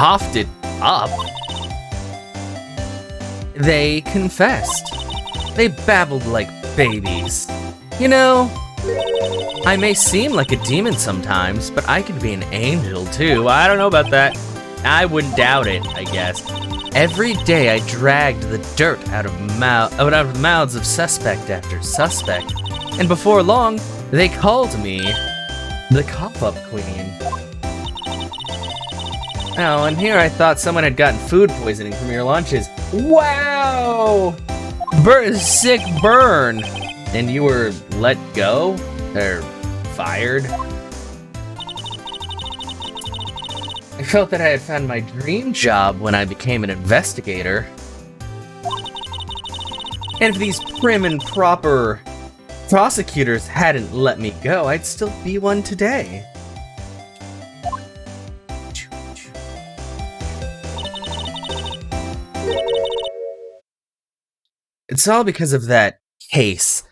coughed it up. They confessed. They babbled like babies. You know, I may seem like a demon sometimes, but I could be an angel too. I don't know about that. I wouldn't doubt it, I guess. Every day I dragged the dirt out of the mouths of suspect after suspect. And before long, they called me the Cop-Up Queen. Oh, and here I thought someone had gotten food poisoning from your lunches. Wow! Sick burn! And you were let go? Or fired? I felt that I had found my dream job when I became an investigator. And if these prim and proper prosecutors hadn't let me go, I'd still be one today. It's all because of that case,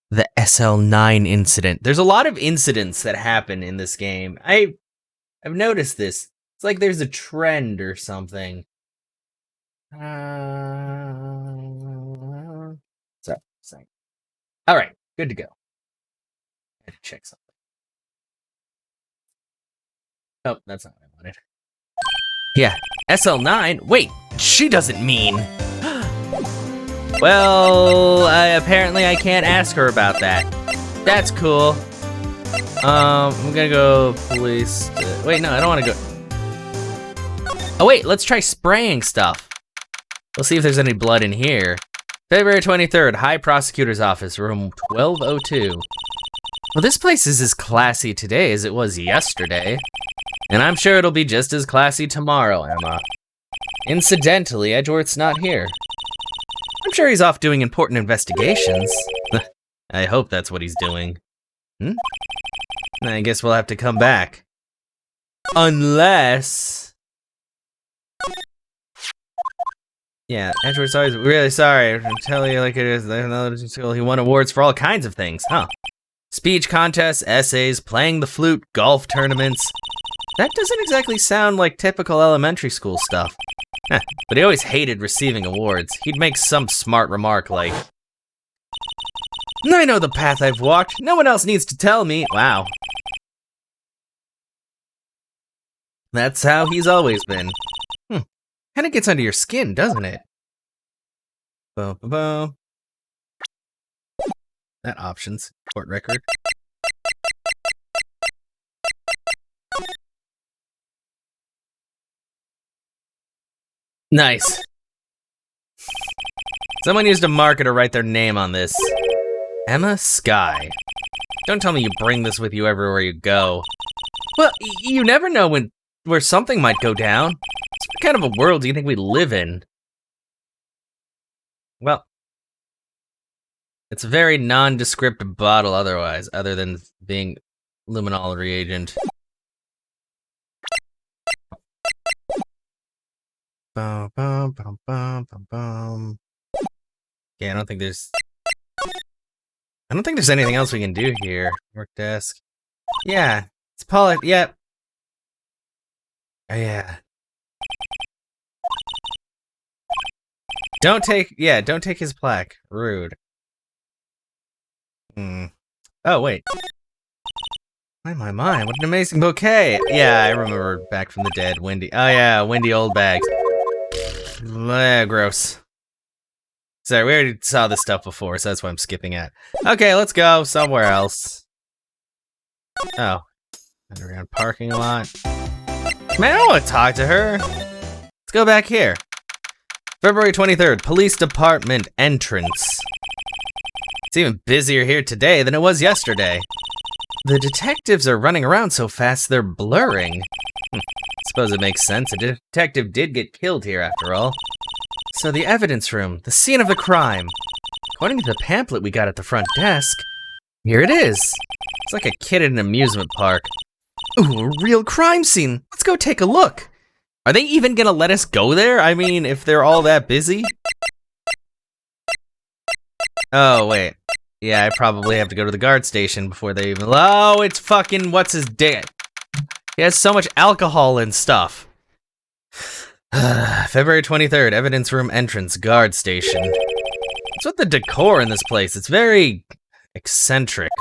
the SL9 incident. There's a lot of incidents that happen in this game. I've noticed this. It's like there's a trend or something. Sorry. All right, good to go. I had to check something. Oh, that's not what I wanted. Yeah, SL9. Wait, she doesn't mean. Well, apparently I can't ask her about that. That's cool. I'm gonna go police. Wait, no, I don't want to go. Oh wait, let's try spraying stuff. We'll see if there's any blood in here. February 23rd, High Prosecutor's Office, room 1202. Well, this place is as classy today as it was yesterday. And I'm sure it'll be just as classy tomorrow, Emma. Incidentally, Edgeworth's not here. I'm sure he's off doing important investigations. I hope that's what he's doing. I guess we'll have to come back. Unless... Yeah, Edgeworth's always really sorry. I'm telling you like it is. He won awards for all kinds of things, huh? Speech contests, essays, playing the flute, golf tournaments. That doesn't exactly sound like typical elementary school stuff. But he always hated receiving awards. He'd make some smart remark like, I know the path I've walked. No one else needs to tell me. Wow. That's how he's always been. Kind of gets under your skin, doesn't it? That options. Court record. Nice. Someone used a marker to write their name on this. Emma Sky. Don't tell me you bring this with you everywhere you go. Well, you never know where something might go down. What kind of a world do you think we live in? Well, it's a very nondescript bottle otherwise, other than being luminol reagent. Yeah, I don't think there's anything else we can do here. Work desk. Yeah, it's polished. Yep. Oh, yeah. Don't take his plaque. Rude. Oh, wait. My, what an amazing bouquet. Yeah, I remember Back from the Dead, Wendy. Oh yeah, Wendy Oldbags. Gross. Sorry, we already saw this stuff before, so that's why I'm skipping it. Okay, let's go somewhere else. Oh. Underground parking lot. Man, I don't want to talk to her. Let's go back here. February 23rd, Police Department entrance. It's even busier here today than it was yesterday. The detectives are running around so fast they're blurring. Suppose it makes sense. A detective did get killed here after all. So the evidence room, the scene of the crime. According to the pamphlet we got at the front desk, here it is. It's like a kid at an amusement park. Ooh, a real crime scene. Let's go take a look. Are they even gonna let us go there? I mean, if they're all that busy? Oh, wait. Yeah, I probably have to go to the guard station before they even... Oh, it's fucking... What's his dick? He has so much alcohol and stuff. February 23rd, evidence room entrance, guard station. What's with the decor in this place? It's very eccentric.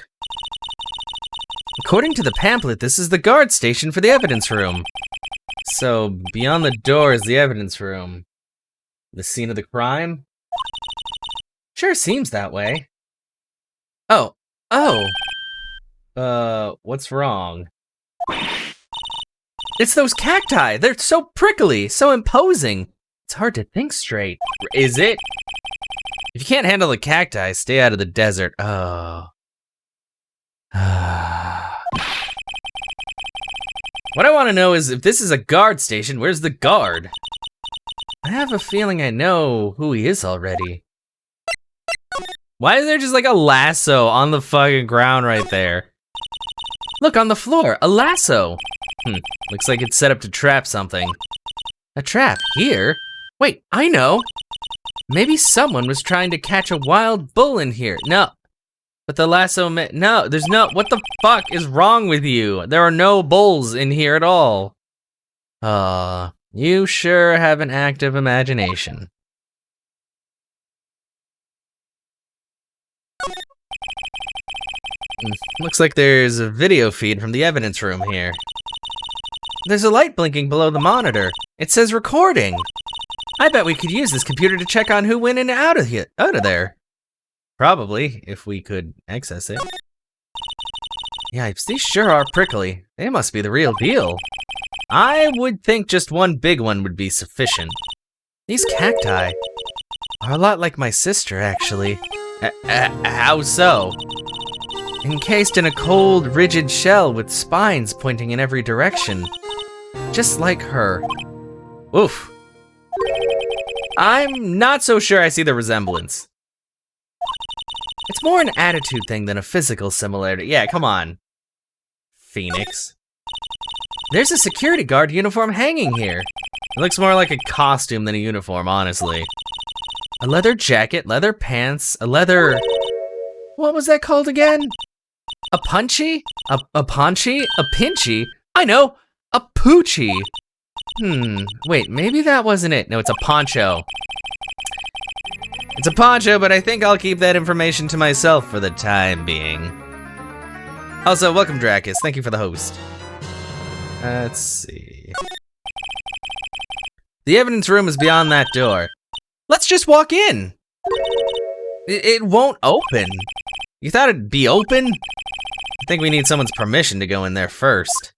According to the pamphlet, this is the guard station for the evidence room. So, beyond the door is the evidence room. The scene of the crime? Sure seems that way. Oh. What's wrong? It's those cacti! They're so prickly, so imposing. It's hard to think straight. Is it? If you can't handle the cacti, stay out of the desert. Oh. What I want to know is, if this is a guard station, where's the guard? I have a feeling I know who he is already. Why is there just like a lasso on the fucking ground right there? Look, on the floor, a lasso. Looks like it's set up to trap something. A trap here? Wait, I know. Maybe someone was trying to catch a wild bull in here. No, but the lasso, no, there's no, what the fuck is wrong with you? There are no bulls in here at all. You sure have an active imagination. Looks like there's a video feed from the evidence room here. There's a light blinking below the monitor. It says recording. I bet we could use this computer to check on who went in and out of there. Probably, if we could access it. Yipes, these sure are prickly. They must be the real deal. I would think just one big one would be sufficient. These cacti are a lot like my sister, actually. How so? Encased in a cold, rigid shell with spines pointing in every direction. Just like her. Oof. I'm not so sure I see the resemblance. It's more an attitude thing than a physical similarity. Yeah, come on, Phoenix. There's a security guard uniform hanging here. It looks more like a costume than a uniform, honestly. A leather jacket, leather pants, a leather... What was that called again? A punchy? A paunchy? A pinchy? I know! A poochie! Wait, maybe that wasn't it. No, it's a poncho. It's a poncho, but I think I'll keep that information to myself for the time being. Also, welcome Dracus, thank you for the host. Let's see. The evidence room is beyond that door. Let's just walk in. It won't open. You thought it'd be open? I think we need someone's permission to go in there first.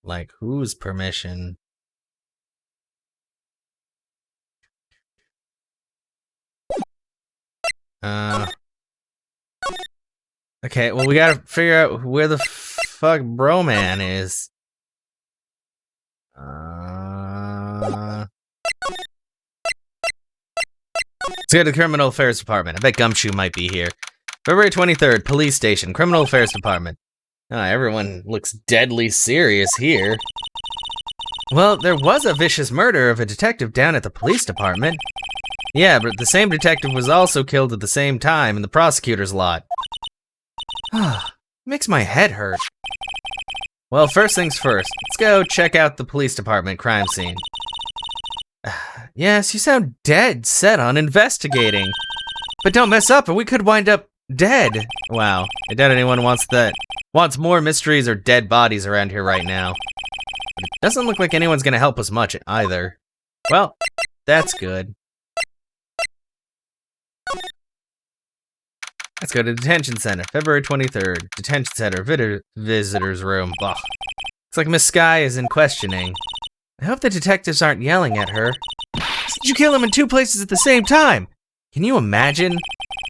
Like, whose permission? Okay, well, we gotta figure out where the fuck Broman is. Let's go to the Criminal Affairs Department. I bet Gumshoe might be here. February 23rd, Police Station, Criminal Affairs Department. Everyone looks deadly serious here. Well, there was a vicious murder of a detective down at the police department. Yeah, but the same detective was also killed at the same time in the prosecutor's lot. Makes my head hurt. Well, first things first, let's go check out the police department crime scene. Yes, you sound dead set on investigating. But don't mess up or we could wind up dead. Wow, I doubt anyone wants more mysteries or dead bodies around here right now. But it doesn't look like anyone's gonna help us much either. Well, that's good. Let's go to Detention Center, February 23rd. Detention Center, visitor's room. Ugh. Looks like Miss Sky is in questioning. I hope the detectives aren't yelling at her. Did you kill him in two places at the same time? Can you imagine?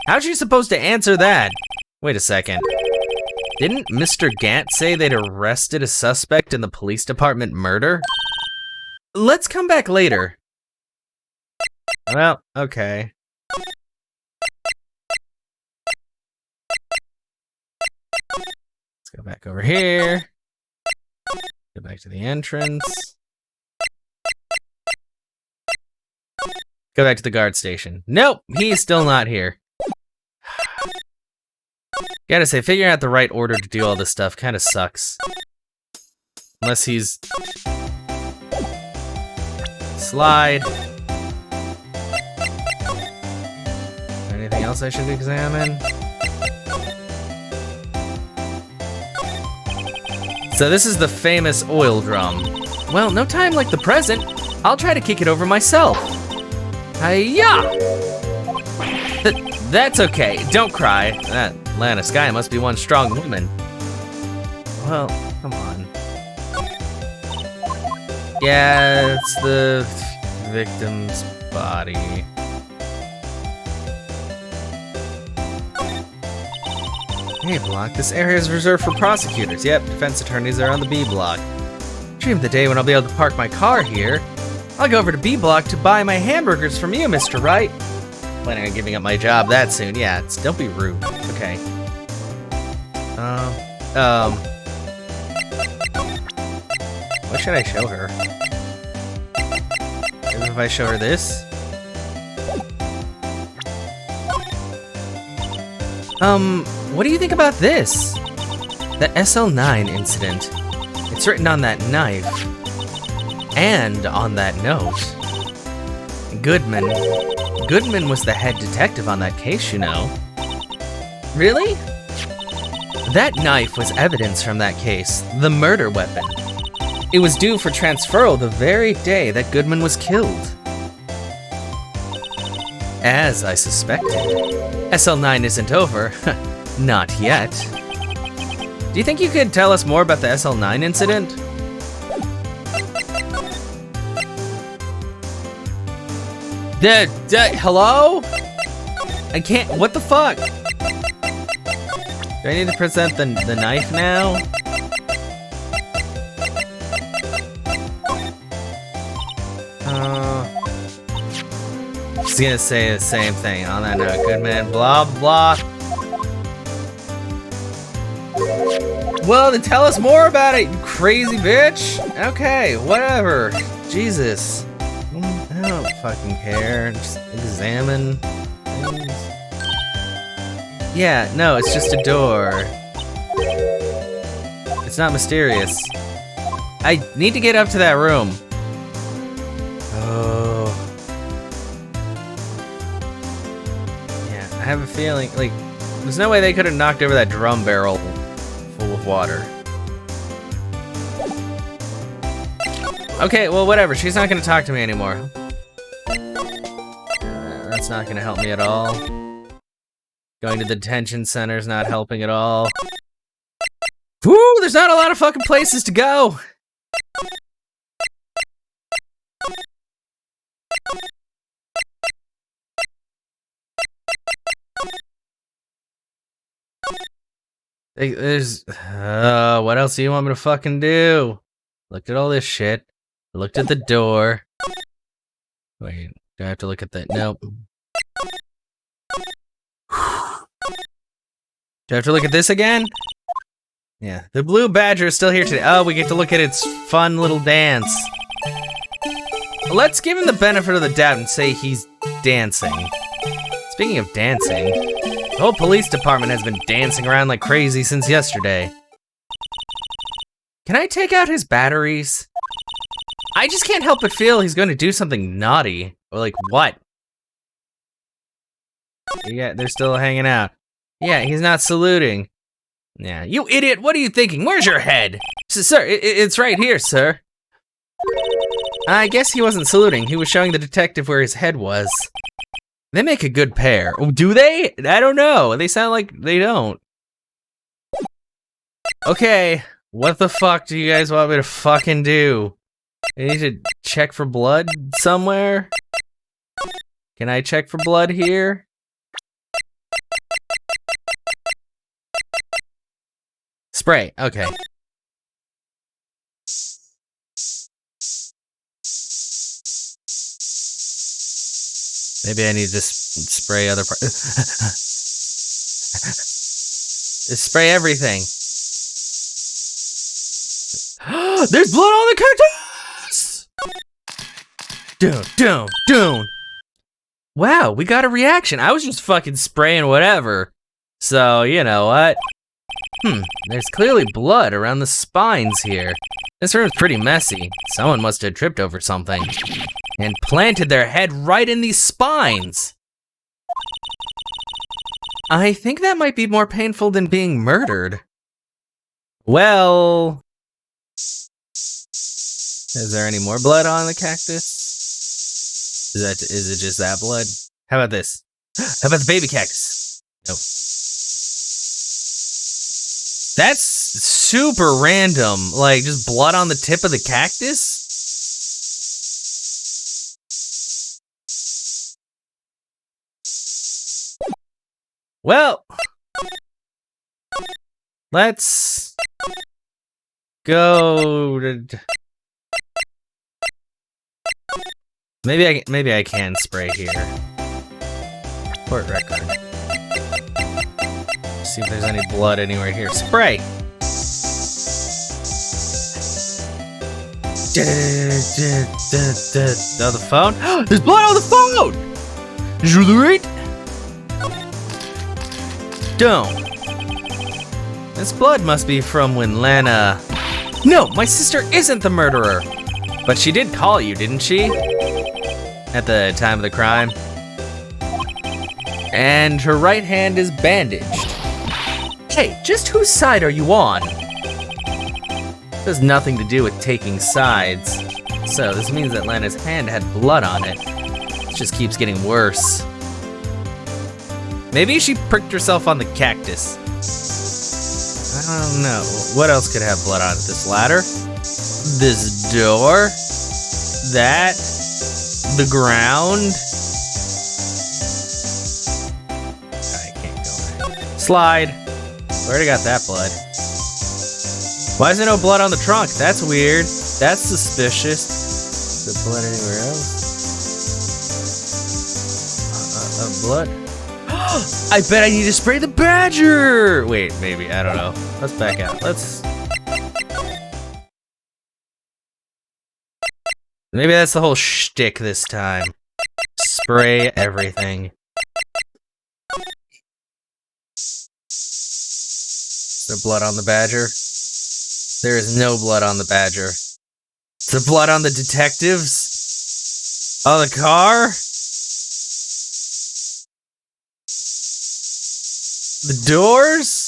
How's she supposed to answer that? Wait a second. Didn't Mr. Gant say they'd arrested a suspect in the police department murder? Let's come back later. Well, okay. Let's go back over here. Go back to the entrance. Go back to the guard station. Nope, he's still not here. Gotta say, figuring out the right order to do all this stuff kind of sucks. Unless he's... slide. Anything else I should examine? So this is the famous oil drum. Well, no time like the present. I'll try to kick it over myself. Hi-ya! That's okay, don't cry. That Lana Sky must be one strong woman. Well, come on. Yeah, it's the victim's body. A block, this area is reserved for prosecutors. Yep, defense attorneys are on the B block. Dream of the day when I'll be able to park my car here. I'll go over to B block to buy my hamburgers from you, Mr. Wright. Planning on giving up my job that soon. Yeah, don't be rude. Okay. What should I show her? Maybe if I show her this? What do you think about this? The SL9 incident. It's written on that knife. And on that note. Goodman was the head detective on that case, you know. Really? That knife was evidence from that case, the murder weapon. It was due for transferal the very day that Goodman was killed. As I suspected, SL9 isn't over. Not yet. Do you think you could tell us more about the SL9 incident? Hello? I can't, what the fuck? Do I need to present the knife now? Just gonna say the same thing on that note. Goodman, blah, blah. Well, then tell us more about it, you crazy bitch. Okay, whatever. Jesus. I don't fucking care. Just examine things. Yeah, no, it's just a door. It's not mysterious. I need to get up to that room. Oh. Yeah, I have a feeling, like, there's no way they could have knocked over that drum barrel full of water. Okay, well, whatever. She's not gonna talk to me anymore. That's not gonna help me at all. Going to the detention center's not helping at all. Woo! There's not a lot of fucking places to go! There's... what else do you want me to fucking do? Looked at all this shit. Looked at the door. Wait, do I have to look at that? Nope. Do I have to look at this again? Yeah, the blue badger is still here today. Oh, we get to look at its fun little dance. Let's give him the benefit of the doubt and say he's dancing. Speaking of dancing, the whole police department has been dancing around like crazy since yesterday. Can I take out his batteries? I just can't help but feel he's going to do something naughty. Or like, what? Yeah, they're still hanging out. Yeah, he's not saluting. Yeah, you idiot, what are you thinking? Where's your head? Sir, it's right here, sir. I guess he wasn't saluting. He was showing the detective where his head was. They make a good pair. Oh, do they? I don't know. They sound like they don't. Okay, what the fuck do you guys want me to fucking do? I need to check for blood somewhere? Can I check for blood here? Spray, okay. Maybe I need to spray other parts. Spray everything. There's blood on the cactus! Doom. Wow, we got a reaction. I was just fucking spraying whatever. So, you know what? There's clearly blood around the spines here. This room's pretty messy. Someone must have tripped over something. and planted their head right in these spines. I think that might be more painful than being murdered. Well, is there any more blood on the cactus? Is it just that blood? How about this? How about the baby cactus? Nope. That's super random. Like, just blood on the tip of the cactus? Well, let's go to... Maybe I can spray here. Court record. See if there's any blood anywhere here. Spray! Oh, the phone? There's blood on the phone! Did you read? Don't. This blood must be from when Lana... No, my sister isn't the murderer! But she did call you, didn't she? At the time of the crime. And her right hand is bandaged. Hey, just whose side are you on? This has nothing to do with taking sides. So this means that Lana's hand had blood on it. It just keeps getting worse. Maybe she pricked herself on the cactus. I don't know. What else could have blood on it? This ladder? This door? That? The ground? I can't go there. Slide. Already got that blood. Why is there no blood on the trunk? That's weird. That's suspicious. Is there blood anywhere else? Blood? I bet I need to spray the badger! Wait, maybe, I don't know. Let's back out. Maybe that's the whole shtick this time. Spray everything. Is there blood on the badger? There is no blood on the badger. Is there blood on the detectives? On the car? The doors?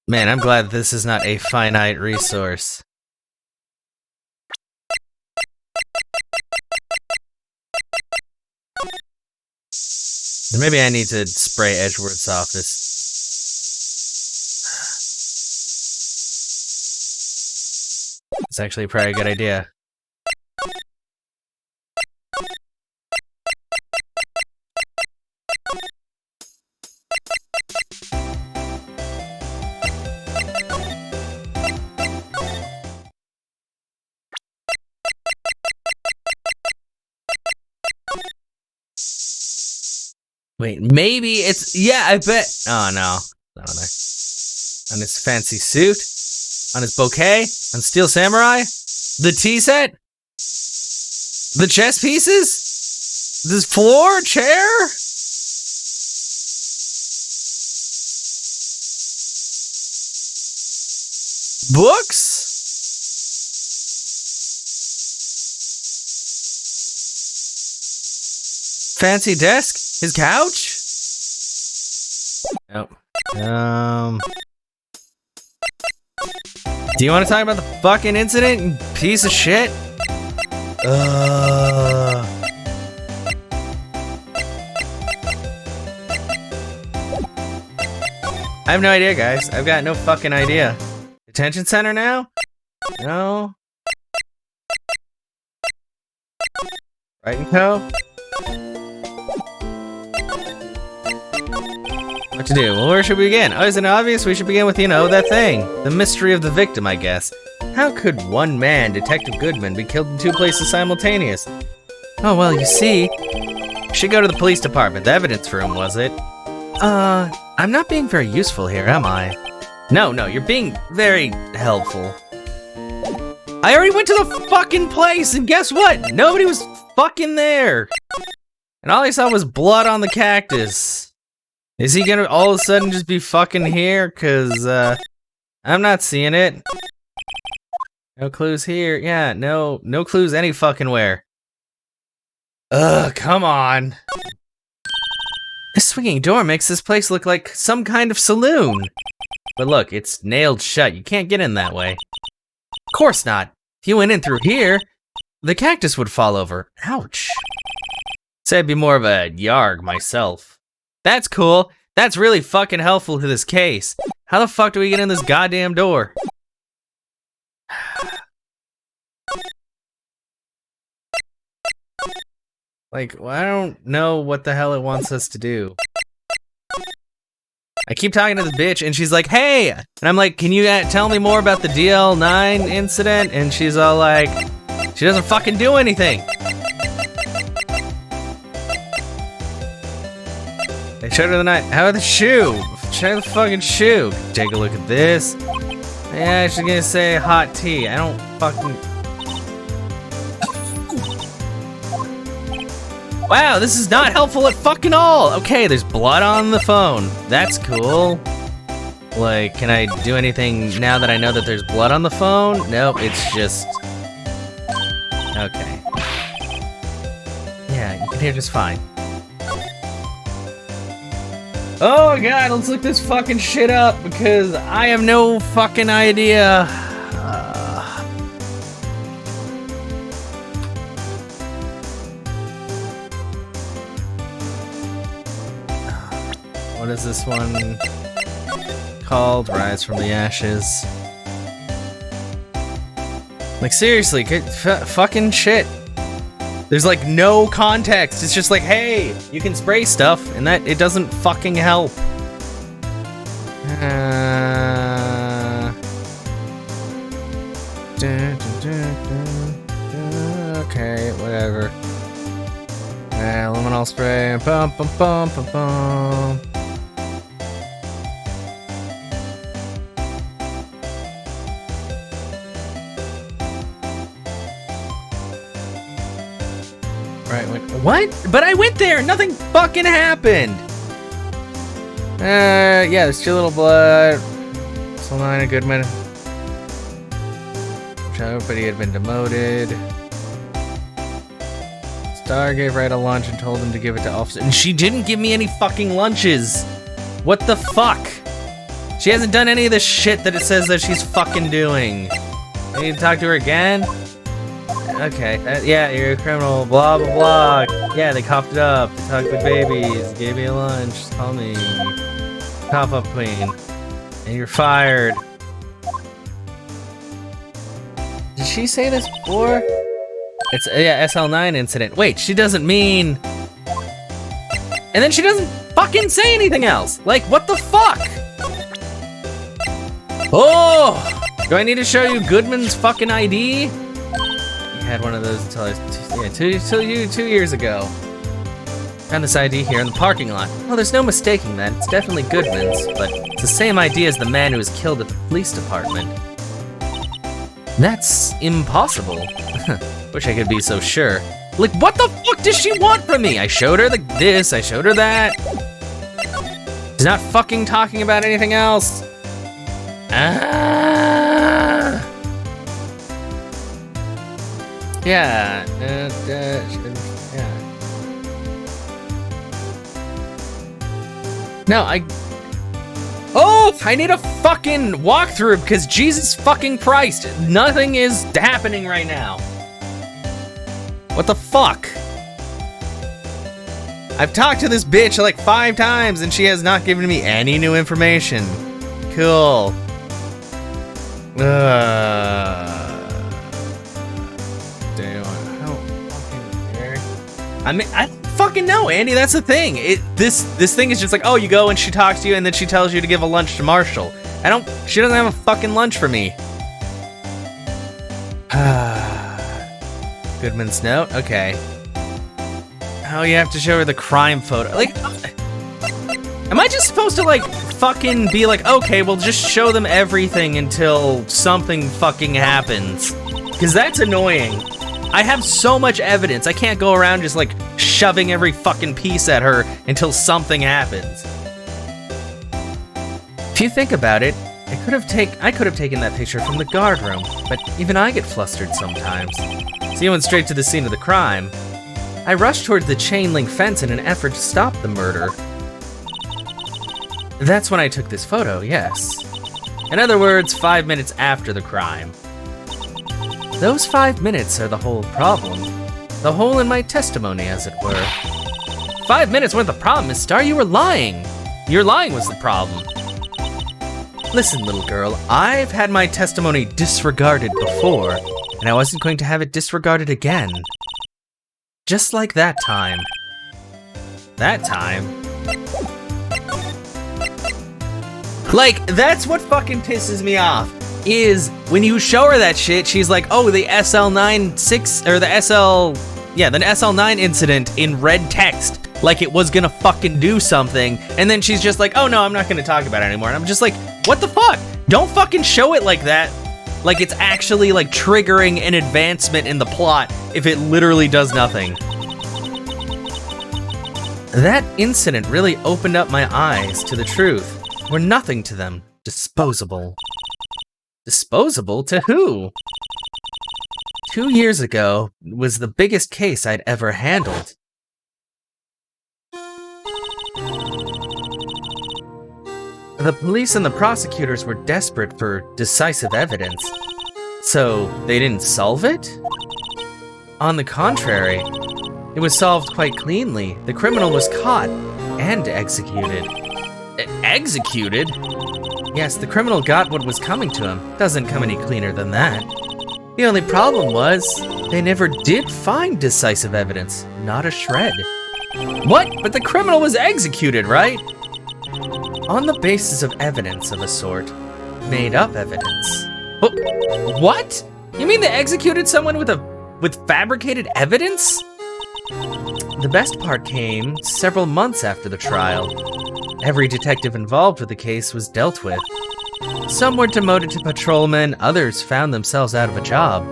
Man, I'm glad this is not a finite resource. Maybe I need to spray Edgeworth's office. It's actually probably a good idea. Wait, maybe it's... Yeah, I bet... Oh, no. Not on there. On his fancy suit? On his bouquet? On Steel Samurai? The tea set? The chess pieces? This floor? Chair? Books? Fancy desk? His couch? Nope. Do you want to talk about the fucking incident, you piece of shit? I have no idea, guys. I've got no fucking idea. Detention center now? No. Right and Co? What to do? Well, where should we begin? Oh, isn't it obvious? We should begin with, you know, that thing. The mystery of the victim, I guess. How could one man, Detective Goodman, be killed in two places simultaneous? Oh, well, you see... Should go to the police department. The evidence room, was it? I'm not being very useful here, am I? No, you're being very helpful. I already went to the fucking place, and guess what? Nobody was fucking there. And all I saw was blood on the cactus. Is he gonna all of a sudden just be fucking here? Cause, I I'm not seeing it. No clues here. Yeah, no clues any fucking where. Ugh, come on. This swinging door makes this place look like some kind of saloon. But look, it's nailed shut. You can't get in that way. Of course not. If you went in through here, the cactus would fall over. Ouch. Say I'd be more of a yarg myself. That's cool. That's really fucking helpful to this case. How the fuck do we get in this goddamn door? Like, well, I don't know what the hell it wants us to do. I keep talking to the bitch and she's like, hey! And I'm like, can you tell me more about the DL9 incident? And she's all like, she doesn't fucking do anything. They showed her the night. How about the shoe? Check the fucking shoe. Take a look at this. Yeah, she's gonna say hot tea. I don't fucking... Wow, this is not helpful at fucking all! Okay, there's blood on the phone. That's cool. Like, can I do anything now that I know that there's blood on the phone? Nope, it's just... Okay. Yeah, you can hear just fine. Oh god, let's look this fucking shit up because I have no fucking idea. What is this one called? Rise from the Ashes. Like seriously, fucking shit. There's like no context. It's just like, hey, you can spray stuff, and that it doesn't fucking help. Okay, whatever. Luminol spray. Bum bum bum bum bum. Right, what? But I went there! Nothing fucking happened! Yeah, there's too little blood. Solana Goodman. But he had been demoted. Star gave Red a lunch and told him to give it to officer. And she didn't give me any fucking lunches! What the fuck? She hasn't done any of the shit that it says that she's fucking doing. I need to talk to her again? Okay, yeah, you're a criminal, blah, blah, blah. Yeah, they coughed it up, they talked with babies, gave me a lunch, call me cough up queen, and you're fired. Did she say this before? It's, yeah, SL9 incident. Wait, she doesn't mean... And then she doesn't fucking say anything else! Like, what the fuck? Oh! Do I need to show you Goodman's fucking ID? Had one of those until I was 2 years ago. Found this ID here in the parking lot. Well, there's no mistaking that. It's definitely Goodman's, but it's the same ID as the man who was killed at the police department. That's impossible. Wish I could be so sure. Like, what the fuck does she want from me? I showed her this, I showed her that. She's not fucking talking about anything else. Yeah, yeah. No, Oh, I need a fucking walkthrough because Jesus fucking Christ, nothing is happening right now. What the fuck? I've talked to this bitch like 5 times and she has not given me any new information. Cool. I mean, I don't fucking know, Andy. That's the thing. This thing is just like, oh, you go and she talks to you, and then she tells you to give a lunch to Marshall. She doesn't have a fucking lunch for me. Goodman's note. Okay. Oh, you have to show her the crime photo. Like, am I just supposed to like fucking be like, okay, well, just show them everything until something fucking happens? Because that's annoying. I have so much evidence, I can't go around just like shoving every fucking piece at her until something happens. If you think about it, I could have taken that picture from the guard room, but even I get flustered sometimes. So you went straight to the scene of the crime. I rushed toward the chain link fence in an effort to stop the murder. That's when I took this photo, yes. In other words, 5 minutes after the crime. Those 5 minutes are the whole problem. The hole in my testimony, as it were. 5 minutes weren't the problem, Miss Starr, you were lying. Your lying was the problem. Listen, little girl, I've had my testimony disregarded before, and I wasn't going to have it disregarded again. Just like that time. That time? Like, that's what fucking pisses me off, is when you show her that shit, she's like, oh, the SL96, or the SL9 incident in red text, like it was gonna fucking do something, and then she's just like, oh no, I'm not gonna talk about it anymore, and I'm just like, what the fuck? Don't fucking show it like that, like it's actually like triggering an advancement in the plot if it literally does nothing. That incident really opened up my eyes to the truth. We're nothing to them. Disposable. Disposable to who? 2 years ago was the biggest case I'd ever handled. The police and the prosecutors were desperate for decisive evidence. So they didn't solve it? On the contrary, it was solved quite cleanly. The criminal was caught and executed. Executed? Yes, the criminal got what was coming to him. Doesn't come any cleaner than that. The only problem was, they never did find decisive evidence. Not a shred. What? But the criminal was executed, right? On the basis of evidence of a sort. Made up evidence. What? You mean they executed someone with fabricated evidence? The best part came several months after the trial. Every detective involved with the case was dealt with. Some were demoted to patrolmen, others found themselves out of a job.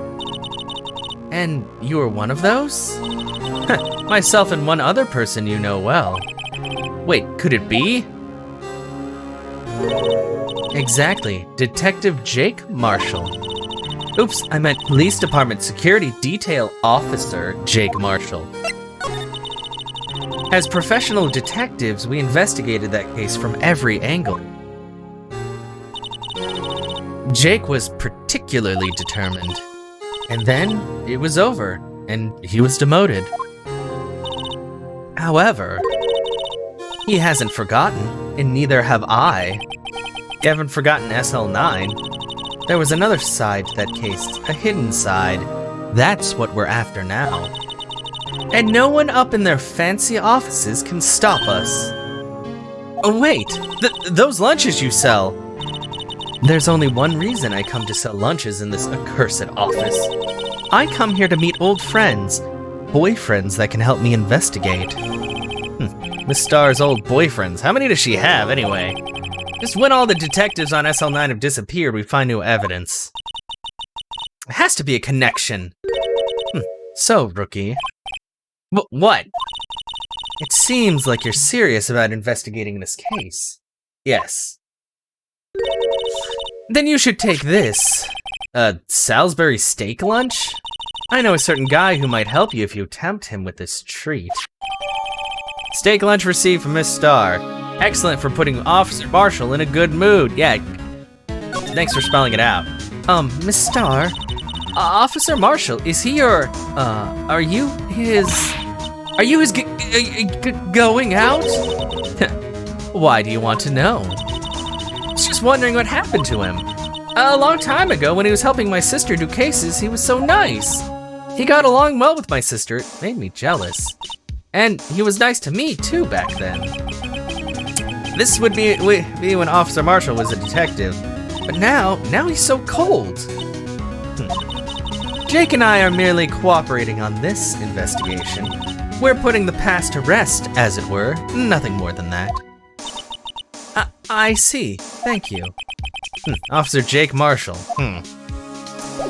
And you were one of those? Myself and one other person you know well. Wait, could it be? Exactly, Detective Jake Marshall. Oops, I meant Police Department Security Detail Officer Jake Marshall. As professional detectives, we investigated that case from every angle. Jake was particularly determined. And then it was over, and he was demoted. However, he hasn't forgotten, and neither have I. You haven't forgotten SL9. There was another side to that case, a hidden side. That's what we're after now. And no one up in their fancy offices can stop us. Oh wait, those lunches you sell. There's only one reason I come to sell lunches in this accursed office. I come here to meet old friends, boyfriends that can help me investigate. Miss Starr's old boyfriends, how many does she have anyway? Just when all the detectives on SL9 have disappeared, we find new evidence. There has to be a connection. So, rookie. What? It seems like you're serious about investigating this case. Yes. Then you should take this. A Salisbury steak lunch? I know a certain guy who might help you if you tempt him with this treat. Steak lunch received from Miss Starr. Excellent for putting Officer Marshall in a good mood. Yeah, thanks for spelling it out. Miss Starr, Officer Marshall, is he your, are you his going out? Why do you want to know? I was just wondering what happened to him. A long time ago, when he was helping my sister do cases, he was so nice. He got along well with my sister. It made me jealous. And he was nice to me, too, back then. This would be when Officer Marshall was a detective. But now he's so cold. Jake and I are merely cooperating on this investigation. We're putting the past to rest, as it were. Nothing more than that. I see. Thank you. Officer Jake Marshall.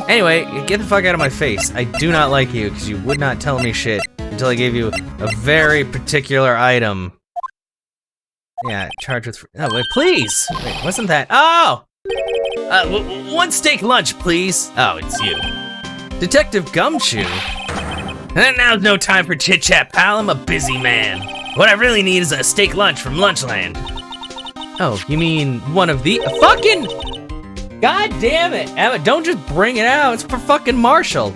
Anyway, get the fuck out of my face. I do not like you, because you would not tell me shit until I gave you a very particular item. Yeah, charged with... Oh, wait, please! Wait, wasn't that... Oh! One steak lunch, please. Oh, it's you. Detective Gumshoe. Now's no time for chit-chat, pal. I'm a busy man. What I really need is a steak lunch from Lunchland. Oh, you mean one of the fucking... God damn it, Emma, don't just bring it out. It's for fucking Marshall.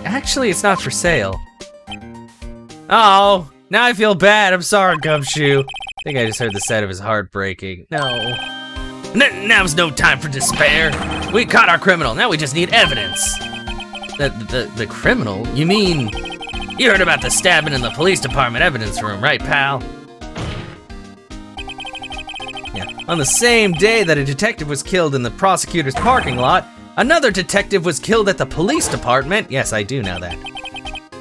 Actually, it's not for sale. Oh, now I feel bad. I'm sorry, Gumshoe. I think I just heard the sound of his heart breaking. No. Now's no time for despair. We caught our criminal. Now we just need evidence. The criminal? You mean... You heard about the stabbing in the police department evidence room, right, pal? Yeah. On the same day that a detective was killed in the prosecutor's parking lot, another detective was killed at the police department. Yes, I do know that.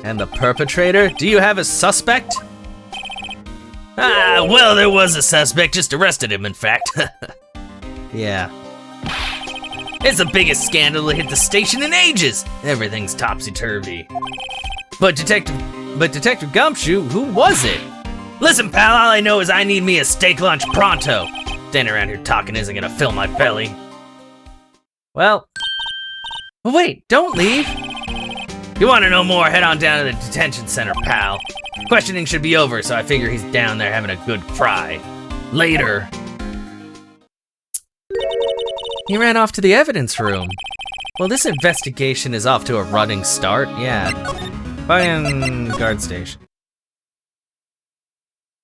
And the perpetrator? Do you have a suspect? Well, there was a suspect. Just arrested him, in fact. Yeah. It's the biggest scandal to hit the station in ages. Everything's topsy-turvy. But Detective Gumshoe, who was it? Listen, pal, all I know is I need me a steak lunch pronto. Standing around here talking isn't gonna fill my belly. Well, wait, don't leave. You wanna know more, head on down to the detention center, pal. Questioning should be over, so I figure he's down there having a good cry. Later. He ran off to the evidence room. Well, this investigation is off to a running start, yeah. Fucking guard station.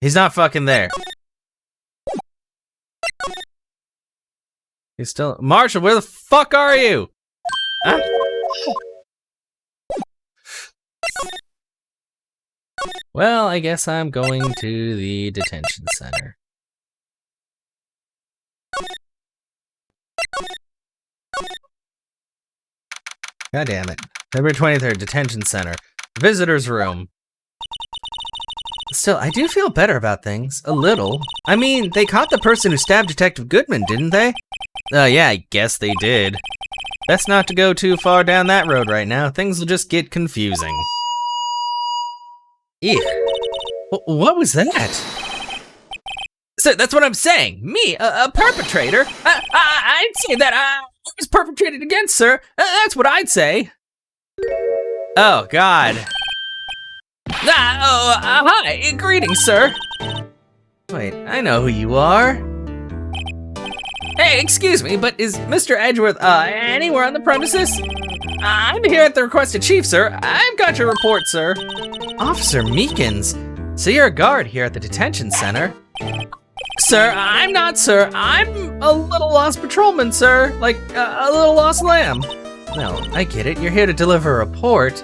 He's not fucking there. He's still... Marshall, where the fuck are you? Huh? Well, I guess I'm going to the detention center. God damn it. February 23rd, detention center. Visitor's room. Still, I do feel better about things. A little. I mean, they caught the person who stabbed Detective Goodman, didn't they? Yeah, I guess they did. Best not to go too far down that road right now. Things will just get confusing. Ew. What was that? So that's what I'm saying. Me, a perpetrator? I'd say that I was perpetrated against, sir. That's what I'd say. Oh, God. Hi, greetings, sir. Wait, I know who you are. Hey, excuse me, but is Mr. Edgeworth, anywhere on the premises? I'm here at the request of Chief, sir. I've got your report, sir. Officer Meekins, so you're a guard here at the detention center? Sir, I'm not, sir. I'm a little lost patrolman, sir. Like, a little lost lamb. Well, I get it. You're here to deliver a report.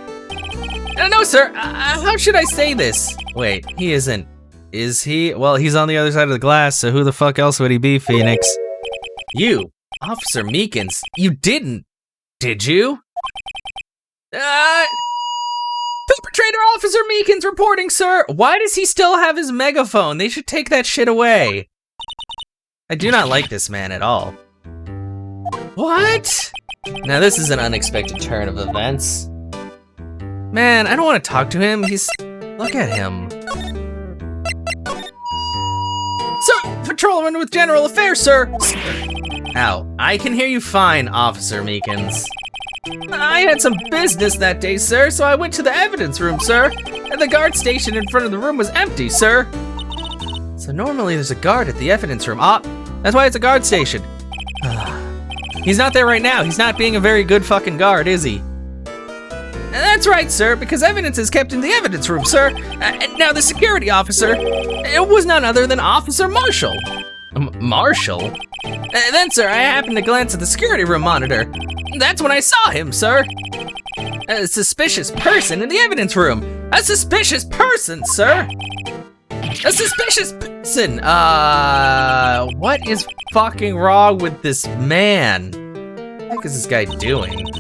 No, sir. How should I say this? Wait, he isn't. Is he? Well, he's on the other side of the glass, so who the fuck else would he be, Phoenix? You, Officer Meekins, you didn't, did you? Perpetrator Officer Meekins reporting, sir. Why does he still have his megaphone? They should take that shit away. I do not like this man at all. What? Now this is an unexpected turn of events. Man, I don't want to talk to him. Look at him. Sir, patrolman with general affairs, sir. Ow, I can hear you fine, Officer Meekins. I had some business that day, sir, so I went to the evidence room, sir. And the guard station in front of the room was empty, sir. So normally there's a guard at the evidence room. That's why it's a guard station. He's not there right now. He's not being a very good fucking guard, is he? That's right, sir, because evidence is kept in the evidence room, sir. And now the security officer, it was none other than Officer Marshall. Marshall? Then, sir, I happened to glance at the security room monitor. That's when I saw him, sir. A suspicious person in the evidence room. A suspicious person, sir. A suspicious person. What is fucking wrong with this man? What the heck is this guy doing?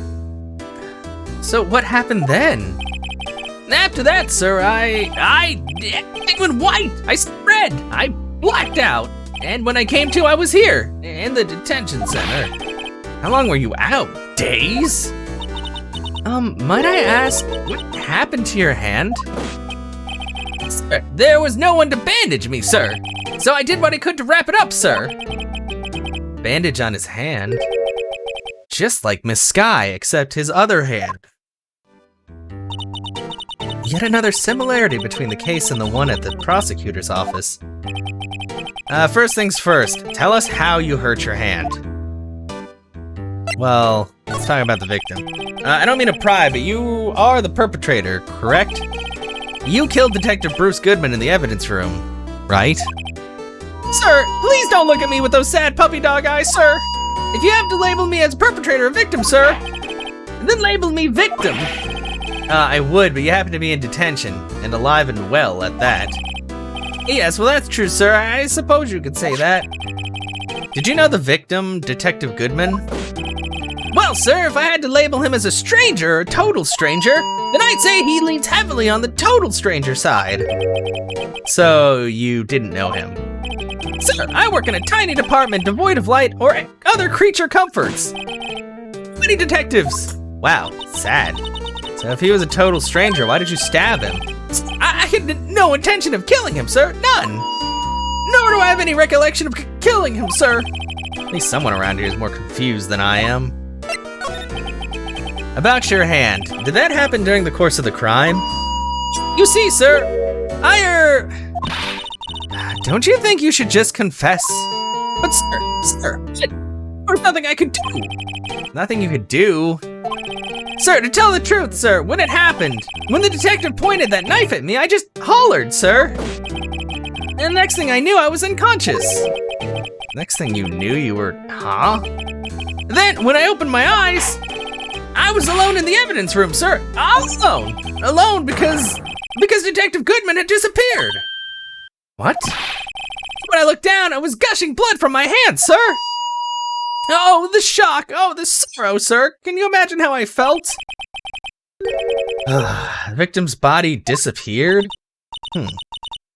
So what happened then? After that, sir, I went white. I spread. I blacked out. And when I came to, I was here in the detention center. How long were you out? Days? Might I ask, what happened to your hand? Sir, there was no one to bandage me, sir. So I did what I could to wrap it up, sir. bandage on his hand. Just like Miss Sky, except his other hand. Yet another similarity between the case and the one at the prosecutor's office. First things first, tell us how you hurt your hand. Well, let's talk about the victim. I don't mean to pry, but you are the perpetrator, correct? You killed Detective Bruce Goodman in the evidence room, right? Sir, please don't look at me with those sad puppy dog eyes, sir. If you have to label me as perpetrator or victim, sir, then label me victim. I would, but you happen to be in detention, and alive and well at that. Yes, well that's true, sir. I suppose you could say that. Did you know the victim, Detective Goodman? Well, sir, if I had to label him as a stranger or a total stranger, then I'd say he leans heavily on the total stranger side. So, you didn't know him? Sir, I work in a tiny department devoid of light or other creature comforts. Many detectives. Wow, sad. So if he was a total stranger, why did you stab him? I had no intention of killing him, sir, none. Nor do I have any recollection of killing him, sir. At least someone around here is more confused than I am. About your hand, did that happen during the course of the crime? You see, sir, don't you think you should just confess? But sir, there's nothing I could do. Nothing you could do? Sir, to tell the truth, sir, when it happened, when the detective pointed that knife at me, I just hollered, sir. And the next thing I knew, I was unconscious. Next thing you knew, you were, huh? Then, when I opened my eyes, I was alone in the evidence room, sir. Alone. Alone because Detective Goodman had disappeared. What? When I looked down, I was gushing blood from my hand, sir. Oh, the shock. Oh, the sorrow, sir. Can you imagine how I felt? The victim's body disappeared?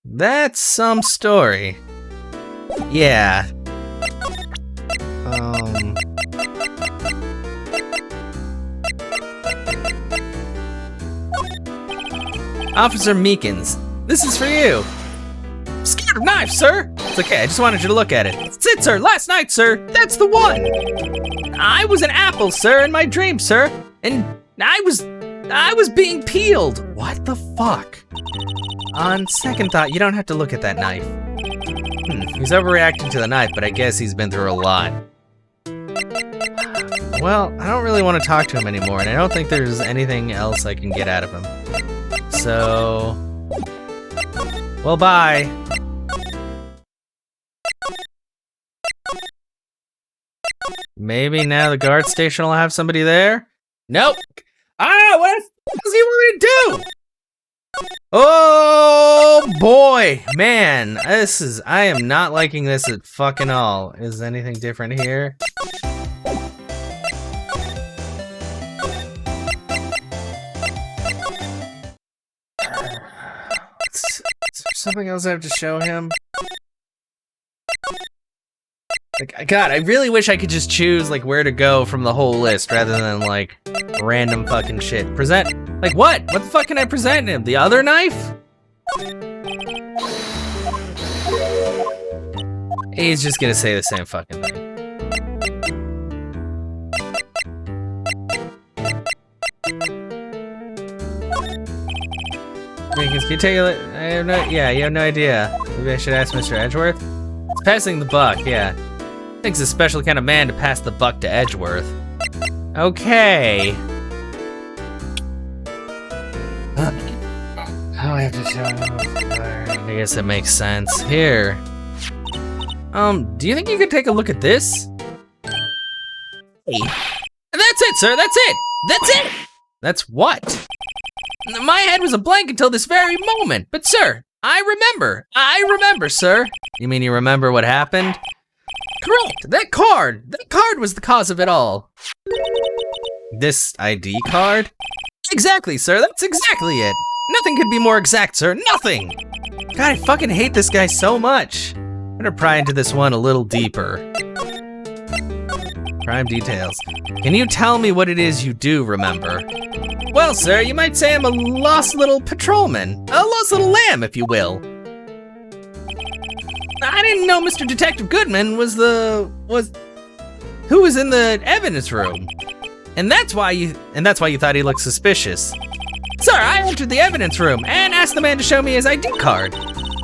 That's some story. Yeah. Officer Meekins, this is for you. I'm scared of knives, sir. It's okay, I just wanted you to look at it. That's it, sir. Last night, sir. That's the one. I was an apple, sir, in my dream, sir. And I was being peeled. What the fuck? On second thought, you don't have to look at that knife. He's overreacting to the knife, but I guess he's been through a lot. Well, I don't really want to talk to him anymore, and I don't think there's anything else I can get out of him. So, well, bye. Maybe now the guard station will have somebody there? Nope. What does he want me to do? Oh boy, man, I am not liking this at fucking all. Is anything different here? Is there something else I have to show him? Like, God, I really wish I could just choose like where to go from the whole list rather than like random fucking shit. Present, like what? What the fuck can I present him? The other knife? He's just gonna say the same fucking thing. Can you take a look? You have no idea. Maybe I should ask Mr. Edgeworth? It's passing the buck, yeah. Takes a special kind of man to pass the buck to Edgeworth. Okay. Oh, I have to show him. I guess it makes sense. Here. Do you think you could take a look at this? Hey. That's it, sir, that's it! That's it! That's what? My head was a blank until this very moment, but sir, I remember, sir. You mean you remember what happened? Correct, that card was the cause of it all. This ID card? Exactly, sir, that's exactly it. Nothing could be more exact, sir, nothing. God, I fucking hate this guy so much. I'm gonna pry into this one a little deeper. Crime details. Can you tell me what it is you do remember? Well, sir, you might say I'm a lost little patrolman. A lost little lamb, if you will. I didn't know Mr. Detective Goodman was who was in the evidence room. And that's why you thought he looked suspicious. Sir, I entered the evidence room and asked the man to show me his ID card.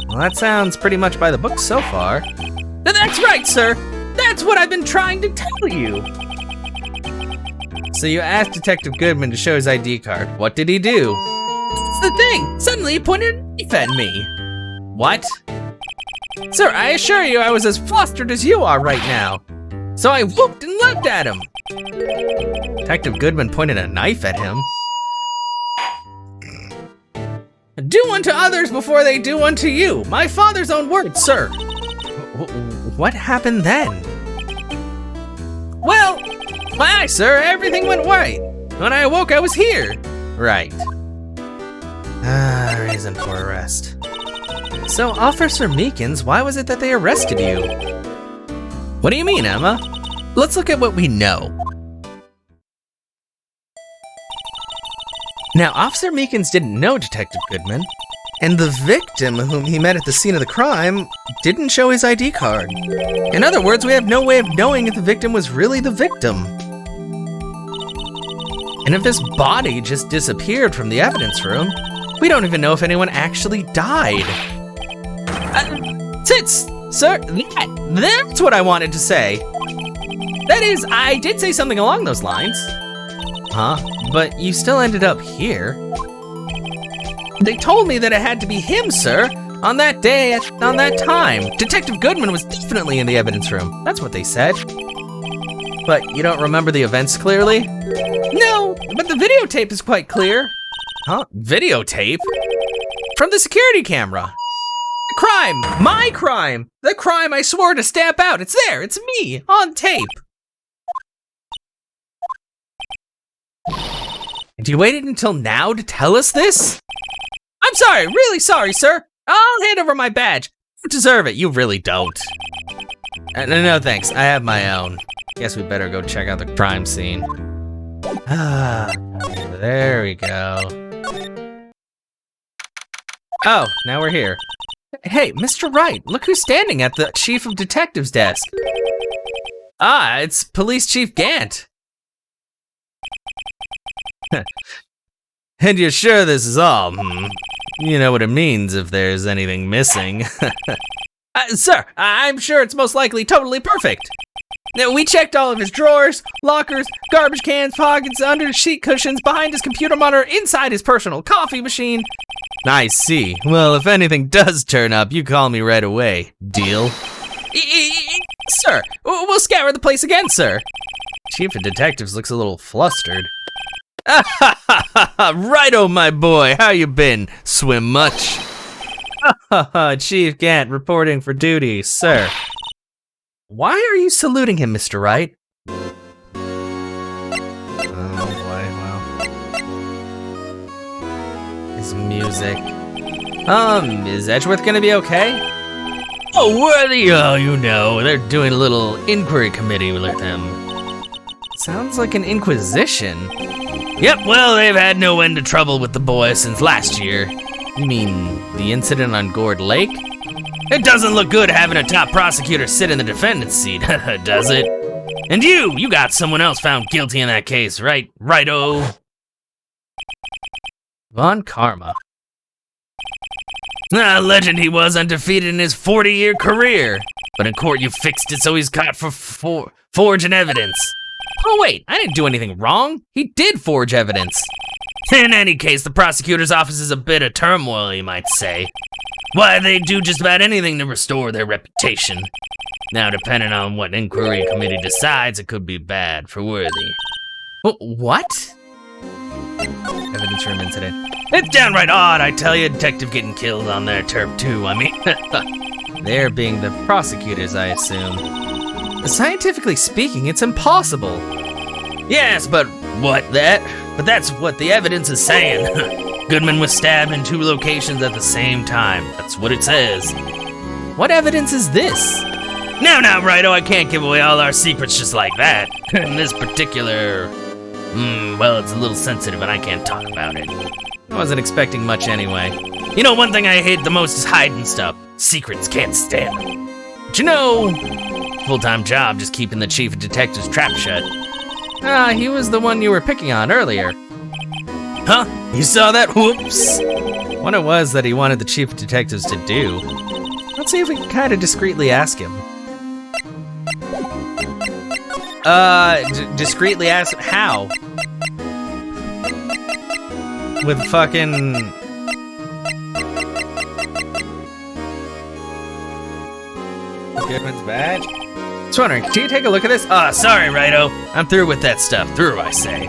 Well, that sounds pretty much by the book so far. That's right, sir. That's what I've been trying to tell you. So you asked Detective Goodman to show his ID card. What did he do? That's the thing. Suddenly he pointed a knife at me. What? Sir, I assure you I was as flustered as you are right now. So I whooped and leapt at him. Detective Goodman pointed a knife at him. Do unto others before they do unto you. My father's own words, sir. What happened then? Well, why, sir, everything went right. When I awoke, I was here. Right. Reason for arrest. So, Officer Meekins, why was it that they arrested you? What do you mean, Emma? Let's look at what we know. Now, Officer Meekins didn't know Detective Goodman, and the victim whom he met at the scene of the crime didn't show his ID card. In other words, we have no way of knowing if the victim was really the victim. And if this body just disappeared from the evidence room, we don't even know if anyone actually died. Sir, that's what I wanted to say. That is, I did say something along those lines. Huh? But you still ended up here. They told me that it had to be him, sir. On that day, on that time. Detective Goodman was definitely in the evidence room. That's what they said. But you don't remember the events clearly? No, but the videotape is quite clear. Huh? Videotape? From the security camera. Crime! My crime! The crime I swore to stamp out. It's there. It's me. On tape. And you waited until now to tell us this? I'm sorry. Really sorry, sir. I'll hand over my badge. You deserve it. You really don't. No, thanks. I have my own. Guess we better go check out the crime scene. There we go. Oh, now we're here. Hey, Mr. Wright, look who's standing at the Chief of Detectives desk. It's Police Chief Gant. And you're sure this is all? You know what it means if there's anything missing. Sir, I'm sure it's most likely totally perfect. Now, we checked all of his drawers, lockers, garbage cans, pockets, under his sheet cushions, behind his computer monitor, inside his personal coffee machine. I see. Well, if anything does turn up, you call me right away. Deal? Sir, we'll scour the place again, sir. Chief of Detectives looks a little flustered. Righto, my boy. How you been? Swim much? Chief Gant reporting for duty, sir. Why are you saluting him, Mr. Wright? Oh boy, well. His music. Is Edgeworth gonna be okay? Oh, worthy, you know, they're doing a little inquiry committee with him. Sounds like an inquisition. Yep, well, they've had no end of trouble with the boy since last year. You mean the incident on Gourd Lake? It doesn't look good having a top prosecutor sit in the defendant's seat, does it? And you got someone else found guilty in that case, right? Righto. Von Karma. Legend he was undefeated in his 40-year career. But in court you fixed it so he's caught for forging evidence. Oh wait, I didn't do anything wrong. He did forge evidence. In any case, the prosecutor's office is a bit of turmoil, you might say. Why, they do just about anything to restore their reputation. Now, depending on what inquiry committee decides, it could be bad for Worthy. What? Evidence room incident. It's downright odd, I tell you, detective getting killed on their turf too, I mean. They're being the prosecutors, I assume. Scientifically speaking, it's impossible. Yes, but that's what the evidence is saying. Goodman was stabbed in 2 locations at the same time. That's what it says. What evidence is this? Now, Righto, I can't give away all our secrets just like that. In this particular... well, it's a little sensitive and I can't talk about it. I wasn't expecting much anyway. You know, one thing I hate the most is hiding stuff. Secrets can't stand them. But you know, full-time job just keeping the chief of detectives trap shut. Ah, he was the one you were picking on earlier. Huh? You saw that? Whoops! What it was that he wanted the chief of detectives to do. Let's see if we can kind of discreetly ask him. Discreetly ask how? With fucking... Goodman's badge? Just wondering, can you take a look at this? Sorry, Righto. I'm through with that stuff. Through, I say.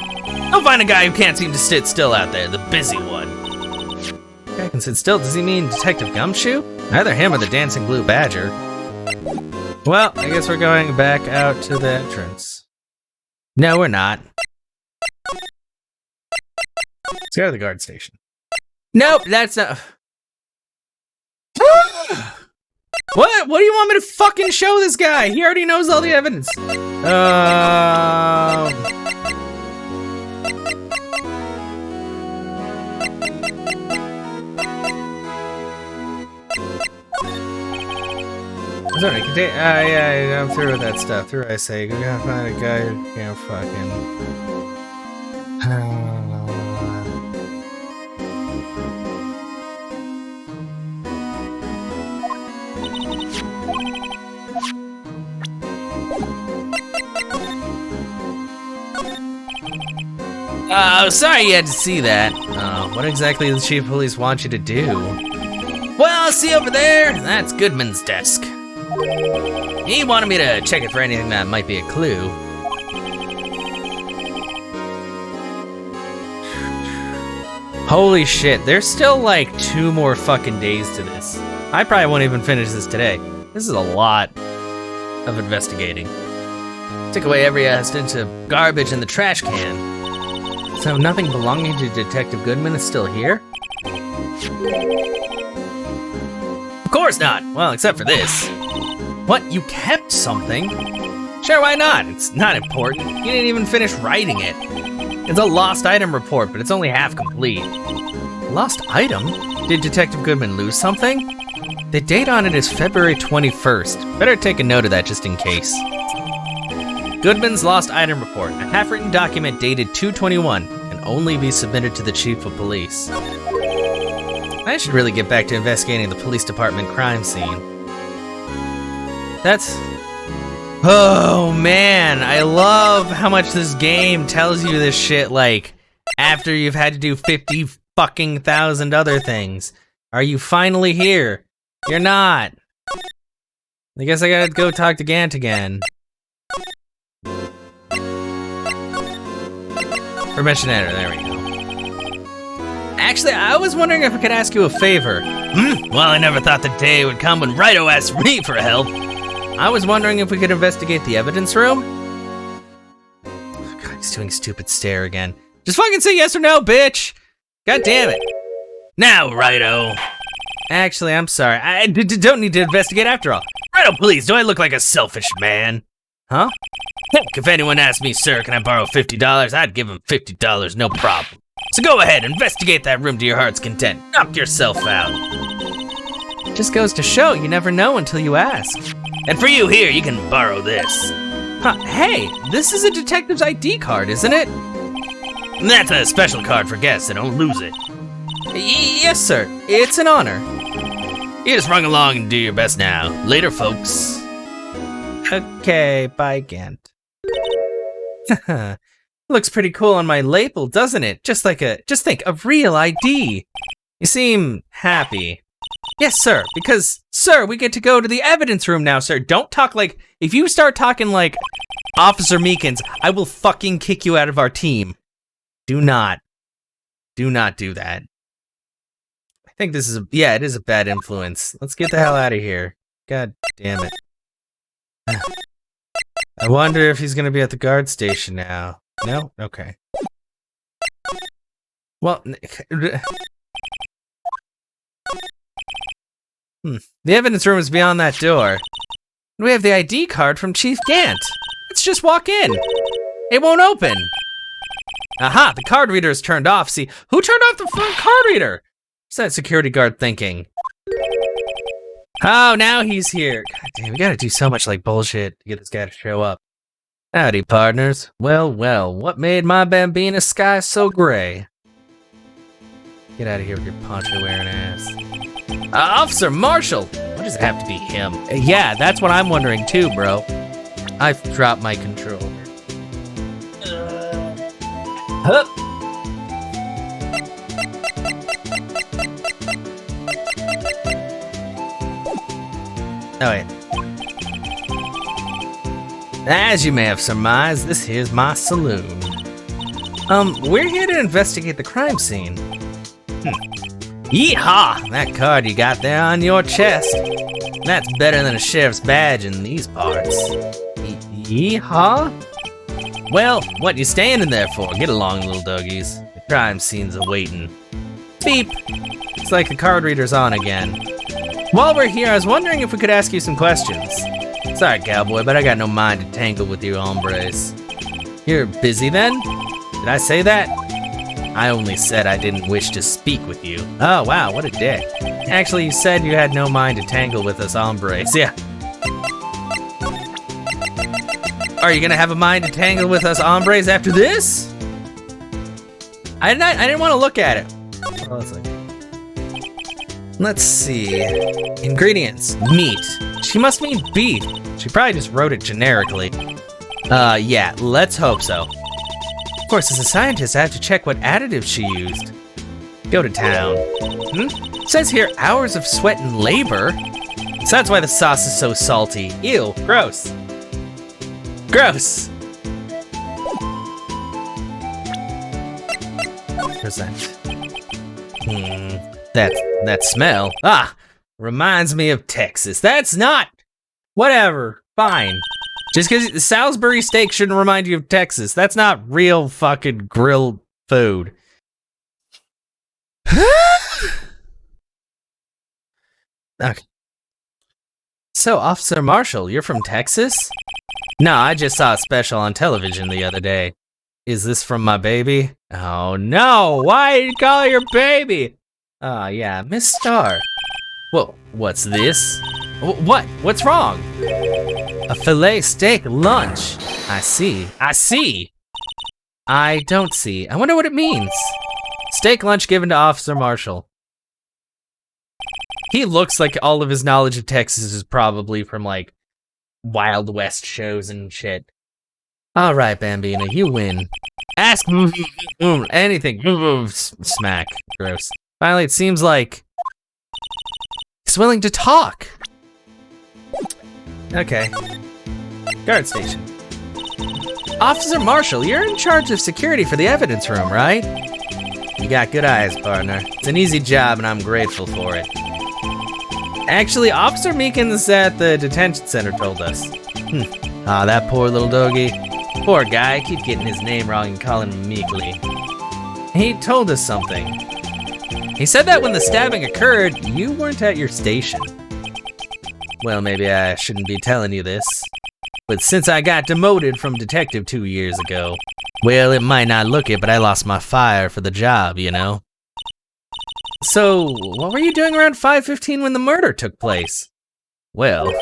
I'll find a guy who can't seem to sit still out there, the busy one. Guy can sit still? Does he mean Detective Gumshoe? Either him or the Dancing Blue Badger. Well, I guess we're going back out to the entrance. No, we're not. Let's go to the guard station. Nope, that's not... What? What do you want me to fucking show this guy? He already knows all the evidence. Sorry, yeah, I'm through with that stuff. Through, I say. We're gonna find a guy who can't fucking... sorry you had to see that. What exactly does the chief of police want you to do? Well, see over there? That's Goodman's desk. He wanted me to check it for anything that might be a clue. Holy shit, there's still like 2 more fucking days to this. I probably won't even finish this today. This is a lot of investigating. Took away every stint of garbage in the trash can. So nothing belonging to Detective Goodman is still here? Of course not! Well, except for this. What, you kept something? Sure, why not? It's not important. You didn't even finish writing it. It's a lost item report, but it's only half complete. Lost item? Did Detective Goodman lose something? The date on it is February 21st. Better take a note of that just in case. Goodman's Lost Item Report, a half-written document dated 2/21, can only be submitted to the Chief of Police. I should really get back to investigating the police department crime scene. That's... Oh man, I love how much this game tells you this shit, like, after you've had to do 50 fucking thousand other things. Are you finally here? You're not. I guess I gotta go talk to Gant again. Permission enter, there we go. Actually, I was wondering if I could ask you a favor. Well, I never thought the day would come when Righto asked me for help. I was wondering if we could investigate the evidence room? Oh, God, he's doing stupid stare again. Just fucking say yes or no, bitch! God damn it. Now, Righto. Actually, I'm sorry. I don't need to investigate after all. Righto, please, do I look like a selfish man? Huh? Heck, if anyone asked me, sir, can I borrow $50? I'd give him $50, no problem. So go ahead, investigate that room to your heart's content. Knock yourself out. Just goes to show, you never know until you ask. And for you here, you can borrow this. Huh, hey, this is a detective's ID card, isn't it? That's a special card for guests, so don't lose it. Yes, sir, it's an honor. You just run along and do your best now. Later, folks. Okay, bye, Gant. Looks pretty cool on my label, doesn't it? Just think, a real ID. You seem happy. Yes, sir, because, sir, we get to go to the evidence room now, sir. Don't talk like, if you start talking like Officer Meekins, I will fucking kick you out of our team. Do not do that. I think this is, yeah, it is a bad influence. Let's get the hell out of here. God damn it. I wonder if he's gonna be at the guard station now. No? Okay. Well, the evidence room is beyond that door. We have the ID card from Chief Gant. Let's just walk in. It won't open. Aha, the card reader is turned off. See, who turned off the front card reader? What's that security guard thinking? Oh, now he's here. God damn, we gotta do so much like bullshit to get this guy to show up. Howdy, partners. Well, well, what made my Bambina sky so gray? Get out of here with your poncho wearing ass. Officer Marshall! Why does it have to be him? Yeah, that's what I'm wondering too, bro. I've dropped my controller. Hup! Oh, wait. As you may have surmised, this here's my saloon. We're here to investigate the crime scene. Yeehaw! That card you got there on your chest. That's better than a sheriff's badge in these parts. Yeehaw? Well, what you standing there for? Get along, little doggies. The crime scene's awaiting. Beep! It's like the card reader's on again. While we're here, I was wondering if we could ask you some questions. Sorry, cowboy, but I got no mind to tangle with you hombres. You're busy then? Did I say that? I only said I didn't wish to speak with you. Oh, wow, what a dick. Actually, you said you had no mind to tangle with us hombres. Yeah. Are you gonna have a mind to tangle with us hombres after this? I didn't want to look at it. Oh, let's see. Ingredients. Meat. She must mean beef. She probably just wrote it generically. Yeah, let's hope so. Of course, as a scientist, I have to check what additives she used. Go to town. It says here, hours of sweat and labor. So that's why the sauce is so salty. Ew, gross. Gross. Present. That smell. Ah, reminds me of Texas. That's not. Whatever. Fine. Just because the Salisbury steak shouldn't remind you of Texas. That's not real fucking grilled food. Okay. So, Officer Marshall, you're from Texas? No, I just saw a special on television the other day. Is this from my baby? Oh no, why did you call her your baby? Yeah, Miss Star. Whoa, what's this? What? What's wrong? A filet steak lunch. I see. I don't see. I wonder what it means. Steak lunch given to Officer Marshall. He looks like all of his knowledge of Texas is probably from like Wild West shows and shit. All right, Bambina, you win. Ask anything. Smack. Gross. Finally, it seems like he's willing to talk. Okay. Guard station. Officer Marshall, you're in charge of security for the evidence room, right? You got good eyes, partner. It's an easy job, and I'm grateful for it. Actually, Officer Meekins at the detention center told us. That poor little doggy. Poor guy, I keep getting his name wrong and calling him Meekly. He told us something. He said that when the stabbing occurred, you weren't at your station. Well, maybe I shouldn't be telling you this, but since I got demoted from detective 2 years ago, well, it might not look it, but I lost my fire for the job, you know? So, what were you doing around 5:15 when the murder took place? Well,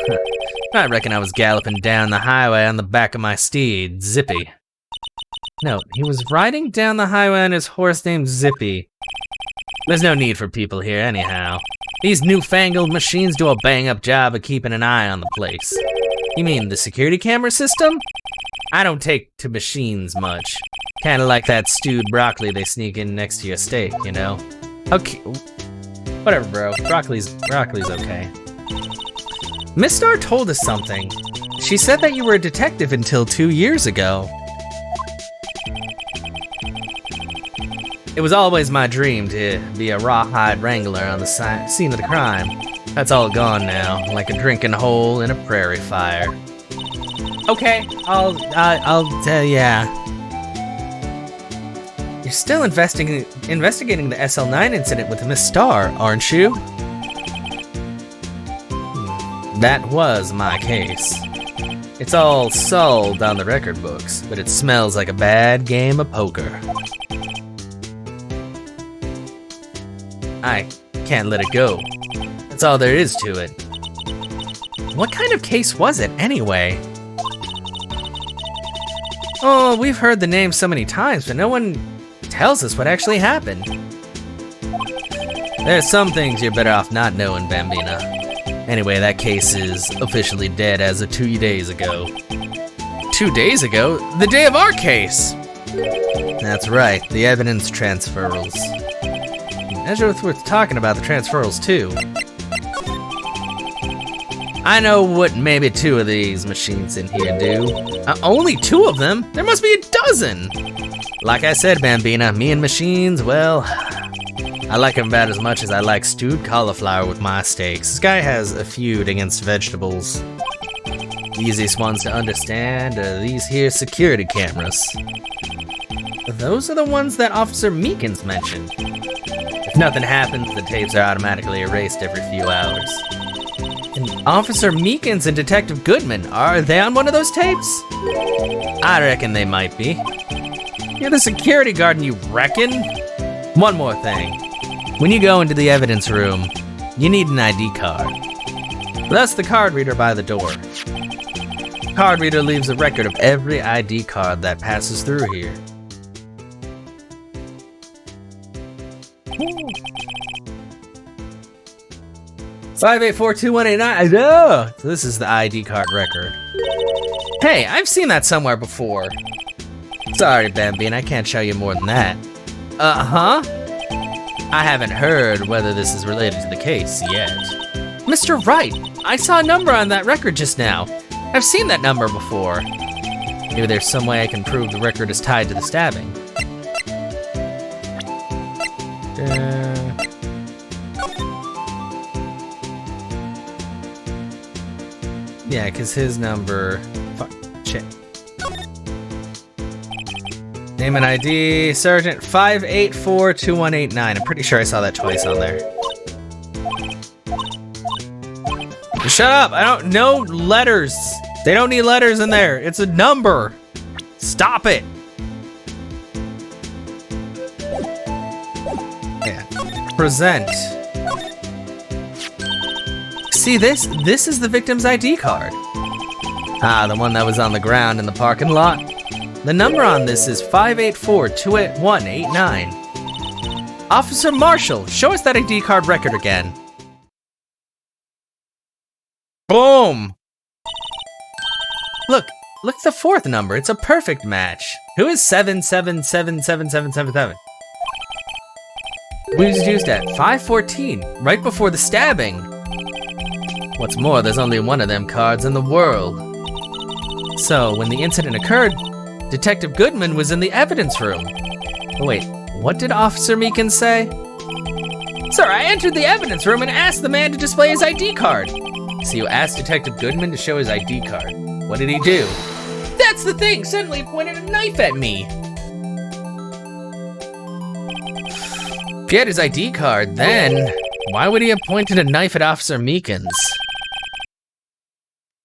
I reckon I was galloping down the highway on the back of my steed, Zippy. No, he was riding down the highway on his horse named Zippy. There's no need for people here anyhow. These newfangled machines do a bang-up job of keeping an eye on the place. You mean the security camera system? I don't take to machines much. Kinda like that stewed broccoli they sneak in next to your steak, you know? Okay, whatever, bro. Broccoli's okay. Miss Star told us something. She said that you were a detective until 2 years ago. It was always my dream to be a rawhide wrangler on the scene of the crime. That's all gone now, like a drinking hole in a prairie fire. Okay, yeah. You're still investigating the SL9 incident with Miss Star, aren't you? That was my case. It's all solved on the record books, but it smells like a bad game of poker. I can't let it go. That's all there is to it. What kind of case was it, anyway? Oh, we've heard the name so many times, but no one tells us what actually happened. There's some things you're better off not knowing, Bambina. Anyway, that case is officially dead as of 2 days ago. 2 days ago? The day of our case! That's right, the evidence transferals. It's worth talking about the transferals, too. I know what maybe 2 of these machines in here do. Only 2 of them? There must be a dozen! Like I said, Bambina, me and machines, well, I like them about as much as I like stewed cauliflower with my steaks. This guy has a feud against vegetables. The easiest ones to understand are these here security cameras. Those are the ones that Officer Meekins mentioned. If nothing happens, the tapes are automatically erased every few hours. And Officer Meekins and Detective Goodman, are they on one of those tapes? I reckon they might be. You're the security guard and you reckon? One more thing. When you go into the evidence room, you need an ID card. That's the card reader by the door. The card reader leaves a record of every ID card that passes through here. 5842189. I know. So this is the ID card record. Hey, I've seen that somewhere before. Sorry, Bambina, I can't show you more than that. Uh-huh. I haven't heard whether this is related to the case yet. Mr. Wright, I saw a number on that record just now. I've seen that number before. Maybe there's some way I can prove the record is tied to the stabbing. Yeah, because his number... Fuck, shit. Name and ID, Sergeant 5842189. I'm pretty sure I saw that twice on there. Shut up! I don't know letters. They don't need letters in there. It's a number. Stop it. Yeah. Present. See this? This is the victim's ID card. Ah, the one that was on the ground in the parking lot. The number on this is 5842189. Officer Marshall, show us that ID card record again. Boom! Look at the 4th number. It's a perfect match. Who is 77777777? Was used at 5:14, right before the stabbing. What's more, there's only one of them cards in the world. So, when the incident occurred, Detective Goodman was in the evidence room. Oh, wait, what did Officer Meekins say? Sir, I entered the evidence room and asked the man to display his ID card. So you asked Detective Goodman to show his ID card. What did he do? That's the thing! Suddenly he pointed a knife at me! If he had his ID card, then why would he have pointed a knife at Officer Meekins?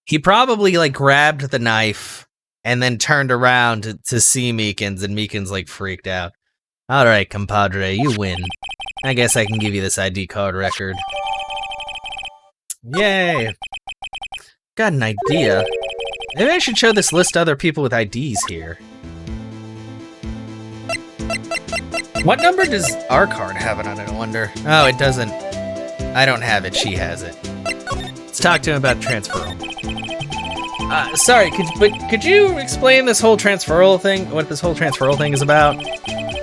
He probably, like, grabbed the knife and then turned around to see Meekins, and Meekins, like, freaked out. Alright, compadre, you win. I guess I can give you this ID card record. Yay! Got an idea. Maybe I should show this list to other people with IDs here. What number does our card have it on it, I wonder? Oh, it doesn't. I don't have it, she has it. Let's talk to him about transferal. Sorry, could you explain this whole transferal thing? What this whole transferal thing is about?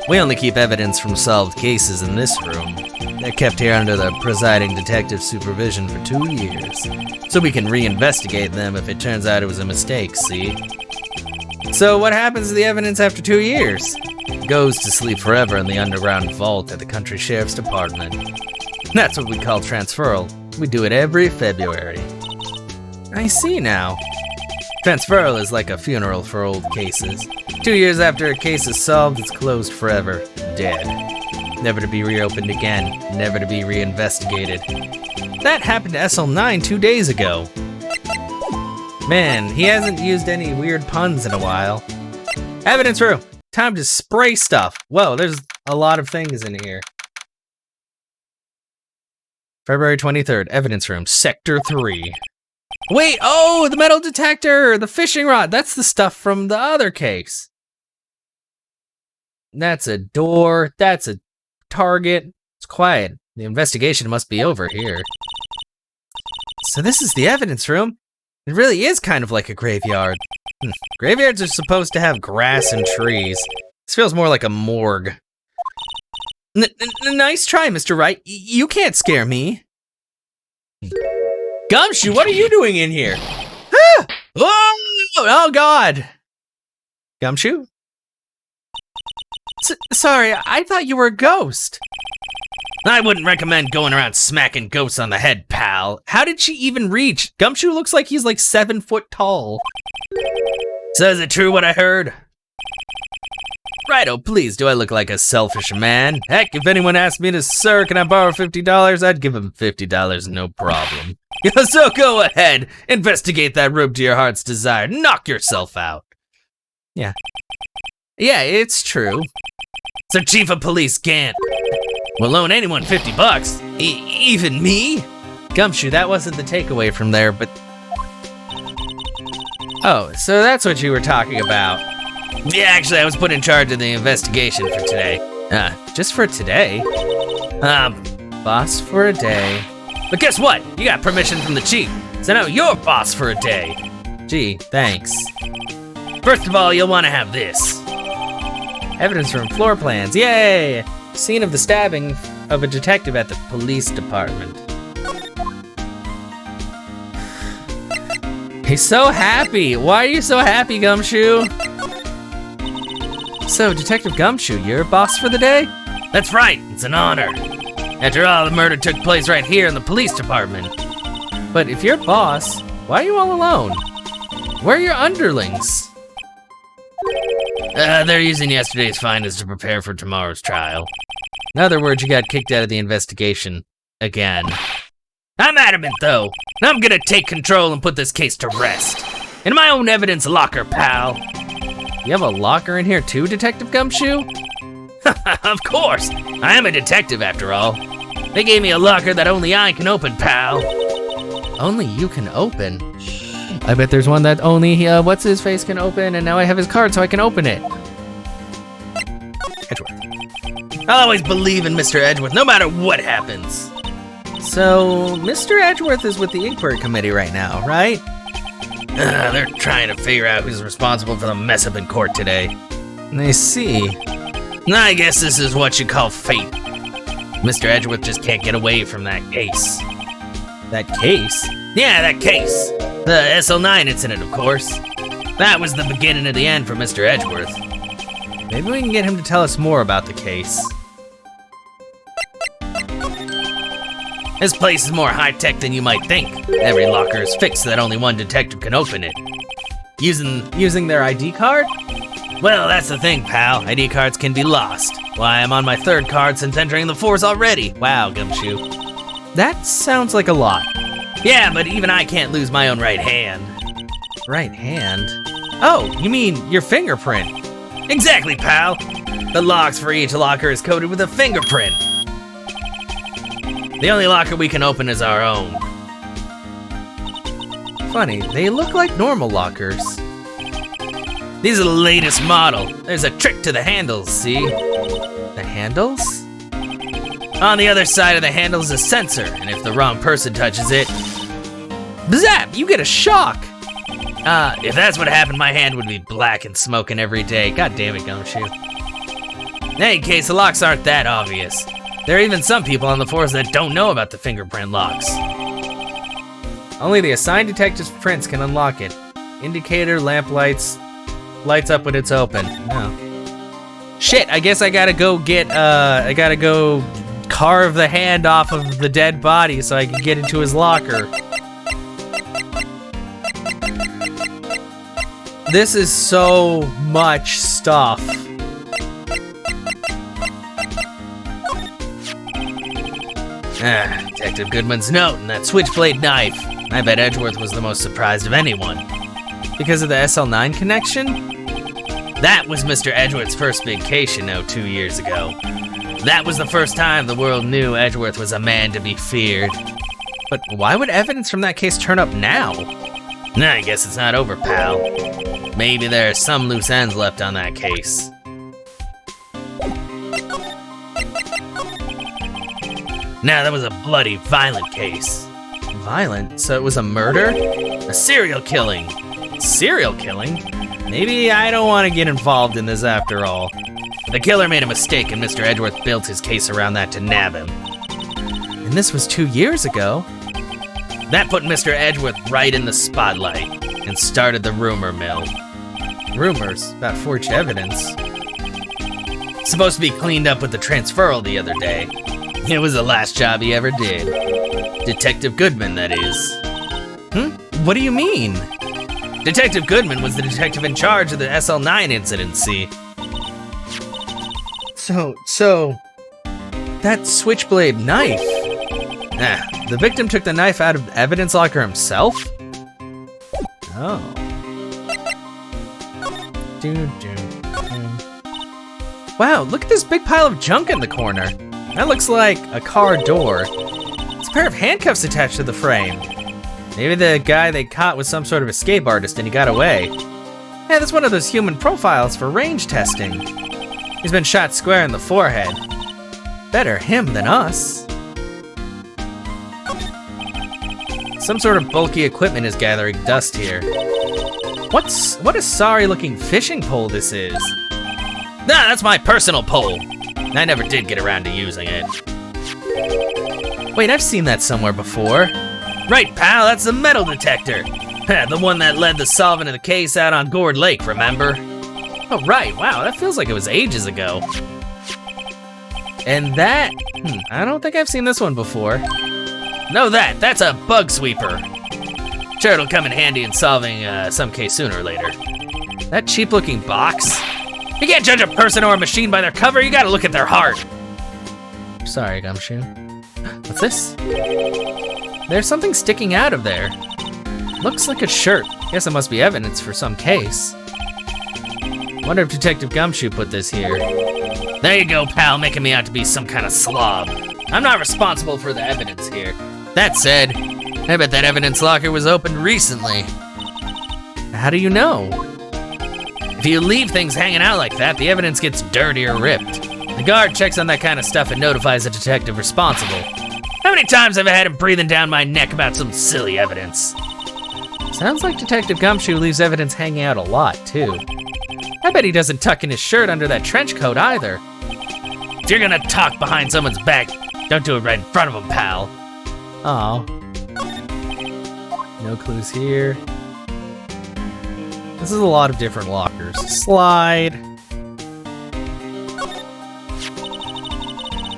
We only keep evidence from solved cases in this room. They're kept here under the presiding detective's supervision for 2 years, so we can reinvestigate them if it turns out it was a mistake, see? So what happens to the evidence after 2 years? It goes to sleep forever in the underground vault at the country sheriff's department. That's what we call transferal. We do it every February. I see now. Transferal is like a funeral for old cases. 2 years after a case is solved, it's closed forever. Dead. Never to be reopened again. Never to be reinvestigated. That happened to SL9 2 days ago. Man, he hasn't used any weird puns in a while. Evidence room! Time to spray stuff. Whoa, there's a lot of things in here. February 23rd, evidence room, Sector 3. Wait, oh, the metal detector, the fishing rod. That's the stuff from the other case. That's a door, that's a target. It's quiet. The investigation must be over here. So this is the evidence room? It really is kind of like a graveyard. Graveyards are supposed to have grass and trees. This feels more like a morgue. Nice try, Mr. Wright. You can't scare me. Gumshoe, what are you doing in here? Ah! Oh, God. Gumshoe? Sorry, I thought you were a ghost. I wouldn't recommend going around smacking ghosts on the head, pal. How did she even reach? Gumshoe looks like he's like 7 foot tall. So is it true what I heard? Righto, please, do I look like a selfish man? Heck, if anyone asked me to, sir, can I borrow $50? I'd give him $50, no problem. So go ahead, investigate that room to your heart's desire. Knock yourself out. Yeah, it's true. So Chief of Police Gant will loan anyone $50. Even me? Gumshoe, that wasn't the takeaway from there, but... Oh, so that's what you were talking about. Yeah, actually, I was put in charge of the investigation for today. Just for today? Boss for a day. But guess what? You got permission from the chief, so now you're boss for a day. Gee, thanks. First of all, you'll want to have this. Evidence from floor plans, yay! Scene of the stabbing of a detective at the police department. He's so happy. Why are you so happy, Gumshoe? So, Detective Gumshoe, you're boss for the day? That's right, it's an honor. After all, the murder took place right here in the police department. But if you're boss, why are you all alone? Where are your underlings? They're using yesterday's findings to prepare for tomorrow's trial. In other words, you got kicked out of the investigation again. I'm adamant, though. I'm gonna take control and put this case to rest. In my own evidence locker, pal. You have a locker in here too, Detective Gumshoe? Of course. I am a detective, after all. They gave me a locker that only I can open, pal. Only you can open? I bet there's one that only what's-his-face can open, and now I have his card so I can open it. Edgeworth. I'll always believe in Mr. Edgeworth, no matter what happens. So, Mr. Edgeworth is with the inquiry committee right now, right? They're trying to figure out who's responsible for the mess up in court today. I see. I guess this is what you call fate. Mr. Edgeworth just can't get away from that case. That case? Yeah, that case. The SL9 incident, of course. That was the beginning of the end for Mr. Edgeworth. Maybe we can get him to tell us more about the case. This place is more high-tech than you might think. Every locker is fixed so that only one detective can open it. Using their ID card? Well, that's the thing, pal. ID cards can be lost. Why, I'm on my 3rd card since entering the force already. Wow, Gumshoe. That sounds like a lot. Yeah, but even I can't lose my own right hand. Right hand? Oh, you mean your fingerprint? Exactly, pal. The locks for each locker is coated with a fingerprint. The only locker we can open is our own. Funny, they look like normal lockers. These are the latest model. There's a trick to the handles, see? The handles? On the other side of the handle is a sensor, and if the wrong person touches it, bzap, you get a shock. If that's what happened, my hand would be black and smoking every day. God damn it, Gumshoe. In any case, the locks aren't that obvious. There are even some people on the force that don't know about the fingerprint locks. Only the assigned detective's prints can unlock it. Indicator, lamp lights up when it's open. No. Shit, I guess I gotta go carve the hand off of the dead body so I can get into his locker. This is so much stuff. Detective Goodman's note and that switchblade knife. I bet Edgeworth was the most surprised of anyone. Because of the SL9 connection? That was Mr. Edgeworth's first vacation note 2 years ago. That was the first time the world knew Edgeworth was a man to be feared. But why would evidence from that case turn up now? Nah, I guess it's not over, pal. Maybe there are some loose ends left on that case. Nah, that was a bloody, violent case. Violent? So it was a murder? A serial killing. Serial killing? Maybe I don't want to get involved in this after all. The killer made a mistake and Mr. Edgeworth built his case around that to nab him. And this was 2 years ago? That put Mr. Edgeworth right in the spotlight and started the rumor mill. Rumors about forged evidence? Supposed to be cleaned up with the transferal the other day. It was the last job he ever did. Detective Goodman, that is. What do you mean? Detective Goodman was the detective in charge of the SL9 incident, see? So, that switchblade knife. The victim took the knife out of the evidence locker himself? Oh. Wow, look at this big pile of junk in the corner. That looks like a car door. There's a pair of handcuffs attached to the frame. Maybe the guy they caught was some sort of escape artist and he got away. Yeah, that's one of those human profiles for range testing. He's been shot square in the forehead. Better him than us. Some sort of bulky equipment is gathering dust here. What a sorry-looking fishing pole this is. Nah, that's my personal pole. I never did get around to using it. Wait, I've seen that somewhere before. Right, pal, that's the metal detector. The one that led the solving of the case out on Gourd Lake, remember? Oh, right, wow, that feels like it was ages ago. And that, I don't think I've seen this one before. No, that's a bug sweeper. Sure, it'll come in handy in solving some case sooner or later. That cheap-looking box? You can't judge a person or a machine by their cover, you gotta look at their heart. Sorry, Gumshoe. What's this? There's something sticking out of there. Looks like a shirt. Guess it must be evidence for some case. Wonder if Detective Gumshoe put this here. There you go, pal, making me out to be some kind of slob. I'm not responsible for the evidence here. That said, I bet that evidence locker was opened recently. How do you know? If you leave things hanging out like that, the evidence gets dirty or ripped. The guard checks on that kind of stuff and notifies the detective responsible. How many times have I had him breathing down my neck about some silly evidence? Sounds like Detective Gumshoe leaves evidence hanging out a lot, too. I bet he doesn't tuck in his shirt under that trench coat either. If you're gonna talk behind someone's back, don't do it right in front of them, pal. Aw. No clues here. This is a lot of different lockers. Slide.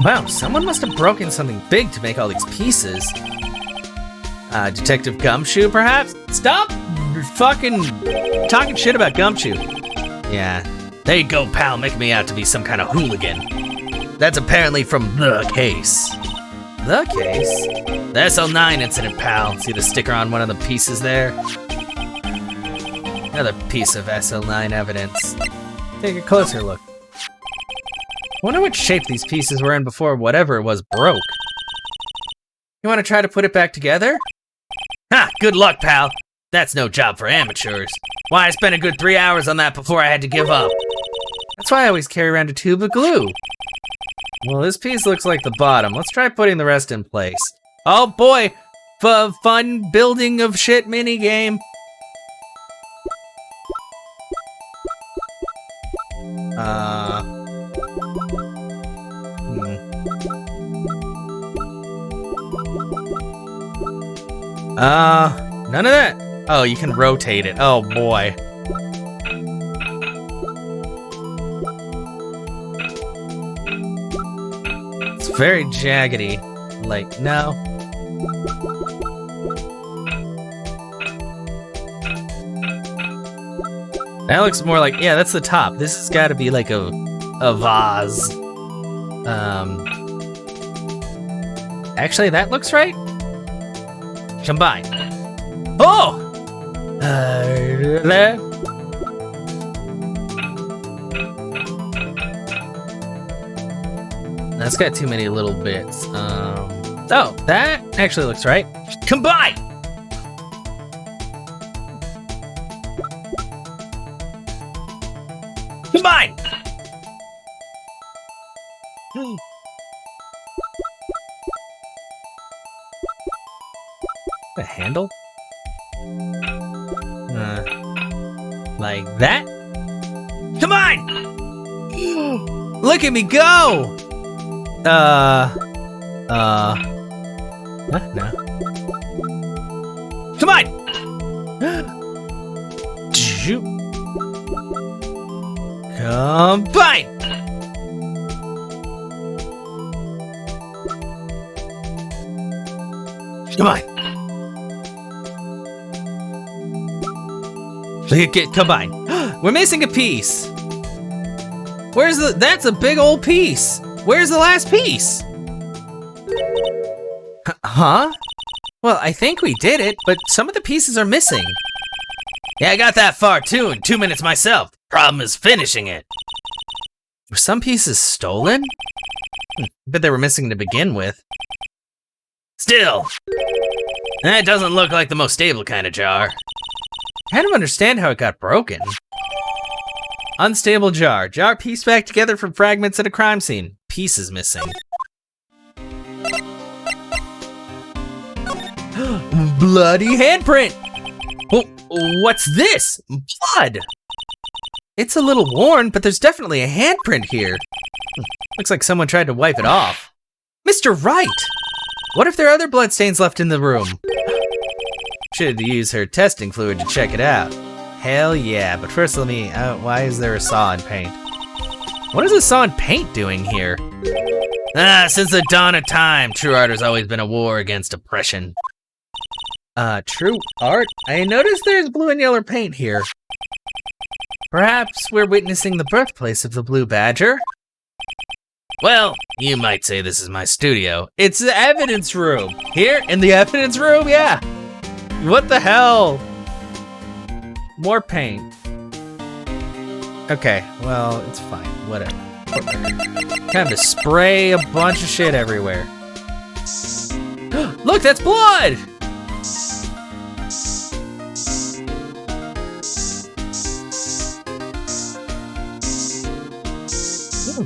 Wow, someone must have broken something big to make all these pieces. Detective Gumshoe, perhaps? Stop fucking talking shit about Gumshoe. Yeah. There you go, pal, making me out to be some kind of hooligan. That's apparently from the case. The case? The SL9 incident, pal. See the sticker on one of the pieces there? Another piece of SL9 evidence. Take a closer look. Wonder what shape these pieces were in before whatever it was broke. You want to try to put it back together? Ha! Good luck, pal. That's no job for amateurs. Why, I spent a good 3 hours on that before I had to give up. That's why I always carry around a tube of glue. Well, this piece looks like the bottom. Let's try putting the rest in place. Oh boy! Fun building of shit minigame. None of that. Oh, you can rotate it. Oh boy. It's very jaggedy. Like, no. That looks more like, yeah, that's the top. This has got to be like a vase. Actually, that looks right. Combine. Oh! That's got too many little bits. Oh, that actually looks right. Combine! Combine! A handle? Like that? Combine! Look at me go! What? No. Come on! Shoot. Combine! Come on! Get combine. We're missing a piece. Where's the? That's a big old piece. Where's the last piece? Huh? Well, I think we did it, but some of the pieces are missing. Yeah, I got that far too in 2 minutes myself. Problem is finishing it. Were some pieces stolen? Bet they were missing to begin with. Still, that doesn't look like the most stable kind of jar. I kind of understand how it got broken. Unstable jar. Jar pieced back together from fragments at a crime scene. Pieces missing. Bloody handprint! Oh, what's this? Blood! It's a little worn, but there's definitely a handprint here. Looks like someone tried to wipe it off. Mr. Wright! What if there are other bloodstains left in the room? Should use her testing fluid to check it out. Hell yeah, but first let me, why is there a saw and paint? What is a saw and paint doing here? Since the dawn of time, true art has always been a war against oppression. True art? I noticed there's blue and yellow paint here. Perhaps we're witnessing the birthplace of the Blue Badger? Well, you might say this is my studio. It's the evidence room. Here, in the evidence room, yeah. What the hell? More paint. Okay, well, it's fine, whatever. Time to spray a bunch of shit everywhere. Look, that's blood!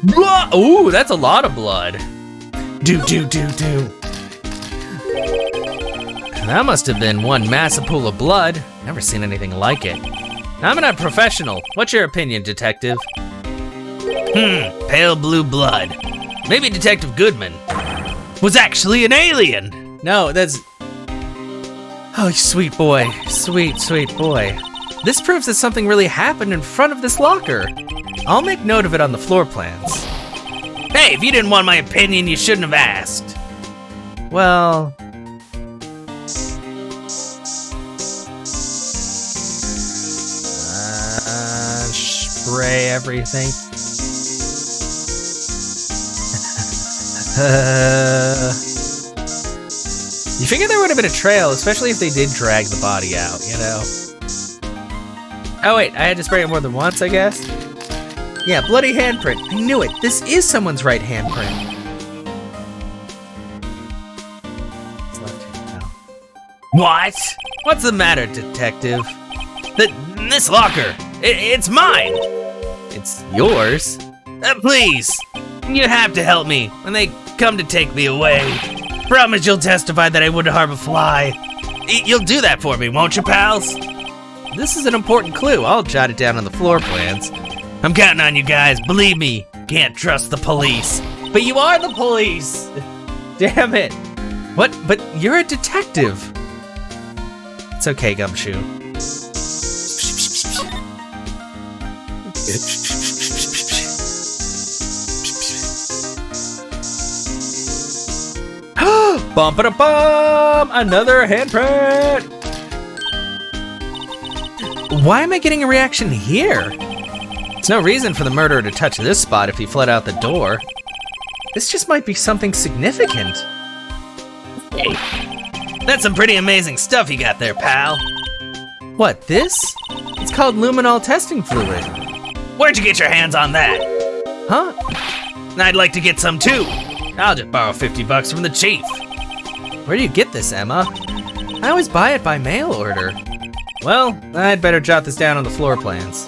Blood! Ooh, that's a lot of blood. Do. That must have been one massive pool of blood. Never seen anything like it. I'm not a professional. What's your opinion, detective? Pale blue blood. Maybe Detective Goodman was actually an alien. No, that's... Oh, sweet boy. Sweet boy. This proves that something really happened in front of this locker. I'll make note of it on the floor plans. Hey, if you didn't want my opinion, you shouldn't have asked. Well... spray everything. You figure there would have been a trail, especially if they did drag the body out, you know? Oh wait, I had to spray it more than once, I guess? Yeah, bloody handprint. I knew it. This is someone's right handprint. What? What's the matter, detective? This locker, it's mine. It's yours? Please, you have to help me when they come to take me away. Promise you'll testify that I wouldn't harm a fly. You'll do that for me, won't you, pals? This is an important clue. I'll jot it down on the floor plans. I'm counting on you guys. Believe me, can't trust the police. But you are the police. Damn it. What? But you're a detective. It's okay, Gumshoe. Bum-ba-da-bum! Another handprint! Why am I getting a reaction here? There's no reason for the murderer to touch this spot if he fled out the door. This just might be something significant. Hey, that's some pretty amazing stuff you got there, pal. What, this? It's called luminol testing fluid. Where'd you get your hands on that? Huh? I'd like to get some too. I'll just borrow $50 from the chief. Where do you get this, Emma? I always buy it by mail order. Well, I'd better jot this down on the floor plans.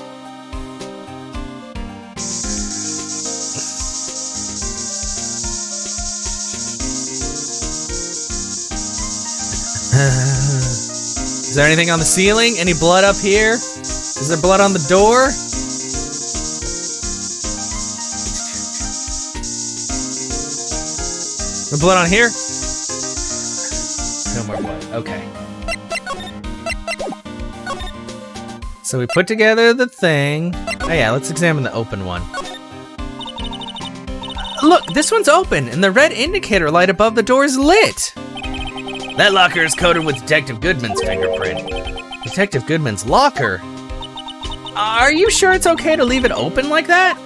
Is there anything on the ceiling? Any blood up here? Is there blood on the door? The blood on here? No more blood. Okay. So we put together the thing. Oh yeah, let's examine the open one. Look, this one's open, and the red indicator light above the door is lit. That locker is coated with Detective Goodman's fingerprint. Detective Goodman's locker? Are you sure it's okay to leave it open like that?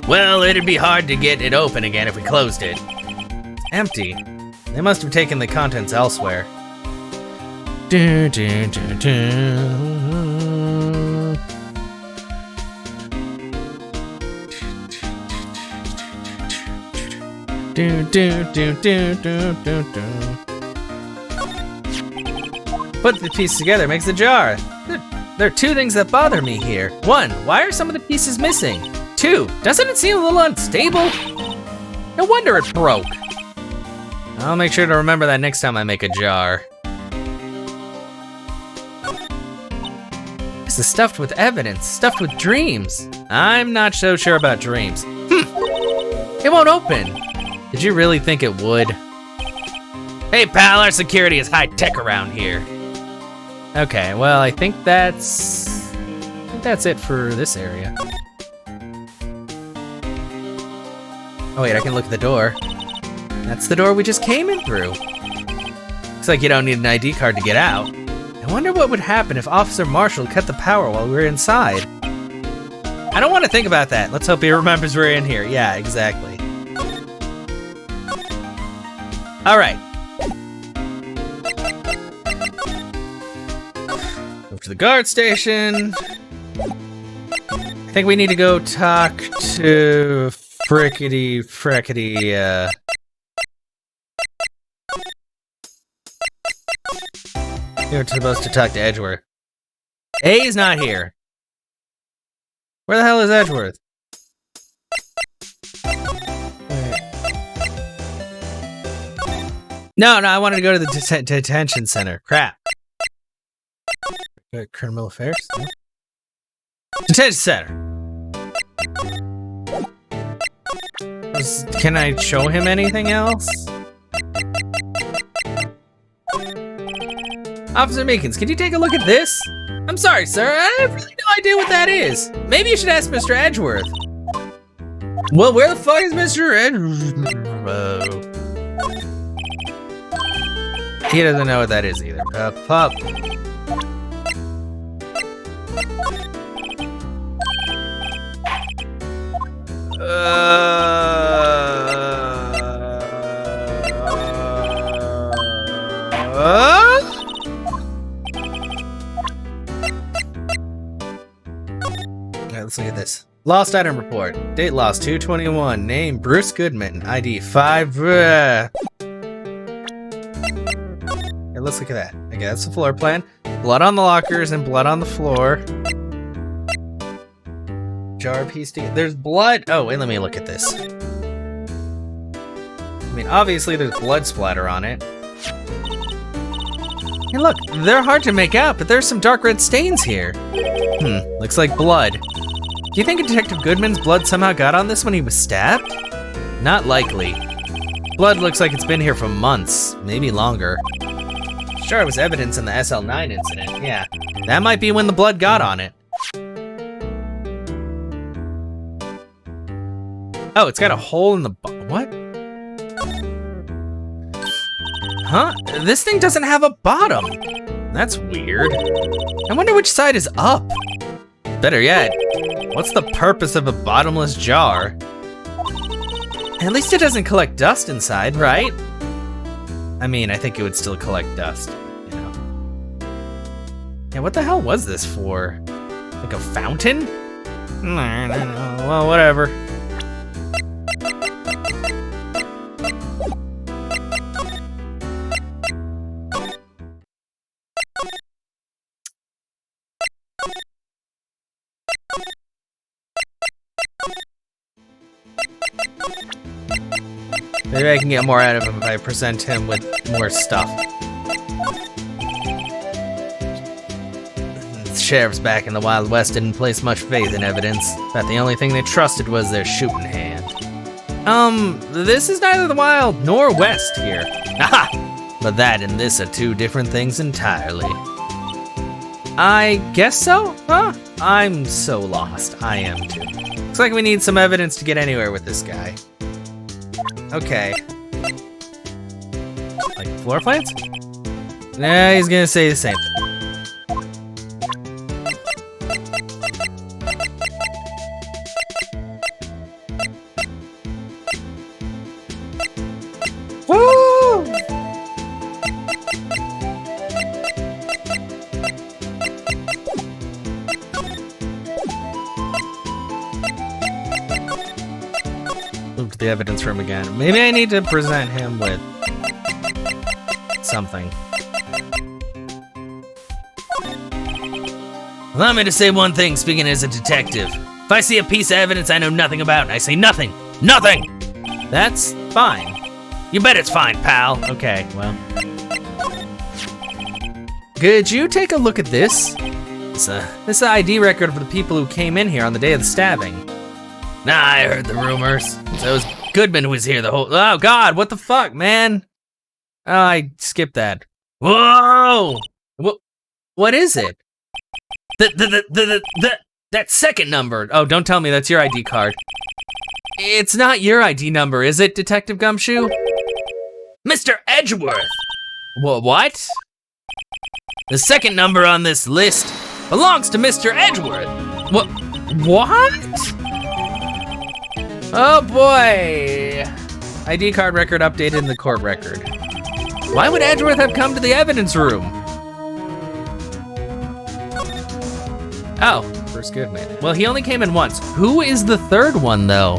Well, it'd be hard to get it open again if we closed it. It's empty. They must have taken the contents elsewhere. Do, do, do, do. Do, do, do, do, do, do, do. Put the pieces together makes a jar. There are two things that bother me here. One, why are some of the pieces missing? Two, doesn't it seem a little unstable? No wonder it broke. I'll make sure to remember that next time I make a jar. This is stuffed with evidence, stuffed with dreams. I'm not so sure about dreams. It won't open. Did you really think it would? Hey pal, our security is high tech around here. Okay, well, I think that's it for this area. Oh wait, I can look at the door. That's the door we just came in through. Looks like you don't need an ID card to get out. I wonder what would happen if Officer Marshall cut the power while we were inside. I don't want to think about that. Let's hope he remembers we're in here. Yeah, exactly. All right. To the guard station. I think we need to go talk to Frickety. You're supposed to talk to Edgeworth. A's not here. Where the hell is Edgeworth? No, I wanted to go to the detention center. Crap. Criminal affairs? No. Detention center. Can I show him anything else? Officer Meekins, can you take a look at this? I'm sorry, sir. I have really no idea what that is. Maybe you should ask Mr. Edgeworth. Well, where the fuck is Mr. Edgeworth? He doesn't know what that is either. Pup. Alright, let's look at this. Lost item report. Date lost 2/21. Name Bruce Goodman. ID 5. Here, let's look at that. Okay, that's the floor plan. Blood on the lockers and blood on the floor. Jar piece together. There's blood. Oh, wait, let me look at this. I mean, obviously there's blood splatter on it. And look, they're hard to make out, but there's some dark red stains here. Looks like blood. Do you think Detective Goodman's blood somehow got on this when he was stabbed? Not likely. Blood looks like it's been here for months, maybe longer. Sure, it was evidence in the SL9 incident, yeah. That might be when the blood got on it. Oh, it's got a hole in the what? Huh? This thing doesn't have a bottom. That's weird. I wonder which side is up. Better yet, what's the purpose of a bottomless jar? At least it doesn't collect dust inside, right? I mean, I think it would still collect dust, you know. Yeah, what the hell was this for? Like a fountain? I don't know. Well, whatever. Maybe I can get more out of him if I present him with more stuff. The sheriffs back in the Wild West didn't place much faith in evidence. In fact, the only thing they trusted was their shooting hand. This is neither the Wild nor West here. Aha! But that and this are two different things entirely. I guess so? Huh? I'm so lost. I am too. Looks like we need some evidence to get anywhere with this guy. Okay. Like floor plans? Nah, he's gonna say the same thing. Woo! Move to the evidence room again. Maybe I need to present him with something. Allow me to say one thing, speaking as a detective. If I see a piece of evidence I know nothing about, I say nothing. Nothing! That's fine. You bet it's fine, pal. Okay, well. Could you take a look at this? This is the ID record of the people who came in here on the day of the stabbing. Nah, I heard the rumors. So it was Goodman who was here the whole— oh God, what the fuck, man? Oh, I skipped that. Whoa! What is it? That second number. Oh, don't tell me that's your ID card. It's not your ID number, is it, Detective Gumshoe? Mr. Edgeworth! What? The second number on this list belongs to Mr. Edgeworth. What? Oh boy. ID card record updated in the court record. Why would Edgeworth have come to the evidence room? Oh, first Goodman. Well, he only came in once. Who is the third one, though?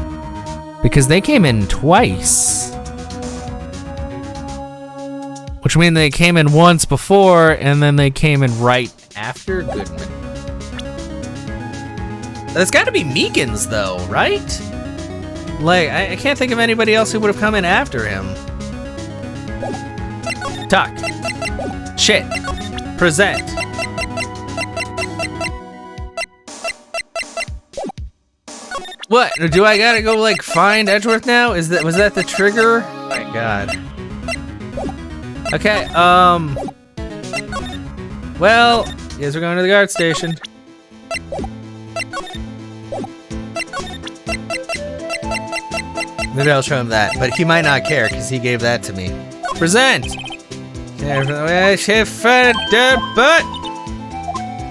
Because they came in twice. Which means they came in once before, and then they came in right after Goodman. That's gotta be Meekins, though, right? Like, I can't think of anybody else who would have come in after him. Talk. Shit. Present. What? Do I gotta go, like, find Edgeworth now? Was that the trigger? Oh my God. Okay, well, guess we're going to the guard station. Maybe I'll show him that, but he might not care because he gave that to me. Present!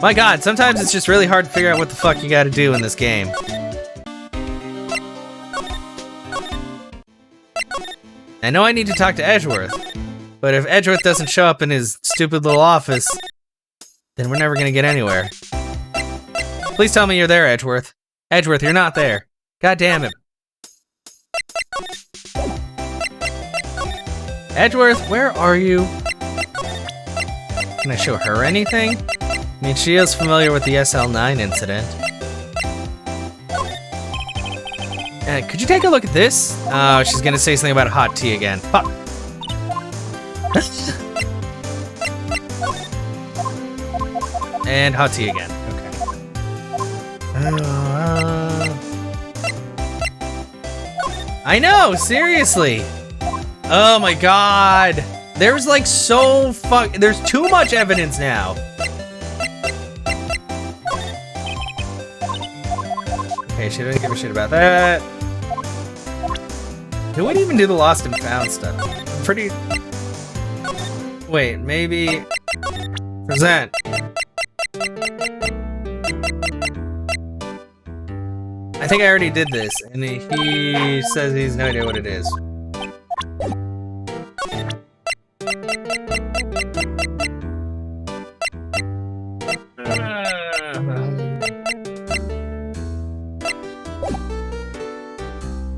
My God, sometimes it's just really hard to figure out what the fuck you gotta do in this game. I know I need to talk to Edgeworth, but if Edgeworth doesn't show up in his stupid little office, then we're never gonna get anywhere. Please tell me you're there, Edgeworth. Edgeworth, you're not there. God damn it. Edgeworth, where are you? Can I show her anything? I mean, she is familiar with the SL9 incident. Could you take a look at this? Oh, she's gonna say something about hot tea again. Fuck. And hot tea again. Okay. I know, seriously. Oh my God. There's like there's too much evidence now. Okay, she didn't give a shit about that. Who would even do the lost and found stuff? Pretty... Wait, maybe... Present. I think I already did this, and he says he has no idea what it is.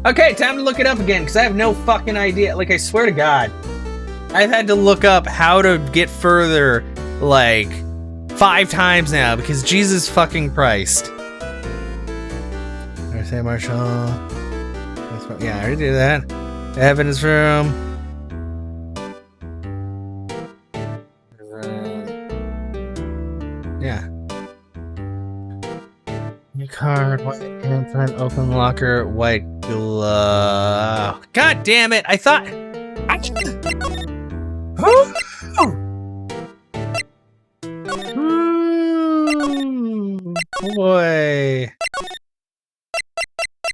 Okay, time to look it up again, because I have no fucking idea. Like, I swear to God, I've had to look up how to get further, like, 5 times now, because Jesus fucking Christ. Did I say Marshall? Yeah, I already did that. Evidence room. Yeah. New card, white handprint, open locker, white glove. God damn it! I thought. Boy.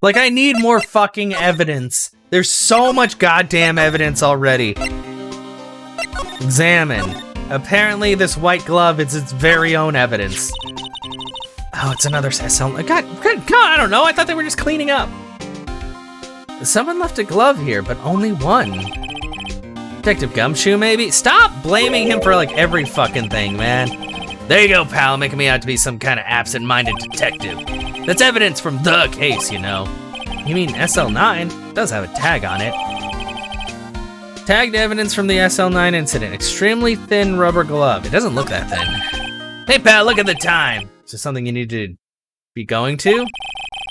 Like, I need more fucking evidence. There's so much goddamn evidence already. Examine. Apparently, this white glove is its very own evidence. Oh, it's another SL. God, I don't know. I thought they were just cleaning up. Someone left a glove here, but only one. Detective Gumshoe, maybe? Stop blaming him for, like, every fucking thing, man. There you go, pal, making me out to be some kind of absent-minded detective. That's evidence from the case, you know. You mean SL9? It does have a tag on it. Tagged evidence from the SL9 incident. Extremely thin rubber glove. It doesn't look that thin. Hey, pal, look at the time. Is this something you need to be going to?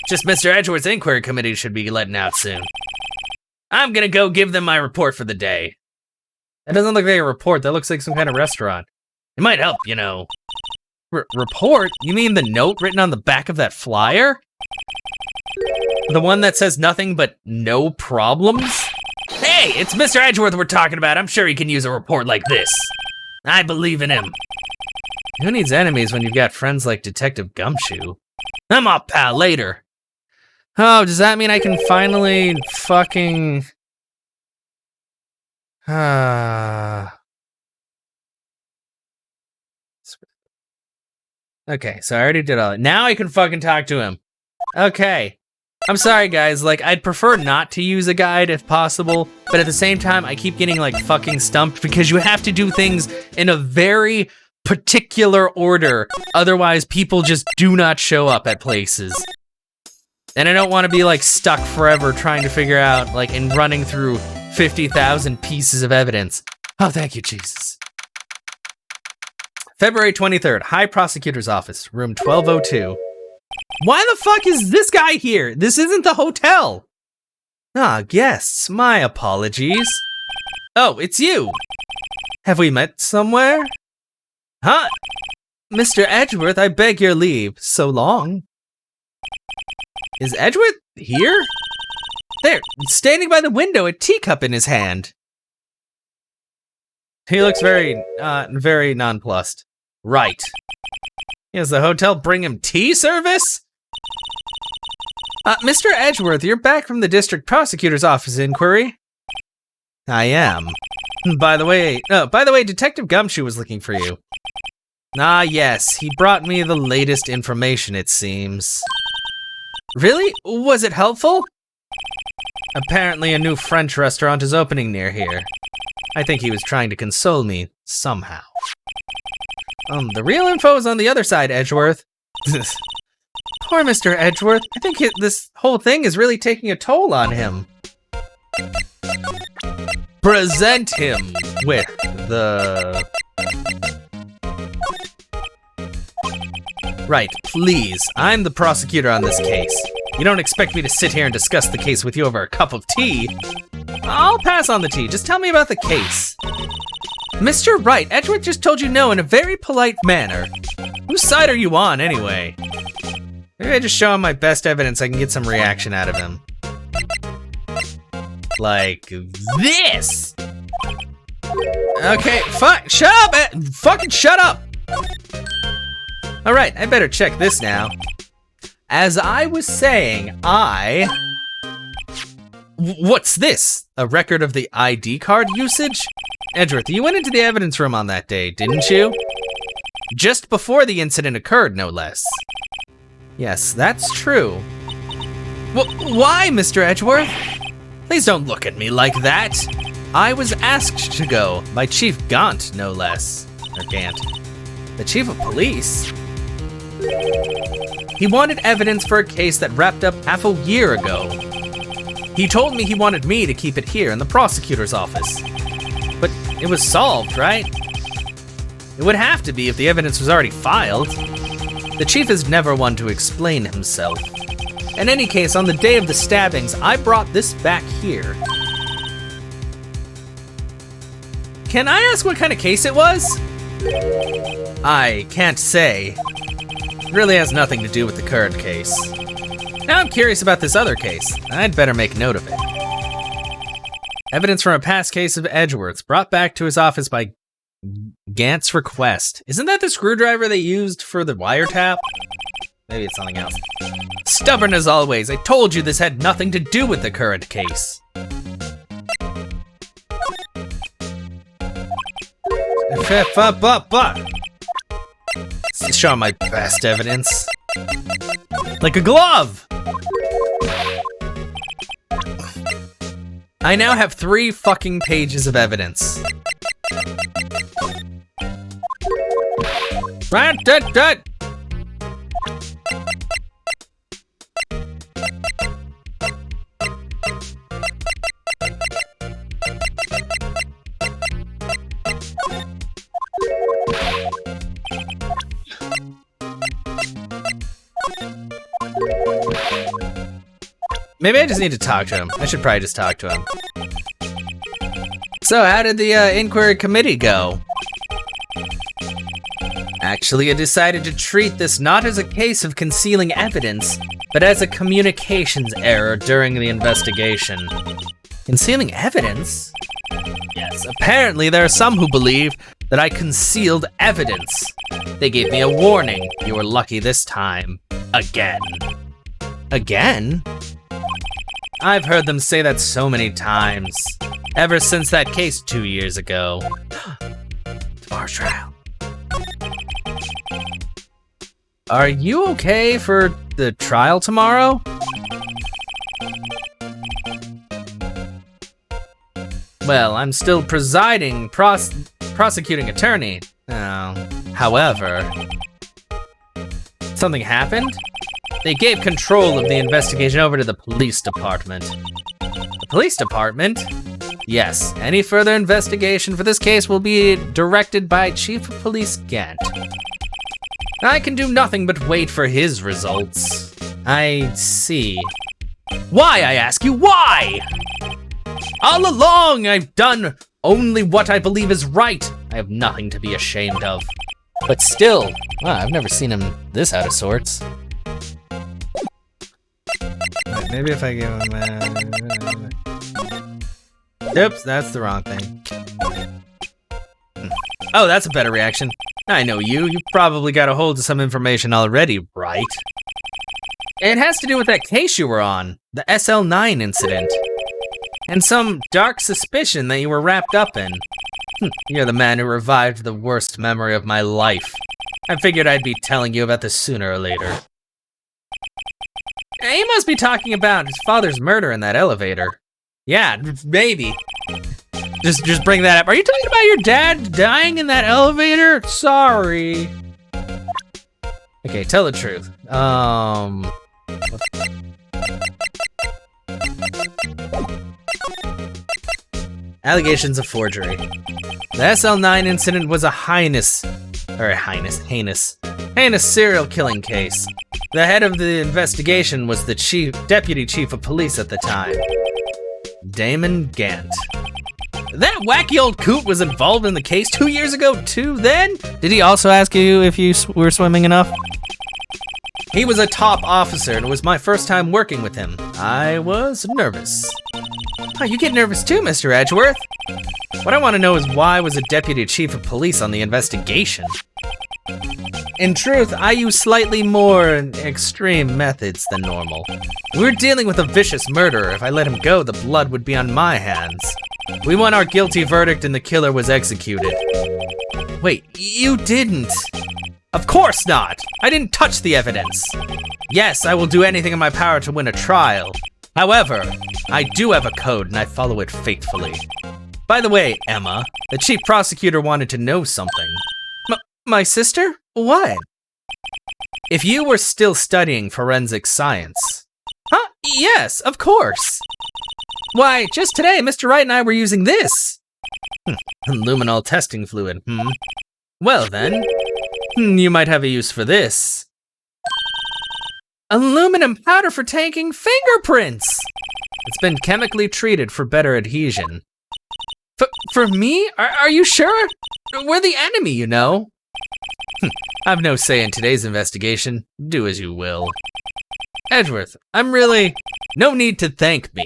Just Mr. Edgeworth's inquiry committee should be letting out soon. I'm gonna go give them my report for the day. That doesn't look like a report. That looks like some kind of restaurant. It might help, you know. Report? You mean the note written on the back of that flyer? The one that says nothing but no problems? Hey, it's Mr. Edgeworth we're talking about. I'm sure he can use a report like this. I believe in him. Who needs enemies when you've got friends like Detective Gumshoe? I'm off, pal, later. Oh, does that mean I can finally fucking... Okay, so I already did all that. Now I can fucking talk to him. Okay. I'm sorry, guys. Like, I'd prefer not to use a guide if possible, but at the same time, I keep getting, like, fucking stumped because you have to do things in a very particular order. Otherwise, people just do not show up at places. And I don't want to be, like, stuck forever trying to figure out, like, and running through 50,000 pieces of evidence. Oh, thank you, Jesus. February 23rd, High Prosecutor's Office, room 1202. Why the fuck is this guy here? This isn't the hotel. Ah, guests, my apologies. Oh, it's you. Have we met somewhere? Huh? Mr. Edgeworth, I beg your leave. So long. Is Edgeworth here? There, standing by the window, a teacup in his hand. He looks very nonplussed. Right. Does the hotel bring him tea service? Mr. Edgeworth, you're back from the district prosecutor's office inquiry. I am. By the way, Detective Gumshoe was looking for you. Ah, yes, he brought me the latest information, it seems. Really? Was it helpful? Apparently a new French restaurant is opening near here. I think he was trying to console me somehow. The real info is on the other side, Edgeworth. Poor Mr. Edgeworth. I think this whole thing is really taking a toll on him. Present him with the... Right, please. I'm the prosecutor on this case. You don't expect me to sit here and discuss the case with you over a cup of tea. I'll pass on the tea. Just tell me about the case. Mr. Wright, Edgeworth just told you no in a very polite manner. Whose side are you on, anyway? Maybe I just show him my best evidence I can get some reaction out of him. Like this! Okay, shut up! Fucking shut up! Alright, I better check this now. As I was saying, What's this? A record of the ID card usage? Edgeworth, you went into the evidence room on that day, didn't you? Just before the incident occurred, no less. Yes, that's true. Why, Mr. Edgeworth? Please don't look at me like that. I was asked to go by Chief Gaunt, no less. Or Gant. The Chief of Police? He wanted evidence for a case that wrapped up half a year ago. He told me he wanted me to keep it here in the prosecutor's office. But it was solved, right? It would have to be if the evidence was already filed. The chief is never one to explain himself. In any case, on the day of the stabbings, I brought this back here. can I ask what kind of case it was? I can't say. It really has nothing to do with the current case. Now I'm curious about this other case. I'd better make note of it. Evidence from a past case of Edgeworth's brought back to his office by Gant's request. Isn't that the screwdriver they used for the wiretap? Maybe it's something else. Stubborn as always, I told you this had nothing to do with the current case. Show my best evidence. Like a glove! I now have 3 fucking pages of evidence. Maybe I just need to talk to him. I should probably just talk to him. So, how did the inquiry committee go? Actually, I decided to treat this not as a case of concealing evidence, but as a communications error during the investigation. Concealing evidence? Yes, apparently there are some who believe that I concealed evidence. They gave me a warning. You were lucky this time. Again. Again? I've heard them say that so many times. Ever since that case 2 years ago. Tomorrow's trial. Are you okay for the trial tomorrow? Well, I'm still presiding prosecuting attorney. However, something happened? They gave control of the investigation over to the police department. The police department? Yes, any further investigation for this case will be directed by Chief of Police Gant. I can do nothing but wait for his results. I see. Why, I ask you, why? All along, I've done only what I believe is right. I have nothing to be ashamed of. But still, I've never seen him this out of sorts. Maybe if I give him Oops, that's the wrong thing. Oh, that's a better reaction. I know you. You've probably got a hold of some information already, right? It has to do with that case you were on, the SL9 incident. And some dark suspicion that you were wrapped up in. You're the man who revived the worst memory of my life. I figured I'd be telling you about this sooner or later. He must be talking about his father's murder in that elevator. Yeah, maybe. Just bring that up. Are you talking about your dad dying in that elevator? Sorry. Okay, tell the truth. Allegations of forgery. The SL9 incident was a heinous serial killing case. The head of the investigation was the deputy chief of police at the time, Damon Gant. That wacky old coot was involved in the case 2 years ago too then? Did he also ask you if you were swimming enough? He was a top officer and it was my first time working with him. I was nervous. Oh, you get nervous too, Mr. Edgeworth. What I want to know is why was a deputy chief of police on the investigation? In truth, I use slightly more extreme methods than normal. We're dealing with a vicious murderer. If I let him go, the blood would be on my hands. We won our guilty verdict and the killer was executed. Wait, you didn't? Of course not! I didn't touch the evidence. Yes, I will do anything in my power to win a trial. However, I do have a code and I follow it faithfully. By the way, Emma, the chief prosecutor wanted to know something. My sister? What? If you were still studying forensic science. Huh? Yes, of course. Why, just today, Mr. Wright and I were using this. Luminol testing fluid, Well then, you might have a use for this. Aluminum powder for taking fingerprints. It's been chemically treated for better adhesion. For me? Are you sure? We're the enemy, you know. I've no say in today's investigation. Do as you will. Edgeworth, I'm really... No need to thank me.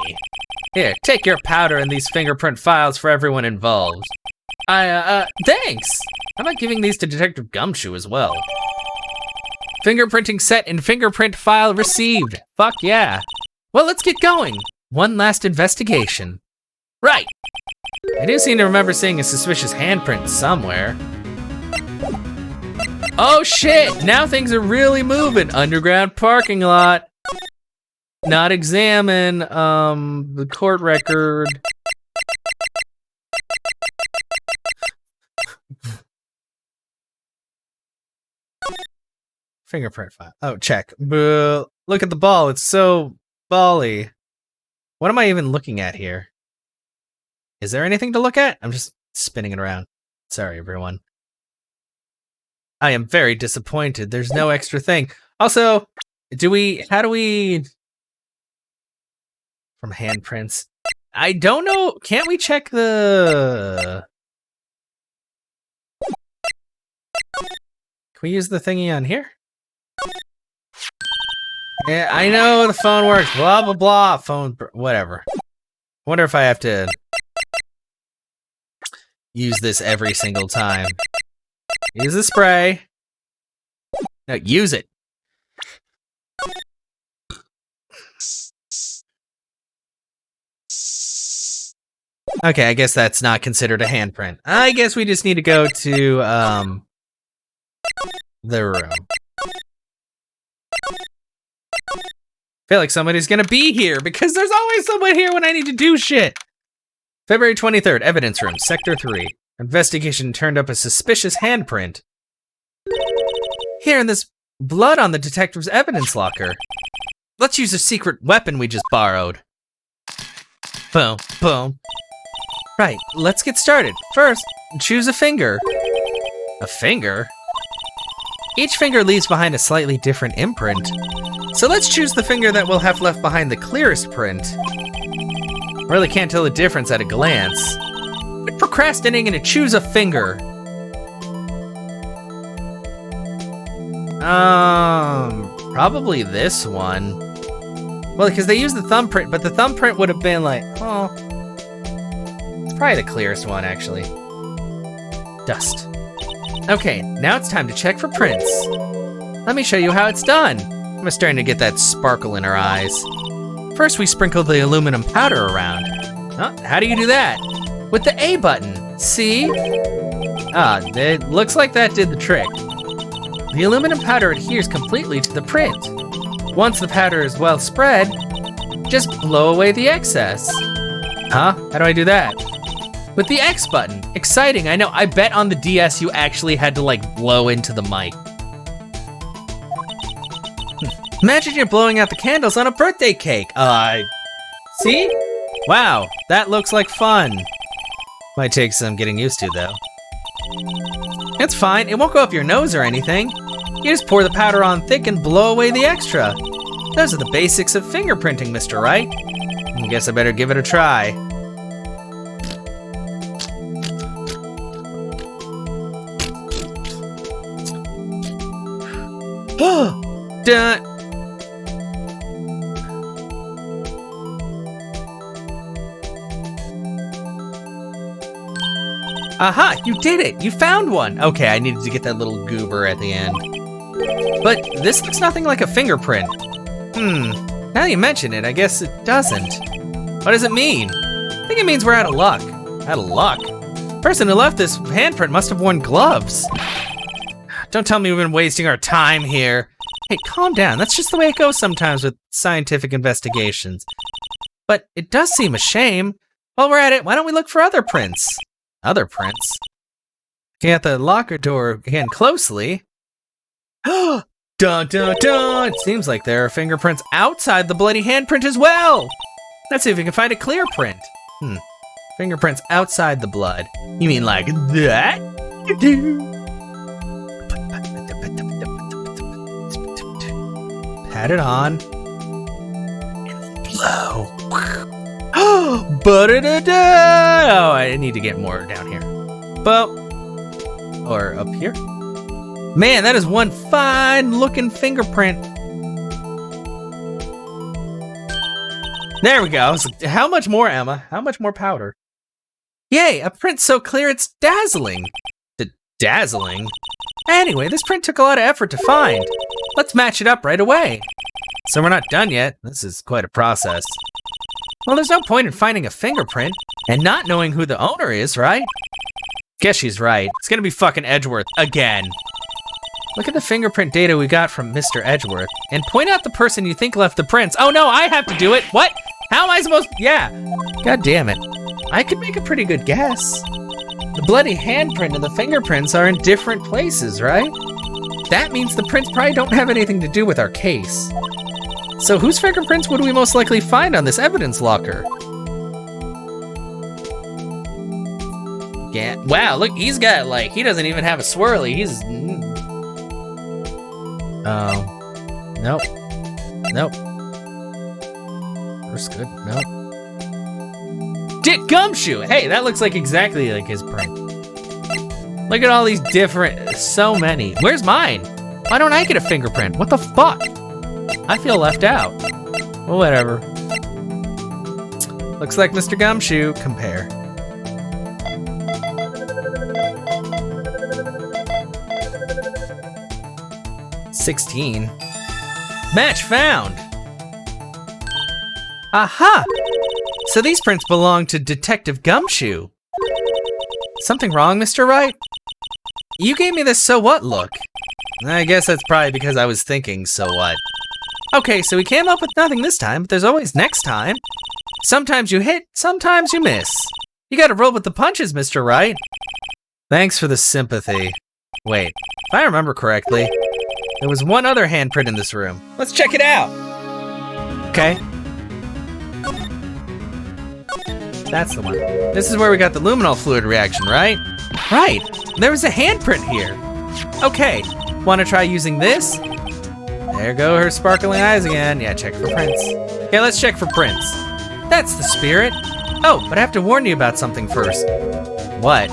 Here, take your powder and these fingerprint files for everyone involved. Thanks! How about giving these to Detective Gumshoe as well? Fingerprinting set and fingerprint file received. Fuck yeah. Well, let's get going. One last investigation. Right. I do seem to remember seeing a suspicious handprint somewhere. Oh shit, now things are really moving. Underground parking lot. Not examine, the court record. Fingerprint file. Oh, check. Look at the ball. It's so bally. What am I even looking at here? Is there anything to look at? I'm just spinning it around. Sorry, everyone. I am very disappointed. There's no extra thing. Also, how do we... From handprints. I don't know. Can't we check the... Can we use the thingy on here? Yeah, I know the phone works. Blah, blah, blah. Phone, whatever. Wonder if I have to use this every single time. Use the spray. No, use it. Okay, I guess that's not considered a handprint. I guess we just need to go to, the room. I feel like somebody's gonna be here because there's always someone here when I need to do shit. February 23rd, evidence room, sector 3. Investigation turned up a suspicious handprint. Here, and there's blood on the detective's evidence locker. Let's use a secret weapon we just borrowed. Boom, boom. Right, let's get started. First, choose a finger. A finger? Each finger leaves behind a slightly different imprint. So let's choose the finger that will have left behind the clearest print. Really can't tell the difference at a glance. Quit procrastinating and choose a finger. Probably this one. Well, because they used the thumbprint, but the thumbprint would have been like, oh. It's probably the clearest one, actually. Dust. Okay, now it's time to check for prints. Let me show you how it's done. I'm starting to get that sparkle in her eyes. First, we sprinkle the aluminum powder around. Huh? How do you do that? With the A button. See? Ah, it looks like that did the trick. The aluminum powder adheres completely to the print. Once the powder is well spread, just blow away the excess. Huh? How do I do that? With the X button. Exciting, I know. I bet on the DS you actually had to, like, blow into the mic. Imagine you're blowing out the candles on a birthday cake. See? Wow, that looks like fun. Might take some getting used to, though. It's fine, it won't go up your nose or anything. You just pour the powder on thick and blow away the extra. Those are the basics of fingerprinting, Mr. Wright. I guess I better give it a try. Dun. Aha, you did it! You found one! Okay, I needed to get that little goober at the end. But this looks nothing like a fingerprint. Now that you mention it, I guess it doesn't. What does it mean? I think it means we're out of luck. Out of luck? The person who left this handprint must have worn gloves. Don't tell me we've been wasting our time here. Hey, calm down. That's just the way it goes sometimes with scientific investigations. But it does seem a shame. While we're at it, why don't we look for other prints? Other prints? Looking at the locker door again closely. Dun dun dun! It seems like there are fingerprints outside the bloody handprint as well! Let's see if we can find a clear print. Fingerprints outside the blood. You mean like that? Pat it on. And blow. Oh, I need to get more down here. Or up here. Man, that is one fine looking fingerprint. There we go. So how much more, Emma? How much more powder? Yay, a print so clear it's dazzling. Dazzling? Anyway, this print took a lot of effort to find. Let's match it up right away. So we're not done yet. This is quite a process. Well, there's no point in finding a fingerprint and not knowing who the owner is, right? Guess she's right. It's gonna be fucking Edgeworth again. Look at the fingerprint data we got from Mr. Edgeworth and point out the person you think left the prints. Oh no, I have to do it. What? How am I supposed to? Yeah. God damn it. I could make a pretty good guess. The bloody handprint and the fingerprints are in different places, right? That means the prints probably don't have anything to do with our case. So whose fingerprints would we most likely find on this evidence locker? Yeah. Wow, look, he's got like, he doesn't even have a swirly. He's... Nope. Nope. First good. Nope. Dick Gumshoe! Hey, that looks like exactly like his print. Look at all these different, so many. Where's mine? Why don't I get a fingerprint? What the fuck? I feel left out. Well, whatever. Looks like Mr. Gumshoe. Compare. $16. Match found. Aha! So these prints belong to Detective Gumshoe. Something wrong, Mr. Wright? You gave me this so what look. I guess that's probably because I was thinking so what. Okay, so we came up with nothing this time, but there's always next time. Sometimes you hit, sometimes you miss. You gotta roll with the punches, Mr. Wright. Thanks for the sympathy. Wait, if I remember correctly, there was one other handprint in this room. Let's check it out. Okay. That's the one. This is where we got the luminol fluid reaction, right? Right, there was a handprint here. Okay, wanna try using this? There go her sparkling eyes again. Yeah, check for prints. Okay, let's check for prints. That's the spirit. Oh, but I have to warn you about something first. What?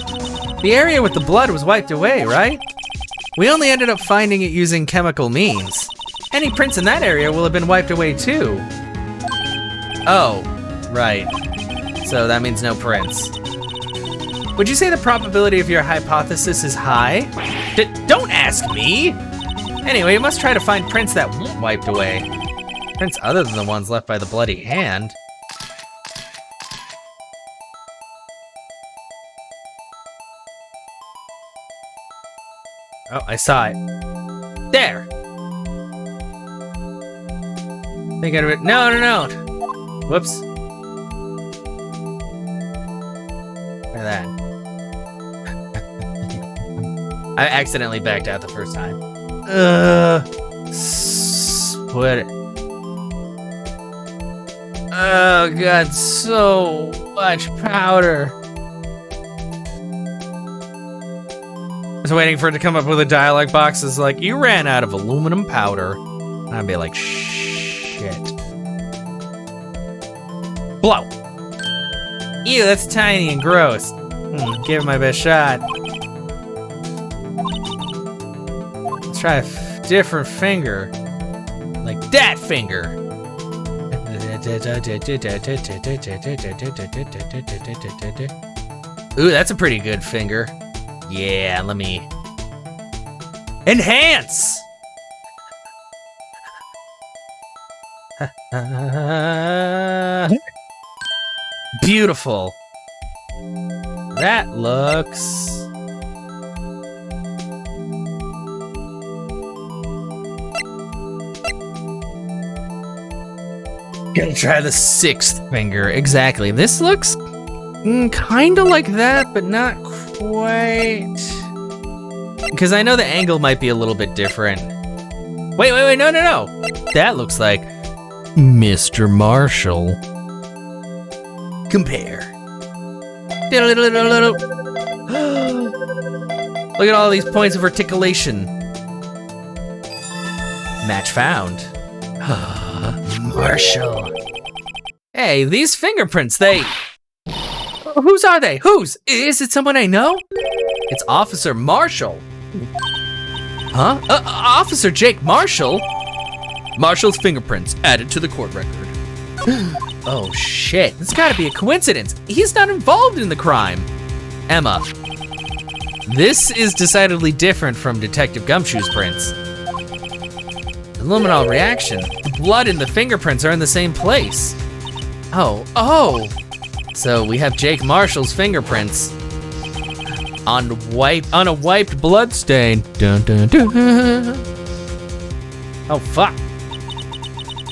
The area with the blood was wiped away, right? We only ended up finding it using chemical means. Any prints in that area will have been wiped away too. Oh, right. So that means no prints. Would you say the probability of your hypothesis is high? Don't ask me! Anyway, you must try to find prints that won't wiped away. Prints other than the ones left by the bloody hand. Oh, I saw it. There! Think out of it. No. Whoops. Look at that. I accidentally backed out the first time. Split it. Oh god, so much powder. I was waiting for it to come up with a dialogue box that's like, you ran out of aluminum powder. And I'd be like, shit. Blow. Ew, that's tiny and gross. Give it my best shot. Let's try a different finger. Like that finger. Ooh, that's a pretty good finger. Yeah, let me... enhance! Beautiful. That looks... Gonna try the sixth finger. Exactly. This looks kinda like that, but not quite. Because I know the angle might be a little bit different. Wait, no. That looks like Mr. Marshall. Compare. Look at all these points of articulation. Match found. Marshall. Hey, these fingerprints, whose are they? Whose? Is it someone I know? It's Officer Marshall. Huh? Officer Jake Marshall? Marshall's fingerprints added to the court record. Oh shit, this gotta be a coincidence. He's not involved in the crime. Emma, this is decidedly different from Detective Gumshoe's prints. Luminol reaction. The blood and the fingerprints are in the same place. Oh. So we have Jake Marshall's fingerprints on a wiped blood stain. Dun, dun, dun. Oh fuck.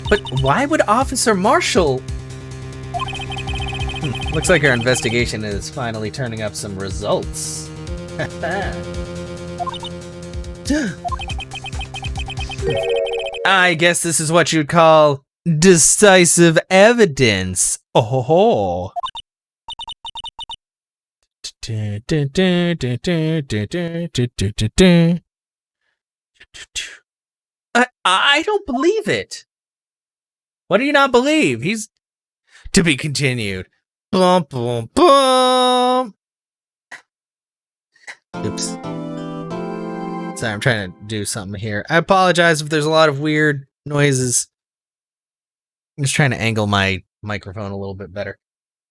But why would Officer Marshall? Looks like our investigation is finally turning up some results. I guess this is what you'd call decisive evidence. Oh. I don't believe it. What do you not believe? He's to be continued. Bum, bum, bum. Oops. Sorry, I'm trying to do something here. I apologize if there's a lot of weird noises. I'm just trying to angle my microphone a little bit better.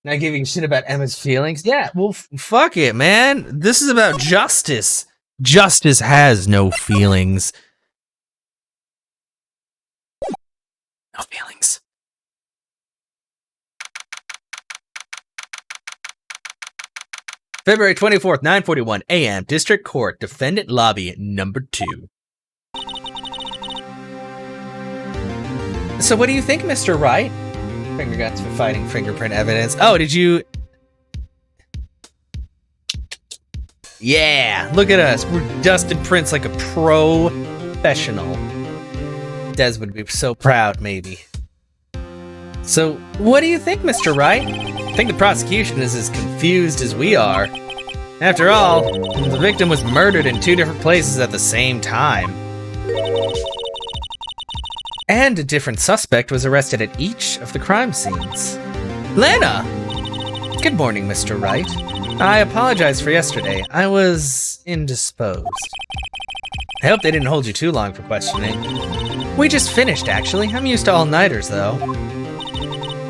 Not giving a shit about Emma's feelings. Yeah, well, fuck it, man. This is about justice. Justice has no feelings. No feelings. February 24th, 9:41 a.m. District Court, Defendant Lobby, number 2. So what do you think, Mr. Wright? Finger guns for fighting fingerprint evidence. Oh, did you... Yeah, look at us. We're dusting prints like a professional. Des would be so proud, maybe. So, what do you think, Mr. Wright? I think the prosecution is as confused as we are. After all, the victim was murdered in 2 different places at the same time. And a different suspect was arrested at each of the crime scenes. Lana! Good morning, Mr. Wright. I apologize for yesterday. I was indisposed. I hope they didn't hold you too long for questioning. We just finished, actually. I'm used to all-nighters, though.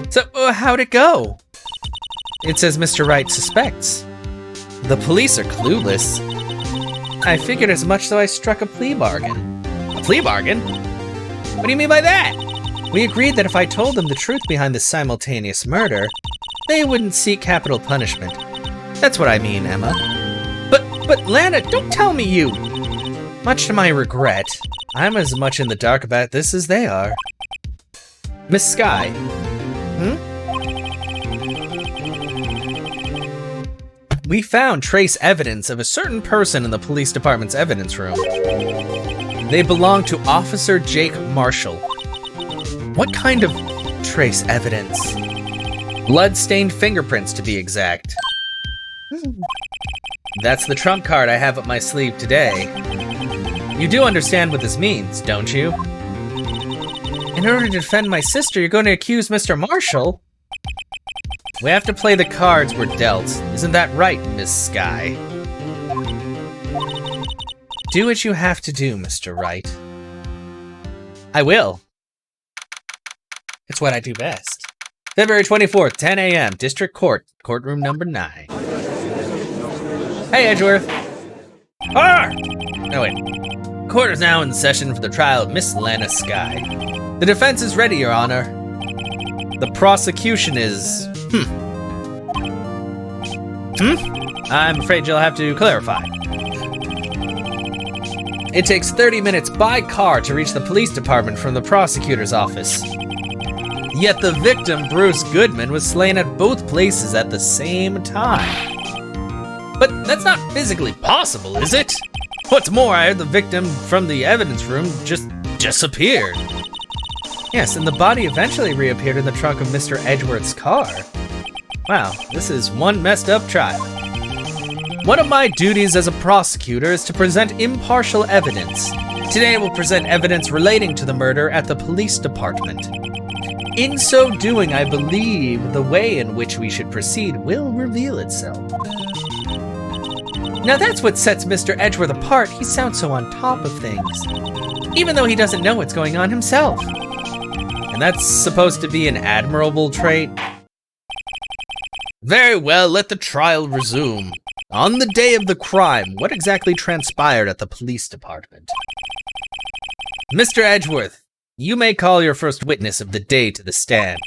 So, how'd it go? It says Mr. Wright suspects. The police are clueless. I figured as much, so I struck a plea bargain. A plea bargain? What do you mean by that? We agreed that if I told them the truth behind the simultaneous murder, they wouldn't seek capital punishment. That's what I mean, Emma. But Lana, don't tell me you... Much to my regret, I'm as much in the dark about this as they are. Miss Skye. We found trace evidence of a certain person in the police department's evidence room. They belong to Officer Jake Marshall. What kind of trace evidence? Blood-stained fingerprints, to be exact. That's the trump card I have up my sleeve today. You do understand what this means, don't you? In order to defend my sister, you're going to accuse Mr. Marshall? We have to play the cards we're dealt. Isn't that right, Miss Skye? Do what you have to do, Mr. Wright. I will. It's what I do best. February 24th, 10 a.m., District Court, courtroom number 9. Hey, Edgeworth. Ah! Oh, wait. Court is now in session for the trial of Miss Lana Skye. The defense is ready, Your Honor. The prosecution is... I'm afraid you'll have to clarify. It takes 30 minutes by car to reach the police department from the prosecutor's office. Yet the victim, Bruce Goodman, was slain at both places at the same time. But that's not physically possible, is it? What's more, I heard the victim from the evidence room just disappeared. Yes, and the body eventually reappeared in the trunk of Mr. Edgeworth's car. Wow, this is one messed up trial. One of my duties as a prosecutor is to present impartial evidence. Today I will present evidence relating to the murder at the police department. In so doing, I believe the way in which we should proceed will reveal itself. Now that's what sets Mr. Edgeworth apart. He sounds so on top of things, even though he doesn't know what's going on himself. And that's supposed to be an admirable trait. Very well, let the trial resume. On the day of the crime, what exactly transpired at the police department? Mr. Edgeworth, you may call your first witness of the day to the stand.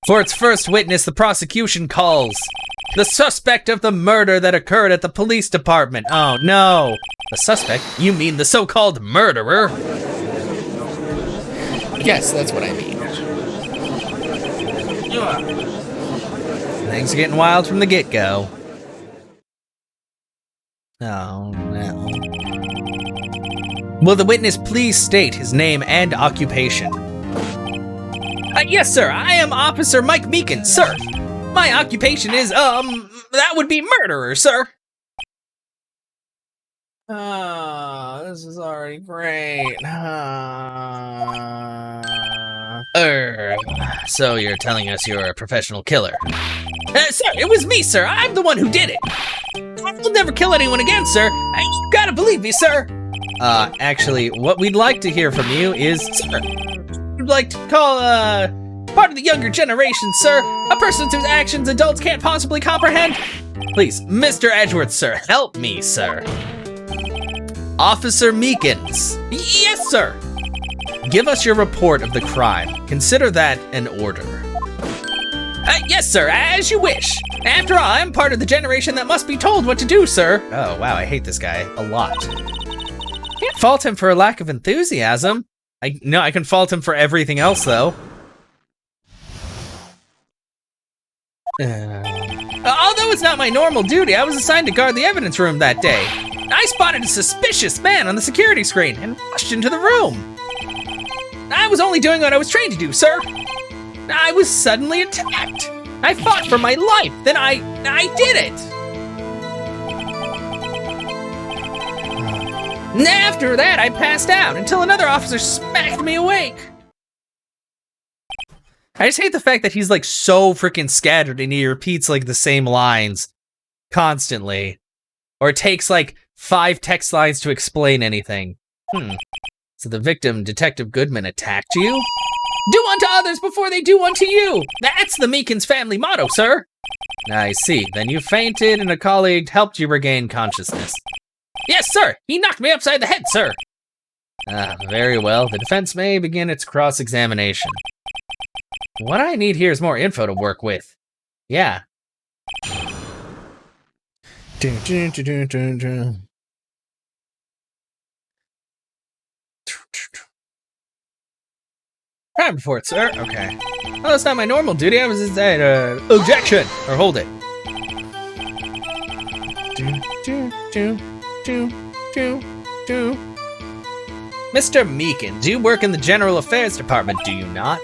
For its first witness, the prosecution calls the suspect of the murder that occurred at the police department. Oh no. The suspect? You mean the so-called murderer? Yes, that's what I mean. Things are getting wild from the get-go. Oh no. Will the witness please state his name and occupation? Yes, sir. I am Officer Mike Meekin, sir. My occupation is, that would be murderer, sir. This is already great. So you're telling us you're a professional killer? Sir, it was me, sir. I'm the one who did it. I'll never kill anyone again, sir. You gotta believe me, sir. Actually, what we'd like to hear from you is, sir, we'd like to call, part of the younger generation, sir. A person whose actions adults can't possibly comprehend. Please, Mr. Edgeworth, sir, help me, sir. Officer Meekins. Yes, sir. Give us your report of the crime. Consider that an order. Yes, sir, as you wish. After all, I'm part of the generation that must be told what to do, sir. Oh, wow, I hate this guy a lot. Can't fault him for a lack of enthusiasm. I can fault him for everything else, though. Although it's not my normal duty, I was assigned to guard the evidence room that day. I spotted a suspicious man on the security screen and rushed into the room. I was only doing what I was trained to do, sir. I was suddenly attacked. I fought for my life, then I did it. And after that, I passed out until another officer smacked me awake. I just hate the fact that he's like so freaking scattered and he repeats like the same lines constantly. Or it takes like 5 text lines to explain anything. So the victim, Detective Goodman, attacked you? Do unto others before they do unto you. That's the Meekins family motto, sir. I see. Then you fainted and a colleague helped you regain consciousness. Yes, sir. He knocked me upside the head, sir. Very well. The defense may begin its cross-examination. What I need here is more info to work with. Yeah. Crime report, sir. Okay. Oh, that's not my normal duty. I was at objection. Or hold it. Mr. Meekin, do you work in the General Affairs Department, do you not?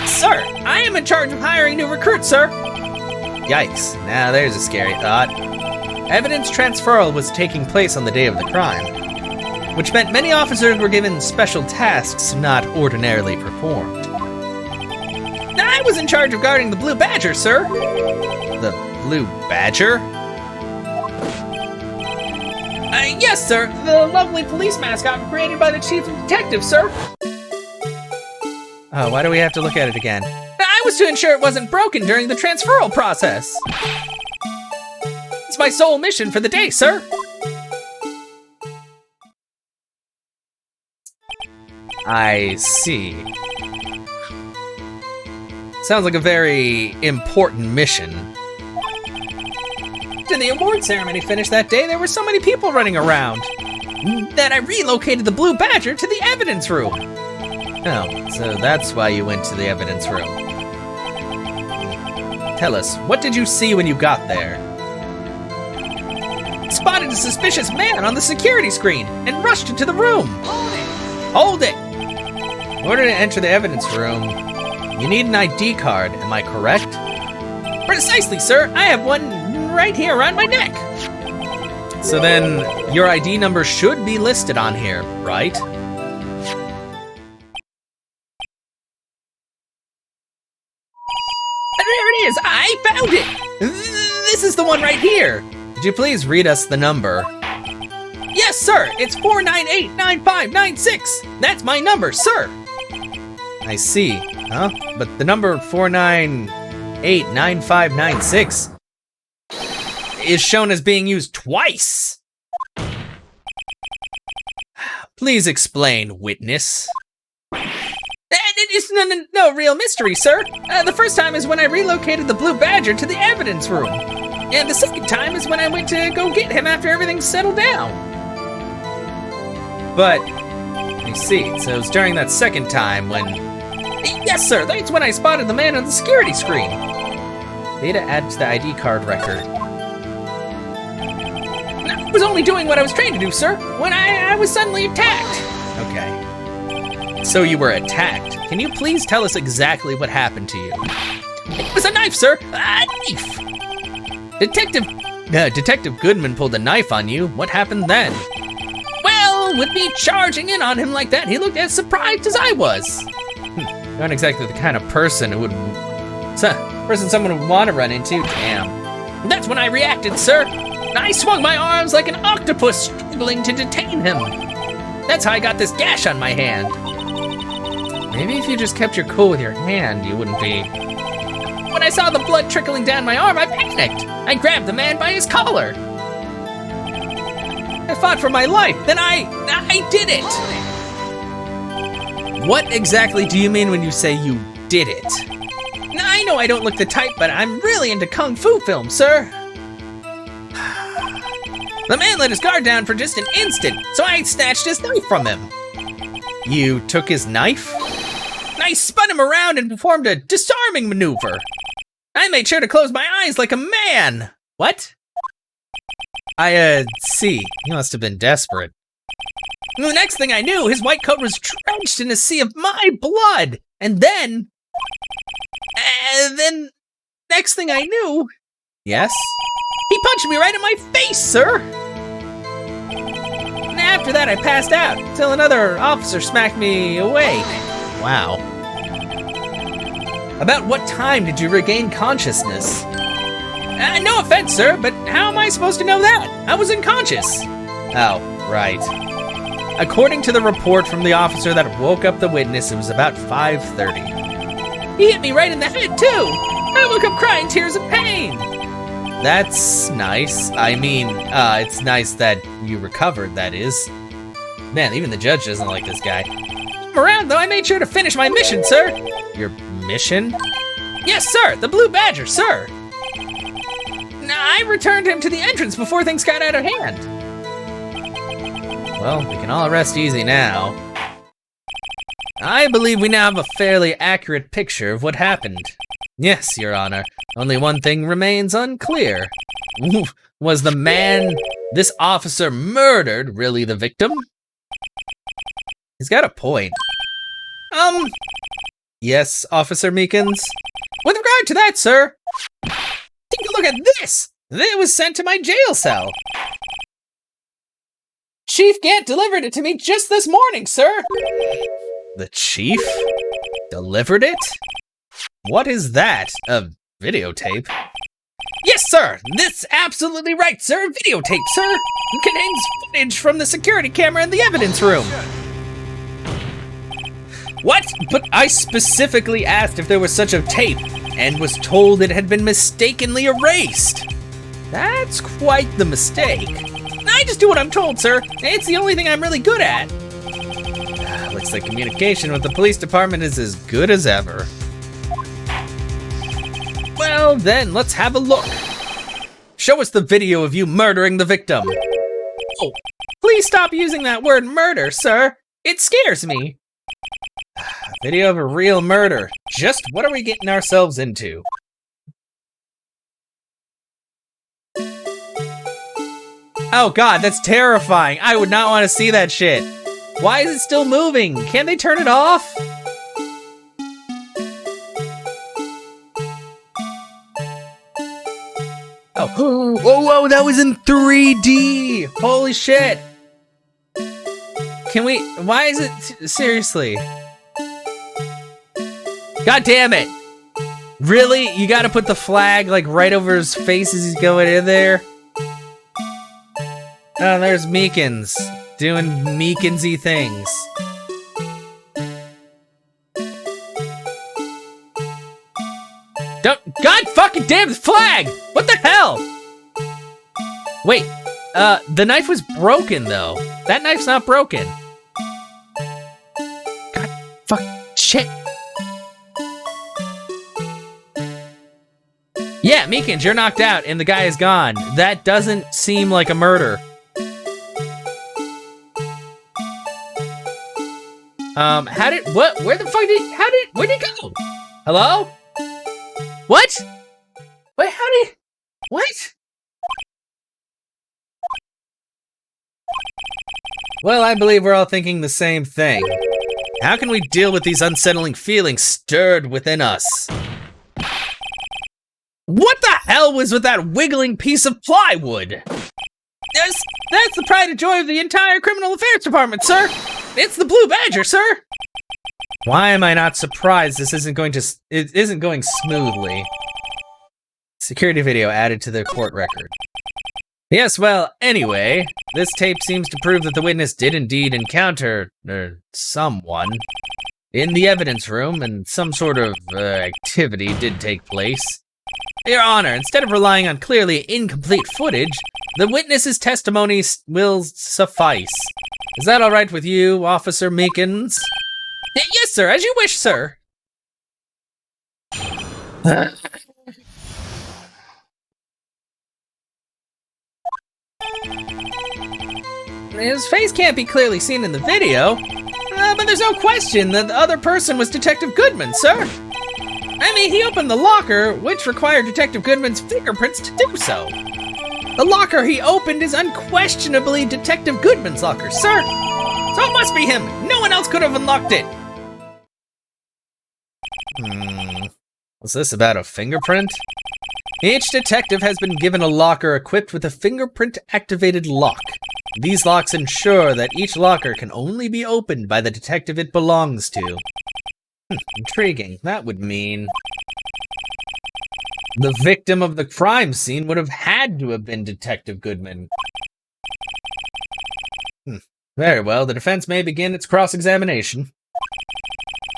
Sir, I am in charge of hiring new recruits, sir. Yikes. Now there's a scary thought. Evidence transferal was taking place on the day of the crime, which meant many officers were given special tasks not ordinarily performed. I was in charge of guarding the Blue Badger, sir. The Blue Badger? Yes, sir. The lovely police mascot created by the chief of detectives, sir. Oh, why do we have to look at it again? I was to ensure it wasn't broken during the transferal process. It's my sole mission for the day, sir. I see. Sounds like a very important mission. After the award ceremony finished that day, there were so many people running around that I relocated the Blue Badger to the evidence room. Oh, so that's why you went to the evidence room. Tell us, what did you see when you got there? Spotted a suspicious man on the security screen and rushed into the room. Hold it! In order to enter the evidence room, you need an ID card, am I correct? Precisely, sir. I have one right here around my neck. So then, your ID number should be listed on here, right? it is! I found it! This is the one right here! Could you please read us the number? Yes, sir! It's 4989596! That's my number, sir! I see. Huh? But the number 4989596 is shown as being used twice. Please explain, witness. It's no real mystery, sir. The first time is when I relocated the Blue Badger to the evidence room. And the second time is when I went to go get him after everything settled down. But, I see, so it was during that second time when... Yes, sir, that's when I spotted the man on the security screen. Data added to the ID card record. I was only doing what I was trained to do, sir, when I was suddenly attacked. Okay. So you were attacked. Can you please tell us exactly what happened to you? It was a knife, sir, a knife. Detective Goodman pulled a knife on you. What happened then? Well, with me charging in on him like that, he looked as surprised as I was. You aren't exactly the kind of person who would... someone would want to run into. Damn. That's when I reacted, sir. I swung my arms like an octopus struggling to detain him. That's how I got this gash on my hand. Maybe if you just kept your cool with your hand, you wouldn't be... When I saw the blood trickling down my arm, I panicked. I grabbed the man by his collar. I fought for my life, then I did it. What exactly do you mean when you say you did it? I know I don't look the type, but I'm really into kung fu films, sir. The man let his guard down for just an instant, so I snatched his knife from him. You took his knife? I spun him around and performed a disarming maneuver. I made sure to close my eyes like a man. What? See. You must have been desperate. The next thing I knew, his white coat was drenched in a sea of my blood. And then, next thing I knew... Yes? He punched me right in my face, sir! And after that, I passed out, till another officer smacked me awake. Wow. About what time did you regain consciousness? No offense, sir, but how am I supposed to know that? I was unconscious. Oh, right. According to the report from the officer that woke up the witness, it was about 5:30. He hit me right in the head, too! I woke up crying tears of pain! That's nice. I mean, it's nice that you recovered, that is. Man, even the judge doesn't like this guy. Around, though, I made sure to finish my mission, sir. Your mission? Yes, sir, the Blue Badger, sir. I returned him to the entrance before things got out of hand. Well, we can all rest easy now. I believe we now have a fairly accurate picture of what happened. Yes, Your Honor. Only one thing remains unclear. Was the man this officer murdered really the victim? He's got a point. Yes, Officer Meekins? With regard to that, sir, take a look at this! It was sent to my jail cell. Chief Gant delivered it to me just this morning, sir. The chief delivered it? What is that? A videotape? Yes, sir. That's absolutely right, sir. Videotape, sir. It contains footage from the security camera in the evidence room. What? But I specifically asked if there was such a tape and was told it had been mistakenly erased. That's quite the mistake. I just do what I'm told, sir. It's the only thing I'm really good at. Looks like communication with the police department is as good as ever. Well then, let's have a look. Show us the video of you murdering the victim. Oh, please stop using that word murder, sir. It scares me. Video of a real murder. Just what are we getting ourselves into? Oh god, that's terrifying. I would not want to see that shit. Why is it still moving? Can't they turn it off? Oh, whoa, that was in 3D. Holy shit. Can we, why is it, seriously? God damn it. Really? You gotta put the flag like right over his face as he's going in there? Oh, there's Meekins doing Meekins-y things. God fucking damn the flag! What the hell? Wait, the knife was broken though. That knife's not broken. God, fuck, shit. Yeah, Meekins, you're knocked out and the guy is gone. That doesn't seem like a murder. Where the fuck where'd he go? Hello? What? Wait, what? Well, I believe we're all thinking the same thing. How can we deal with these unsettling feelings stirred within us? What the hell was with that wiggling piece of plywood? That's the pride and joy of the entire criminal affairs department, sir. It's the Blue Badger, sir. Why am I not surprised this isn't going smoothly? Security video added to the court record. Yes, well, anyway, this tape seems to prove that the witness did indeed encounter, someone in the evidence room, and some sort of, activity did take place. Your Honor, instead of relying on clearly incomplete footage, the witness's testimony will suffice. Is that all right with you, Officer Meekins? Yes, sir, as you wish, sir. His face can't be clearly seen in the video, but there's no question that the other person was Detective Goodman, sir. I mean, he opened the locker, which required Detective Goodman's fingerprints to do so. The locker he opened is unquestionably Detective Goodman's locker, sir. So it must be him. No one else could have unlocked it. What's this about a fingerprint? Each detective has been given a locker equipped with a fingerprint-activated lock. These locks ensure that each locker can only be opened by the detective it belongs to. Intriguing. That would mean the victim of the crime scene would have had to have been Detective Goodman. Very well, the defense may begin its cross-examination.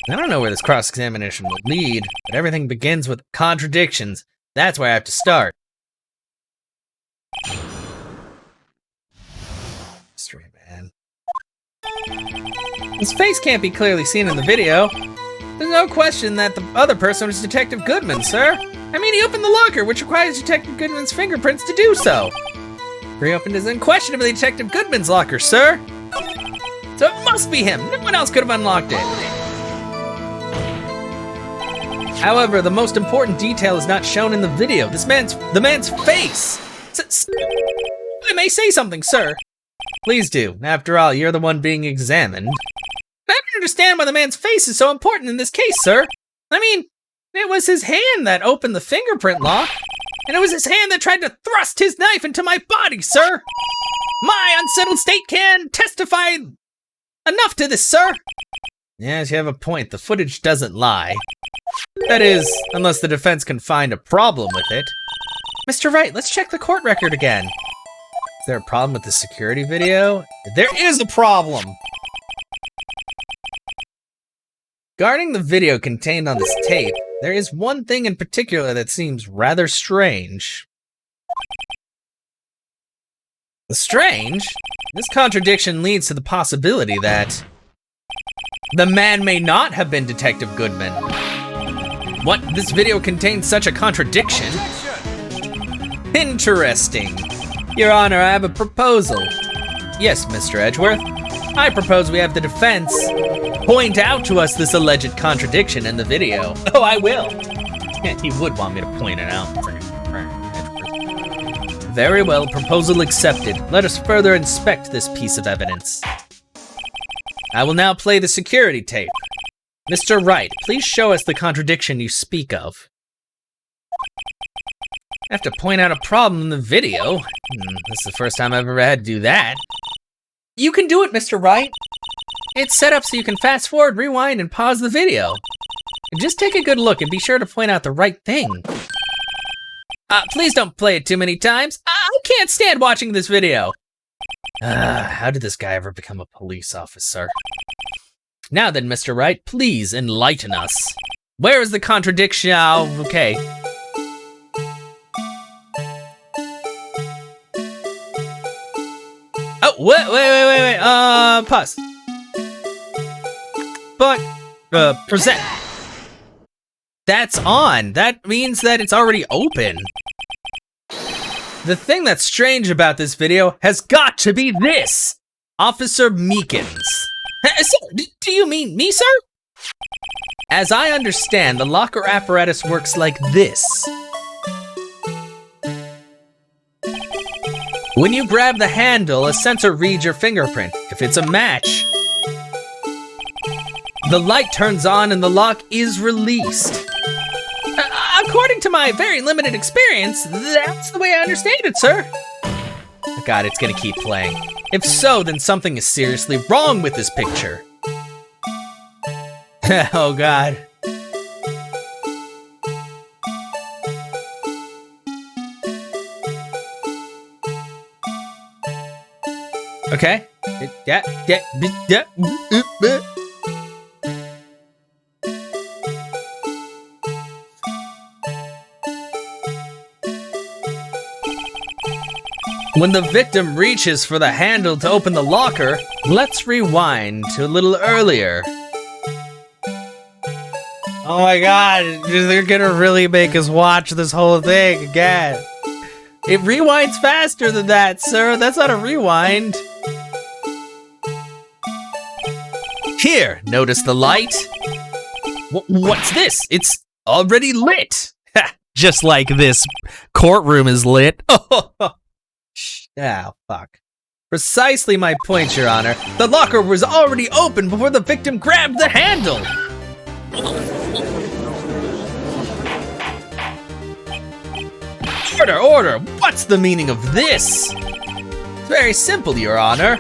I don't know where this cross-examination will lead, but everything begins with contradictions. That's where I have to start. Mystery man. His face can't be clearly seen in the video. There's no question that the other person was Detective Goodman, sir. I mean, he opened the locker, which requires Detective Goodman's fingerprints to do so. Reopened is unquestionably Detective Goodman's locker, sir. So it must be him. No one else could have unlocked it. However, the most important detail is not shown in the video. The man's face. I may say something, sir. Please do. After all, you're the one being examined. I don't understand why the man's face is so important in this case, sir. I mean, it was his hand that opened the fingerprint lock, and it was his hand that tried to thrust his knife into my body, sir. My unsettled state can testify enough to this, sir. Yes, you have a point. The footage doesn't lie. That is, unless the defense can find a problem with it. Mr. Wright, let's check the court record again. Is there a problem with the security video? There is a problem! Regarding the video contained on this tape, there is one thing in particular that seems rather strange. Strange? This contradiction leads to the possibility that the man may not have been Detective Goodman. What? This video contains such a contradiction? Interesting. Your Honor, I have a proposal. Yes, Mr. Edgeworth. I propose we have the defense point out to us this alleged contradiction in the video. Oh, I will. He would want me to point it out. Very well, proposal accepted. Let us further inspect this piece of evidence. I will now play the security tape. Mr. Wright, please show us the contradiction you speak of. I have to point out a problem in the video. This is the first time I've ever had to do that. You can do it, Mr. Wright. It's set up so you can fast forward, rewind, and pause the video. Just take a good look and be sure to point out the right thing. Please don't play it too many times. I can't stand watching this video. How did this guy ever become a police officer? Now then, Mr. Wright, please enlighten us. Where is the contradiction? Okay. Oh, wait. Pause. But, present. That's on. That means that it's already open. The thing that's strange about this video has got to be this. Officer Meekins. Do you mean me, sir? As I understand, the locker apparatus works like this. When you grab the handle, a sensor reads your fingerprint. If it's a match, the light turns on and the lock is released. According to my very limited experience, that's the way I understand it, sir. God, it's gonna keep playing. If so, then something is seriously wrong with this picture. Oh God. Okay. When the victim reaches for the handle to open the locker, let's rewind to a little earlier. Oh my God, they're gonna really make us watch this whole thing again. It rewinds faster than that, sir. That's not a rewind. Here, notice the light? What's this? It's already lit. Just like this courtroom is lit. Oh, fuck. Precisely my point, Your Honor. The locker was already open before the victim grabbed the handle. Order! What's the meaning of this? It's very simple, Your Honor.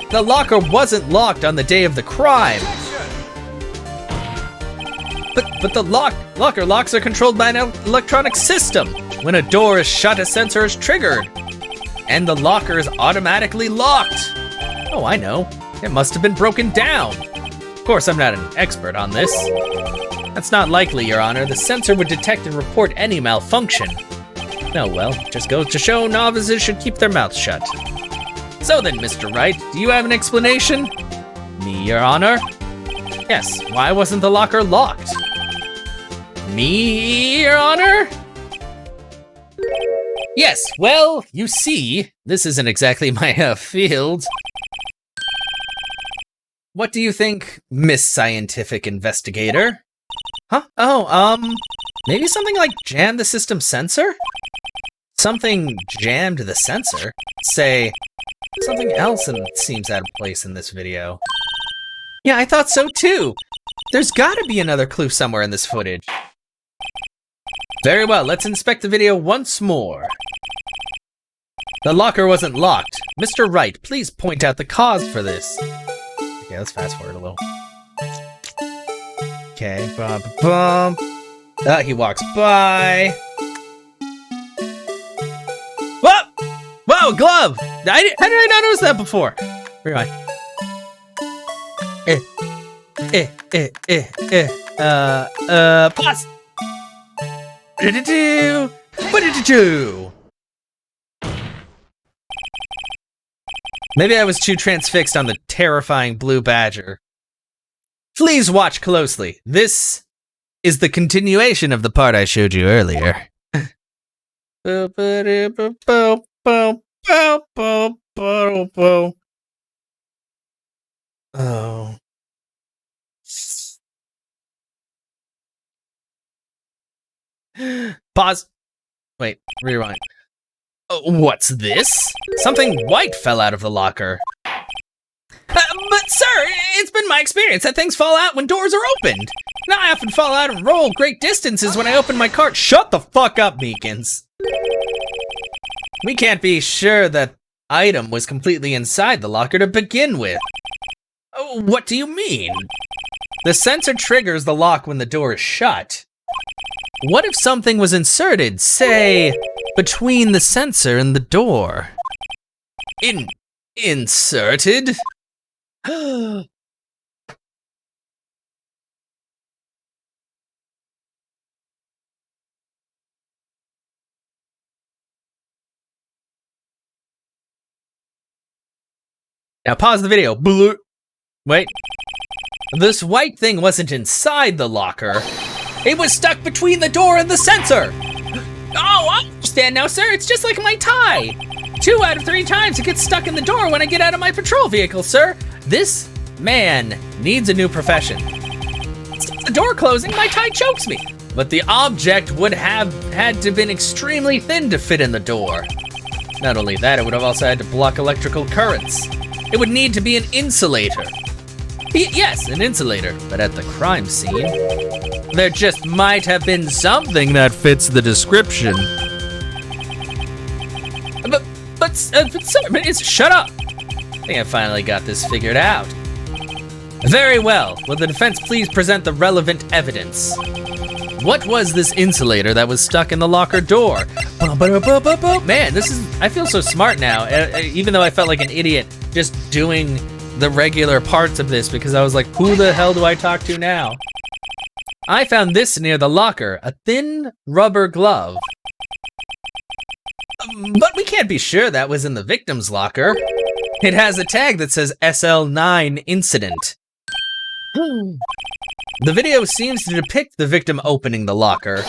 The locker wasn't locked on the day of the crime. But the locker locks are controlled by an electronic system. When a door is shut, a sensor is triggered. And the locker is automatically locked. Oh, I know. It must have been broken down. Of course, I'm not an expert on this. That's not likely, Your Honor. The sensor would detect and report any malfunction. Oh, well, just goes to show novices should keep their mouths shut. So then, Mr. Wright, do you have an explanation? Me, Your Honor? Yes, why wasn't the locker locked? Me, Your Honor? Yes, well, you see, this isn't exactly my field. What do you think, Miss Scientific Investigator? Huh? Oh, maybe something like jam the system sensor? Something jammed the sensor? Say, something else seems out of place in this video. Yeah, I thought so too. There's gotta be another clue somewhere in this footage. Very well, let's inspect the video once more. The locker wasn't locked. Mr. Wright, please point out the cause for this. Okay, let's fast forward a little. Okay, bum. He walks by. Whoa! Whoa, glove! How did I not notice that before? Rewind. Pause! What did you do? Maybe I was too transfixed on the terrifying blue badger. Please watch closely. This is the continuation of the part I showed you earlier. Oh. Pause. Wait, rewind. What's this? Something white fell out of the locker. But sir, it's been my experience that things fall out when doors are opened. Now I often fall out and roll great distances when I open my cart. Shut the fuck up, Meekins. We can't be sure that item was completely inside the locker to begin with. What do you mean? The sensor triggers the lock when the door is shut. What if something was inserted, say, between the sensor and the door? Inserted? Now pause the video. Wait. This white thing wasn't inside the locker. It was stuck between the door and the sensor. Oh, I understand now, sir. It's just like my tie. 2 out of 3 times it gets stuck in the door when I get out of my patrol vehicle, sir. This man needs a new profession. The door closing, my tie chokes me. But the object would have had to been extremely thin to fit in the door. Not only that, it would have also had to block electrical currents. It would need to be an insulator. Yes, an insulator, but at the crime scene, there just might have been something that fits the description. But sir, shut up. I think I finally got this figured out. Very well. Will the defense please present the relevant evidence? What was this insulator that was stuck in the locker door? Man, I feel so smart now, even though I felt like an idiot just doing the regular parts of this because I was like, who the hell do I talk to now? I found this near the locker, a thin rubber glove. But we can't be sure that was in the victim's locker. It has a tag that says SL9 incident. The video seems to depict the victim opening the locker,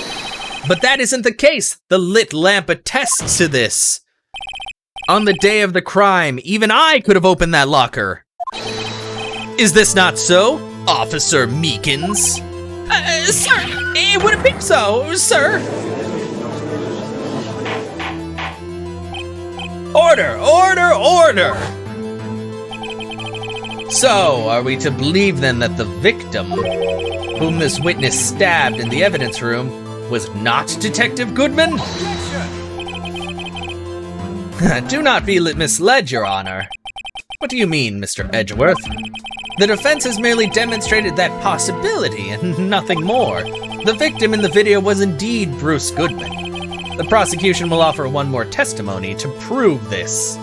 but that isn't the case. The lit lamp attests to this. On the day of the crime, even I could have opened that locker. Is this not so, Officer Meekins? Sir, it wouldn't be so, sir. Order, order, order! So, are we to believe then that the victim, whom this witness stabbed in the evidence room, was not Detective Goodman? Do not be misled, Your Honor. What do you mean, Mr. Edgeworth? The defense has merely demonstrated that possibility and nothing more. The victim in the video was indeed Bruce Goodman. The prosecution will offer one more testimony to prove this.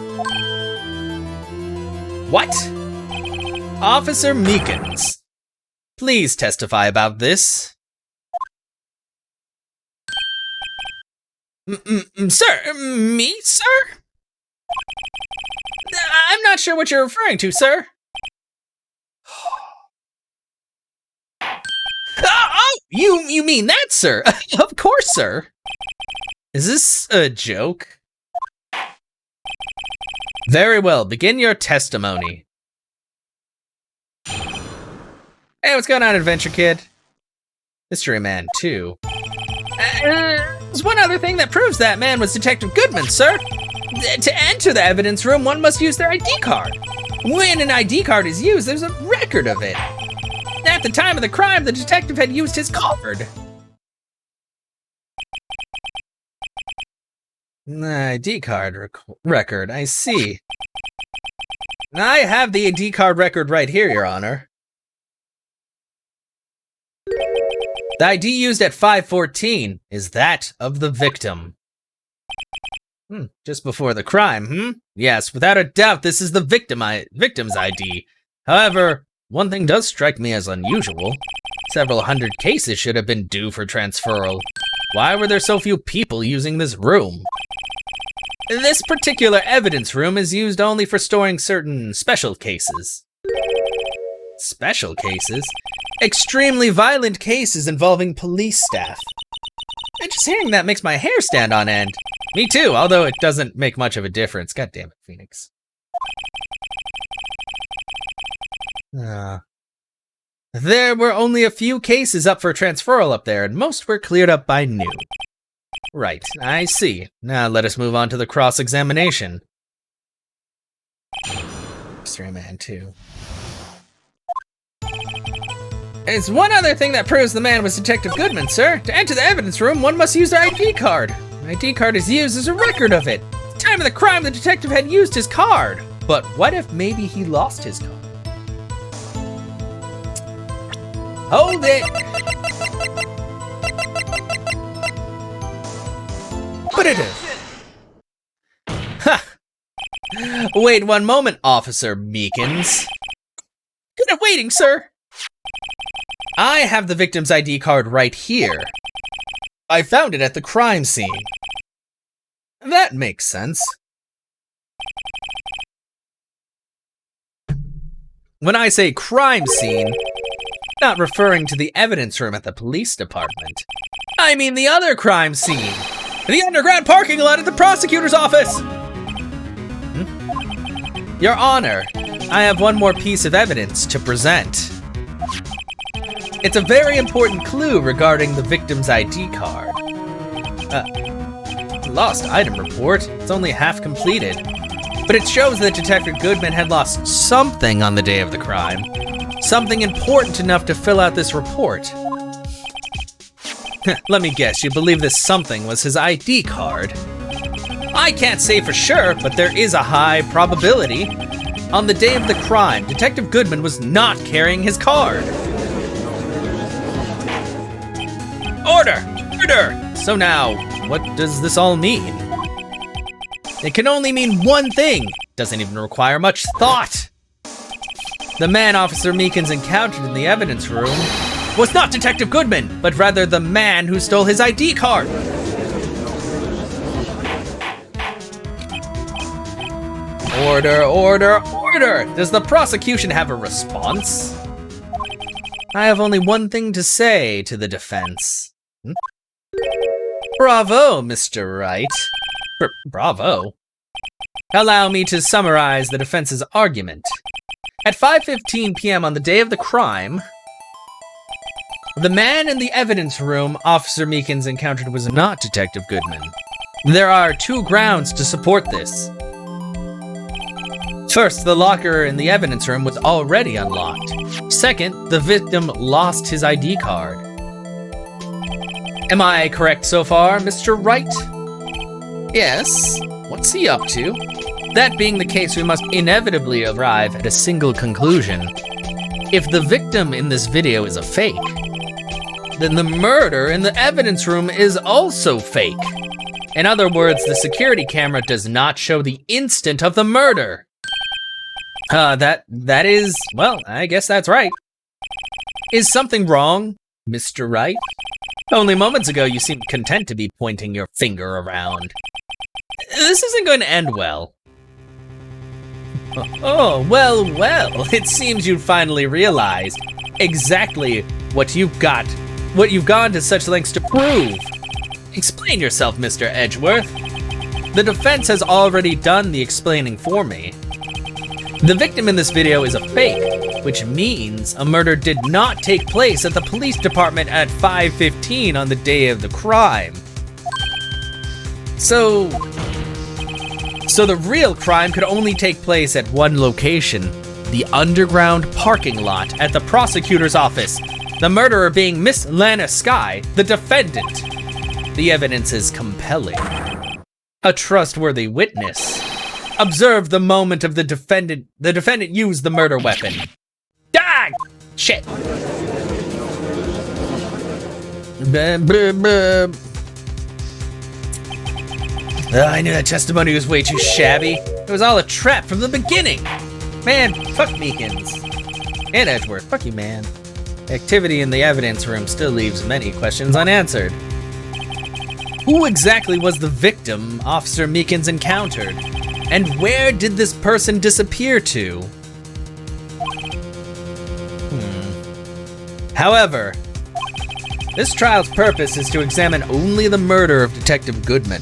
What? Officer Meekins, please testify about this. Sir, me, sir? I'm not sure what you're referring to, sir. Oh, you mean that, sir? Of course, sir. Is this a joke? Very well, begin your testimony. Hey, what's going on, Adventure Kid? Mystery Man 2. There's one other thing that proves that man was Detective Goodman, sir. To enter the evidence room, one must use their ID card. When an ID card is used, there's a record of it. At the time of the crime, the detective had used his card. ID card record, I see. I have the ID card record right here, Your Honor. The ID used at 5:14 is that of the victim. Just before the crime, Yes, without a doubt, this is the victim's ID. However, one thing does strike me as unusual. Several hundred cases should have been due for transferal. Why were there so few people using this room? This particular evidence room is used only for storing certain special cases. Special cases? Extremely violent cases involving police staff. And just hearing that makes my hair stand on end. Me too, although it doesn't make much of a difference. God damn it, Phoenix. There were only a few cases up for transferal up there, and most were cleared up by noon. Right, I see. Now let us move on to the cross-examination. Mystery Man 2. There's one other thing that proves the man was Detective Goodman, sir. To enter the evidence room, one must use their ID card. An ID card is used as a record of it. At the time of the crime, the detective had used his card. But what if maybe he lost his card? Hold it! Put it in. Ha! Wait one moment, Officer Meekins. Good at waiting, sir. I have the victim's ID card right here. I found it at the crime scene. That makes sense. When I say crime scene, I'm not referring to the evidence room at the police department. I mean the other crime scene. The underground parking lot at the prosecutor's office! Your Honor, I have one more piece of evidence to present. It's a very important clue regarding the victim's ID card. Lost item report. It's only half completed. But it shows that Detective Goodman had lost something on the day of the crime. Something important enough to fill out this report. Let me guess, you believe this something was his ID card? I can't say for sure, but there is a high probability. On the day of the crime, Detective Goodman was not carrying his card. Order! Order! So now, what does this all mean? It can only mean one thing. Doesn't even require much thought. The man Officer Meekins encountered in the evidence room was not Detective Goodman, but rather the man who stole his ID card. Order, order, order! Does the prosecution have a response? I have only one thing to say to the defense. Bravo, Mr. Wright. Bravo? Allow me to summarize the defense's argument. At 5:15 p.m. on the day of the crime, the man in the evidence room Officer Meekins encountered was not Detective Goodman. There are two grounds to support this. First, the locker in the evidence room was already unlocked. Second, the victim lost his ID card. Am I correct so far, Mr. Wright? Yes. What's he up to? That being the case, we must inevitably arrive at a single conclusion. If the victim in this video is a fake, then the murder in the evidence room is also fake. In other words, the security camera does not show the instant of the murder. That is, well, I guess that's right. Is something wrong, Mr. Wright? Only moments ago you seemed content to be pointing your finger around. This isn't going to end well. Oh, well, it seems you finally realized exactly what you've gone to such lengths to prove. Explain yourself, Mr. Edgeworth. The defense has already done the explaining for me. The victim in this video is a fake, which means a murder did not take place at the police department at 5:15 on the day of the crime. So the real crime could only take place at one location, the underground parking lot at the prosecutor's office, the murderer being Miss Lana Skye, the defendant. The evidence is compelling. A trustworthy witness observed the moment of the defendant used the murder weapon. Ah! Shit. I knew that testimony was way too shabby. It was all a trap from the beginning. Man, fuck Meekins. And Edgeworth, fuck you, man. Activity in the evidence room still leaves many questions unanswered. Who exactly was the victim Officer Meekins encountered? And where did this person disappear to? However, this trial's purpose is to examine only the murder of Detective Goodman.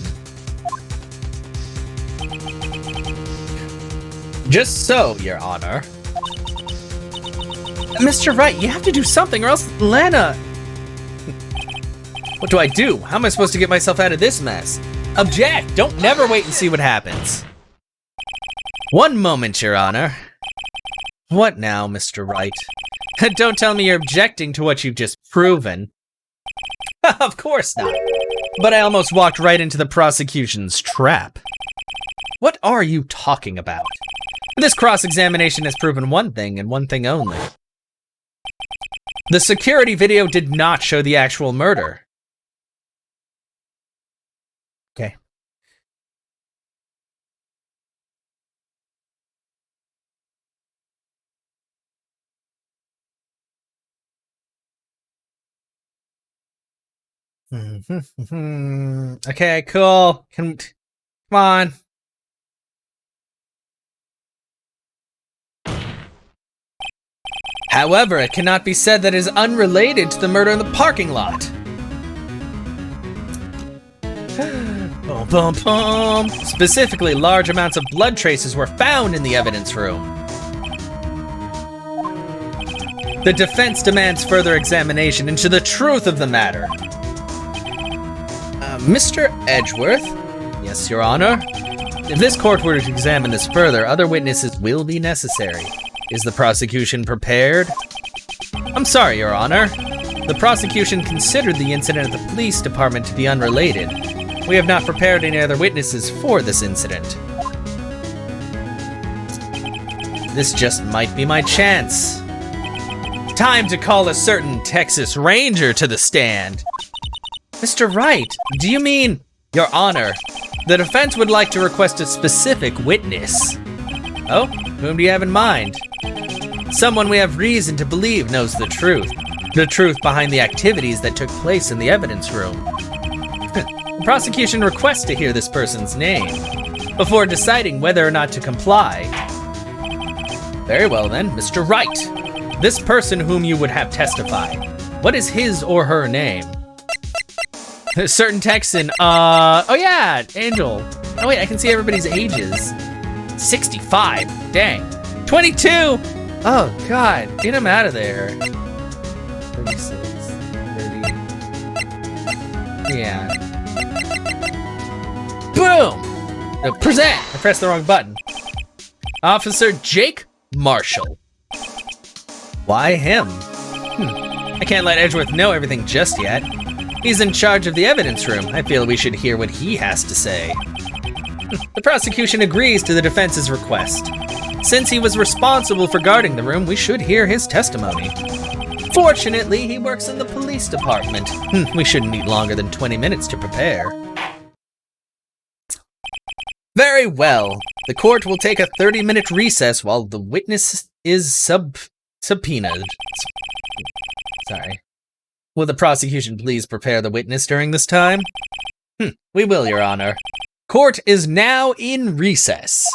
Just so, Your Honor. Mr. Wright, you have to do something or else Lana... What do I do? How am I supposed to get myself out of this mess? Object! Don't never wait and see what happens. One moment, Your Honor. What now, Mr. Wright? Don't tell me you're objecting to what you've just proven. Of course not. But I almost walked right into the prosecution's trap. What are you talking about? This cross-examination has proven one thing and one thing only. The security video did not show the actual murder. Okay. Okay, cool. Come on. However, it cannot be said that it is unrelated to the murder in the parking lot. Boom, boom, boom. Specifically, large amounts of blood traces were found in the evidence room. The defense demands further examination into the truth of the matter. Mr. Edgeworth? Yes, Your Honor. If this court were to examine this further, other witnesses will be necessary. Is the prosecution prepared? I'm sorry, Your Honor. The prosecution considered the incident at the police department to be unrelated. We have not prepared any other witnesses for this incident. This just might be my chance. Time to call a certain Texas Ranger to the stand. Mr. Wright, do you mean, Your Honor, the defense would like to request a specific witness. Oh, whom do you have in mind? Someone we have reason to believe knows the truth behind the activities that took place in the evidence room. The prosecution requests to hear this person's name before deciding whether or not to comply. Very well then, Mr. Wright. This person whom you would have testify, what is his or her name? A certain Texan, oh yeah, Angel. Oh wait, I can see everybody's ages. 65, dang. 22! Oh God, get him out of there. 36, 30. Yeah. Boom! No, present! I pressed the wrong button. Officer Jake Marshall. Why him? I can't let Edgeworth know everything just yet. He's in charge of the evidence room. I feel we should hear what he has to say. The prosecution agrees to the defense's request. Since he was responsible for guarding the room, we should hear his testimony. Fortunately, he works in the police department. We shouldn't need longer than 20 minutes to prepare. Very well. The court will take a 30-minute recess while the witness is subpoenaed. Sorry. Will the prosecution please prepare the witness during this time? We will, Your Honor. Court is now in recess.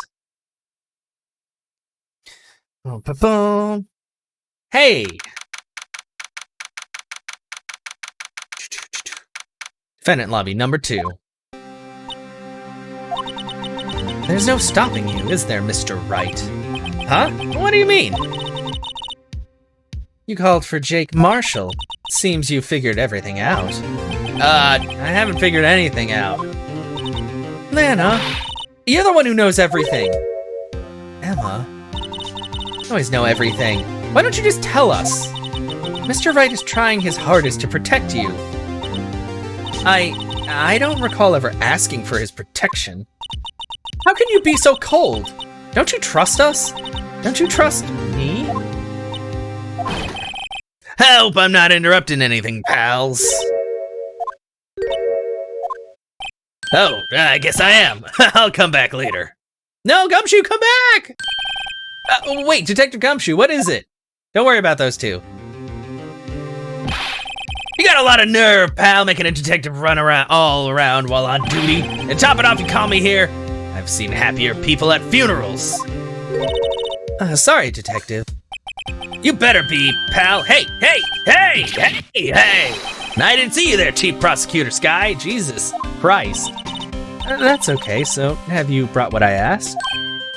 Hey! Defendant lobby number 2. There's no stopping you, is there, Mr. Wright? Huh? What do you mean? You called for Jake Marshall. Seems you figured everything out. I haven't figured anything out. Lana, you're the one who knows everything. Emma, you always know everything. Why don't you just tell us? Mr. Wright is trying his hardest to protect you. I don't recall ever asking for his protection. How can you be so cold? Don't you trust us? Don't you trust me? Hope I'm not interrupting anything, pals. Oh, I guess I am. I'll come back later. No, Gumshoe, come back! Wait, Detective Gumshoe, what is it? Don't worry about those two. You got a lot of nerve, pal, making a detective run around all around while on duty. And top it off, you call me here. I've seen happier people at funerals. Sorry, Detective. You better be, pal. Hey! I didn't see you there, Chief Prosecutor Sky. Jesus Christ. That's okay, so have you brought what I asked?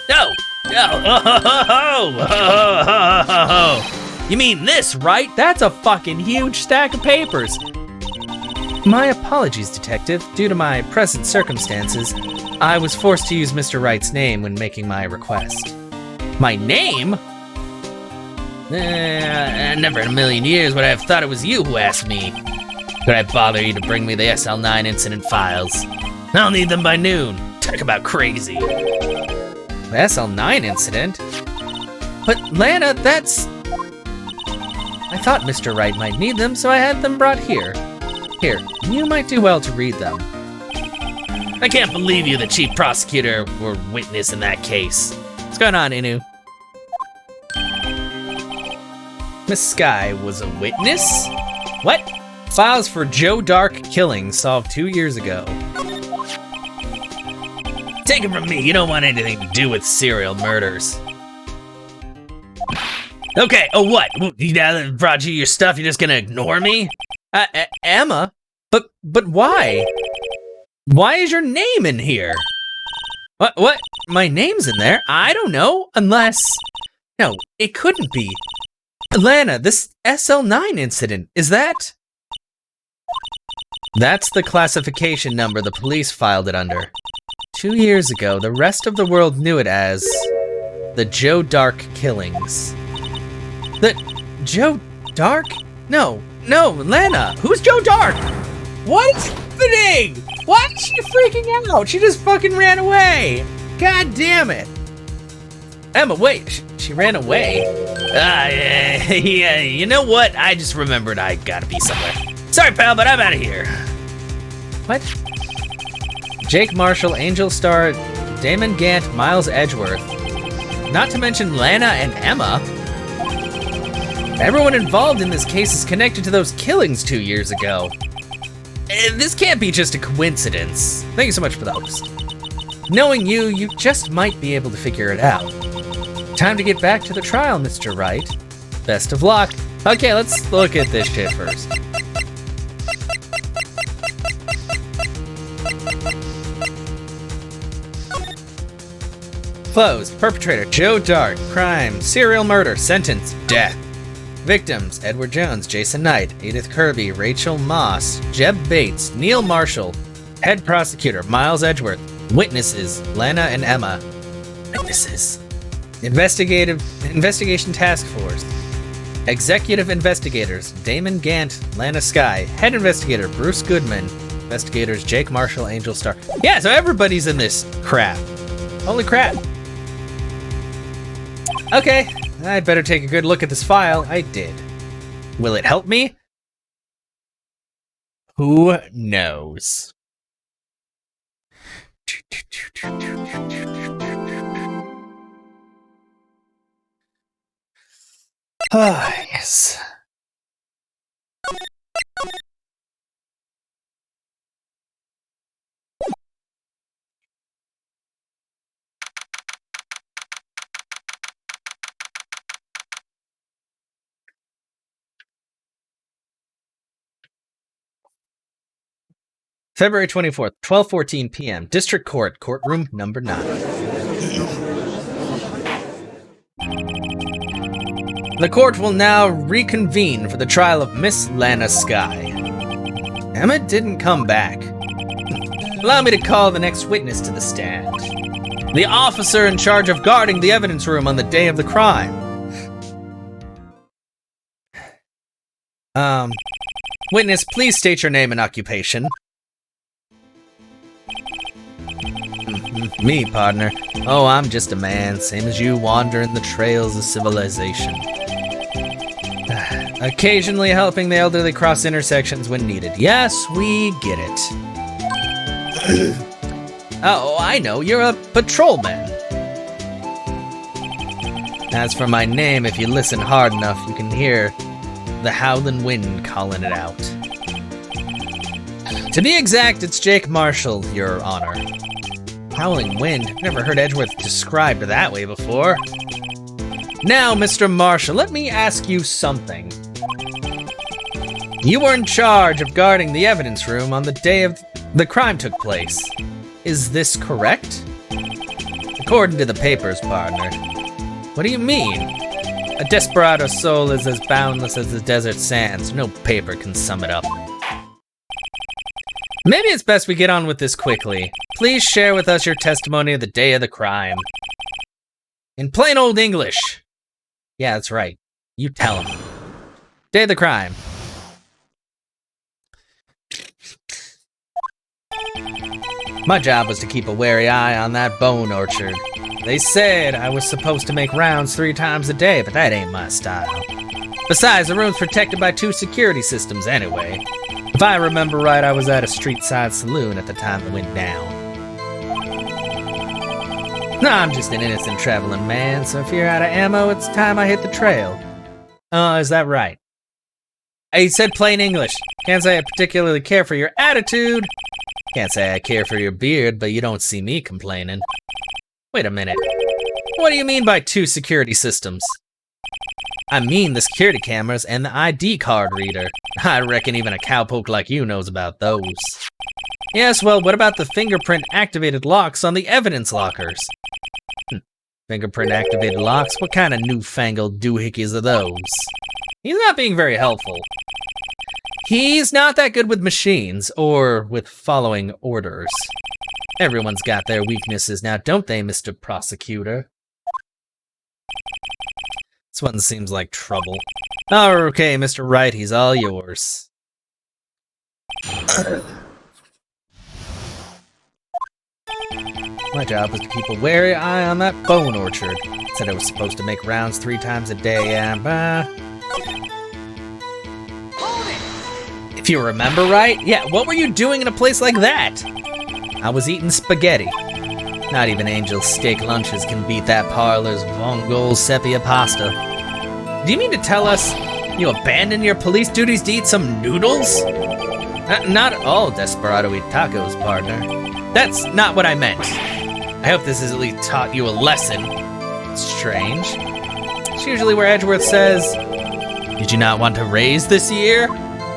No! You mean this, right? That's a fucking huge stack of papers. My apologies, Detective. Due to my present circumstances, I was forced to use Mr. Wright's name when making my request. My name? Never in a million years would I have thought it was you who asked me. Could I bother you to bring me the SL9 incident files? I'll need them by noon. Talk about crazy. The SL9 incident? But Lana, that's... I thought Mr. Wright might need them, so I had them brought here. Here, you might do well to read them. I can't believe you, the chief prosecutor, were witness in that case. What's going on, Inu? Miss Sky was a witness? What? Files for Joe Dark killing solved 2 years ago. Take it from me, you don't want anything to do with serial murders. Okay, oh what? Now that I brought you your stuff, you're just gonna ignore me? Emma? But why? Why is your name in here? What? My name's in there? I don't know, unless... No, it couldn't be. Lana, this SL9 incident, is that? That's the classification number the police filed it under. 2 years ago, the rest of the world knew it as the Joe Dark killings. The Joe Dark? No, Lana, who's Joe Dark? What's happening? Why is she freaking out? She just fucking ran away. God damn it. Emma, wait, she ran away? Yeah, you know what? I just remembered I gotta be somewhere. Sorry, pal, but I'm out of here. What? Jake Marshall, Angel Star, Damon Gant, Miles Edgeworth. Not to mention Lana and Emma. Everyone involved in this case is connected to those killings 2 years ago. This can't be just a coincidence. Thank you so much for the host. Knowing you, you just might be able to figure it out. Time to get back to the trial, Mr. Wright. Best of luck. Okay, let's look at this shit first. Closed. Perpetrator, Joe Dark. Crime, serial murder. Sentence, death. Victims, Edward Jones, Jason Knight, Edith Kirby, Rachel Moss, Jeb Bates, Neil Marshall. Head prosecutor, Miles Edgeworth. Witnesses, Lana and Emma. Witnesses. Investigation Task Force. Executive investigators, Damon Gant, Lana Sky. Head investigator, Bruce Goodman. Investigators, Jake Marshall, Angel Star. Yeah, so everybody's in this crap. Holy crap. Okay, I'd better take a good look at this file. I did. Will it help me? Who knows? Ah, yes. February 24th, 12:14 p.m. District Court, courtroom number 9. The court will now reconvene for the trial of Miss Lana Sky. Emma didn't come back. Allow me to call the next witness to the stand. The officer in charge of guarding the evidence room on the day of the crime. Witness, please state your name and occupation. Me, partner. Oh, I'm just a man, same as you, wandering the trails of civilization. Occasionally helping the elderly cross intersections when needed. Yes, we get it. Oh, I know, you're a patrolman. As for my name, if you listen hard enough, you can hear the howling wind calling it out. To be exact, it's Jake Marshall, Your Honor. Howling wind? I've never heard Edgeworth described that way before. Now, Mr. Marshall, let me ask you something. You were in charge of guarding the evidence room on the day of the crime took place. Is this correct? According to the papers, partner. What do you mean? A desperado soul is as boundless as the desert sands. No paper can sum it up. Maybe it's best we get on with this quickly. Please share with us your testimony of the day of the crime. In plain old English. Yeah, that's right. You tell him. Day of the crime. My job was to keep a wary eye on that bone orchard. They said I was supposed to make rounds 3 times a day, but that ain't my style. Besides, the room's protected by 2 security systems anyway. If I remember right, I was at a street-side saloon at the time it went down. No, I'm just an innocent traveling man, so if you're out of ammo, it's time I hit the trail. Oh, is that right? He said plain English. Can't say I particularly care for your attitude. Can't say I care for your beard, but you don't see me complaining. Wait a minute. What do you mean by 2 security systems? I mean the security cameras and the ID card reader. I reckon even a cowpoke like you knows about those. Yes, well, what about the fingerprint-activated locks on the evidence lockers? Fingerprint-activated locks? What kind of newfangled doohickeys are those? He's not being very helpful. He's not that good with machines, or with following orders. Everyone's got their weaknesses now, don't they, Mr. Prosecutor? This one seems like trouble. Oh, okay, Mr. Wright, he's all yours. My job was to keep a wary eye on that bone orchard. Said I was supposed to make rounds 3 times a day, and if you remember right, yeah, what were you doing in a place like that? I was eating spaghetti. Not even Angel's steak lunches can beat that parlor's Vongole sepia pasta. Do you mean to tell us you abandoned your police duties to eat some noodles? Not all desperado eat tacos, partner. That's not what I meant. I hope this has at least taught you a lesson. Strange. It's usually where Edgeworth says, "Did you not want to raise this year?"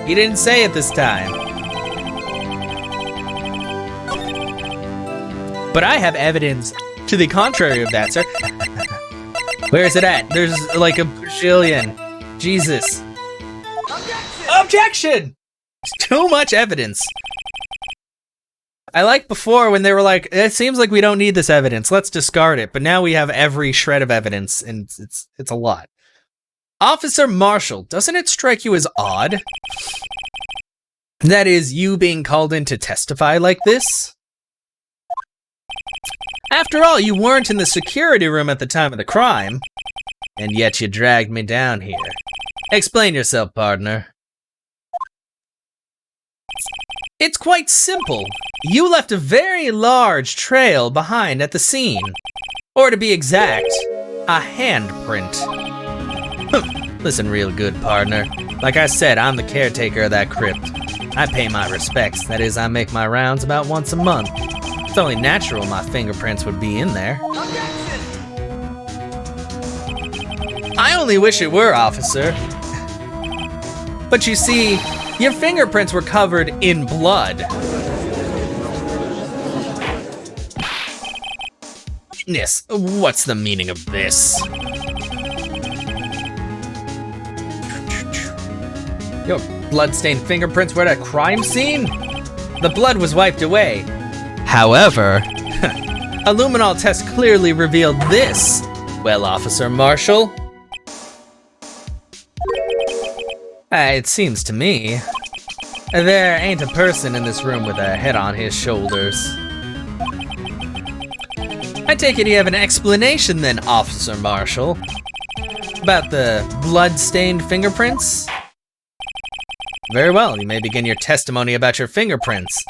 He didn't say it this time. But I have evidence to the contrary of that, sir. Where is it at? There's like a bajillion. Jesus. Objection! It's too much evidence. I liked before when they were like, it seems like we don't need this evidence, let's discard it. But now we have every shred of evidence, and it's a lot. Officer Marshall, doesn't it strike you as odd? That is, you being called in to testify like this? After all, you weren't in the security room at the time of the crime, and yet you dragged me down here. Explain yourself, partner. It's quite simple. You left a very large trail behind at the scene. Or to be exact, a handprint. Listen real good, partner. Like I said, I'm the caretaker of that crypt. I pay my respects. That is, I make my rounds about once a month. It's only natural my fingerprints would be in there. I only wish it were, officer. But you see, your fingerprints were covered in blood. Goodness, what's the meaning of this? Your blood-stained fingerprints were at a crime scene? The blood was wiped away. However, a luminol test clearly revealed this. Well, Officer Marshall? It seems to me there ain't a person in this room with a head on his shoulders. I take it you have an explanation then, Officer Marshall, about the blood-stained fingerprints? Very well, you may begin your testimony about your fingerprints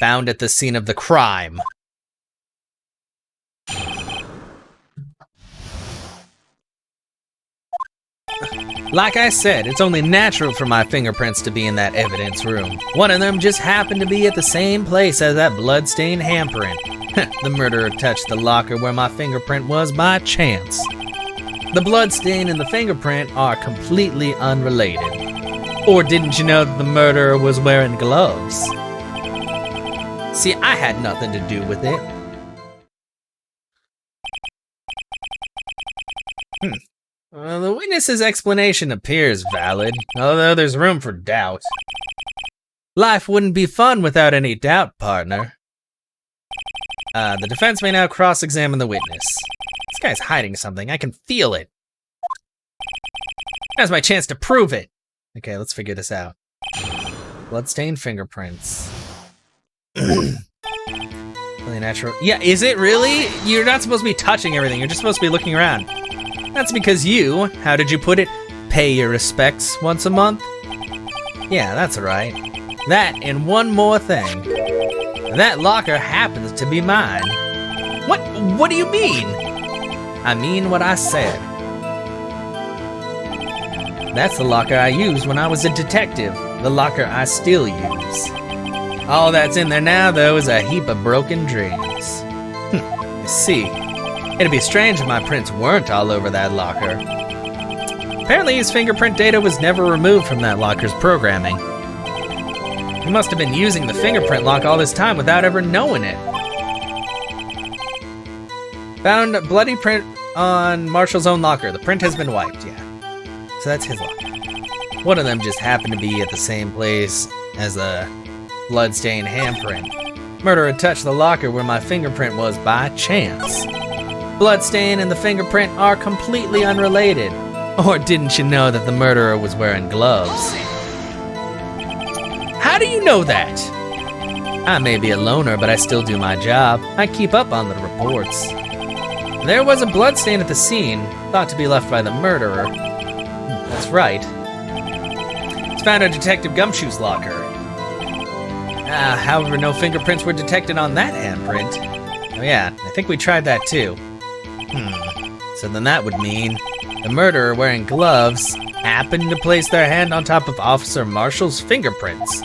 found at the scene of the crime. Like I said, it's only natural for my fingerprints to be in that evidence room. One of them just happened to be at the same place as that blood-stained handprint. The murderer touched the locker where my fingerprint was by chance. The blood stain and the fingerprint are completely unrelated. Or didn't you know that the murderer was wearing gloves? See, I had nothing to do with it. The witness's explanation appears valid, although there's room for doubt. Life wouldn't be fun without any doubt, partner. The defense may now cross-examine the witness. This guy's hiding something. I can feel it. Now's my chance to prove it. Okay, let's figure this out. Bloodstained fingerprints. Really natural. Yeah, is it really? You're not supposed to be touching everything. You're just supposed to be looking around. That's because you, how did you put it, pay your respects once a month? Yeah, that's right. That and one more thing. That locker happens to be mine. What do you mean? I mean what I said. That's the locker I used when I was a detective. The locker I still use. All that's in there now, though, is a heap of broken dreams. I see. It'd be strange if my prints weren't all over that locker. Apparently his fingerprint data was never removed from that locker's programming. He must have been using the fingerprint lock all this time without ever knowing it. Found a bloody print on Marshall's own locker. The print has been wiped, yeah. So that's his locker. One of them just happened to be at the same place as the bloodstained handprint. Murderer touched the locker where my fingerprint was by chance. Bloodstain and the fingerprint are completely unrelated. Or didn't you know that the murderer was wearing gloves? How do you know that? I may be a loner, but I still do my job. I keep up on the reports. There was a bloodstain at the scene, thought to be left by the murderer. That's right. It's found in Detective Gumshoe's locker. However, no fingerprints were detected on that handprint. Oh yeah, I think we tried that too. So then that would mean the murderer wearing gloves happened to place their hand on top of Officer Marshall's fingerprints.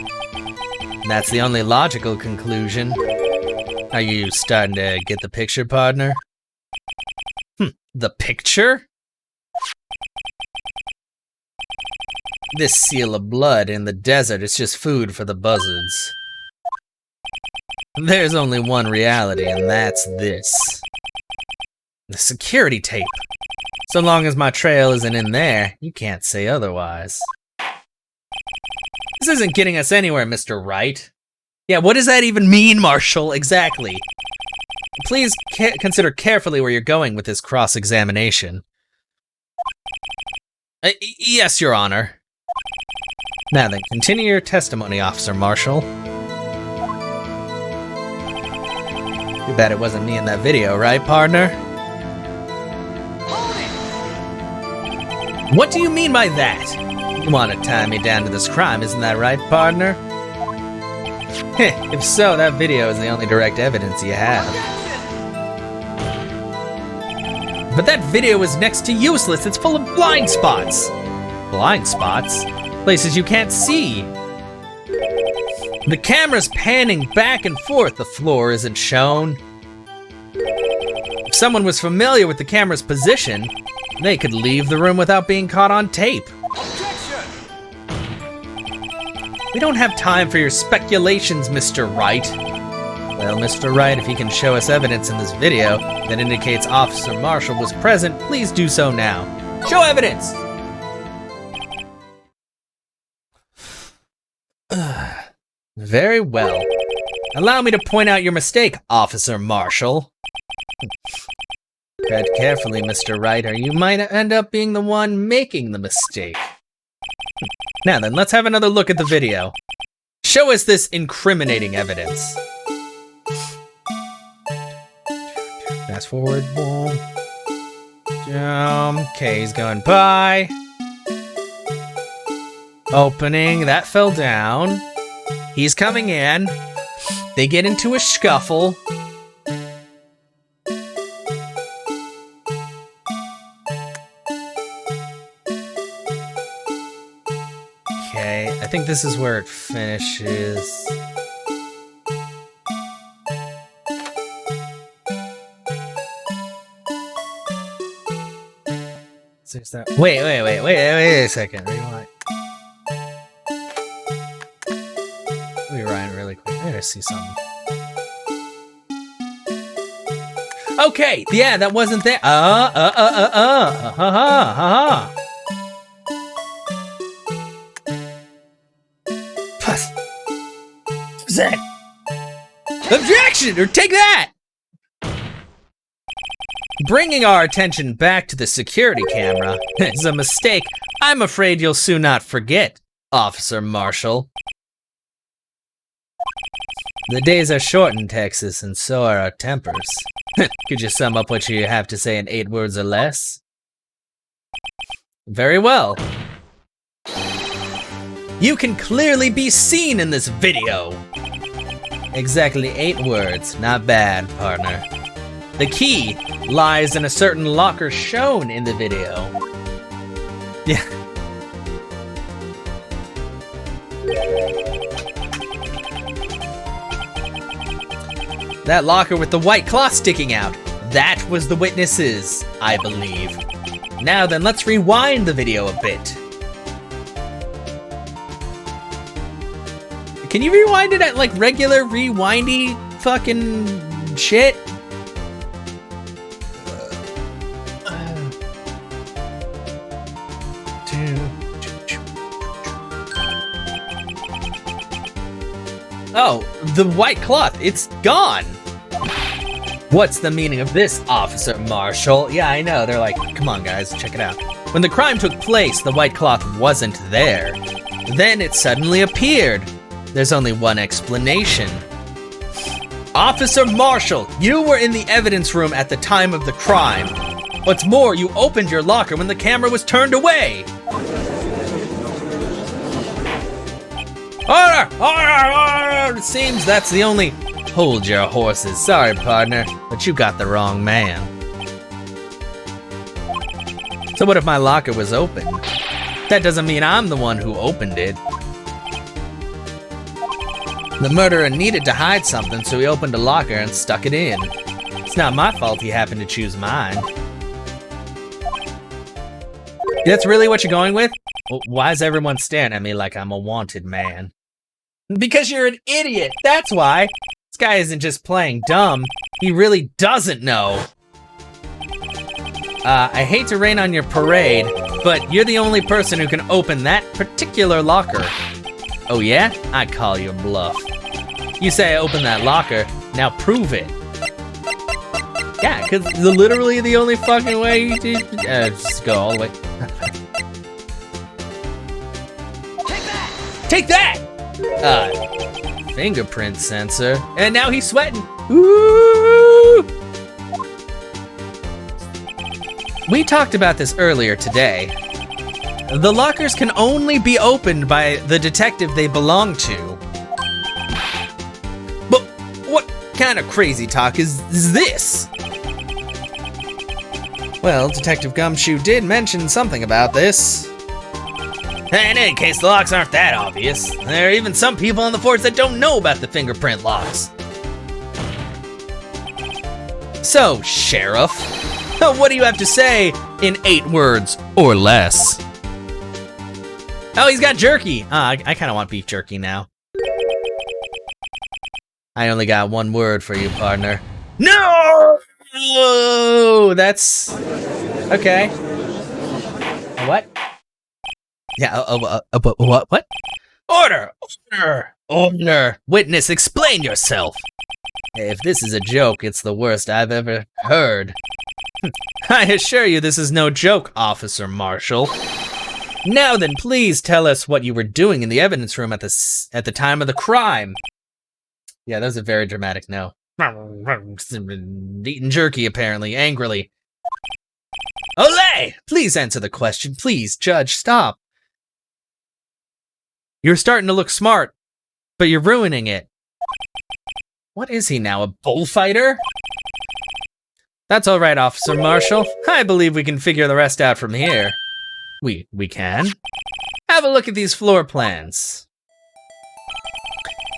That's the only logical conclusion. Are you starting to get the picture, partner? The picture? This seal of blood in the desert is just food for the buzzards. There's only one reality, and that's this. The security tape. So long as my trail isn't in there, you can't say otherwise. This isn't getting us anywhere, Mr. Wright. Yeah, what does that even mean, Marshall, exactly? Please consider carefully where you're going with this cross-examination. Yes, Your Honor. Now then, continue your testimony, Officer Marshall. Too bad it wasn't me in that video, right, partner? What do you mean by that? You want to tie me down to this crime, isn't that right, partner? If so, that video is the only direct evidence you have. But that video is next to useless. It's full of blind spots. Blind spots? Places you can't see. The camera's panning back and forth. The floor isn't shown. If someone was familiar with the camera's position, they could leave the room without being caught on tape. We don't have time for your speculations, Mr. Wright. Well, Mr. Wright, if you can show us evidence in this video that indicates Officer Marshall was present, please do so now. Show evidence! Very well. Allow me to point out your mistake, Officer Marshall. Tread carefully, Mr. Wright, or you might end up being the one making the mistake. Now then, let's have another look at the video. Show us this incriminating evidence. Fast forward, boom. Okay, he's going by. Opening, that fell down. He's coming in. They get into a scuffle. Okay, I think this is where it finishes. Wait a second. Rewind. Rewind really quick. I gotta see something. Okay, yeah, that wasn't there. Zach. Objection, or take that! Bringing our attention back to the security camera is a mistake I'm afraid you'll soon not forget, Officer Marshall. The days are short in Texas, and so are our tempers. Could you sum up what you have to say in 8 words or less? Very well. You can clearly be seen in this video. Exactly 8 words. Not bad, partner. The key lies in a certain locker shown in the video. Yeah. That locker with the white cloth sticking out. That was the witnesses, I believe. Now then, let's rewind the video a bit. Can you rewind it at like regular rewindy fucking shit? Oh, the white cloth, it's gone. What's the meaning of this, Officer Marshall? Yeah, I know, they're like, come on guys, check it out. When the crime took place, the white cloth wasn't there. Then it suddenly appeared. There's only one explanation. Officer Marshall, you were in the evidence room at the time of the crime. What's more, you opened your locker when the camera was turned away. Order! Order! Order! It seems that's the only... Hold your horses. Sorry, partner, but you got the wrong man. So what if my locker was open? That doesn't mean I'm the one who opened it. The murderer needed to hide something, so he opened a locker and stuck it in. It's not my fault he happened to choose mine. That's really what you're going with? Well, why is everyone staring at me like I'm a wanted man? Because you're an idiot, that's why. This guy isn't just playing dumb, he really doesn't know. I hate to rain on your parade, but you're the only person who can open that particular locker. Oh yeah? I call your bluff. You say I opened that locker, now prove it. Yeah, cause literally the only fucking way you do, just go all the way. Take that! Fingerprint sensor. And now he's sweating. Ooh! We talked about this earlier today. The lockers can only be opened by the detective they belong to. But what kind of crazy talk is this? Well, Detective Gumshoe did mention something about this. In any case, the locks aren't that obvious. There are even some people on the force that don't know about the fingerprint locks. So, Sheriff, what do you have to say in 8 words or less? Oh, he's got jerky. I kind of want beef jerky now. I only got 1 word for you, partner. No! That's... okay. What? Yeah, what? Order! Order! Order! Witness, explain yourself! If this is a joke, it's the worst I've ever heard. I assure you this is no joke, Officer Marshall. Now then, please tell us what you were doing in the evidence room at the time of the crime. Yeah, that was a very dramatic no. Eating jerky, apparently, angrily. Olay! Please answer the question, please, Judge, stop. You're starting to look smart, but you're ruining it. What is he now, a bullfighter? That's all right, Officer Marshall. I believe we can figure the rest out from here. We can? Have a look at these floor plans.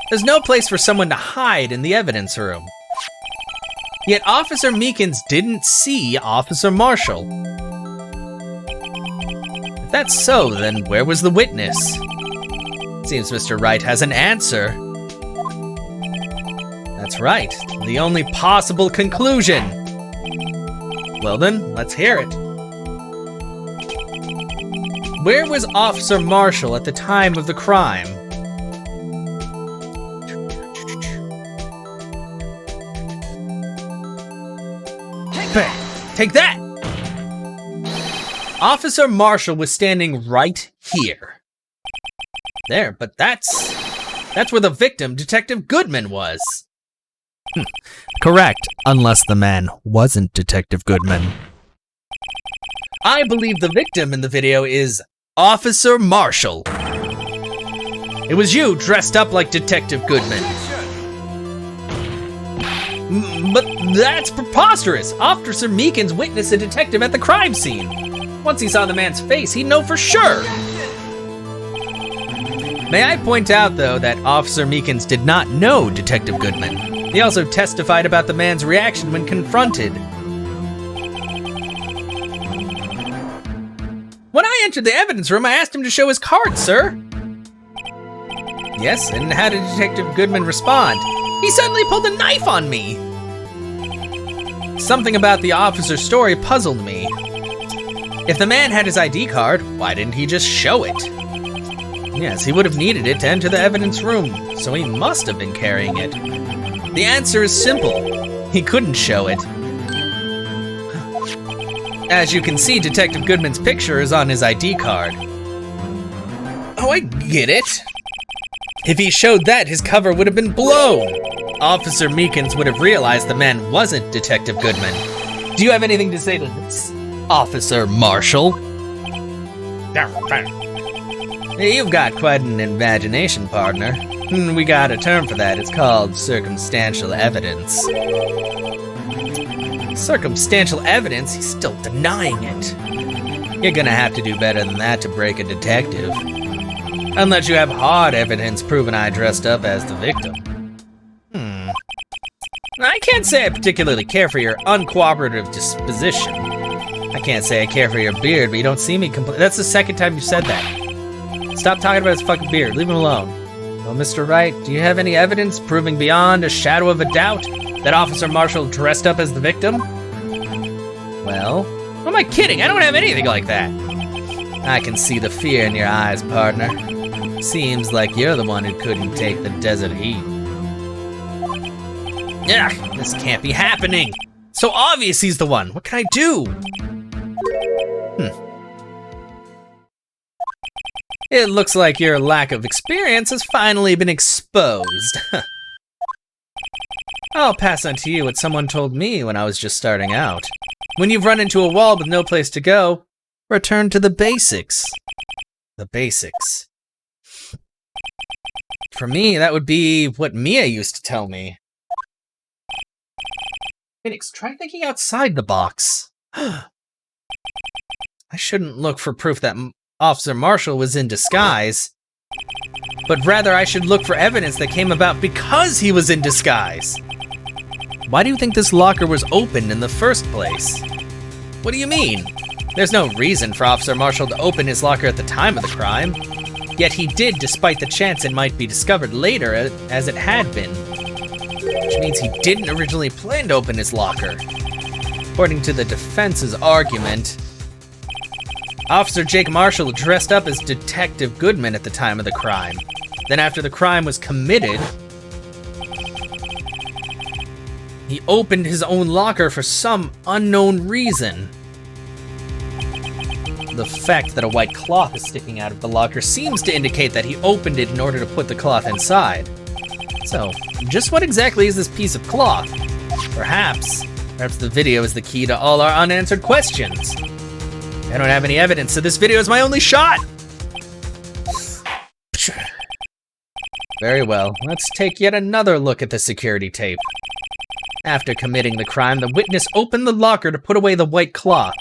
There's no place for someone to hide in the evidence room. Yet Officer Meekins didn't see Officer Marshall. If that's so, then where was the witness? Seems Mr. Wright has an answer. That's right, the only possible conclusion. Well then, let's hear it. Where was Officer Marshall at the time of the crime? Take that! Officer Marshall was standing right here. There, but that's where the victim, Detective Goodman, was. Correct, unless the man wasn't Detective Goodman. I believe the victim in the video is Officer Marshall. It was you dressed up like Detective Goodman. But that's preposterous. Officer Meekins witnessed a detective at the crime scene. Once he saw the man's face, he'd know for sure. May I point out, though, that Officer Meekins did not know Detective Goodman. He also testified about the man's reaction when confronted. When I entered the evidence room, I asked him to show his card, sir. Yes, and how did Detective Goodman respond? He suddenly pulled a knife on me. Something about the officer's story puzzled me. If the man had his ID card, why didn't he just show it? Yes, he would have needed it to enter the evidence room, so he must have been carrying it. The answer is simple. He couldn't show it. As you can see, Detective Goodman's picture is on his ID card. Oh, I get it. If he showed that, his cover would have been blown. Officer Meekins would have realized the man wasn't Detective Goodman. Do you have anything to say to this, Officer Marshall? You've got quite an imagination, partner. We got a term for that. It's called circumstantial evidence. Circumstantial evidence? He's still denying it. You're gonna have to do better than that to break a detective. Unless you have hard evidence proving I dressed up as the victim. I can't say I particularly care for your uncooperative disposition. I can't say I care for your beard, but you don't see me That's the second time you said that. Stop talking about his fucking beard. Leave him alone. Well, Mr. Wright, do you have any evidence proving beyond a shadow of a doubt that Officer Marshall dressed up as the victim? Well, who am I kidding? I don't have anything like that. I can see the fear in your eyes, partner. Seems like you're the one who couldn't take the desert heat. Ugh, this can't be happening. So obvious he's the one. What can I do? It looks like your lack of experience has finally been exposed. I'll pass on to you what someone told me when I was just starting out. When you've run into a wall with no place to go, return to the basics. The basics. For me, that would be what Mia used to tell me. Phoenix, try thinking outside the box. I shouldn't look for proof that Officer Marshall was in disguise, but rather I should look for evidence that came about because he was in disguise. Why do you think this locker was opened in the first place? What do you mean? There's no reason for Officer Marshall to open his locker at the time of the crime. Yet he did, despite the chance it might be discovered later as it had been. Which means he didn't originally plan to open his locker. According to the defense's argument, Officer Jake Marshall dressed up as Detective Goodman at the time of the crime. Then after the crime was committed, he opened his own locker for some unknown reason. The fact that a white cloth is sticking out of the locker seems to indicate that he opened it in order to put the cloth inside. So, just what exactly is this piece of cloth? Perhaps the video is the key to all our unanswered questions. I don't have any evidence, so this video is my only shot! Very well, let's take yet another look at the security tape. After committing the crime, the witness opened the locker to put away the white cloth.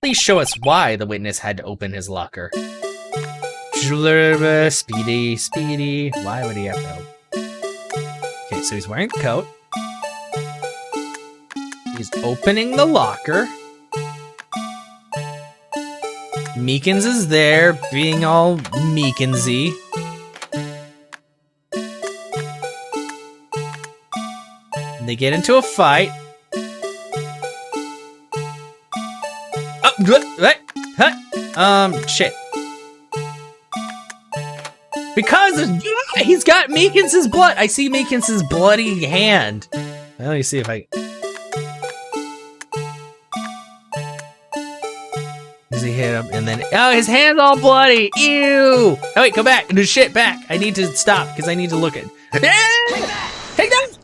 Please show us why the witness had to open his locker. Speedy. Why would he have to open? Okay, so he's wearing the coat. He's opening the locker. Meekins is there, being all Meekinsy. They get into a fight. Shit. Because he's got Meekins' blood. I see Meekins' bloody hand. Let me see if I... Does he hit him? And then... Oh, his hand's all bloody. Ew. Oh, wait, go back. No, shit, back. I need to stop, because I need to look at... Take that!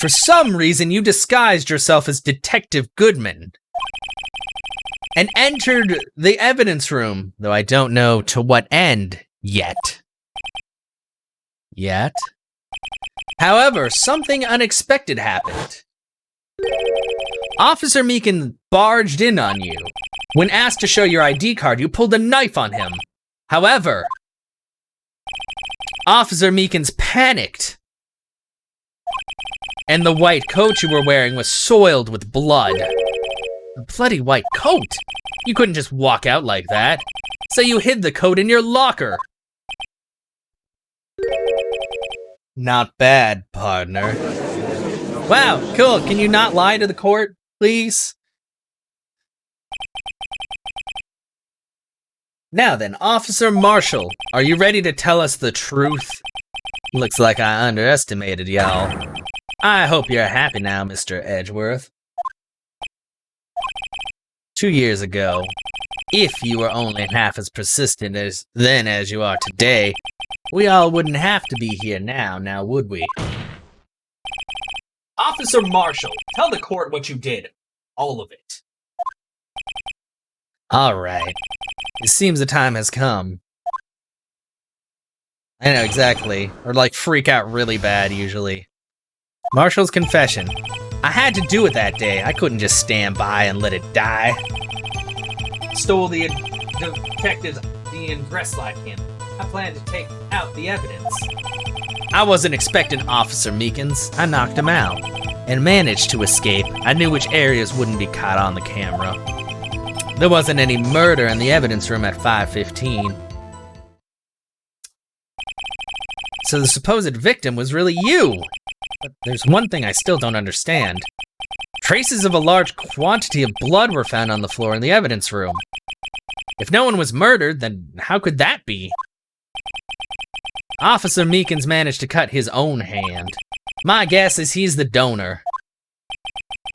For some reason, you disguised yourself as Detective Goodman and entered the evidence room, though I don't know to what end yet. However, something unexpected happened. Officer Meekin barged in on you. When asked to show your ID card, you pulled a knife on him. However, Officer Meekins panicked, and the white coat you were wearing was soiled with blood. A bloody white coat? You couldn't just walk out like that. So you hid the coat in your locker. Not bad, partner. Wow, cool. Can you not lie to the court, please? Now then, Officer Marshall, are you ready to tell us the truth? Looks like I underestimated y'all. I hope you're happy now, Mr. Edgeworth. 2 years ago, if you were only half as persistent as you are today, we all wouldn't have to be here now would we? Officer Marshall, tell the court what you did. All of it. All right. It seems the time has come. I know exactly. Or like freak out really bad usually. Marshall's confession. I had to do it that day. I couldn't just stand by and let it die. Stole the detective's ID and dressed like him. I planned to take out the evidence. I wasn't expecting Officer Meekins. I knocked him out and managed to escape. I knew which areas wouldn't be caught on the camera. There wasn't any murder in the evidence room at 5:15. So the supposed victim was really you. But there's one thing I still don't understand. Traces of a large quantity of blood were found on the floor in the evidence room. If no one was murdered, then how could that be? Officer Meekins managed to cut his own hand. My guess is he's the donor.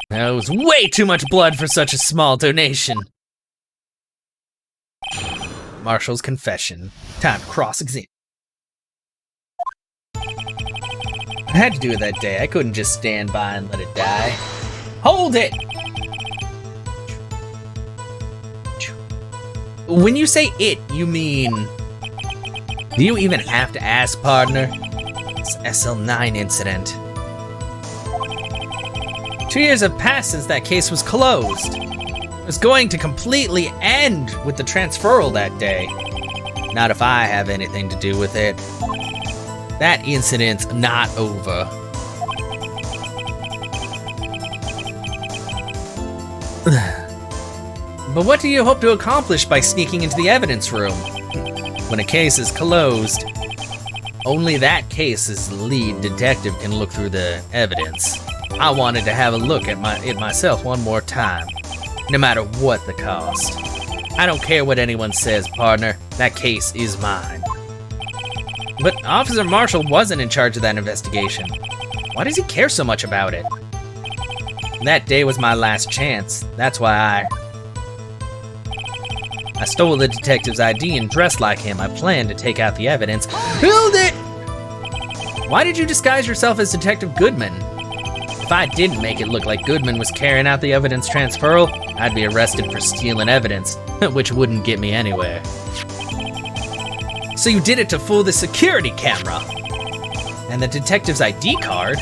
That was way too much blood for such a small donation. Marshall's confession. Time to cross-examine. I had to do it that day. I couldn't just stand by and let it die. Hold it! When you say it, you mean... Do you even have to ask, partner? It's SL9 incident. 2 years have passed since that case was closed. It was going to completely end with the transferal that day. Not if I have anything to do with it. That incident's not over. But what do you hope to accomplish by sneaking into the evidence room? When a case is closed, only that case's lead detective can look through the evidence. I wanted to have a look at it myself one more time, no matter what the cost. I don't care what anyone says, partner. That case is mine. But Officer Marshall wasn't in charge of that investigation. Why does he care so much about it? That day was my last chance. That's why I stole the detective's ID and dressed like him. I planned to take out the evidence. Hold it! Why did you disguise yourself as Detective Goodman? If I didn't make it look like Goodman was carrying out the evidence transferal, I'd be arrested for stealing evidence, which wouldn't get me anywhere. So you did it to fool the security camera. And the detective's ID card?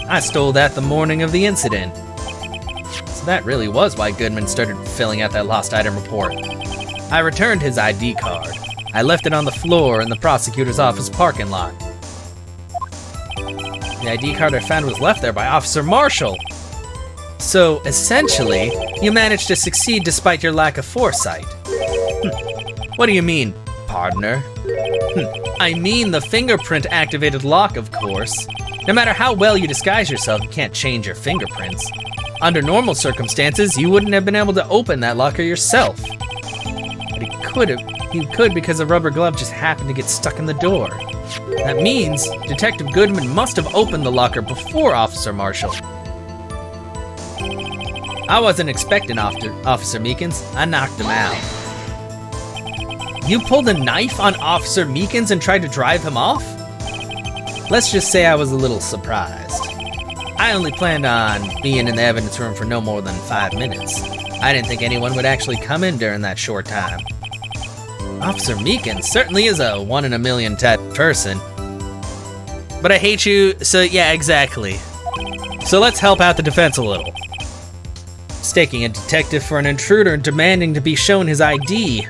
I stole that the morning of the incident. So that really was why Goodman started filling out that lost item report. I returned his ID card. I left it on the floor in the prosecutor's office parking lot. The ID card I found was left there by Officer Marshall. So, essentially, you managed to succeed despite your lack of foresight. What do you mean, partner? I mean the fingerprint-activated lock, of course. No matter how well you disguise yourself, you can't change your fingerprints. Under normal circumstances, you wouldn't have been able to open that locker yourself. But he could because a rubber glove just happened to get stuck in the door. That means Detective Goodman must have opened the locker before Officer Marshall. I wasn't expecting Officer Meekins. I knocked him out. You pulled a knife on Officer Meekins and tried to drive him off? Let's just say I was a little surprised. I only planned on being in the evidence room for no more than 5 minutes. I didn't think anyone would actually come in during that short time. Officer Meekins certainly is a 1 in a million type person. But I hate you, so yeah, exactly. So let's help out the defense a little. Staking a detective for an intruder and demanding to be shown his ID.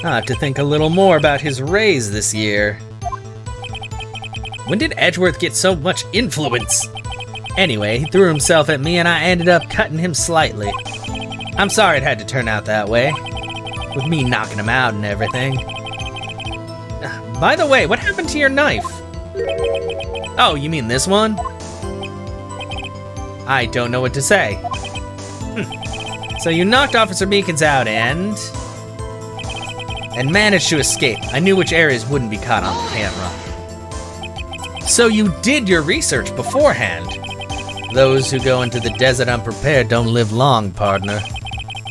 I'll have to think a little more about his raise this year. When did Edgeworth get so much influence? Anyway, he threw himself at me and I ended up cutting him slightly. I'm sorry it had to turn out that way, with me knocking him out and everything. By the way, what happened to your knife? Oh, you mean this one? I don't know what to say. So you knocked Officer Meekins out and managed to escape. I knew which areas wouldn't be caught on the camera. So you did your research beforehand. Those who go into the desert unprepared don't live long, partner.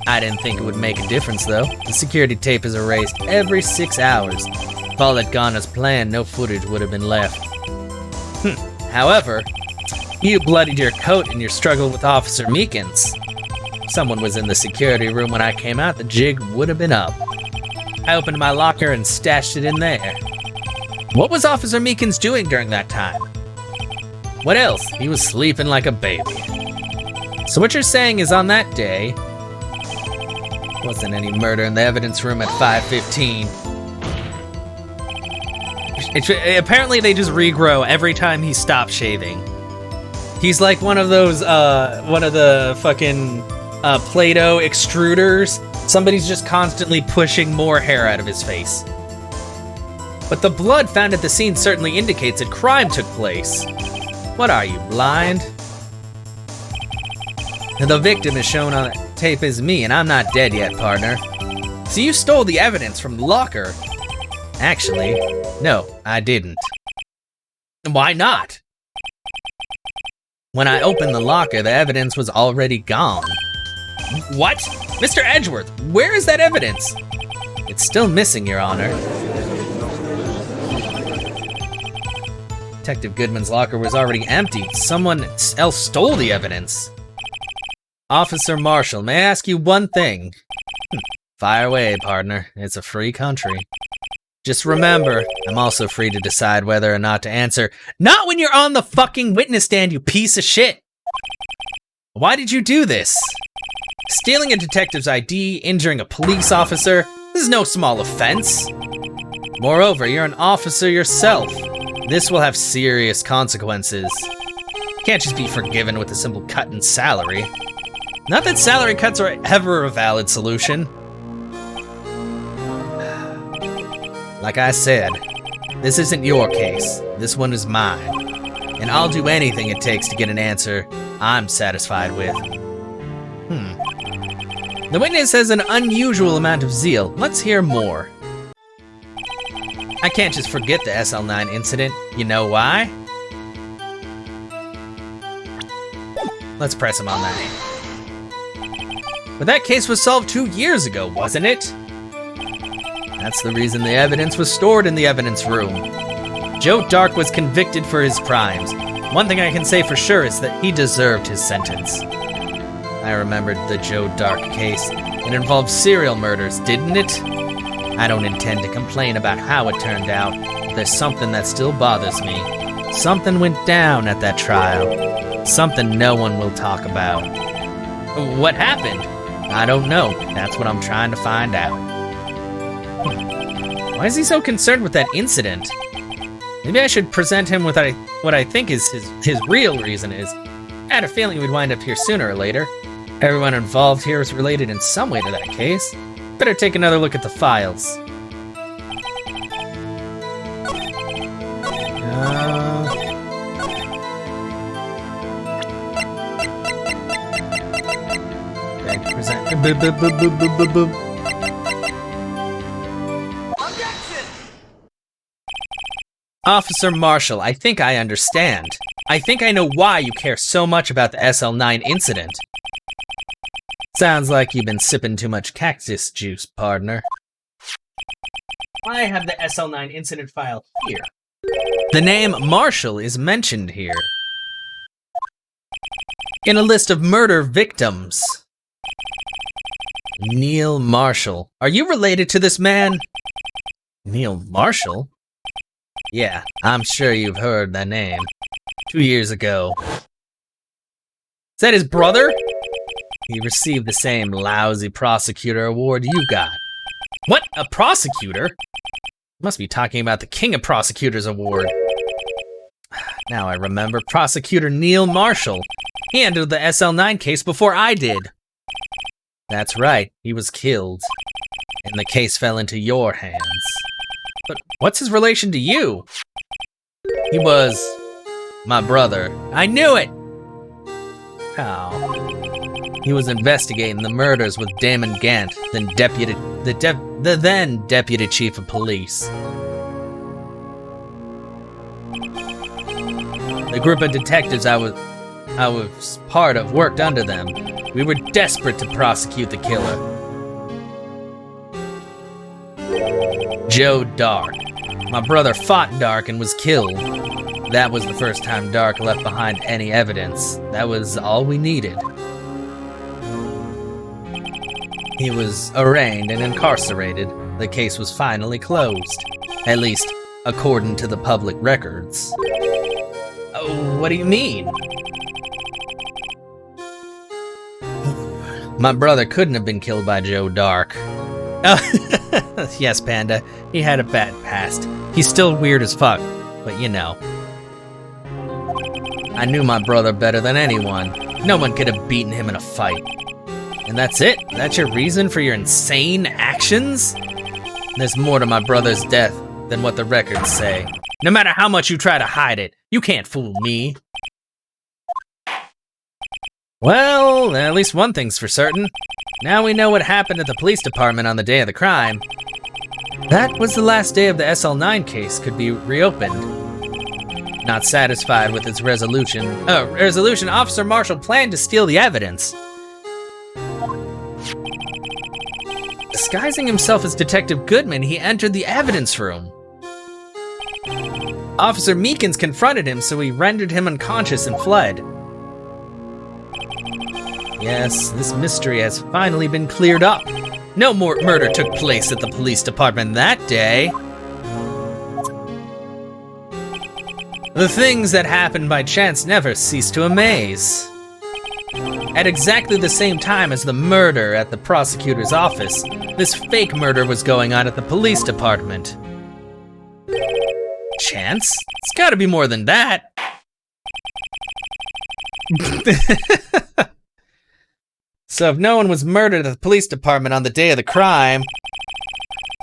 I didn't think it would make a difference, though. The security tape is erased every 6 hours. If all had gone as planned, no footage would have been left. However, you bloodied your coat in your struggle with Officer Meekins. If someone was in the security room when I came out, the jig would have been up. I opened my locker and stashed it in there. What was Officer Meekins doing during that time? What else? He was sleeping like a baby. So what you're saying is on that day, wasn't any murder in the evidence room at 5:15. Apparently they just regrow every time he stops shaving. He's like one of those, one of the fucking Play-Doh extruders. Somebody's just constantly pushing more hair out of his face. But the blood found at the scene certainly indicates a crime took place. What are you, blind? And the victim is shown on tape as me, and I'm not dead yet, partner. So you stole the evidence from the locker. Actually, no, I didn't. Why not? When I opened the locker, the evidence was already gone. What? Mr. Edgeworth, where is that evidence? It's still missing, Your Honor. Detective Goodman's locker was already empty. Someone else stole the evidence. Officer Marshall, may I ask you one thing? Fire away, partner. It's a free country. Just remember, I'm also free to decide whether or not to answer. Not when you're on the fucking witness stand, you piece of shit! Why did you do this? Stealing a detective's ID, injuring a police officer, this is no small offense. Moreover, you're an officer yourself. This will have serious consequences. Can't just be forgiven with a simple cut in salary. Not that salary cuts are ever a valid solution. Like I said, this isn't your case. This one is mine. And I'll do anything it takes to get an answer I'm satisfied with. The witness has an unusual amount of zeal. Let's hear more. I can't just forget the SL9 incident. You know why? Let's press him on that. But that case was solved 2 years ago, wasn't it? That's the reason the evidence was stored in the evidence room. Joe Dark was convicted for his crimes. One thing I can say for sure is that he deserved his sentence. I remembered the Joe Dark case. It involved serial murders, didn't it? I don't intend to complain about how it turned out, but there's something that still bothers me. Something went down at that trial. Something no one will talk about. What happened? I don't know. That's what I'm trying to find out. Why is he so concerned with that incident? Maybe I should present him with what I think is his real reason is. I had a feeling we'd wind up here sooner or later. Everyone involved here is related in some way to that case. Better take another look at the files. Officer Marshall, I think I understand. I think I know why you care so much about the SL9 incident. Sounds like you've been sipping too much cactus juice, partner. I have the SL9 incident file here. The name Marshall is mentioned here. in a list of murder victims. Neil Marshall. Are you related to this man? Neil Marshall? Yeah, I'm sure you've heard that name. 2 years ago. Is that his brother? He received the same lousy prosecutor award you got. What? A prosecutor? Must be talking about the King of Prosecutors award. Now I remember Prosecutor Neil Marshall. He handled the SL9 case before I did. That's right, he was killed. And the case fell into your hands. But what's his relation to you? He was my brother. I knew it! Oh. He was investigating the murders with Damon Gant, the then Deputy Chief of Police. The group of detectives I was part of worked under them. We were desperate to prosecute the killer. Joe Dark. My brother fought Dark and was killed. That was the first time Dark left behind any evidence. That was all we needed. He was arraigned and incarcerated. The case was finally closed. At least, according to the public records. Oh, what do you mean? My brother couldn't have been killed by Joe Dark. Oh, yes, Panda. He had a bad past. He's still weird as fuck, but you know. I knew my brother better than anyone. No one could have beaten him in a fight. And that's it? That's your reason for your insane actions? There's more to my brother's death than what the records say. No matter how much you try to hide it, you can't fool me. Well, at least one thing's for certain. Now we know what happened at the police department on the day of the crime. That was the last day of the SL9 case could be reopened. Not satisfied with its resolution, Officer Marshall planned to steal the evidence. Disguising himself as Detective Goodman, he entered the evidence room. Officer Meekins confronted him, so he rendered him unconscious and fled. Yes, this mystery has finally been cleared up. No more murder took place at the police department that day. The things that happen by chance never cease to amaze. At exactly the same time as the murder at the prosecutor's office, this fake murder was going on at the police department. Chance? It's gotta be more than that. So if no one was murdered at the police department on the day of the crime,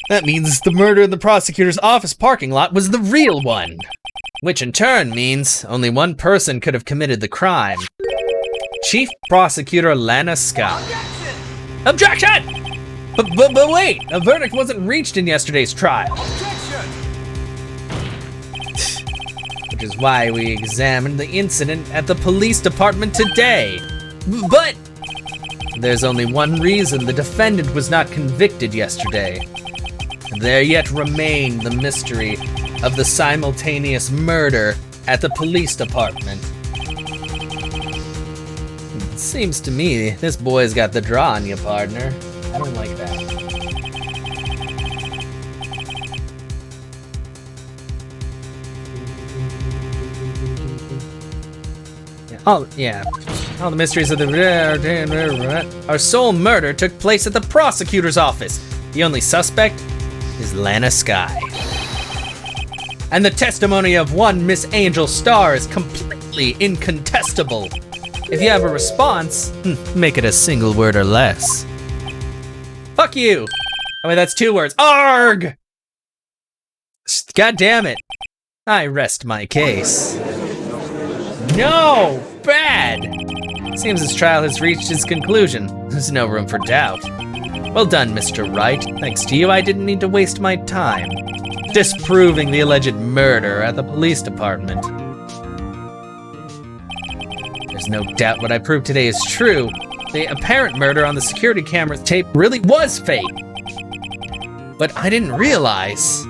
that means the murder in the prosecutor's office parking lot was the real one. Which in turn means only one person could have committed the crime. Chief Prosecutor Lana Scott. Objection! But wait, a verdict wasn't reached in yesterday's trial. Which is why we examined the incident at the police department today. But there's only one reason the defendant was not convicted yesterday. There yet remained the mystery of the simultaneous murder at the police department. It seems to me this boy's got the draw on you, partner. I don't like that. All the mysteries of the... Our sole murder took place at the prosecutor's office. The only suspect is Lana Sky. And the testimony of one Miss Angel Star is completely incontestable. If you have a response, make it a single word or less. Fuck you! Oh wait, that's 2 words. ARG! God damn it. I rest my case. No! Bad! Seems this trial has reached its conclusion. There's no room for doubt. Well done, Mr. Wright. Thanks to you, I didn't need to waste my time disproving the alleged murder at the police department. There's no doubt what I proved today is true. The apparent murder on the security camera tape really was fake. But I didn't realize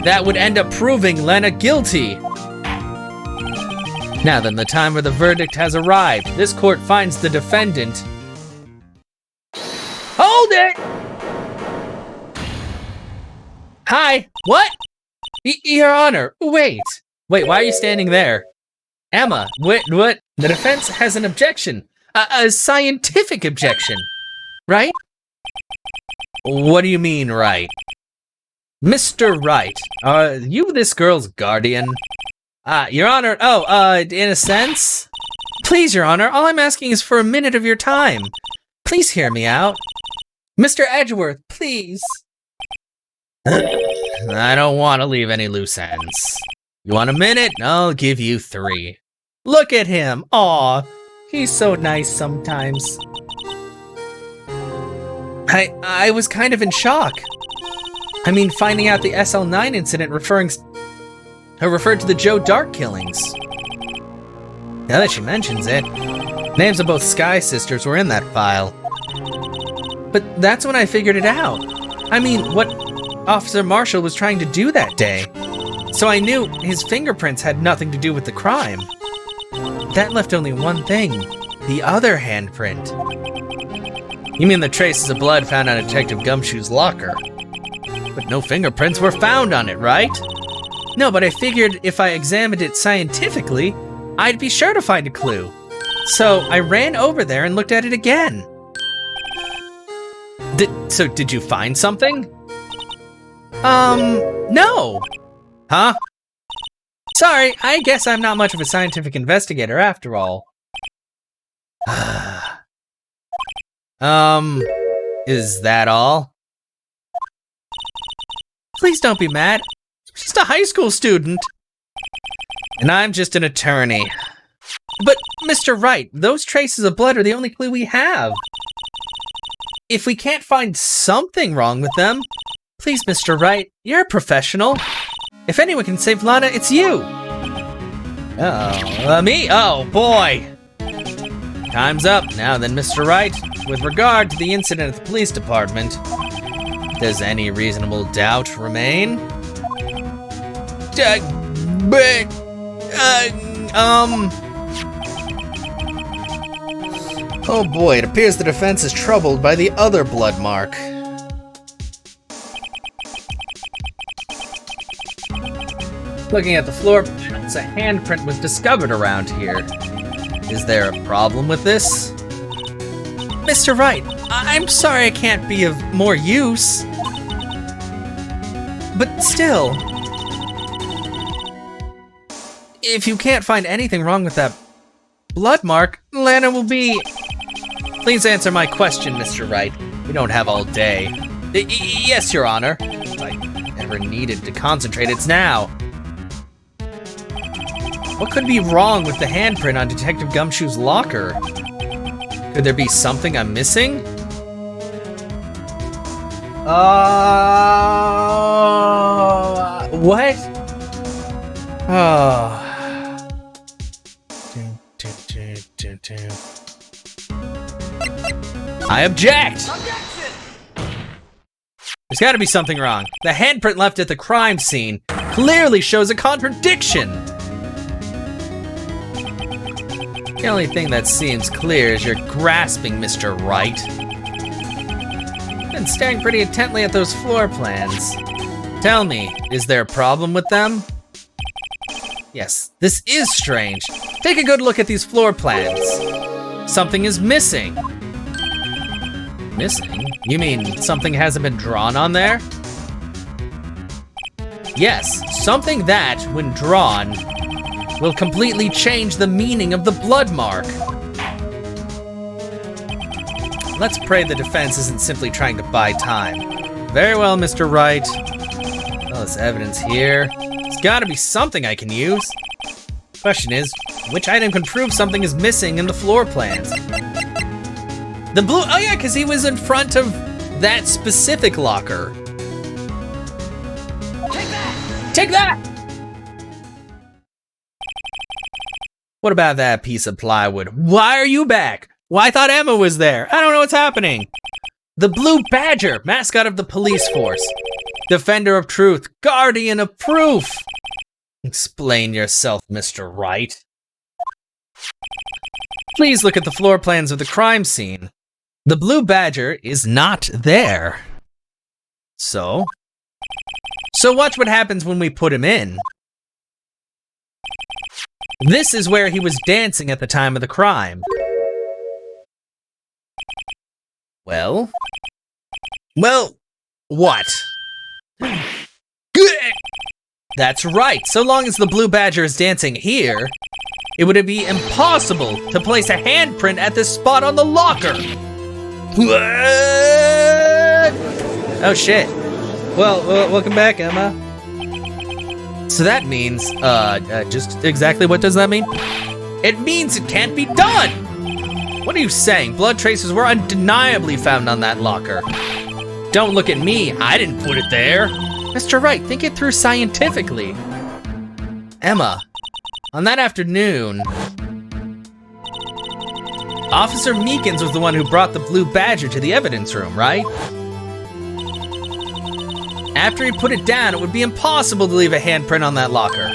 that would end up proving Lena guilty. Now then, the time of the verdict has arrived. This court finds the defendant... Hold it! Hi, what? Your Honor, wait. Wait, why are you standing there? Emma, what? The defense has an objection. A scientific objection, right? What do you mean, right? Mr. Wright, are you this girl's guardian? Your Honor, in a sense? Please, Your Honor, all I'm asking is for a minute of your time. Please hear me out. Mr. Edgeworth, please. I don't want to leave any loose ends. You want a minute? I'll give you 3. Look at him. Aw, he's so nice sometimes. I was kind of in shock. I mean, finding out the SL9 incident referred to the Joe Dark killings. Now that she mentions it, names of both Sky Sisters were in that file. But that's when I figured it out. I mean, what Officer Marshall was trying to do that day. So I knew his fingerprints had nothing to do with the crime. That left only one thing, the other handprint. You mean the traces of blood found on Detective Gumshoe's locker? But no fingerprints were found on it, right? No, but I figured if I examined it scientifically, I'd be sure to find a clue. So I ran over there and looked at it again. Did you find something? No. Huh? Sorry, I guess I'm not much of a scientific investigator after all. Is that all? Please don't be mad. I'm just a high school student. And I'm just an attorney. But, Mr. Wright, those traces of blood are the only clue we have. If we can't find something wrong with them, please, Mr. Wright, you're a professional. If anyone can save Lana, it's you. Oh, me? Oh, boy. Time's up. Now then, Mr. Wright, with regard to the incident at the police department, does any reasonable doubt remain? Oh boy, it appears the defense is troubled by the other blood mark. Looking at the floor plans, a handprint was discovered around here. Is there a problem with this? Mr. Wright, I'm sorry I can't be of more use. But still, if you can't find anything wrong with that blood mark, Lana will be... Please answer my question, Mr. Wright. We don't have all day. Yes, Your Honor. If I ever needed to concentrate, it's now. What could be wrong with the handprint on Detective Gumshoe's locker? Could there be something I'm missing? What? Oh. I object! Objection! There's gotta be something wrong. The handprint left at the crime scene clearly shows a contradiction. The only thing that seems clear is you're grasping, Mr. Wright. You've been staring pretty intently at those floor plans. Tell me, is there a problem with them? Yes, this is strange. Take a good look at these floor plans. Something is missing. Missing? You mean something hasn't been drawn on there? Yes, something that, when drawn, will completely change the meaning of the blood mark. Let's pray the defense isn't simply trying to buy time. Very well, Mr. Wright. All this evidence here. There's gotta be something I can use. Question is, which item can prove something is missing in the floor plans? The blue, oh yeah, because he was in front of that specific locker. Take that! Take that! What about that piece of plywood? Why are you back? Well, I thought Emma was there. I don't know what's happening. The Blue Badger, mascot of the police force. Defender of truth, guardian of proof. Explain yourself, Mr. Wright. Please look at the floor plans of the crime scene. The blue badger is not there. So watch what happens when we put him in. This is where he was dancing at the time of the crime. Well, what? That's right. So long as the blue badger is dancing here, it would be impossible to place a handprint at this spot on the locker. Oh shit. Well, welcome back, Emma. So that means, just exactly what does that mean? It means it can't be done! What are you saying? Blood traces were undeniably found on that locker. Don't look at me, I didn't put it there. Mr. Wright, think it through scientifically. Emma, on that afternoon, Officer Meekins was the one who brought the blue badger to the evidence room, right? After he put it down, it would be impossible to leave a handprint on that locker.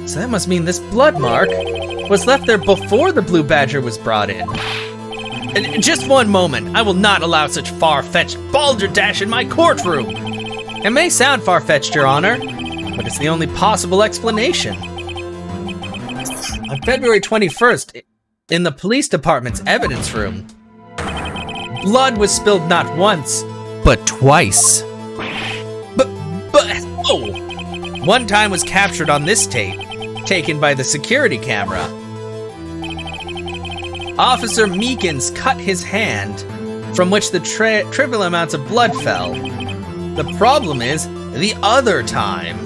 So that must mean this blood mark was left there before the blue badger was brought in. And just one moment, I will not allow such far-fetched balderdash in my courtroom. It may sound far-fetched, Your Honor, but it's the only possible explanation. On February 21st, in the police department's evidence room, blood was spilled not once, but twice. Oh! One time was captured on this tape, taken by the security camera. Officer Meekins cut his hand, from which the trivial amounts of blood fell. The problem is, the other time.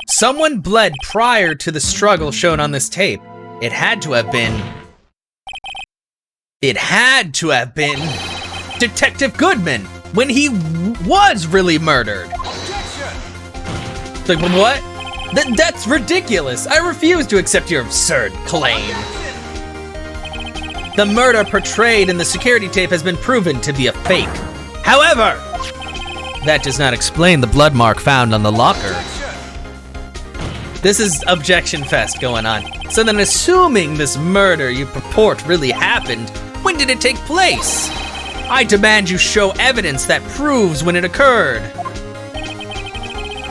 Someone bled prior to the struggle shown on this tape. It had to have been Detective Goodman when he was really murdered. Like, what? That's ridiculous. I refuse to accept your absurd claim. The murder portrayed in the security tape has been proven to be a fake. However, that does not explain the blood mark found on the locker. This is objection fest going on. So then, assuming this murder you purport really happened, when did it take place? I demand you show evidence that proves when it occurred.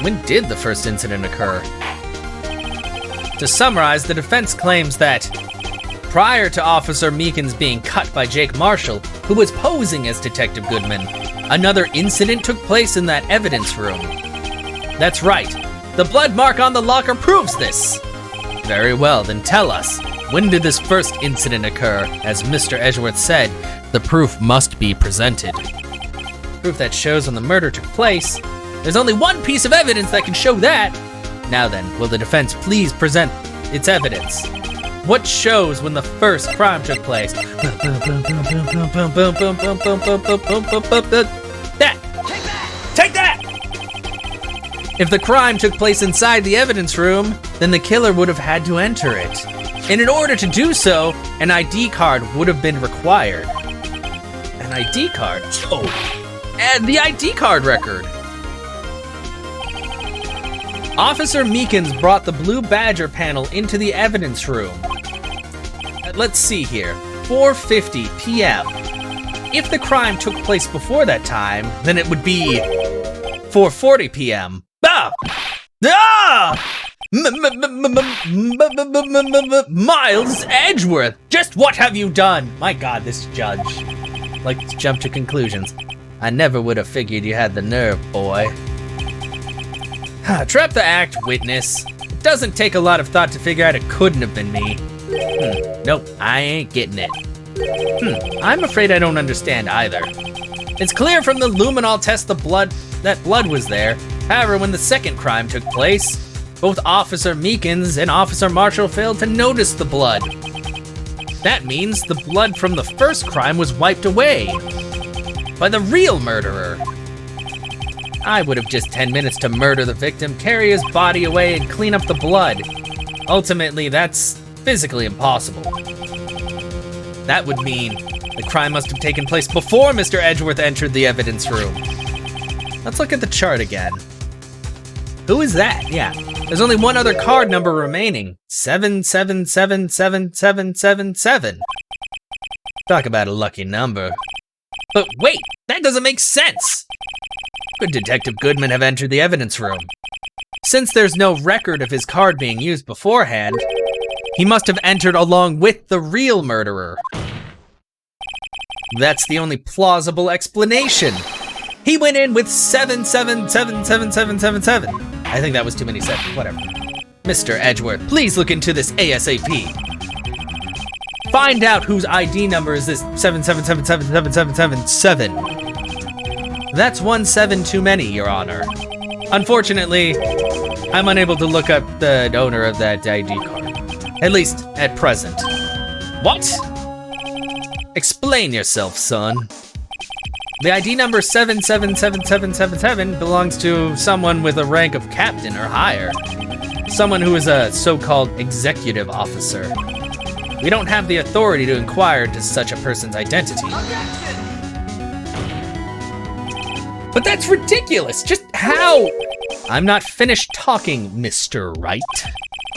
When did the first incident occur? To summarize, the defense claims that prior to Officer Meekins being cut by Jake Marshall, who was posing as Detective Goodman, another incident took place in that evidence room. That's right. The blood mark on the locker proves this. Very well, then tell us, when did this first incident occur? As Mr. Edgeworth said, the proof must be presented. Proof that shows when the murder took place. There's only one piece of evidence that can show that. Now then, will the defense please present its evidence? What shows when the first crime took place? That! Take that! If the crime took place inside the evidence room, then the killer would have had to enter it. And in order to do so, an ID card would have been required. An ID card? Oh, and the ID card record. Officer Meekins brought the blue badger panel into the evidence room. Let's see here, 4:50 p.m. If the crime took place before that time, then it would be 4:40 p.m. Ah! Ah! Miles Edgeworth, just what have you done? My God, this judge likes to jump to conclusions. I never would have figured you had the nerve, boy. Trap the act, witness. It doesn't take a lot of thought to figure out it couldn't have been me. Nope, I ain't getting it. I'm afraid I don't understand either. It's clear from the luminol test that blood was there. However, when the second crime took place, both Officer Meekins and Officer Marshall failed to notice the blood. That means the blood from the first crime was wiped away by the real murderer. I would have just 10 minutes to murder the victim, carry his body away, and clean up the blood. Ultimately, that's physically impossible. That would mean the crime must have taken place before Mr. Edgeworth entered the evidence room. Let's look at the chart again. Who is that? Yeah. There's only one other card number remaining. 77777777. Talk about a lucky number. But wait, that doesn't make sense! Could Detective Goodman have entered the evidence room? Since there's no record of his card being used beforehand, he must have entered along with the real murderer. That's the only plausible explanation. He went in with 77777777. I think that was too many sevens, whatever. Mr. Edgeworth, please look into this ASAP. Find out whose ID number is this 77777777. That's 1 7 too many, Your Honor. Unfortunately, I'm unable to look up the owner of that ID card. At least, at present. What? Explain yourself, son. The ID number 777777 belongs to someone with a rank of captain or higher. Someone who is a so-called executive officer. We don't have the authority to inquire into such a person's identity. But that's ridiculous! Just how? I'm not finished talking, Mr. Wright.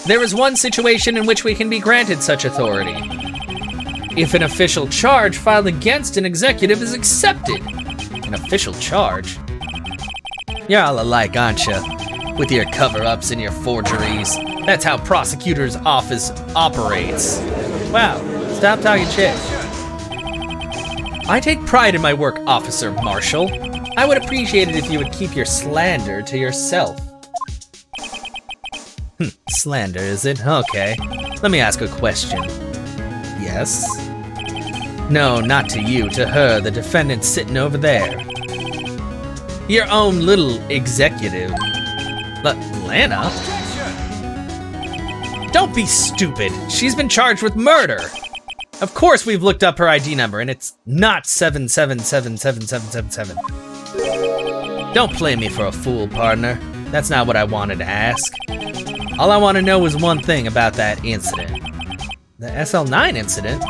There is one situation in which we can be granted such authority. If an official charge filed against an executive is accepted. An official charge? You're all alike, aren't you? With your cover-ups and your forgeries. That's how prosecutor's office operates. Wow, stop talking shit. I take pride in my work, Officer Marshall. I would appreciate it if you would keep your slander to yourself. Slander, is it? Okay. Let me ask a question. Yes? No, not to you, to her, the defendant sitting over there. Your own little executive. Lana? Don't be stupid. She's been charged with murder. Of course we've looked up her ID number, and it's not 777777. Don't play me for a fool, partner. That's not what I wanted to ask. All I want to know was one thing about that incident. The SL9 incident?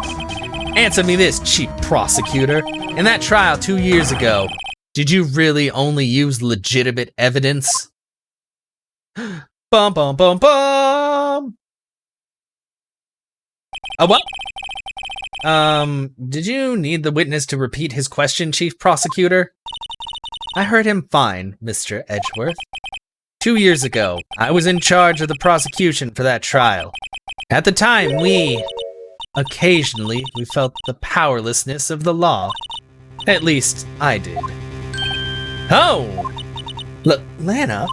Answer me this, Chief Prosecutor. In that trial 2 years ago, did you really only use legitimate evidence? Bum bum bum bum! A what? Did you need the witness to repeat his question, Chief Prosecutor? I heard him fine, Mr. Edgeworth. 2 years ago, I was in charge of the prosecution for that trial. At the time, occasionally, we felt the powerlessness of the law. At least, I did. Oh! Lana?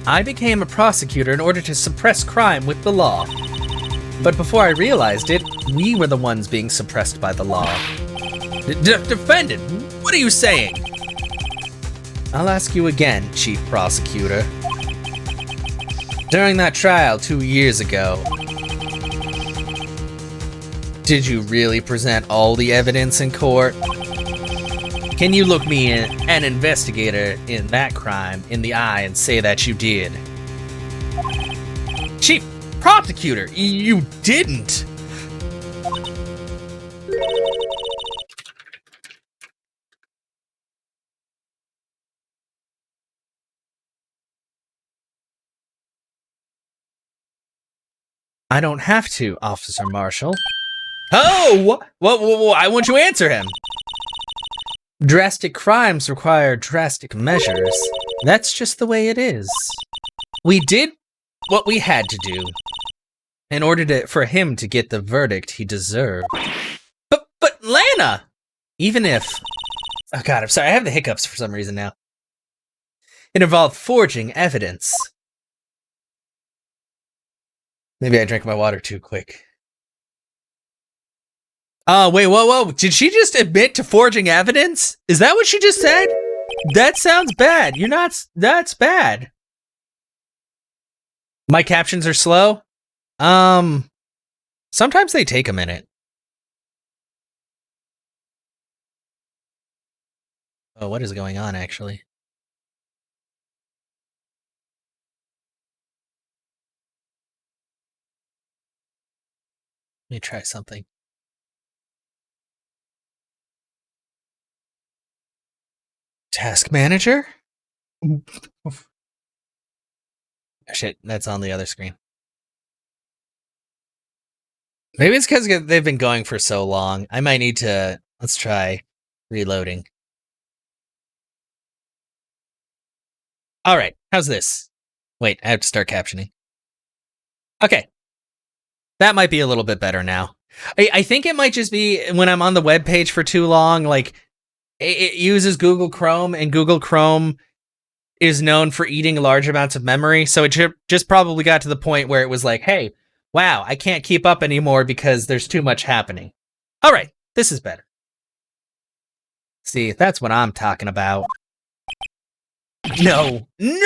I became a prosecutor in order to suppress crime with the law. But before I realized it, we were the ones being suppressed by the law. Defendant, what are you saying? I'll ask you again, Chief Prosecutor. During that trial 2 years ago, did you really present all the evidence in court? Can you look me, an investigator in that crime, in the eye and say that you did? Chief Prosecutor, you didn't! I don't have to, Officer Marshall. Oh! What? I want you to answer him. Drastic crimes require drastic measures. That's just the way it is. We did what we had to do in order for him to get the verdict he deserved. But Lana! Even if... Oh god, I'm sorry, I have the hiccups for some reason now. It involved forging evidence. Maybe I drank my water too quick. Oh, wait, whoa. Did she just admit to forging evidence? Is that what she just said? That sounds bad. That's bad. My captions are slow? Sometimes they take a minute. Oh, what is going on, actually? Let me try something. Task manager? Oh, shit, that's on the other screen. Maybe it's because they've been going for so long. I might need to... Let's try reloading. Alright, how's this? Wait, I have to start captioning. Okay. That might be a little bit better now. I think it might just be when I'm on the web page for too long, like, it uses Google Chrome, and Google Chrome is known for eating large amounts of memory, so it just probably got to the point where it was like, hey, wow, I can't keep up anymore because there's too much happening. Alright, this is better. See, that's what I'm talking about. No! No!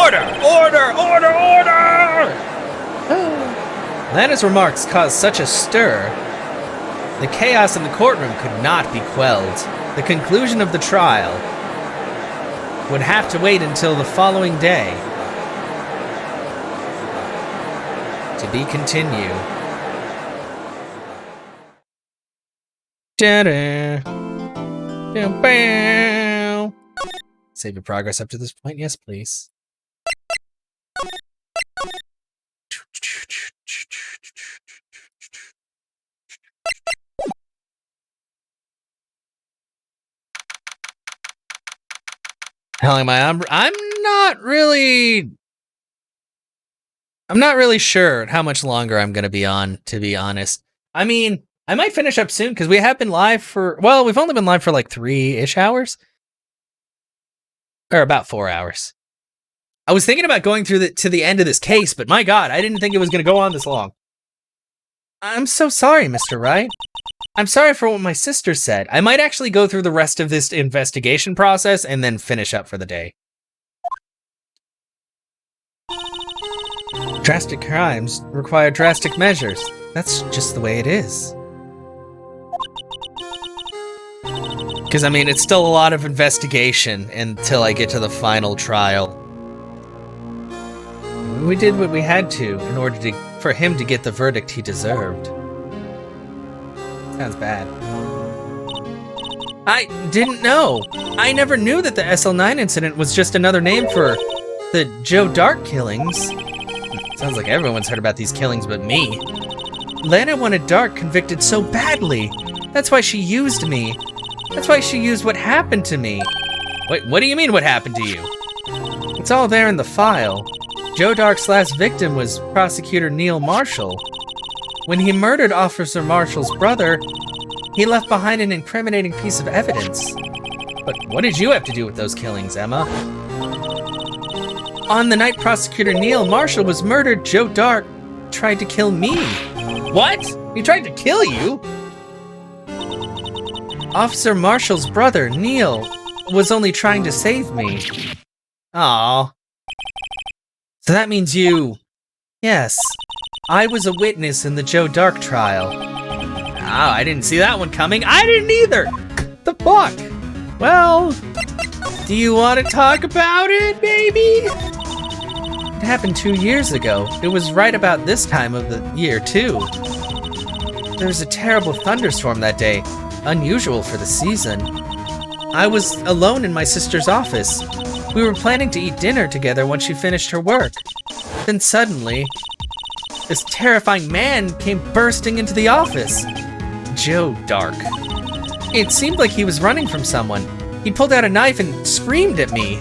Order! Order! Order! Order! Lana's remarks caused such a stir. The chaos in the courtroom could not be quelled. The conclusion of the trial would have to wait until the following day. To be continued. Ta-da! Save your progress up to this point? Yes, please. Hell am I? I'm not really sure how much longer I'm gonna be on, to be honest. I mean, I might finish up soon because we have been live for, well, we've only been live for like 3-ish hours. Or about 4 hours. I was thinking about going through to the end of this case, but my god, I didn't think it was going to go on this long. I'm so sorry, Mr. Wright. I'm sorry for what my sister said. I might actually go through the rest of this investigation process and then finish up for the day. Drastic crimes require drastic measures. That's just the way it is. Because, I mean, it's still a lot of investigation until I get to the final trial. We did what we had to in order for him to get the verdict he deserved. Sounds bad. I didn't know. I never knew that the SL9 incident was just another name for the Joe Dark killings. Sounds like everyone's heard about these killings but me. Lana wanted Dark convicted so badly. That's why she used me. That's why she used what happened to me. Wait, what do you mean what happened to you? It's all there in the file. Joe Dark's last victim was Prosecutor Neil Marshall. When he murdered Officer Marshall's brother, he left behind an incriminating piece of evidence. But what did you have to do with those killings, Emma? On the night Prosecutor Neil Marshall was murdered, Joe Dark tried to kill me. What? He tried to kill you? Officer Marshall's brother, Neil, was only trying to save me. Aww. So that means you... Yes. I was a witness in the Joe Dark trial. Oh, I didn't see that one coming. I didn't either! The fuck? Well... Do you want to talk about it, baby? It happened 2 years ago. It was right about this time of the year, too. There was a terrible thunderstorm that day. Unusual for the season. I was alone in my sister's office. We were planning to eat dinner together once she finished her work. Then suddenly, this terrifying man came bursting into the office. Joe Dark. It seemed like he was running from someone. He pulled out a knife and screamed at me.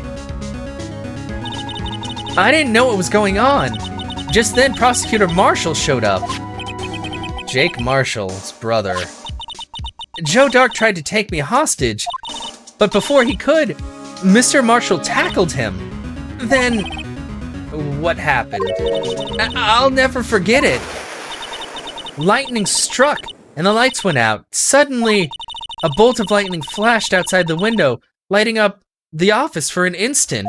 I didn't know what was going on. Just then, Prosecutor Marshall showed up. Jake Marshall's brother. Joe Dark tried to take me hostage, but before he could, Mr. Marshall tackled him. Then, what happened? I'll never forget it. Lightning struck, and the lights went out. Suddenly, a bolt of lightning flashed outside the window, lighting up the office for an instant.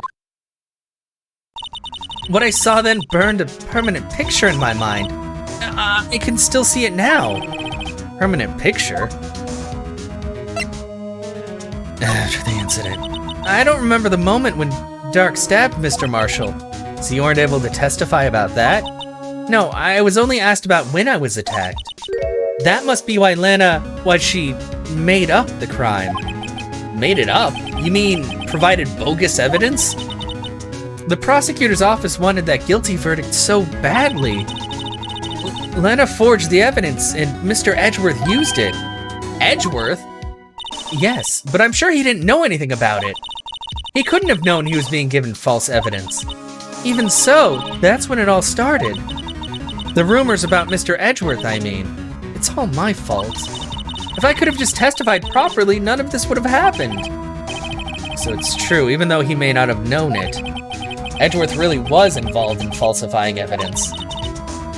What I saw then burned a permanent picture in my mind. I can still see it now. Permanent picture? After the incident. I don't remember the moment when Dark stabbed Mr. Marshall. So you weren't able to testify about that? No, I was only asked about when I was attacked. That must be why she made up the crime. Made it up? You mean provided bogus evidence? The prosecutor's office wanted that guilty verdict so badly. Lena forged the evidence and Mr. Edgeworth used it. Edgeworth? Yes, but I'm sure he didn't know anything about it. He couldn't have known he was being given false evidence. Even so, that's when it all started. The rumors about Mr. Edgeworth, I mean. It's all my fault. If I could have just testified properly, none of this would have happened. So it's true, even though he may not have known it. Edgeworth really was involved in falsifying evidence.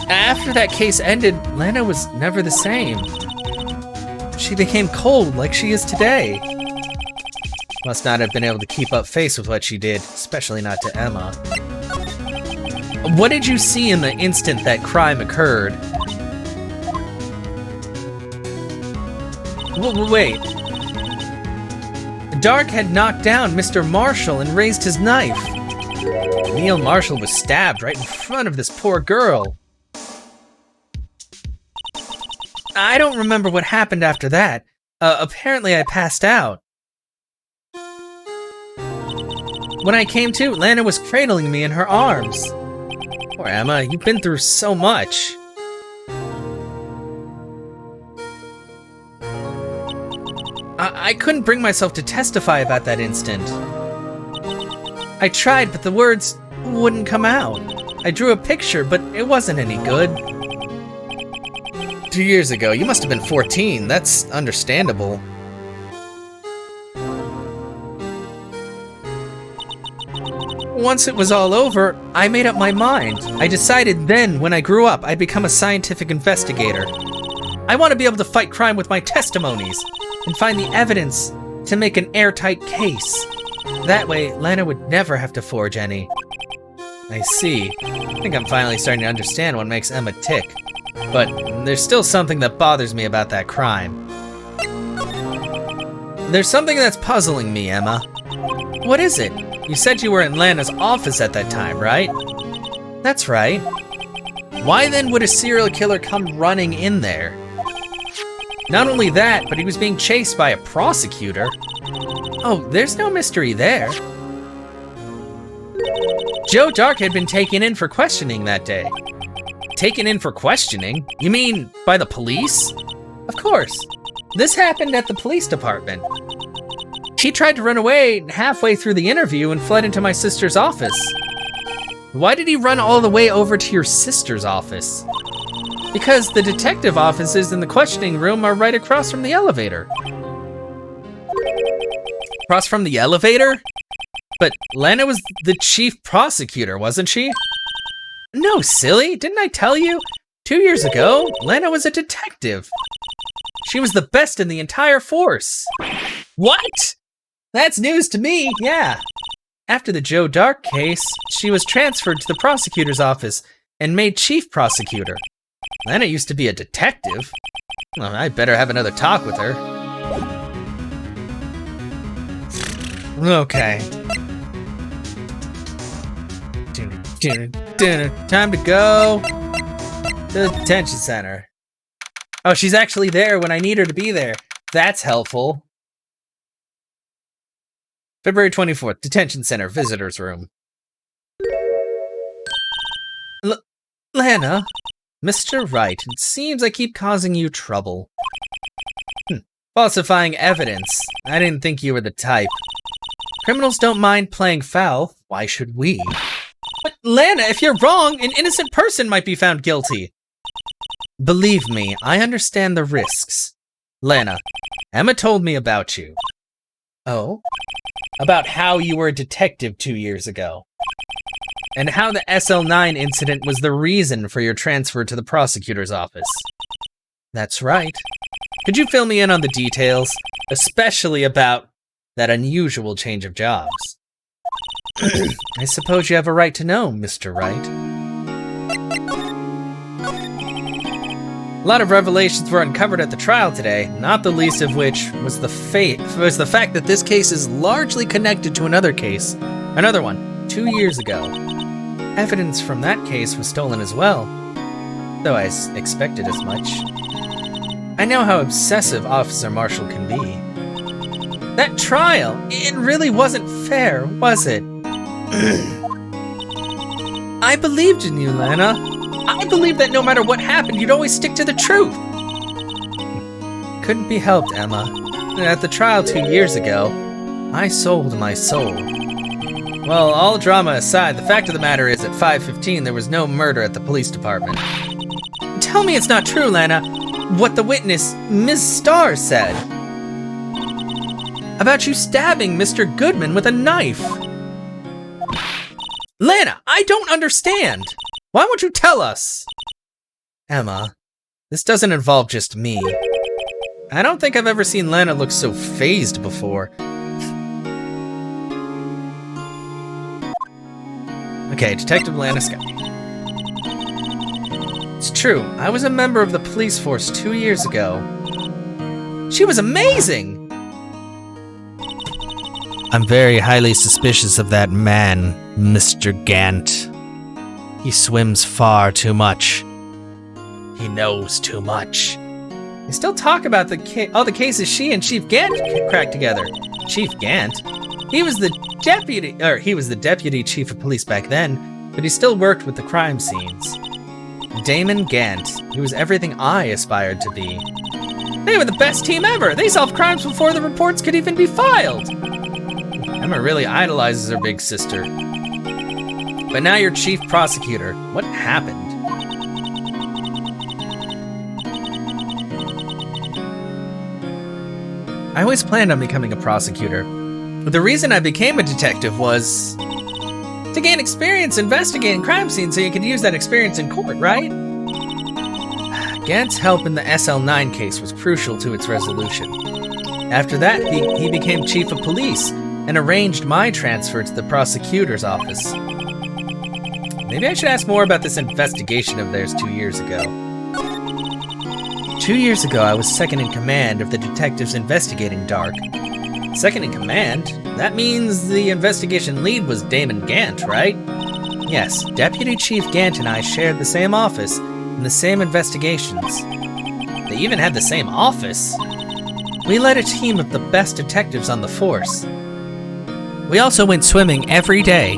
After that case ended, Lena was never the same. She became cold like she is today. Must not have been able to keep up face with what she did, especially not to Emma. What did you see in the instant that crime occurred? Wait. Dark had knocked down Mr. Marshall and raised his knife. Neil Marshall was stabbed right in front of this poor girl. I don't remember what happened after that. Apparently I passed out. When I came to, Lana was cradling me in her arms. Poor Emma, you've been through so much. I couldn't bring myself to testify about that instant. I tried, but the words wouldn't come out. I drew a picture, but it wasn't any good. 2 years ago, you must have been 14. That's understandable. Once it was all over, I made up my mind. I decided then, when I grew up, I'd become a scientific investigator. I want to be able to fight crime with my testimonies and find the evidence to make an airtight case. That way, Lana would never have to forge any. I see. I think I'm finally starting to understand what makes Emma tick. But there's still something that bothers me about that crime. There's something that's puzzling me, Emma. What is it? You said you were in Lana's office at that time, right? That's right. Why then would a serial killer come running in there? Not only that, but he was being chased by a prosecutor. Oh, there's no mystery there. Joe Dark had been taken in for questioning that day. Taken in for questioning? You mean by the police? Of course. This happened at the police department. He tried to run away halfway through the interview and fled into my sister's office. Why did he run all the way over to your sister's office? Because the detective offices in the questioning room are right across from the elevator. Across from the elevator? But Lana was the chief prosecutor, wasn't she? No, silly, didn't I tell you? 2 years ago, Lana was a detective. She was the best in the entire force. What? That's news to me, yeah. After the Joe Dark case, she was transferred to the prosecutor's office and made chief prosecutor. Lana used to be a detective. Well, I better have another talk with her. Okay. Time to go to the detention center. Oh, she's actually there when I need her to be there. That's helpful. February 24th, detention center, visitor's room. Lana? Mr. Wright, it seems I keep causing you trouble. Falsifying evidence. I didn't think you were the type. Criminals don't mind playing foul. Why should we? But Lana, if you're wrong, an innocent person might be found guilty. Believe me, I understand the risks. Lana, Emma told me about you. Oh? About how you were a detective 2 years ago. And how the SL9 incident was the reason for your transfer to the prosecutor's office. That's right. Could you fill me in on the details, especially about that unusual change of jobs? I suppose you have a right to know, Mr. Wright. A lot of revelations were uncovered at the trial today, not the least of which was the fact that this case is largely connected to another one, 2 years ago. Evidence from that case was stolen as well, though I expected as much. I know how obsessive Officer Marshall can be. That trial, it really wasn't fair, was it? I believed in you, Lana. I believed that no matter what happened, you'd always stick to the truth. Couldn't be helped, Emma. At the trial 2 years ago, I sold my soul. Well, all drama aside, the fact of the matter is at 5:15 there was no murder at the police department. Tell me it's not true, Lana. What the witness, Ms. Starr, said. About you stabbing Mr. Goodman with a knife. Lana, I don't understand. Why won't you tell us? Emma, this doesn't involve just me. I don't think I've ever seen Lana look so fazed before. Okay, Detective Lana Scott. It's true, I was a member of the police force 2 years ago. She was amazing! I'm very highly suspicious of that man, Mr. Gant. He swims far too much. He knows too much. They still talk about all the cases she and Chief Gant cracked together. Chief Gant? He was the deputy chief of police back then, but he still worked with the crime scenes. Damon Gant. He was everything I aspired to be. They were the best team ever! They solved crimes before the reports could even be filed! Emma really idolizes her big sister. But now you're chief prosecutor. What happened? I always planned on becoming a prosecutor. But the reason I became a detective was to gain experience investigating crime scenes so you could use that experience in court, right? Gant's help in the SL9 case was crucial to its resolution. After that, he became chief of police and arranged my transfer to the prosecutor's office. Maybe I should ask more about this investigation of theirs 2 years ago. 2 years ago, I was second in command of the detectives investigating Dark. Second in command? That means the investigation lead was Damon Gant, right? Yes, Deputy Chief Gant and I shared the same office and the same investigations. They even had the same office. We led a team of the best detectives on the force. We also went swimming every day.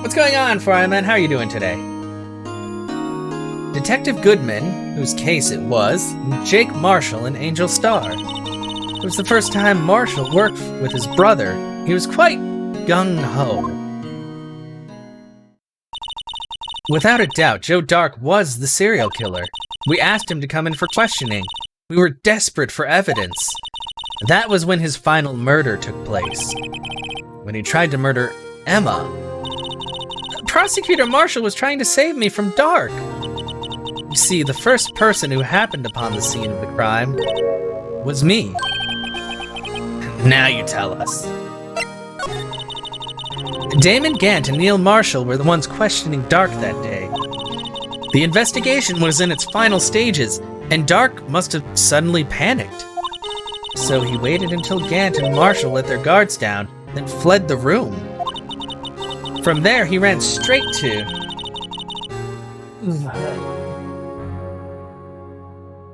What's going on, Fireman? How are you doing today? Detective Goodman, whose case it was, Jake Marshall and Angel Starr. It was the first time Marshall worked with his brother. He was quite gung-ho. Without a doubt, Joe Dark was the serial killer. We asked him to come in for questioning. We were desperate for evidence. That was when his final murder took place. When he tried to murder Emma. Prosecutor Marshall was trying to save me from Dark. You see, the first person who happened upon the scene of the crime was me. Now you tell us. Damon Gant and Neil Marshall were the ones questioning Dark that day. The investigation was in its final stages, and Dark must have suddenly panicked. So he waited until Gant and Marshall let their guards down, then fled the room. From there, he ran straight to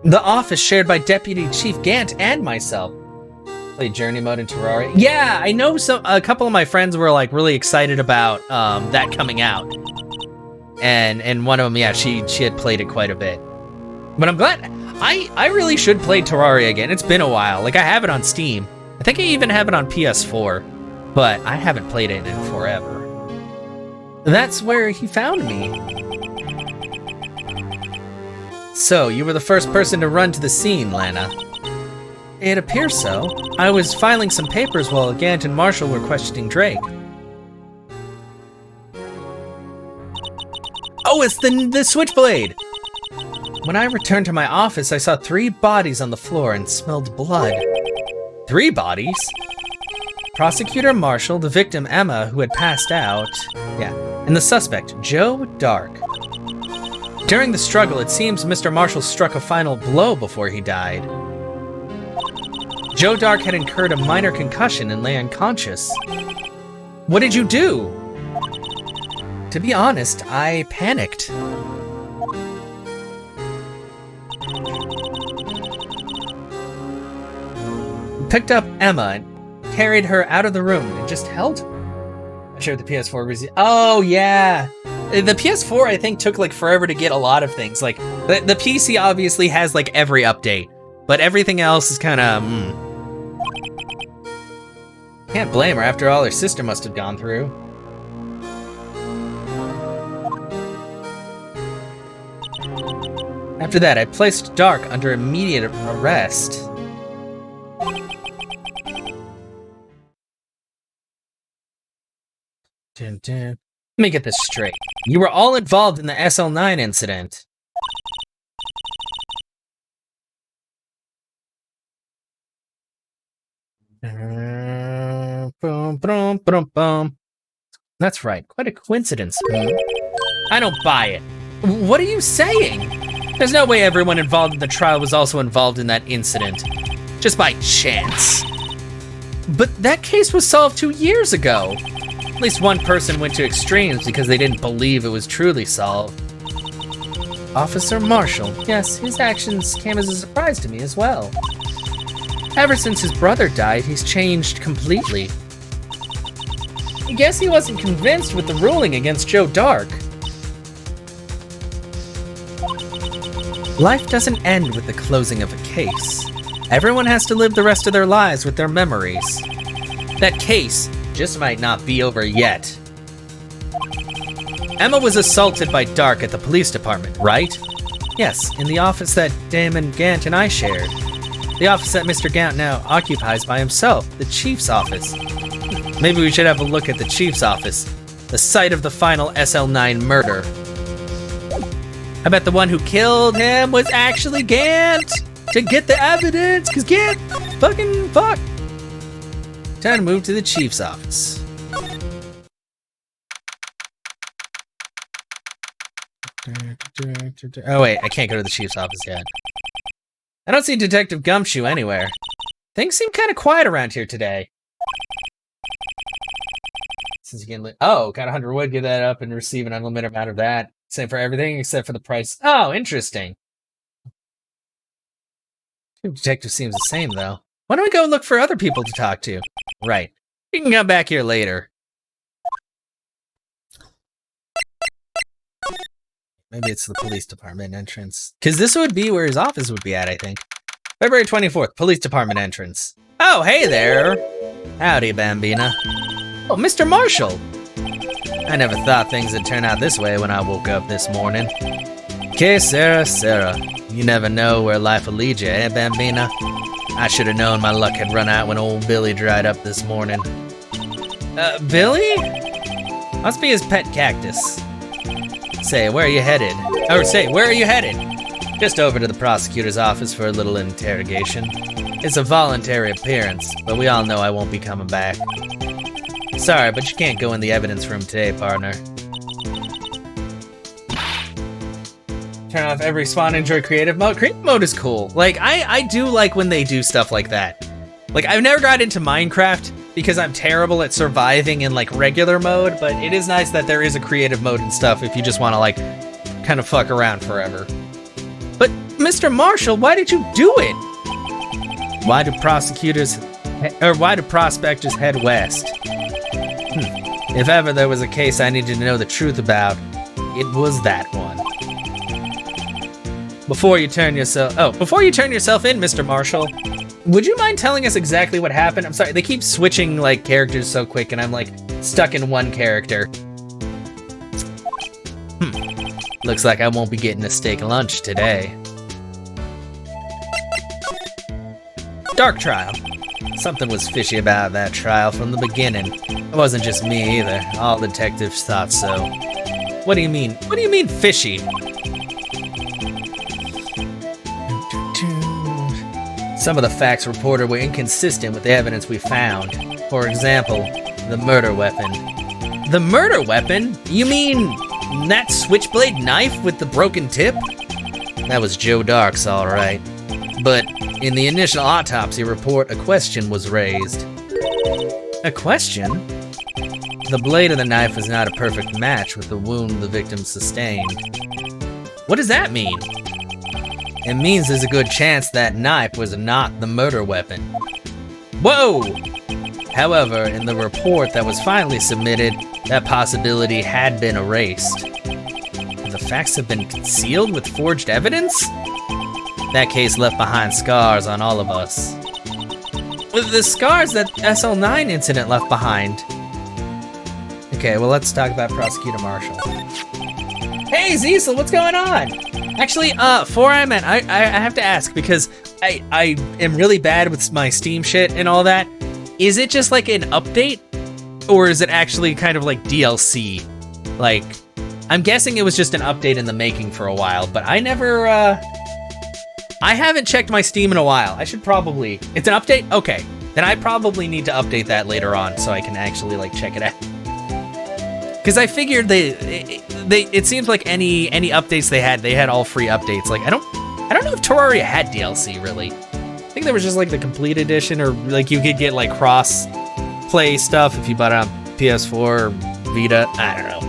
the office shared by Deputy Chief Gant and myself. Play Journey mode in Terraria. Yeah, I know a couple of my friends were like really excited about that coming out. And one of them, yeah, she had played it quite a bit. But I'm glad. I really should play Terraria again. It's been a while. Like, I have it on Steam. I think I even have it on PS4. But I haven't played it in forever. That's where he found me. So, you were the first person to run to the scene, Lana. It appears so. I was filing some papers while Gant and Marshall were questioning Drake. Oh, it's the switchblade! When I returned to my office, I saw 3 bodies on the floor and smelled blood. 3 bodies? Prosecutor Marshall, the victim Emma, who had passed out, and the suspect, Joe Dark. During the struggle, it seems Mr. Marshall struck a final blow before he died. Joe Dark had incurred a minor concussion and lay unconscious. What did you do? To be honest, I panicked. picked up Emma and carried her out of the room and just held her. I shared the PS4 was. Oh, yeah. The PS4, I think, took like forever to get a lot of things. Like, the PC obviously has like every update, but everything else is kind of. Can't blame her after all her sister must have gone through. After that, I placed Dark under immediate arrest. Let me get this straight. You were all involved in the SL9 incident. Boom, boom, boom, boom. That's right. Quite a coincidence. I don't buy it. What are you saying? There's no way everyone involved in the trial was also involved in that incident. Just by chance. But that case was solved 2 years ago. At least one person went to extremes because they didn't believe it was truly solved. Officer Marshall. Yes, his actions came as a surprise to me as well. Ever since his brother died, he's changed completely. I guess he wasn't convinced with the ruling against Joe Dark. Life doesn't end with the closing of a case. Everyone has to live the rest of their lives with their memories. That case just might not be over yet. Emma was assaulted by Dark at the police department, right? Yes, in the office that Damon Gant and I shared. The office that Mr. Gant now occupies by himself, the chief's office. Maybe we should have a look at the chief's office, the site of the final SL9 murder. I bet the one who killed him was actually Gant to get the evidence, because Gant fucking fuck. Time to move to the chief's office. Oh wait, I can't go to the chief's office yet. I don't see Detective Gumshoe anywhere. Things seem kind of quiet around here today. Since you can, oh, got 100 wood, give that up and receive an unlimited amount of that. Same for everything except for the price. Oh, interesting. Detective seems the same though. Why don't we go look for other people to talk to? Right. We can come back here later. Maybe it's the police department entrance. Because this would be where his office would be at, I think. February 24th, police department entrance. Oh, hey there. Howdy, Bambina. Oh, Mr. Marshall. I never thought things would turn out this way when I woke up this morning. Que Sarah, Sarah. You never know where life will lead you, eh, Bambina? I should have known my luck had run out when old Billy dried up this morning. Billy? Must be his pet cactus. Say, where are you headed? Or say, where are you headed? Just over to the prosecutor's office for a little interrogation. It's a voluntary appearance, but we all know I won't be coming back. Sorry, but you can't go in the evidence room today, partner. Turn off every spawn, enjoy creative mode. Creative mode is cool. Like, I do like when they do stuff like that. Like, I've never got into Minecraft because I'm terrible at surviving in, like, regular mode, but it is nice that there is a creative mode and stuff if you just want to, like, kind of fuck around forever. But, Mr. Marshall, why did you do it? Why do prospectors head west? If ever there was a case I needed to know the truth about, it was that one. Before you turn yourself in, Mr. Marshall, would you mind telling us exactly what happened? I'm sorry, they keep switching, like, characters so quick, and I'm, like, stuck in one character. Looks like I won't be getting a steak lunch today. Dark trial. Something was fishy about that trial from the beginning. It wasn't just me either. All detectives thought so. What do you mean? What do you mean fishy? Some of the facts reported were inconsistent with the evidence we found. For example, the murder weapon. The murder weapon? You mean that switchblade knife with the broken tip? That was Joe Dark's, all right. But in the initial autopsy report, a question was raised. A question? The blade of the knife was not a perfect match with the wound the victim sustained. What does that mean? It means there's a good chance that knife was not the murder weapon. Whoa! However, in the report that was finally submitted, that possibility had been erased. And the facts have been concealed with forged evidence? That case left behind scars on all of us. The scars that SL9 incident left behind. Okay, well, let's talk about Prosecutor Marshall. Hey, Cecil, what's going on? Actually, before I have to ask, because I am really bad with my Steam shit and all that. Is it just like an update? Or is it actually kind of like DLC? Like, I'm guessing it was just an update in the making for a while, but I never, I haven't checked my Steam in a while. I should probably, it's an update? Okay, then I probably need to update that later on so I can actually like check it out. Because I figured it seems like any updates they had all free updates. Like, I don't know if Terraria had DLC really. I think there was just like the complete edition, or like you could get like cross play stuff if you bought it on PS4 or Vita. I don't know.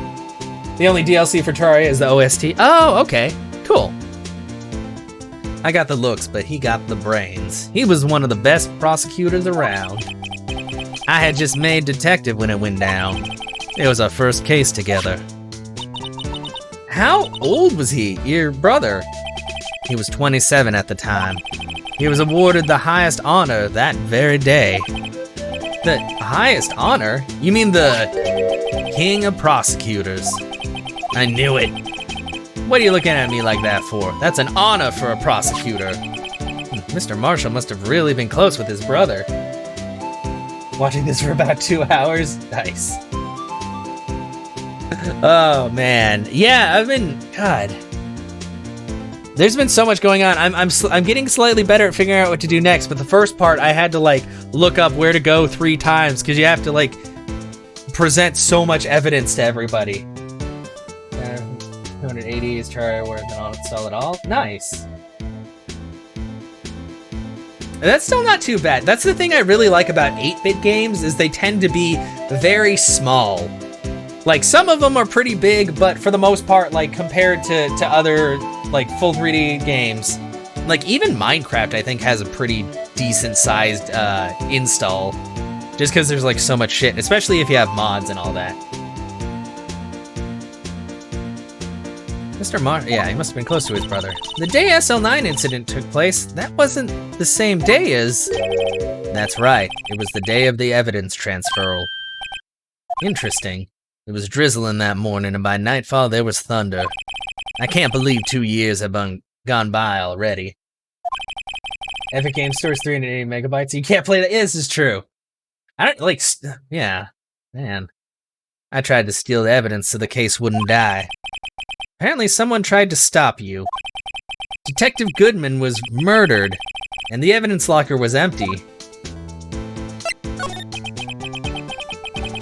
The only DLC for Terraria is the OST. Oh, okay, cool. I got the looks, but he got the brains. He was one of the best prosecutors around. I had just made detective when it went down. It was our first case together. How old was he, your brother? He was 27 at the time. He was awarded the highest honor that very day. The highest honor? You mean the King of Prosecutors? I knew it. What are you looking at me like that for? That's an honor for a prosecutor. Mr. Marshall must have really been close with his brother. Watching this for about 2 hours? Nice. Oh man, yeah, God. There's been so much going on. I'm getting slightly better at figuring out what to do next, but the first part I had to like look up where to go 3 times because you have to like present so much evidence to everybody. 280 is Terraria worth and I'll install it all. Nice. That's still not too bad. That's the thing I really like about 8-bit games is they tend to be very small. Like, some of them are pretty big, but for the most part, like, compared to other, like, full 3D games, like, even Minecraft, I think, has a pretty decent-sized install, just because there's, like, so much shit, especially if you have mods and all that. Yeah, he must have been close to his brother. The day SL9 incident took place, that wasn't the same day as... That's right, it was the day of the evidence transferal. Interesting. It was drizzling that morning, and by nightfall there was thunder. I can't believe 2 years have gone by already. Epic Games stores 380 megabytes. You can't play that. Yeah, this is true. I don't like. Yeah, man. I tried to steal the evidence so the case wouldn't die. Apparently, someone tried to stop you. Detective Goodman was murdered, and the evidence locker was empty.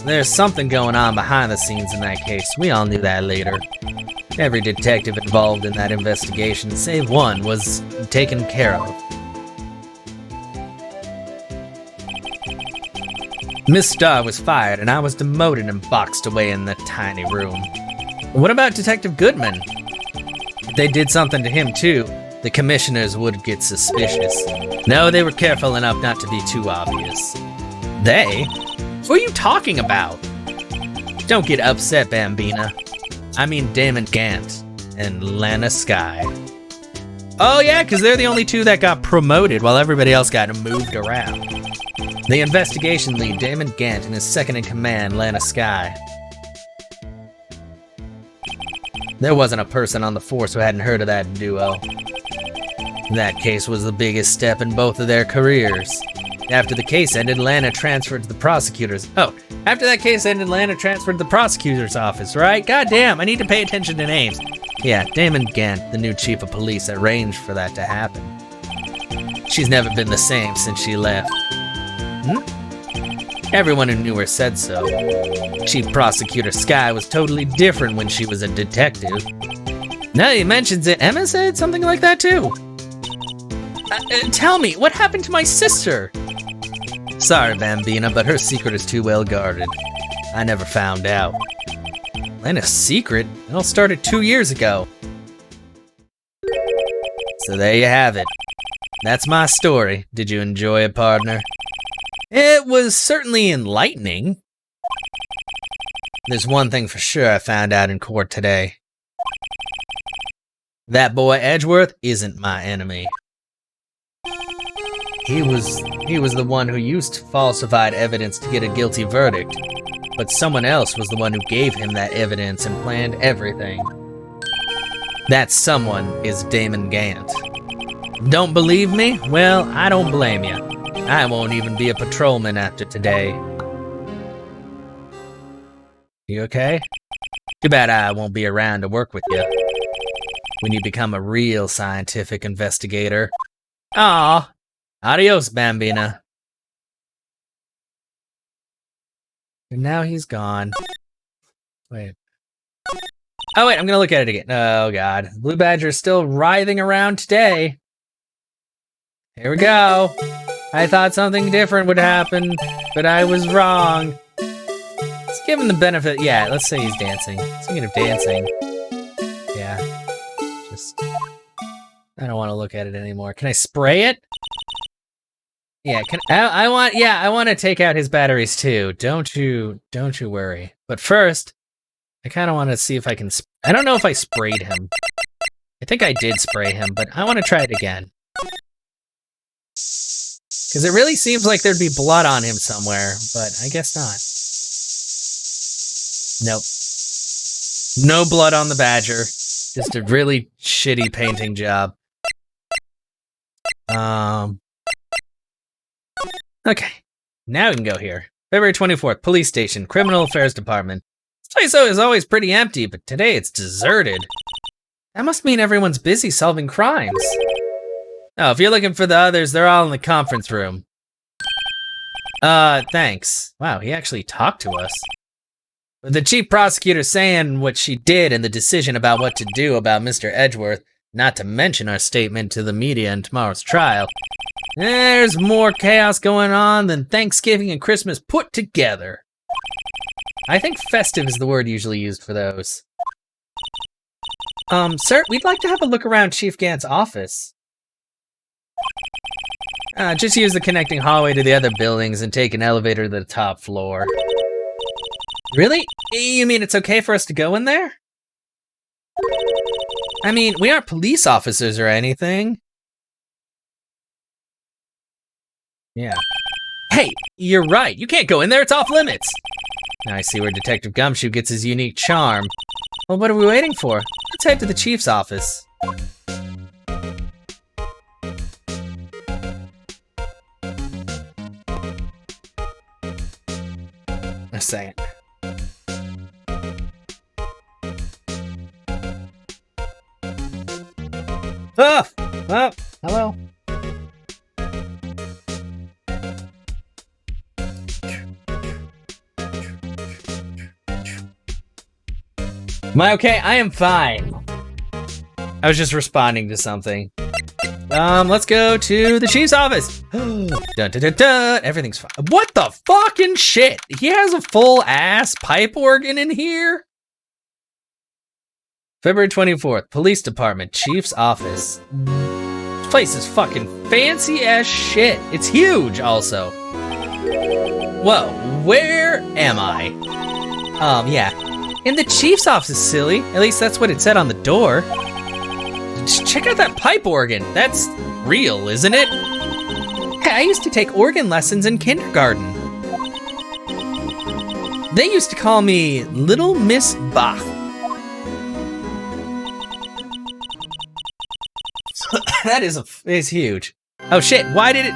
There's something going on behind the scenes in that case. We all knew that later. Every detective involved in that investigation, save one, was taken care of. Miss Starr was fired, and I was demoted and boxed away in the tiny room. What about Detective Goodman? If they did something to him too, the commissioners would get suspicious. No, they were careful enough not to be too obvious. They? What are you talking about? Don't get upset, Bambina. I mean Damon Gant and Lana Skye. Oh yeah, because they're the only two that got promoted while everybody else got moved around. The investigation lead, Damon Gant, and his second-in-command, Lana Skye. There wasn't a person on the force who hadn't heard of that duo. That case was the biggest step in both of their careers. After the case ended, Lana transferred to the prosecutor's... Oh, after that case ended, Lana transferred to the prosecutor's office, right? Goddamn, I need to pay attention to names. Yeah, Damon Gant, the new chief of police, arranged for that to happen. She's never been the same since she left. Everyone who knew her said so. Chief Prosecutor Skye was totally different when she was a detective. Now he mentions it, Emma said something like that too. Tell me, what happened to my sister? Sorry, Bambina, but her secret is too well guarded. I never found out. Lana's secret? It all started 2 years ago. So there you have it. That's my story. Did you enjoy it, partner? It was certainly enlightening. There's one thing for sure I found out in court today. That boy Edgeworth isn't my enemy. He was the one who used falsified evidence to get a guilty verdict, but someone else was the one who gave him that evidence and planned everything. That someone is Damon Gant. Don't believe me? Well, I don't blame you. I won't even be a patrolman after today. You okay? Too bad I won't be around to work with you when you become a real scientific investigator. Aw, adios, Bambina. And now he's gone. Wait. Oh wait, I'm gonna look at it again. Oh god. Blue Badger's still writhing around today. Here we go. I thought something different would happen, but I was wrong. Let's give him the benefit. Yeah, let's say he's dancing. Speaking of dancing. Yeah. Just... I don't want to look at it anymore. Can I spray it? Yeah, I want to take out his batteries too. Don't you worry. But first, I kind of want to see if I can... I don't know if I sprayed him. I think I did spray him, but I want to try it again. Because it really seems like there'd be blood on him somewhere, but I guess not. Nope. No blood on the badger. Just a really shitty painting job. Okay. Now we can go here. February 24th, Police Station, Criminal Affairs Department. This place is always pretty empty, but today it's deserted. That must mean everyone's busy solving crimes. Oh, if you're looking for the others, they're all in the conference room. Thanks. Wow, he actually talked to us. With the chief prosecutor saying what she did and the decision about what to do about Mr. Edgeworth, not to mention our statement to the media in tomorrow's trial, there's more chaos going on than Thanksgiving and Christmas put together. I think festive is the word usually used for those. Sir, we'd like to have a look around Chief Gant's office. Just use the connecting hallway to the other buildings and take an elevator to the top floor. Really? You mean it's okay for us to go in there? I mean, we aren't police officers or anything. Yeah. Hey, you're right. You can't go in there. It's off limits. Now I see where Detective Gumshoe gets his unique charm. Well, what are we waiting for? Let's head to the chief's office. A second. Oh, hello. Am I okay? I am fine. I was just responding to something. Let's go to the chief's office. Dun, dun, dun, dun. Everything's fine. What the fucking shit? He has a full ass pipe organ in here? February 24th, Police Department, Chief's Office. This place is fucking fancy as shit. It's huge, also. Whoa, where am I? Yeah. In the Chief's office, silly. At least that's what it said on the door. Just check out that pipe organ. That's real, isn't it? Hey, I used to take organ lessons in kindergarten. They used to call me Little Miss Bach. That is huge. Oh shit, why did it...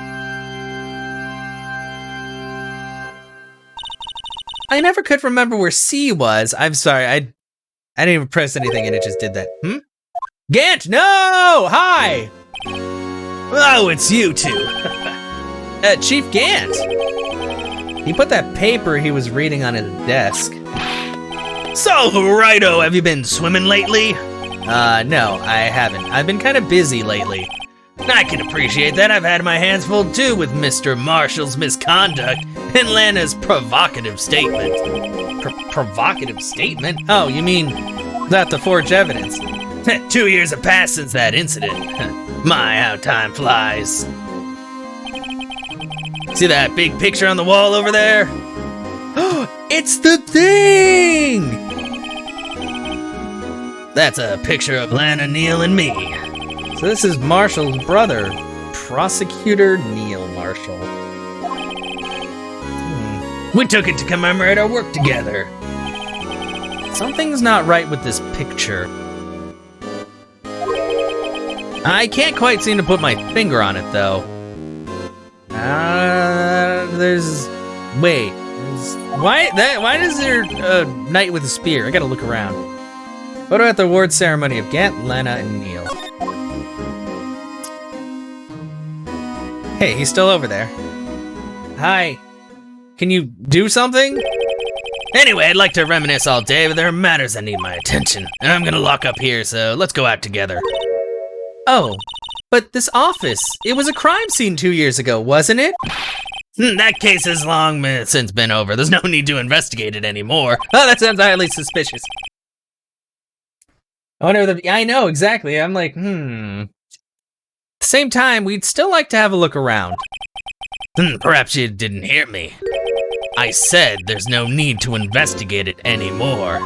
I never could remember where C was. I'm sorry, I didn't even press anything and it just did that. Gant, no! Hi! Oh, it's you two. Chief Gant. He put that paper he was reading on his desk. So, righto, have you been swimming lately? No, I haven't. I've been kind of busy lately. I can appreciate that. I've had my hands full too with Mr. Marshall's misconduct and Lana's provocative statement. Provocative statement? Oh, you mean that the forged evidence? 2 years have passed since that incident. My, how time flies. See that big picture on the wall over there? It's the thing! That's a picture of Lana, Neil, and me. So this is Marshall's brother, Prosecutor Neil Marshall. We took it to commemorate our work together. Something's not right with this picture. I can't quite seem to put my finger on it, though. Why is there a knight with a spear? I gotta look around. Photo at the award ceremony of Gant, Lana, and Neil. Hey, he's still over there. Hi. Can you do something? Anyway, I'd like to reminisce all day, but there are matters that need my attention. And I'm gonna lock up here, so let's go out together. Oh, but this office, it was a crime scene 2 years ago, wasn't it? That case has long since been over. There's no need to investigate it anymore. Oh, that sounds highly suspicious. I know, exactly. I'm like, At the same time, we'd still like to have a look around. Perhaps you didn't hear me. I said there's no need to investigate it anymore.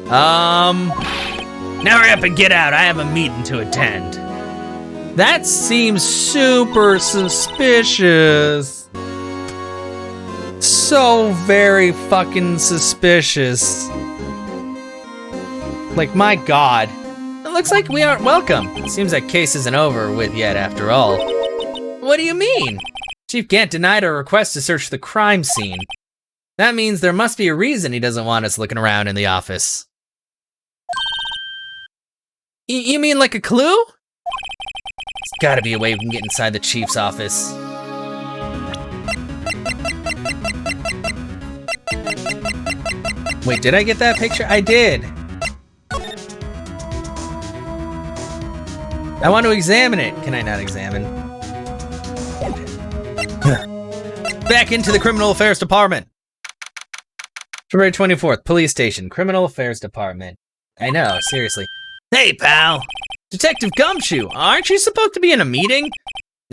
Now hurry up and get out. I have a meeting to attend. That seems super suspicious. So very fucking suspicious. Like, my God. It looks like we aren't welcome. It seems that case isn't over with yet after all. What do you mean? Chief Gant denied our request to search the crime scene. That means there must be a reason he doesn't want us looking around in the office. You mean like a clue? There's gotta be a way we can get inside the chief's office. Wait, did I get that picture? I did. I want to examine it. Can I not examine? Back into the Criminal Affairs Department. February 24th, Police Station, Criminal Affairs Department. I know, seriously. Hey, pal. Detective Gumshoe, aren't you supposed to be in a meeting?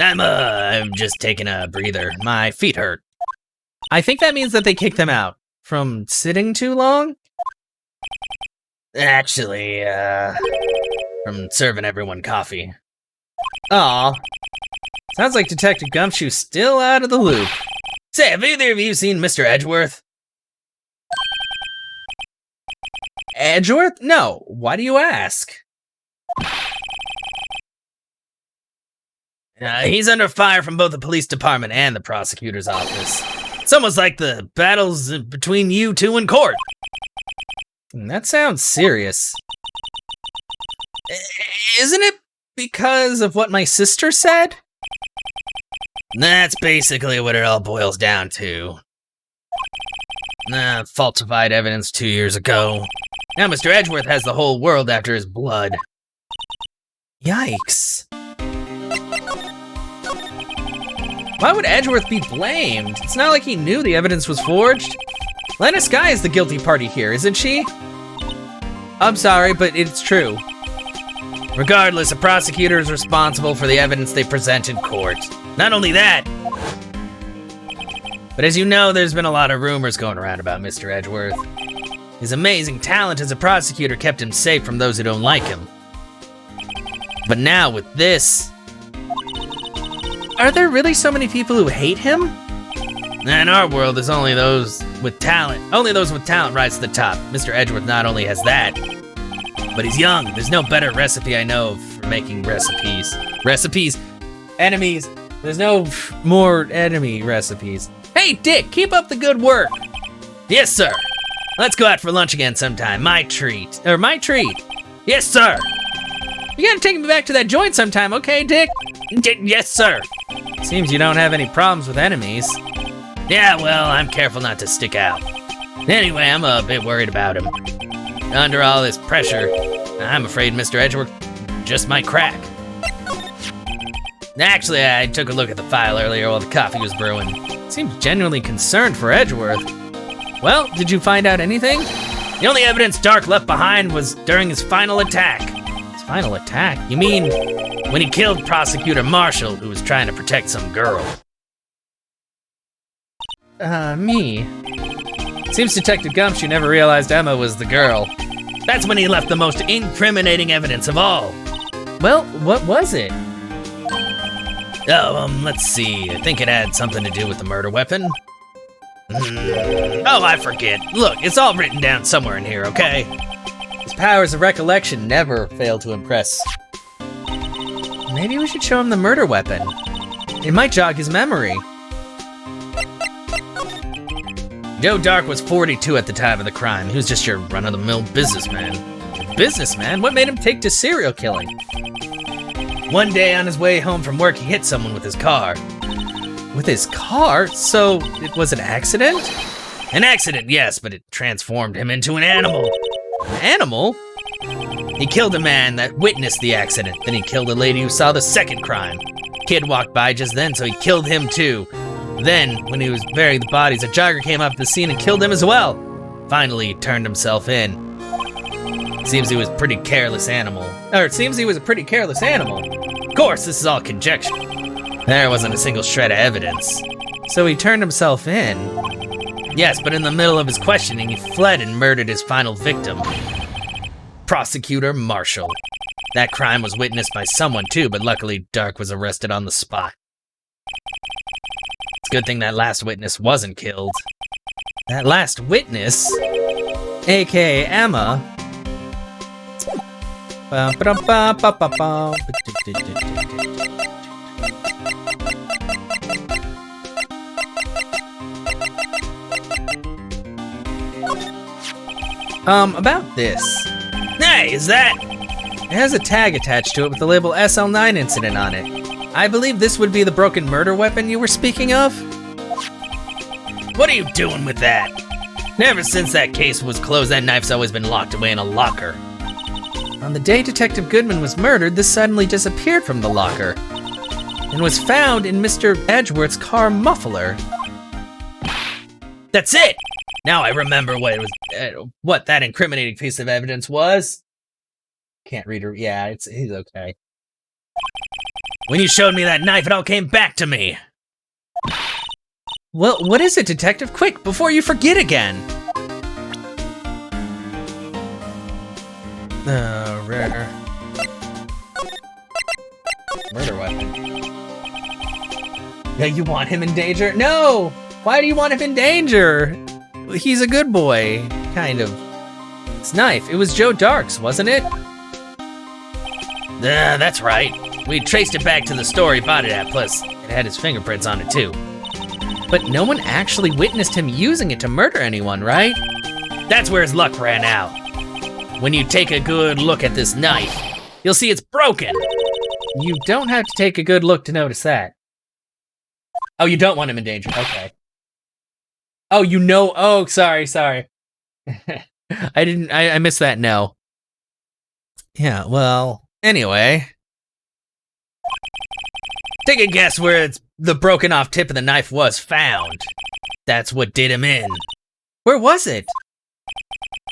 I'm just taking a breather. My feet hurt. I think that means that they kicked them out. From sitting too long? Actually, from serving everyone coffee. Aw. Sounds like Detective Gumshoe's still out of the loop. Say, have either of you seen Mr. Edgeworth? Edgeworth? No. Why do you ask? He's under fire from both the police department and the prosecutor's office. It's almost like the battles between you two in court. That sounds serious. Isn't it because of what my sister said? That's basically what it all boils down to. Falsified evidence 2 years ago. Now Mr. Edgeworth has the whole world after his blood. Yikes. Why would Edgeworth be blamed? It's not like he knew the evidence was forged. Lana Skye is the guilty party here, isn't she? I'm sorry, but it's true. Regardless, a prosecutor is responsible for the evidence they present in court. Not only that, but as you know, there's been a lot of rumors going around about Mr. Edgeworth. His amazing talent as a prosecutor kept him safe from those who don't like him. But now with this... Are there really so many people who hate him? In our world, there's only those with talent. Only those with talent rise to the top. Mr. Edgeworth not only has that, but he's young. There's no better recipe I know of for making recipes. Enemies. There's no more enemy recipes. Hey, Dick, keep up the good work. Yes, sir. Let's go out for lunch again sometime. My treat. Yes, sir. You gotta take me back to that joint sometime, okay, Dick? Yes, sir. Seems you don't have any problems with enemies. Yeah, well, I'm careful not to stick out. Anyway, I'm a bit worried about him. Under all this pressure, I'm afraid Mr. Edgeworth just might crack. Actually, I took a look at the file earlier while the coffee was brewing. Seems genuinely concerned for Edgeworth. Well, did you find out anything? The only evidence Dark left behind was during his final attack. His final attack? You mean when he killed Prosecutor Marshall, who was trying to protect some girl? Me. Seems Detective Gumshoe never realized Emma was the girl. That's when he left the most incriminating evidence of all. Well, what was it? Oh, let's see. I think it had something to do with the murder weapon. Oh, I forget. Look, it's all written down somewhere in here, okay? His powers of recollection never fail to impress. Maybe we should show him the murder weapon. It might jog his memory. Joe Dark was 42 at the time of the crime. He was just your run-of-the-mill businessman. Businessman? What made him take to serial killing? One day on his way home from work, he hit someone with his car. With his car? So it was an accident? An accident, yes, but it transformed him into an animal. Animal? He killed a man that witnessed the accident. Then he killed a lady who saw the second crime. Kid walked by just then, so he killed him too. Then, when he was burying the bodies, a jogger came up to the scene and killed him as well. Finally, he turned himself in. Seems he was a pretty careless animal. Or it seems he was a pretty careless animal. Of course, this is all conjecture. There wasn't a single shred of evidence. So he turned himself in? Yes, but in the middle of his questioning, he fled and murdered his final victim. Prosecutor Marshall. That crime was witnessed by someone too, but luckily Dark was arrested on the spot. It's a good thing that last witness wasn't killed. That last witness? AKA Emma? About this. Hey, is that? It has a tag attached to it with the label SL9 incident on it. I believe this would be the broken murder weapon you were speaking of? What are you doing with that? Ever since that case was closed, that knife's always been locked away in a locker. On the day Detective Goodman was murdered, this suddenly disappeared from the locker and was found in Mr. Edgeworth's car muffler. That's it! Now I remember what it was, what that incriminating piece of evidence was. Can't read her. Yeah, he's okay. When you showed me that knife, it all came back to me. Well, what is it, Detective? Quick, before you forget again. Rare. Murder weapon. Yeah, you want him in danger? No! Why do you want him in danger? He's a good boy, kind of. This knife, it was Joe Dark's, wasn't it? That's right. We traced it back to the store he bought it at, plus it had his fingerprints on it too. But no one actually witnessed him using it to murder anyone, right? That's where his luck ran out. When you take a good look at this knife, you'll see it's broken. You don't have to take a good look to notice that. Oh, you don't want him in danger, okay. Oh, you know, oh, sorry. I missed that no. Yeah, well, anyway. Take a guess where the broken off tip of the knife was found. That's what did him in. Where was it?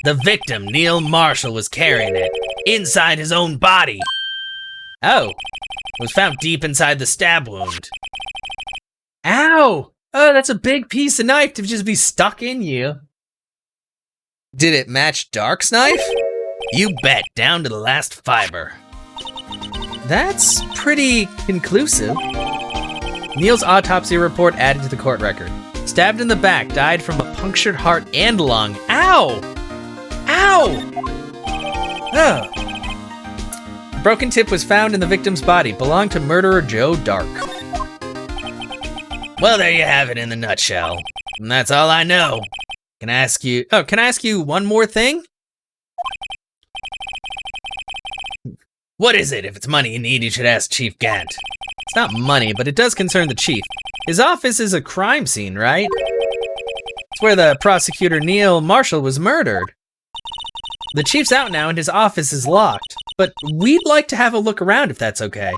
The victim, Neil Marshall, was carrying it inside his own body. Oh. It was found deep inside the stab wound. Ow! Oh, that's a big piece of knife to just be stuck in you. Did it match Dark's knife? You bet, down to the last fiber. That's pretty conclusive. Neil's autopsy report added to the court record. Stabbed in the back, died from a punctured heart and lung. Ow! Ow! Ugh. Broken tip was found in the victim's body, belonged to murderer Joe Dark. Well, there you have it in a nutshell. And that's all I know. Can I ask you one more thing? What is it? If it's money you need, you should ask Chief Gant. It's not money, but it does concern the chief. His office is a crime scene, right? It's where the prosecutor Neil Marshall was murdered. The chief's out now and his office is locked, but we'd like to have a look around if that's okay.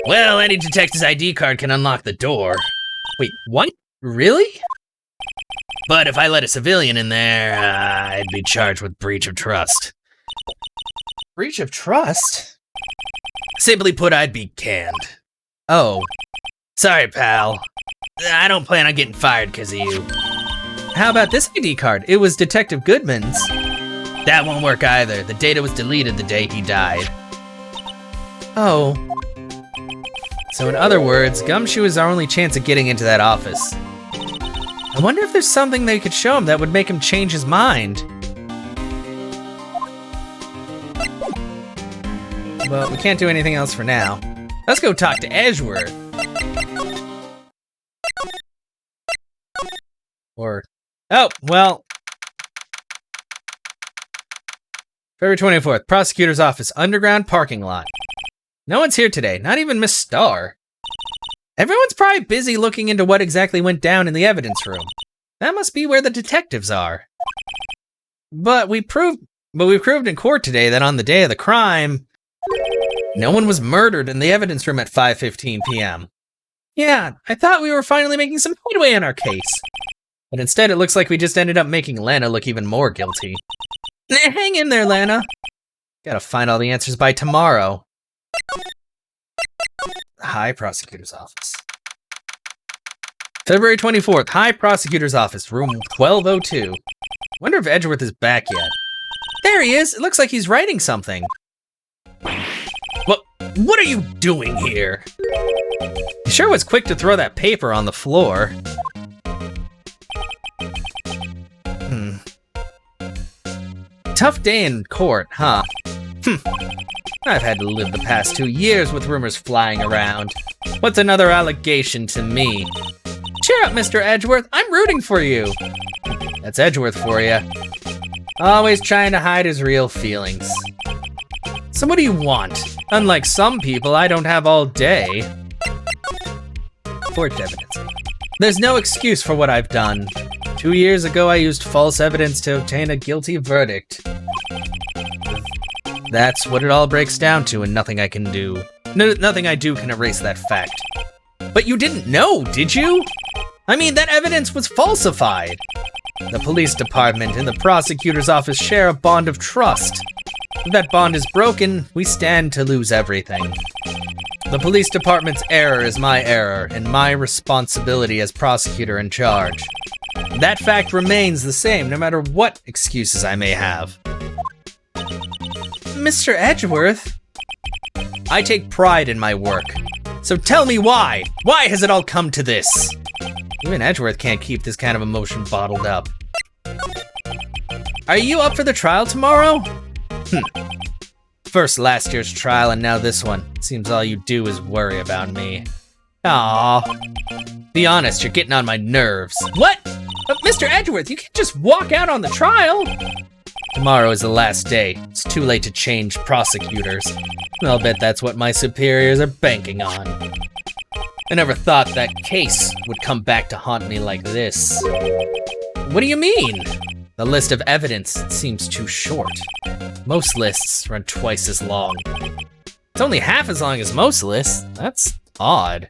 Well, any detective's ID card can unlock the door. Wait, what? Really? But if I let a civilian in there, I'd be charged with breach of trust. Breach of trust? Simply put, I'd be canned. Oh. Sorry, pal. I don't plan on getting fired because of you. How about this ID card? It was Detective Goodman's. That won't work either. The data was deleted the day he died. Oh. So in other words, Gumshoe is our only chance at getting into that office. I wonder if there's something they could show him that would make him change his mind. Well, we can't do anything else for now. Let's go talk to Edgeworth. Or, oh, well. February 24th, prosecutor's office, underground parking lot. No one's here today, not even Miss Starr. Everyone's probably busy looking into what exactly went down in the evidence room. That must be where the detectives are. But we proved in court today that on the day of the crime, no one was murdered in the evidence room at 5:15 p.m. Yeah, I thought we were finally making some headway in our case. But instead it looks like we just ended up making Lana look even more guilty. Hang in there, Lana. Gotta find all the answers by tomorrow. High Prosecutor's Office. February 24th, High Prosecutor's Office, room 1202. Wonder if Edgeworth is back yet. There he is! It looks like he's writing something. What are you doing here? He sure was quick to throw that paper on the floor. Tough day in court, huh? I've had to live the past 2 years with rumors flying around. What's another allegation to me? Cheer up, Mr. Edgeworth. I'm rooting for you. That's Edgeworth for you. Always trying to hide his real feelings. So what do you want? Unlike some people, I don't have all day. Forged evidence. There's no excuse for what I've done. 2 years ago, I used false evidence to obtain a guilty verdict. That's what it all breaks down to, and nothing I can do. Nothing I do can erase that fact. But you didn't know, did you? I mean, that evidence was falsified. The police department and the prosecutor's office share a bond of trust. If that bond is broken, we stand to lose everything. The police department's error is my error, and my responsibility as prosecutor in charge. That fact remains the same, no matter what excuses I may have. Mr. Edgeworth? I take pride in my work. So tell me why? Why has it all come to this? Even Edgeworth can't keep this kind of emotion bottled up. Are you up for the trial tomorrow? First last year's trial and now this one. Seems all you do is worry about me. Aww. Be honest, you're getting on my nerves. What? Mr. Edgeworth, you can't just walk out on the trial. Tomorrow is the last day. It's too late to change prosecutors. I'll bet that's what my superiors are banking on. I never thought that case would come back to haunt me like this. What do you mean? The list of evidence seems too short. Most lists run twice as long. It's only half as long as most lists. That's odd.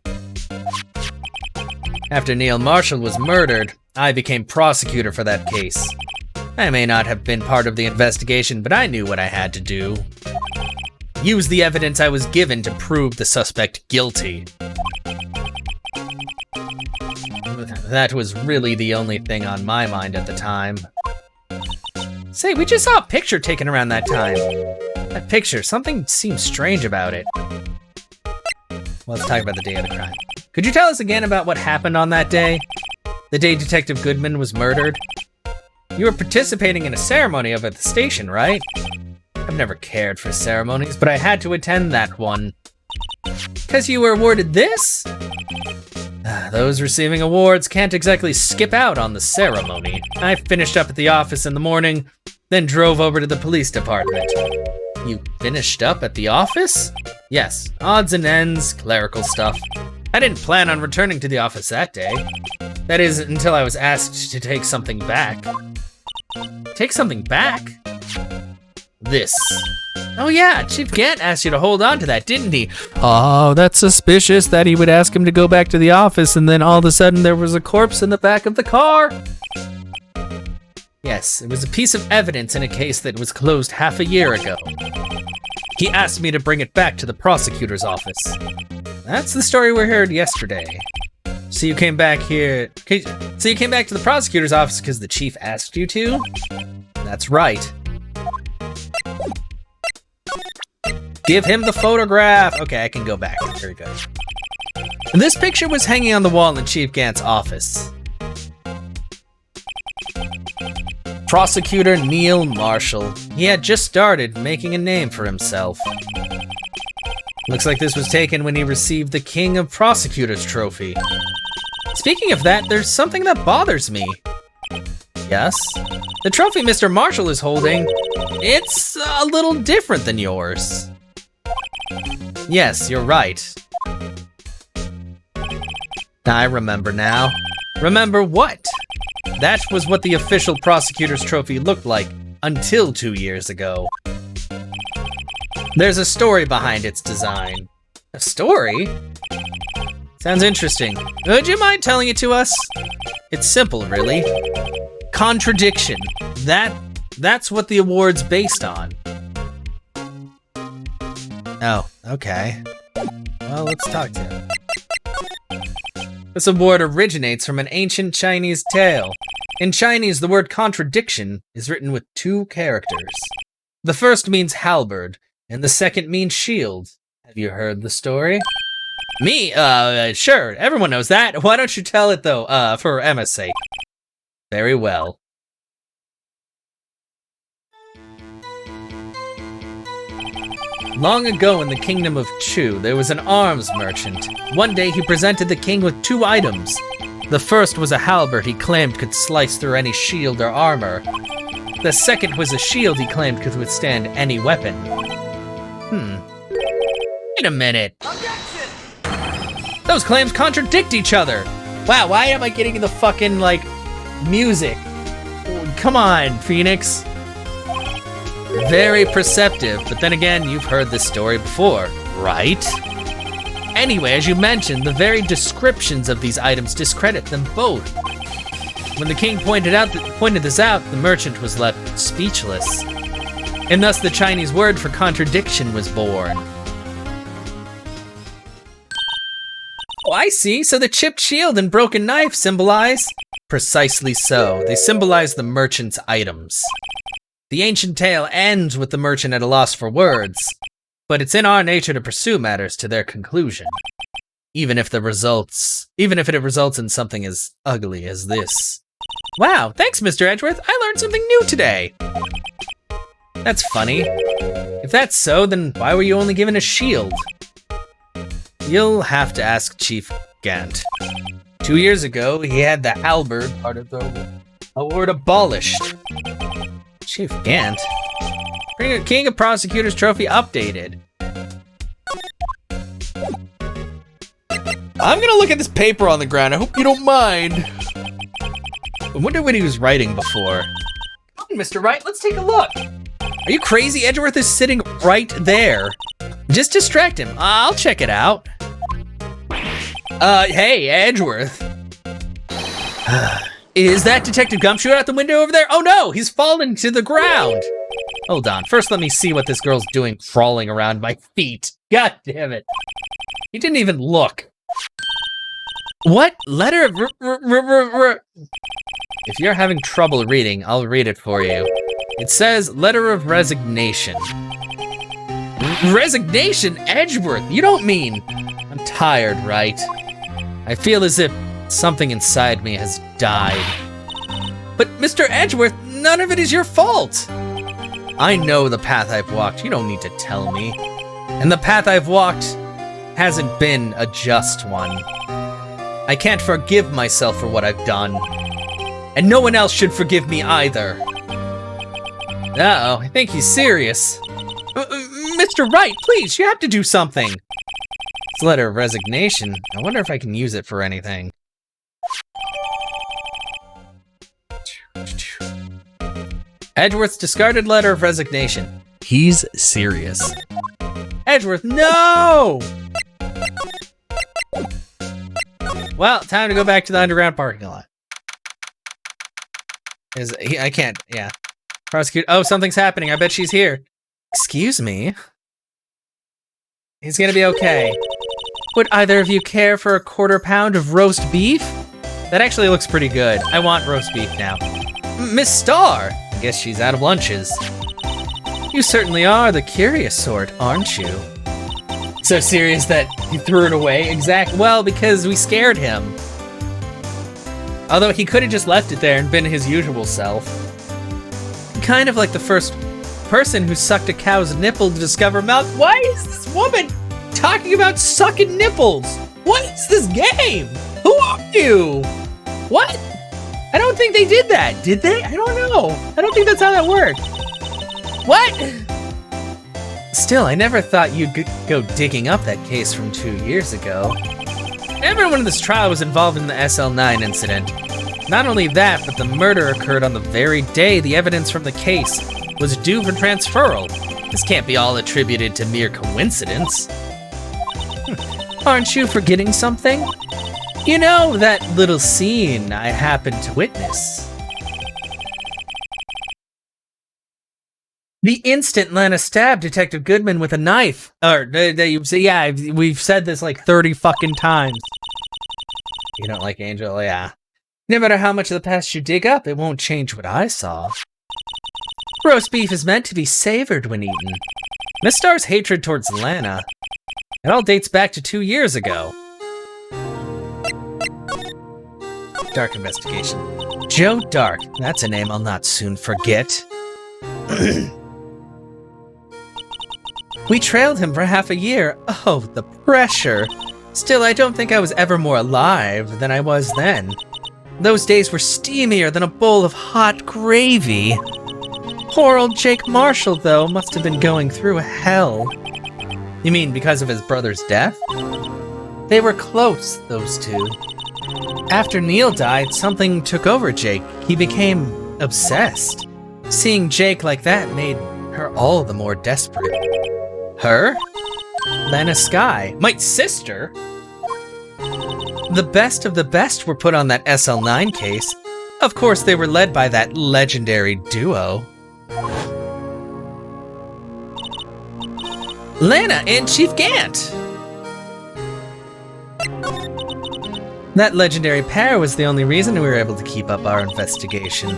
After Neil Marshall was murdered, I became prosecutor for that case. I may not have been part of the investigation, but I knew what I had to do. Use the evidence I was given to prove the suspect guilty. That was really the only thing on my mind at the time. Say, we just saw a picture taken around that time. That picture, something seems strange about it. Well, let's talk about the day of the crime. Could you tell us again about what happened on that day? The day Detective Goodman was murdered? You were participating in a ceremony over at the station, right? I've never cared for ceremonies, but I had to attend that one. 'Cause you were awarded this? Those receiving awards can't exactly skip out on the ceremony. I finished up at the office in the morning, then drove over to the police department. You finished up at the office? Yes, odds and ends, clerical stuff. I didn't plan on returning to the office that day. That is, until I was asked to take something back. Take something back? This. Oh yeah, Chief Gant asked you to hold on to that, didn't he? Oh, that's suspicious that he would ask him to go back to the office and then all of a sudden there was a corpse in the back of the car. Yes, it was a piece of evidence in a case that was closed half a year ago. He asked me to bring it back to the prosecutor's office. That's the story we heard yesterday. So you came back here. So you came back to the prosecutor's office because the chief asked you to? That's right. Give him the photograph. Okay, I can go back. Very good. This picture was hanging on the wall in Chief Gant's office. Prosecutor Neil Marshall. He had just started making a name for himself. Looks like this was taken when he received the King of Prosecutors trophy. Speaking of that, there's something that bothers me. Yes? The trophy Mr. Marshall is holding, it's a little different than yours. Yes, you're right. I remember now. Remember what? That was what the official prosecutor's trophy looked like until 2 years ago. There's a story behind its design. A story? Sounds interesting. Would you mind telling it to us? It's simple, really. Contradiction. That's what the award's based on. Oh, okay. Well, let's talk to him. This award originates from an ancient Chinese tale. In Chinese, the word contradiction is written with 2 characters. The first means halberd, and the second means shield. Have you heard the story? Me? Sure, everyone knows that. Why don't you tell it, though, for Emma's sake? Very well. Long ago in the kingdom of Chu, there was an arms merchant. One day he presented the king with 2 items. The first was a halberd he claimed could slice through any shield or armor. The second was a shield he claimed could withstand any weapon. Wait a minute. Objection! Those claims contradict each other. Wow, why am I getting the fucking, like, music? Come on, Phoenix. Very perceptive, but then again, you've heard this story before, right? Anyway, as you mentioned, the very descriptions of these items discredit them both. When the king pointed this out, the merchant was left speechless. And thus the Chinese word for contradiction was born. Oh, I see, so the chipped shield and broken knife symbolize? Precisely so, they symbolize the merchant's items. The ancient tale ends with the merchant at a loss for words, but it's in our nature to pursue matters to their conclusion, even if it results in something as ugly as this. Wow, thanks, Mr. Edgeworth. I learned something new today. That's funny. If that's so, then why were you only given a shield? You'll have to ask Chief Gant. 2 years ago, he had the halberd part of the award abolished. Chief Gant? King of Prosecutors trophy updated. I'm gonna look at this paper on the ground. I hope you don't mind. I wonder what he was writing before. Come on, Mr. Wright, let's take a look. Are you crazy? Edgeworth is sitting right there. Just distract him. I'll check it out. Hey, Edgeworth. Is that Detective Gumshoe out the window over there? Oh no, he's fallen to the ground. Hold on, first let me see what this girl's doing crawling around my feet. God damn it. He didn't even look. What? Letter of If you're having trouble reading, I'll read it for you. It says, letter of resignation. Resignation? Edgeworth, you don't mean... I'm tired, right? I feel as if something inside me has died. But Mr. Edgeworth, none of it is your fault. I know the path I've walked, you don't need to tell me. And the path I've walked hasn't been a just one. I can't forgive myself for what I've done. And no one else should forgive me either. Uh-oh, I think he's serious. Mr. Wright, please, you have to do something. It's a letter of resignation. I wonder if I can use it for anything. Edgeworth's discarded letter of resignation. He's serious. Edgeworth, no! Well, time to go back to the underground parking lot. I can't, yeah. Prosecute, oh, something's happening. I bet she's here. Excuse me. He's gonna be okay. Would either of you care for a quarter pound of roast beef? That actually looks pretty good. I want roast beef now. Miss Starr! I guess she's out of lunches. You certainly are the curious sort, aren't you? So serious that he threw it away? Well, because we scared him. Although he could have just left it there and been his usual self. Kind of like the first person who sucked a cow's nipple to discover milk. Why is this woman talking about sucking nipples? What is this game? Who are you? What? I don't think they did that. Did they? I don't know. I don't think that's how that worked. What? Still, I never thought you'd go digging up that case from 2 years ago. Everyone in this trial was involved in the SL9 incident. Not only that, but the murder occurred on the very day the evidence from the case was due for transferal. This can't be all attributed to mere coincidence. Aren't you forgetting something? You know, that little scene I happened to witness. The instant Lana stabbed Detective Goodman with a knife. Yeah, we've said this like 30 fucking times. You don't like Angel? Yeah. No matter how much of the past you dig up, it won't change what I saw. Roast beef is meant to be savored when eaten. Miss Starr's hatred towards Lana, it all dates back to 2 years ago. Dark investigation. Joe Dark. That's a name I'll not soon forget. We trailed him for half a year. Oh, the pressure. Still, I don't think I was ever more alive than I was then. Those days were steamier than a bowl of hot gravy. Poor old Jake Marshall, though, must have been going through hell. You mean because of his brother's death? They were close, those two. After Neil died, something took over Jake. He became obsessed. Seeing Jake like that made her all the more desperate. Her? Lana Skye, my sister? The best of the best were put on that SL9 case. Of course, they were led by that legendary duo. Lana and Chief Gant! That legendary pair was the only reason we were able to keep up our investigation.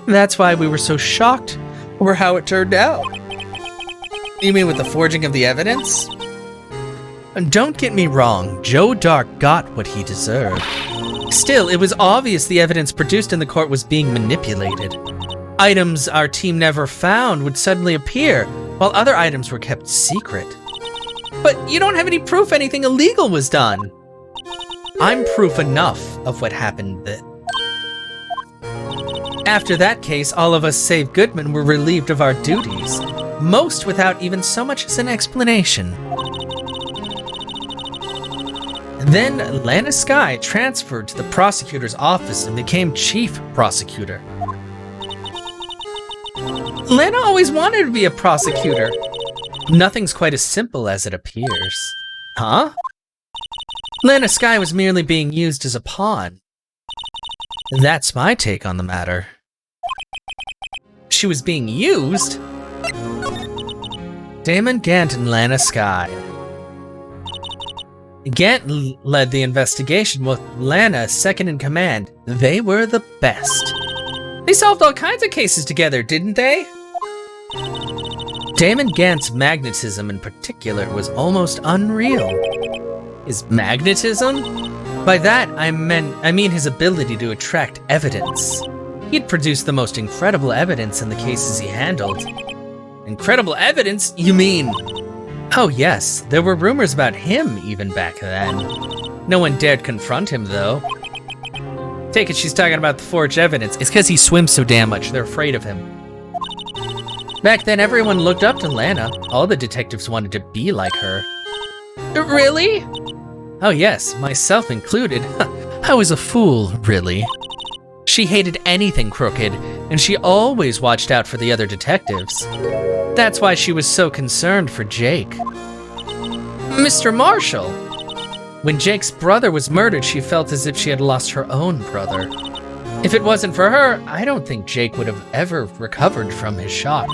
That's why we were so shocked over how it turned out. You mean with the forging of the evidence? Don't get me wrong, Joe Dark got what he deserved. Still, it was obvious the evidence produced in the court was being manipulated. Items our team never found would suddenly appear, while other items were kept secret. But you don't have any proof anything illegal was done. I'm proof enough of what happened then. After that case, all of us save Goodman were relieved of our duties, most without even so much as an explanation. Then Lana Skye transferred to the prosecutor's office and became chief prosecutor. Lana always wanted to be a prosecutor. Nothing's quite as simple as it appears. Huh? Lana Skye was merely being used as a pawn. That's my take on the matter. She was being used? Damon Gant and Lana Skye. Gant led the investigation with Lana second in command. They were the best. They solved all kinds of cases together, didn't they? Damon Gant's magnetism in particular was almost unreal. His magnetism? By that, I mean his ability to attract evidence. He'd produced the most incredible evidence in the cases he handled. Incredible evidence? You mean... Oh yes, there were rumors about him even back then. No one dared confront him, though. Take it she's talking about the forged evidence. It's because he swims so damn much, they're afraid of him. Back then, everyone looked up to Lana. All the detectives wanted to be like her. Really? Oh yes, myself included. I was a fool, really. She hated anything crooked, and she always watched out for the other detectives. That's why she was so concerned for Jake. Mr. Marshall! When Jake's brother was murdered, she felt as if she had lost her own brother. If it wasn't for her, I don't think Jake would have ever recovered from his shock.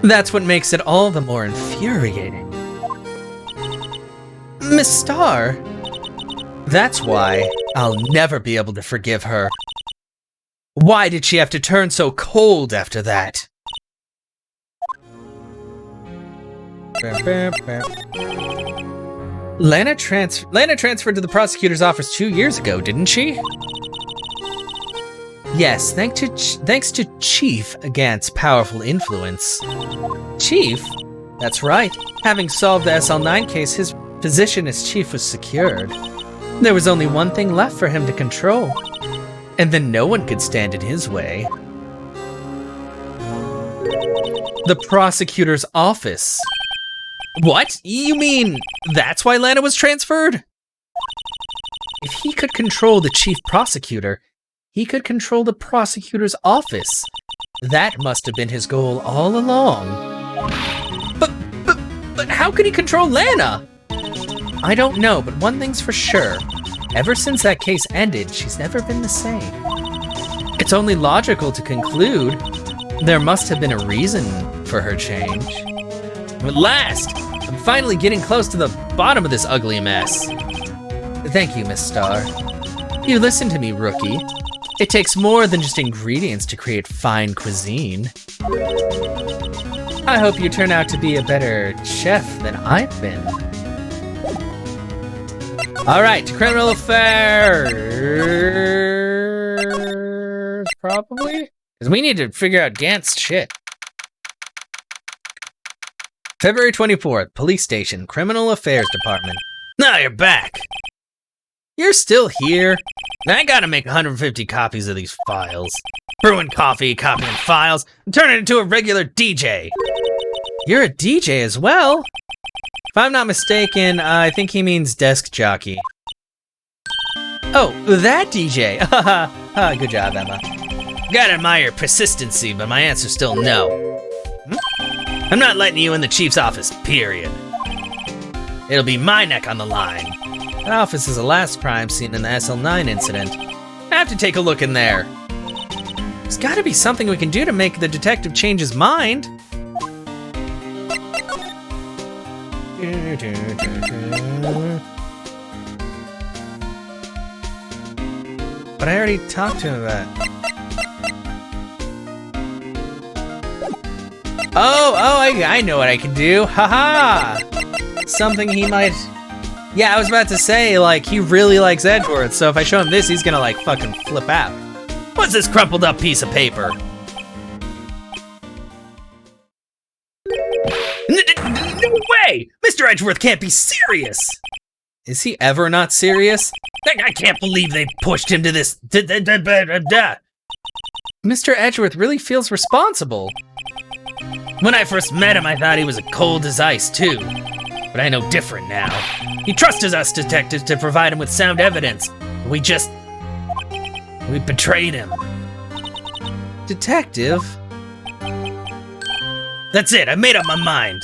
That's what makes it all the more infuriating. Miss Starr? That's why I'll never be able to forgive her. Why did she have to turn so cold after that? Lana transferred to the prosecutor's office 2 years ago, didn't she? Yes, thanks to Chief Gant's powerful influence. Chief? That's right. Having solved the SL9 case, his position as chief was secured. There was only one thing left for him to control, and then no one could stand in his way. The prosecutor's office. What? You mean that's why Lana was transferred? If he could control the chief prosecutor, he could control the prosecutor's office. That must have been his goal all along. But how could he control Lana? I don't know, but one thing's for sure. Ever since that case ended, she's never been the same. It's only logical to conclude there must have been a reason for her change. At last! I'm finally getting close to the bottom of this ugly mess. Thank you, Miss Starr. You listen to me, rookie. It takes more than just ingredients to create fine cuisine. I hope you turn out to be a better chef than I've been. All right, criminal affairs, probably? Because we need to figure out Gant's shit. February 24th, police station, criminal affairs department. Now you're back. You're still here? I gotta make 150 copies of these files. Brewing coffee, copying files, and turning it into a regular DJ. You're a DJ as well? If I'm not mistaken, I think he means desk jockey. Oh, that DJ. Haha, good job, Emma. Gotta admire your persistency, but my answer's still no. I'm not letting you in the chief's office, period. It'll be my neck on the line. That office is the last crime scene in the SL9 incident. I have to take a look in there. There's gotta be something we can do to make the detective change his mind. But I already talked to him about it. Oh, I know what I can do. Haha! Something he might... Yeah, I was about to say, like, he really likes Edgeworth, so if I show him this, he's gonna, like, fucking flip out. What's this crumpled up piece of paper? No way! Mr. Edgeworth can't be serious! Is he ever not serious? I can't believe they pushed him to this... Mr. Edgeworth really feels responsible. When I first met him, I thought he was as cold as ice, too. But I know different now. He trusted us detectives to provide him with sound evidence. We betrayed him. Detective? That's it, I made up my mind.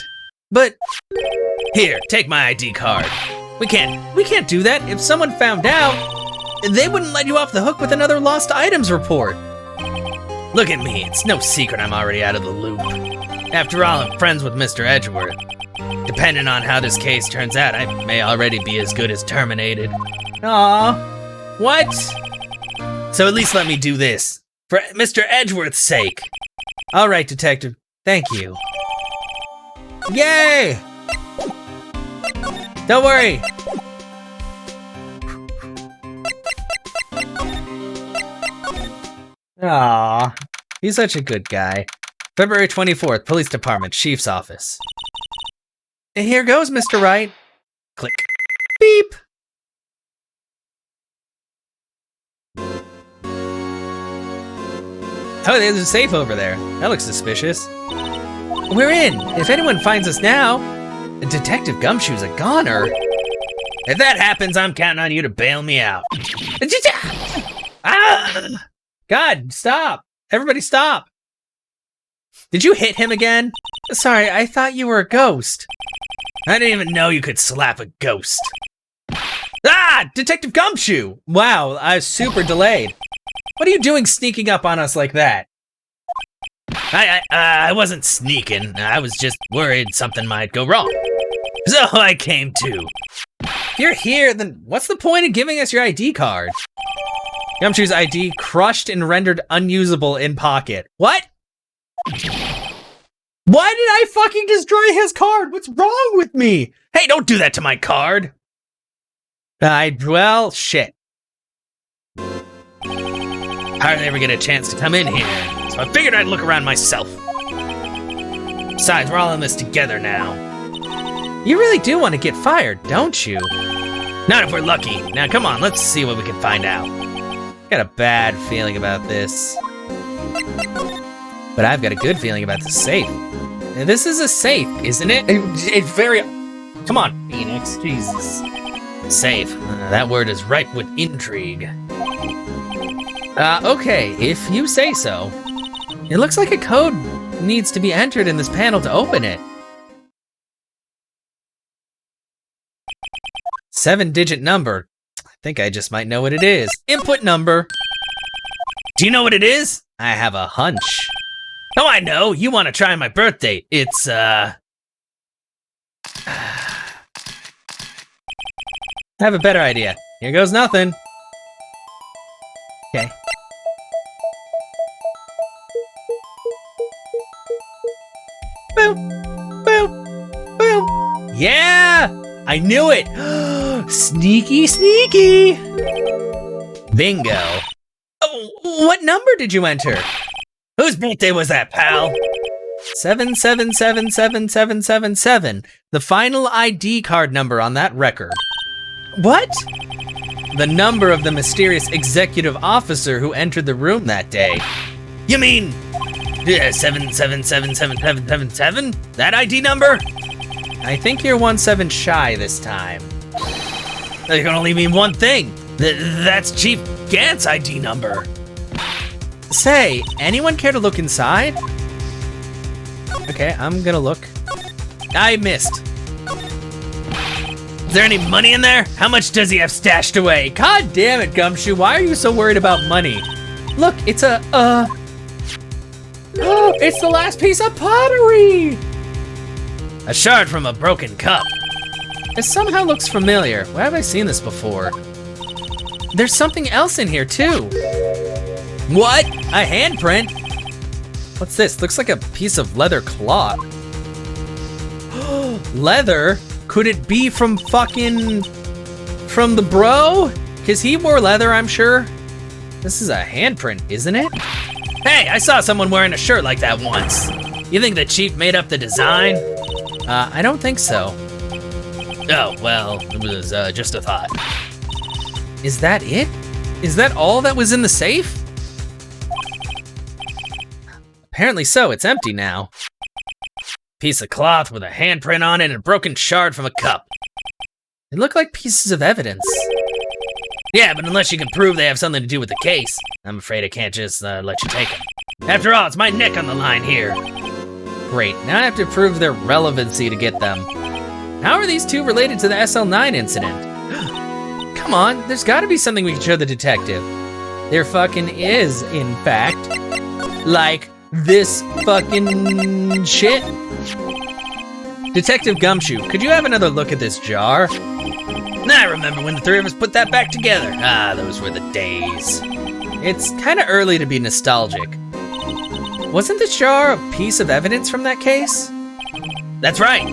But, here, take my ID card. We can't do that. If someone found out, they wouldn't let you off the hook with another lost items report. Look at me, it's no secret I'm already out of the loop. After all, I'm friends with Mr. Edgeworth. Depending on how this case turns out, I may already be as good as terminated. Aw, what? So at least let me do this, for Mr. Edgeworth's sake. All right, detective, thank you. Yay! Don't worry. Aw, he's such a good guy. February 24th, Police Department, Chief's Office. Here goes, Mr. Wright. Click. Beep. Oh, there's a safe over there. That looks suspicious. We're in. If anyone finds us now, Detective Gumshoe's a goner. If that happens, I'm counting on you to bail me out. Ah! God, stop. Everybody stop. Did you hit him again? Sorry, I thought you were a ghost. I didn't even know you could slap a ghost. Ah! Detective Gumshoe! Wow, I was super delayed. What are you doing sneaking up on us like that? I wasn't sneaking. I was just worried something might go wrong. So I came too. If you're here, then what's the point of giving us your ID card? Gumshoe's ID crushed and rendered unusable in pocket. What? Why did I fucking destroy his card? What's wrong with me? Hey, don't do that to my card. Well, shit. Hardly ever get a chance to come in here, so I figured I'd look around myself. Besides, we're all in this together now. You really do want to get fired, don't you? Not if we're lucky. Now, come on, let's see what we can find out. Got a bad feeling about this. But I've got a good feeling about the safe. Now, this is a safe, isn't it? It's very... Come on, Phoenix, Jesus. Safe. That word is ripe with intrigue. Okay, if you say so. It looks like a code needs to be entered in this panel to open it. 7-digit number. I think I just might know what it is. Input number. Do you know what it is? I have a hunch. Oh, I know. You want to try my birthday. It's, I have a better idea. Here goes nothing. Okay. Boom, boom, boom. Yeah, I knew it. Sneaky, sneaky. Bingo. Oh, what number did you enter? Whose birthday was that, pal? 7777777. The final ID card number on that record. What? The number of the mysterious executive officer who entered the room that day. You mean 7777777? That ID number? I think you're 17 shy this time. That can only mean one thing. That's Chief Gant's ID number. Say, anyone care to look inside? Okay, I'm gonna look. I missed. Is there any money in there? How much does he have stashed away? God damn it, Gumshoe, why are you so worried about money? Look, it's a, oh, it's the last piece of pottery! A shard from a broken cup. This somehow looks familiar. Where have I seen this before? There's something else in here too. What? A handprint? What's this? Looks like a piece of leather cloth. Leather? Could it be from the bro? Cause he wore leather, I'm sure. This is a handprint, isn't it? Hey, I saw someone wearing a shirt like that once. You think the chief made up the design? I don't think so. Oh, well, it was just a thought. Is that it? Is that all that was in the safe? Apparently so, it's empty now. Piece of cloth with a handprint on it and a broken shard from a cup. They look like pieces of evidence. Yeah, but unless you can prove they have something to do with the case, I'm afraid I can't just let you take them. After all, it's my neck on the line here. Great, now I have to prove their relevancy to get them. How are these two related to the SL9 incident? Come on, there's gotta be something we can show the detective. There fucking is, in fact. Like, this fucking shit. Detective Gumshoe, could you have another look at this jar? I remember when the three of us put that back together. Ah, those were the days. It's kinda early to be nostalgic. Wasn't this jar a piece of evidence from that case? That's right.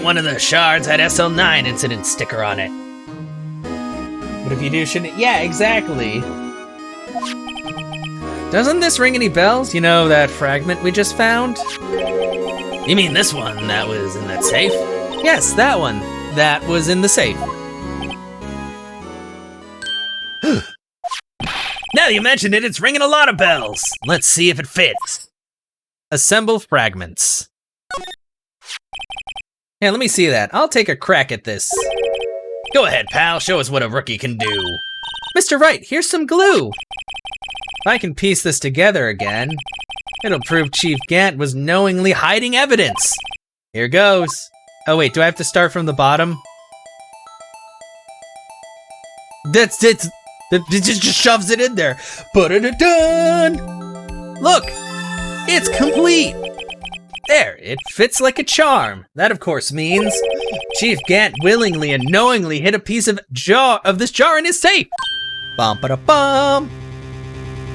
One of the shards had SL9 incident sticker on it. But if you do, shouldn't it? Yeah, exactly. Doesn't this ring any bells? You know, that fragment we just found? You mean this one that was in that safe? Yes, that one. That was in the safe. Now you mentioned it, it's ringing a lot of bells. Let's see if it fits. Assemble fragments. Yeah, let me see that. I'll take a crack at this. Go ahead, pal. Show us what a rookie can do. Mr. Wright, here's some glue. If I can piece this together again, it'll prove Chief Gant was knowingly hiding evidence. Here goes. Oh wait, do I have to start from the bottom? That's it. It just shoves it in there. Done. Look, it's complete. There, it fits like a charm. That of course means Chief Gant willingly and knowingly hid a piece of this jar in his safe. Bum-ba-da-bum.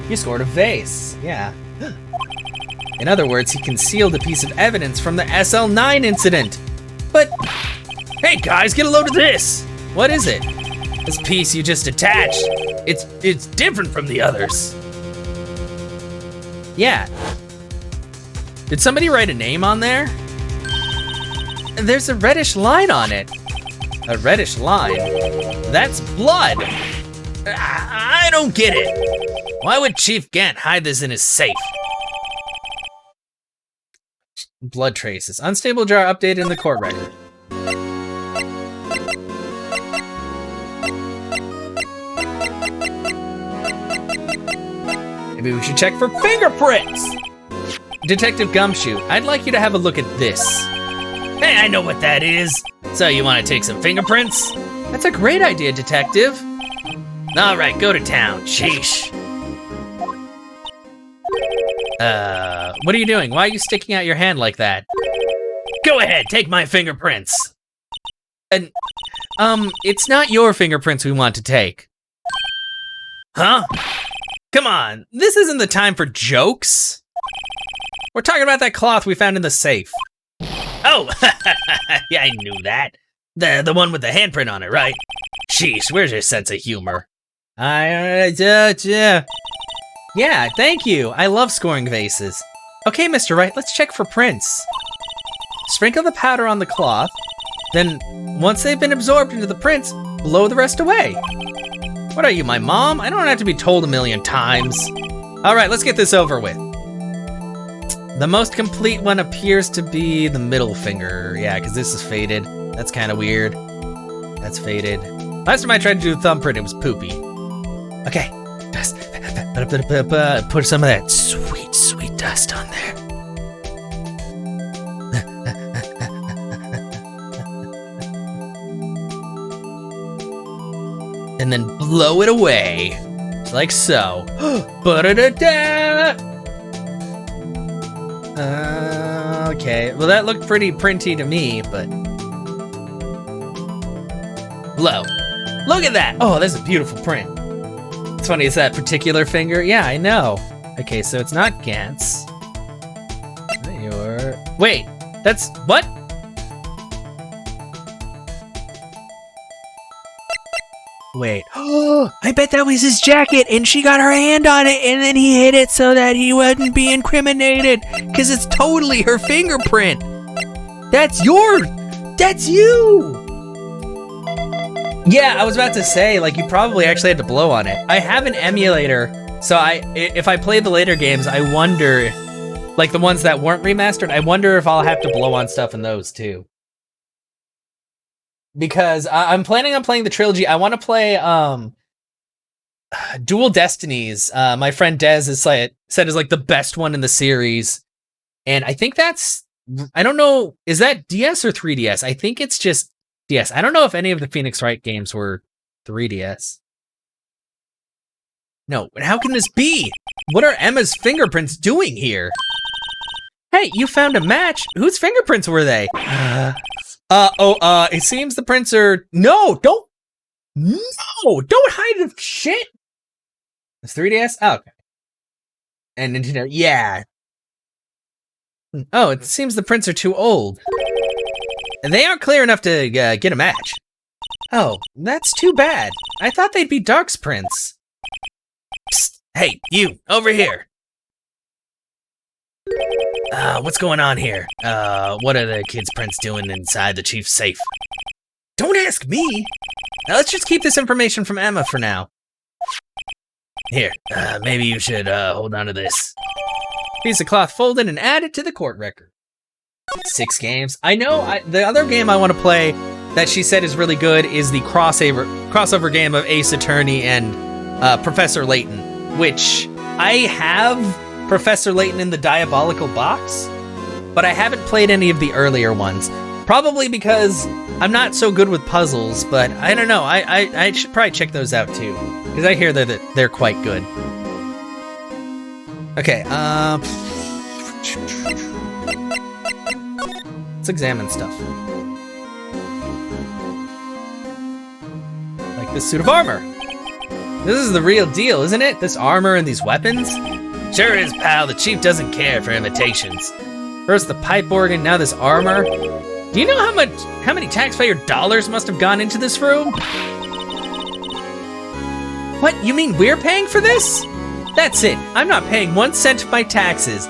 You scored a vase. Yeah. In other words, he concealed a piece of evidence from the SL9 incident. But, hey guys, get a load of this. What is it? This piece you just attached. It's different from the others. Yeah. Did somebody write a name on there? There's a reddish line on it. A reddish line? That's blood. I don't get it. Why would Chief Gant hide this in his safe? Blood traces. Unstable jar updated in the court record. Maybe we should check for fingerprints. Detective Gumshoe, I'd like you to have a look at this. Hey, I know what that is. So you want to take some fingerprints? That's a great idea, Detective. All right, go to town. Sheesh. What are you doing? Why are you sticking out your hand like that? Go ahead, take my fingerprints. And, it's not your fingerprints we want to take. Huh? Come on, this isn't the time for jokes. We're talking about that cloth we found in the safe. Oh, yeah, I knew that. The one with the handprint on it, right? Sheesh, where's your sense of humor? Yeah, thank you. I love scoring vases. Okay, Mr. Wright, let's check for prints. Sprinkle the powder on the cloth, then once they've been absorbed into the prints, blow the rest away. What are you, my mom? I don't have to be told a million times. All right, let's get this over with. The most complete one appears to be the middle finger. Yeah, because this is faded. That's kind of weird. That's faded. Last time I tried to do a thumbprint, it was poopy. Okay, dust. Put some of that sweet, sweet dust on there. And then blow it away. Like so. Ba-da-da-da! Okay, well that looked pretty printy to me, but... Blow. Look at that! Oh, that's a beautiful print. It's funny, it's that particular finger. Yeah, I know. Okay, so it's not Gant's. Wait, that's... What? Wait. Oh, I bet that was his jacket and she got her hand on it and then he hid it so that he wouldn't be incriminated. Because it's totally her fingerprint. That's yours. That's you. Yeah, I was about to say, like, you probably actually had to blow on it. I have an emulator, so if I play the later games, I wonder, like the ones that weren't remastered, I wonder if I'll have to blow on stuff in those too. Because I'm planning on playing the trilogy. I want to play Dual Destinies. My friend Dez has said is like the best one in the series. And I think that's, I don't know, is that DS or 3DS? I think it's just DS. I don't know if any of the Phoenix Wright games were 3DS. No, how can this be? What are Emma's fingerprints doing here? Hey, you found a match. Whose fingerprints were they? It seems the prints are... No, don't hide the shit. It's 3DS? Oh, okay. And Nintendo, yeah. Oh, it seems the prints are too old. And they aren't clear enough to get a match. Oh, that's too bad. I thought they'd be Dark's prints. Psst, hey, you, over here. What's going on here? What are the kids' prints doing inside the chief's safe? Don't ask me! Now let's just keep this information from Emma for now. Here, maybe you should, hold on to this. Piece of cloth folded and added to the court record. 6 games. I know, the other game I want to play that she said is really good is the crossover game of Ace Attorney and, Professor Layton, which I have Professor Layton in the Diabolical Box, but I haven't played any of the earlier ones. Probably because I'm not so good with puzzles, but I don't know. I should probably check those out too, because I hear that they're quite good. Okay, let's examine stuff. this suit of armor. This is the real deal, isn't it? This armor and these weapons? Sure is, pal. The chief doesn't care for imitations. First the pipe organ, now this armor. Do you know how many taxpayer dollars must have gone into this room? What, you mean we're paying for this? That's it, I'm not paying 1 cent of my taxes.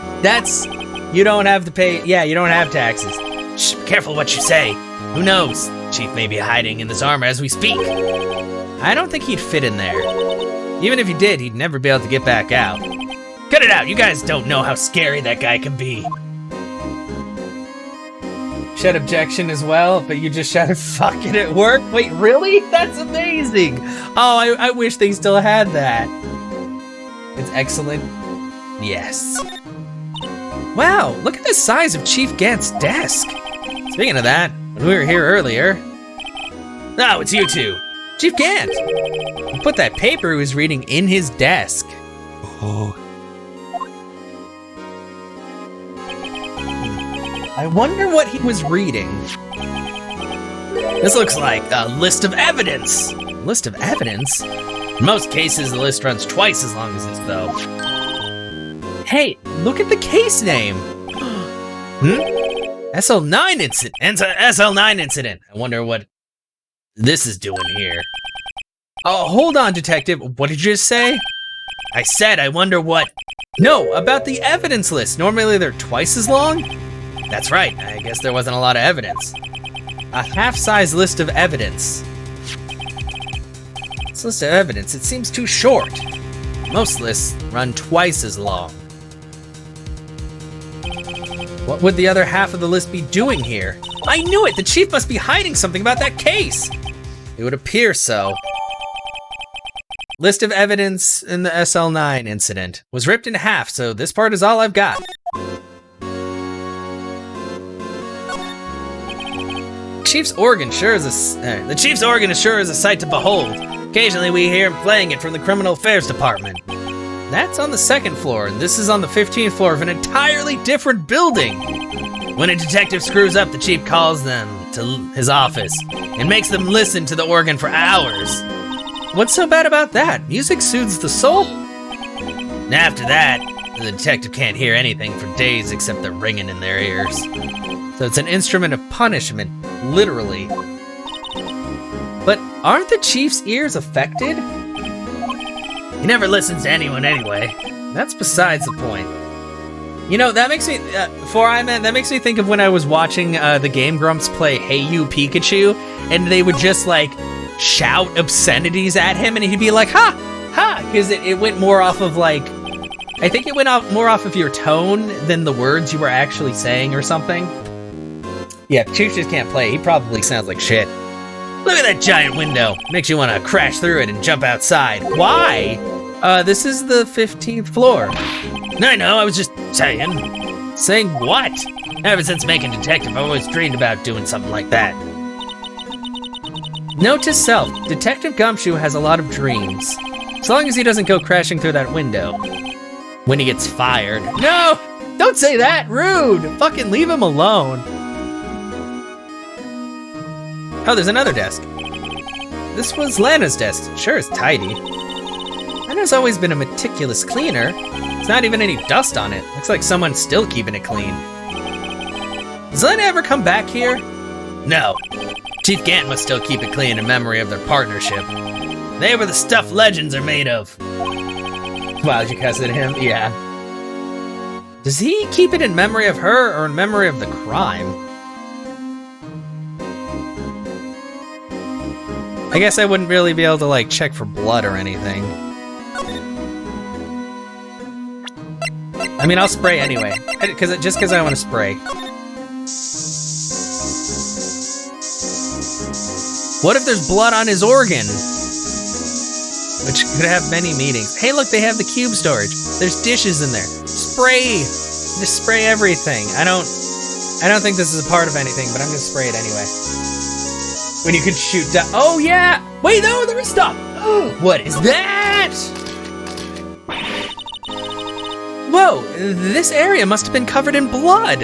You don't have to pay, yeah, you don't have taxes. Shh, careful what you say. Who knows? Chief may be hiding in this armor as we speak. I don't think he'd fit in there. Even if he did, he'd never be able to get back out. Cut it out, you guys don't know how scary that guy can be. Shed objection as well, but you just shouted fuck it at work? Wait, really? That's amazing! Oh, I wish they still had that. It's excellent. Yes. Wow, look at the size of Chief Gant's desk. Speaking of that, when we were here earlier... Oh, it's you two. Chief Gant! He put that paper he was reading in his desk. Oh. I wonder what he was reading. This looks like a list of evidence. List of evidence? In most cases, the list runs twice as long as this, though. Hey, look at the case name. SL9 incident. SL9 incident. I wonder what this is doing here. Oh, hold on, detective. What did you just say? I said, I wonder what... No, about the evidence list. Normally they're twice as long? That's right. I guess there wasn't a lot of evidence. A half-size list of evidence. This list of evidence, it seems too short. Most lists run twice as long. What would the other half of the list be doing here? I knew it! The chief must be hiding something about that case! It would appear so. List of evidence in the SL9 incident was ripped in half, so this part is all I've got. The chief's organ sure is a sight to behold. Occasionally we hear him playing it from the criminal affairs department. That's on the 2nd floor, and this is on the 15th floor of an entirely different building. When a detective screws up, the chief calls them to his office and makes them listen to the organ for hours. What's so bad about that? Music soothes the soul. And after that, the detective can't hear anything for days except the ringing in their ears. So it's an instrument of punishment, literally. But aren't the chief's ears affected? He never listens to anyone anyway. That's besides the point. You know, that makes me, that makes me think of when I was watching the Game Grumps play Hey You Pikachu, and they would just like shout obscenities at him, and he'd be like, ha, ha, because it went more off of like, I think it went more off of your tone than the words you were actually saying or something. Yeah, Chief just can't play. He probably sounds like shit. Look at that giant window. Makes you want to crash through it and jump outside. Why? This is the 15th floor. I know, I was just saying. Saying what? Ever since making Detective, I've always dreamed about doing something like that. Note to self, Detective Gumshoe has a lot of dreams. As long as he doesn't go crashing through that window. When he gets fired. No! Don't say that! Rude! Fucking leave him alone. Oh, there's another desk. This was Lana's desk. Sure is tidy. Lana's always been a meticulous cleaner. There's not even any dust on it. Looks like someone's still keeping it clean. Does Lana ever come back here? No. Chief Gant must still keep it clean in memory of their partnership. They were the stuff legends are made of. Wow, did you cuss at him? Yeah. Does he keep it in memory of her or in memory of the crime? I guess I wouldn't really be able to like check for blood or anything. I mean, I'll spray anyway, just because I want to spray. What if there's blood on his organ? Which could have many meanings. Hey, look, they have the cube storage. There's dishes in there. Spray! Just spray everything. I don't think this is a part of anything, but I'm gonna spray it anyway. When you can shoot down. Oh, yeah! Wait, no, there is stuff! What is that? Whoa, this area must have been covered in blood.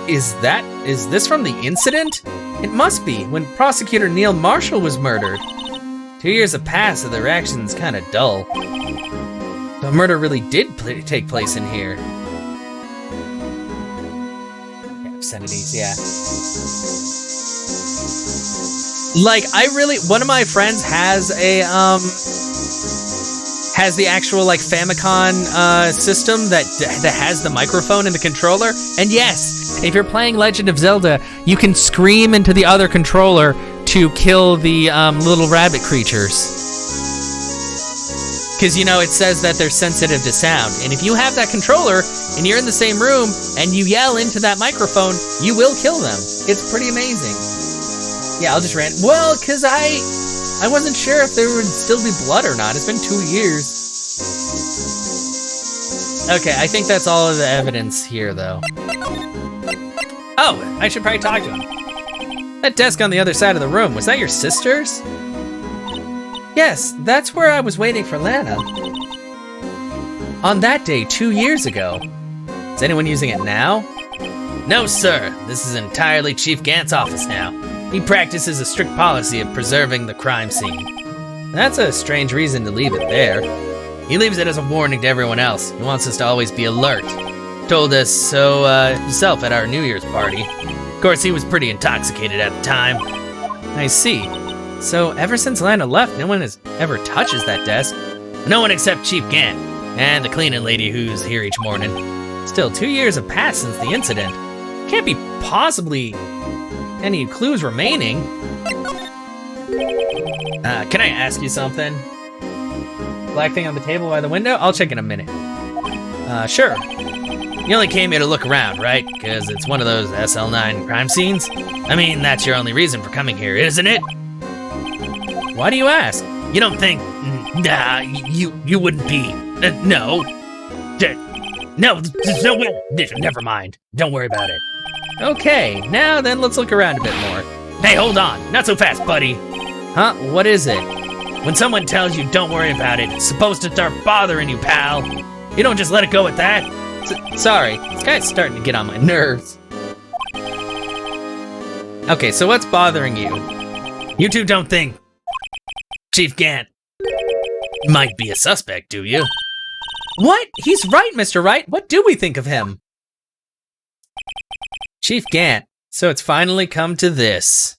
Is that is this from the incident? It must be, when Prosecutor Neil Marshall was murdered. 2 years have passed, so the reaction's kind of dull. The murder really did take place in here. Yeah, obscenities, yeah. Like, one of my friends has a, has the actual, like, Famicom, system that has the microphone and the controller. And yes, if you're playing Legend of Zelda, you can scream into the other controller to kill the, little rabbit creatures. Because, you know, it says that they're sensitive to sound. And if you have that controller, and you're in the same room, and you yell into that microphone, you will kill them. It's pretty amazing. Yeah, I'll just rant. Well, because I wasn't sure if there would still be blood or not. It's been 2 years. Okay, I think that's all of the evidence here, though. Oh, I should probably talk to him. That desk on the other side of the room, was that your sister's? Yes, that's where I was waiting for Lana. On that day, 2 years ago. Is anyone using it now? No, sir. This is entirely Chief Gant's office now. He practices a strict policy of preserving the crime scene. That's a strange reason to leave it there. He leaves it as a warning to everyone else. He wants us to always be alert. Told us so himself at our New Year's party. Of course, he was pretty intoxicated at the time. I see. So ever since Lana left, no one has ever touches that desk. No one except Chief Gant and the cleaning lady who's here each morning. Still, 2 years have passed since the incident. Can't be possibly any clues remaining. Can I ask you something? Black thing on the table by the window? I'll check in a minute. Sure. You only came here to look around, right? Because it's one of those SL9 crime scenes? I mean, that's your only reason for coming here, isn't it? Why do you ask? You don't think... Nah, you wouldn't be... No. No, there's no way... Never mind. Don't worry about it. Okay, now then let's look around a bit more. Hey, hold on. Not so fast, buddy. Huh? What is it? When someone tells you don't worry about it, it's supposed to start bothering you, pal. You don't just let it go at that. Sorry, this guy's starting to get on my nerves. Okay, so what's bothering you? You two don't think Chief Gant might be a suspect, do you? What? He's right, Mr. Wright. What do we think of him? Chief Gant. So it's finally come to this.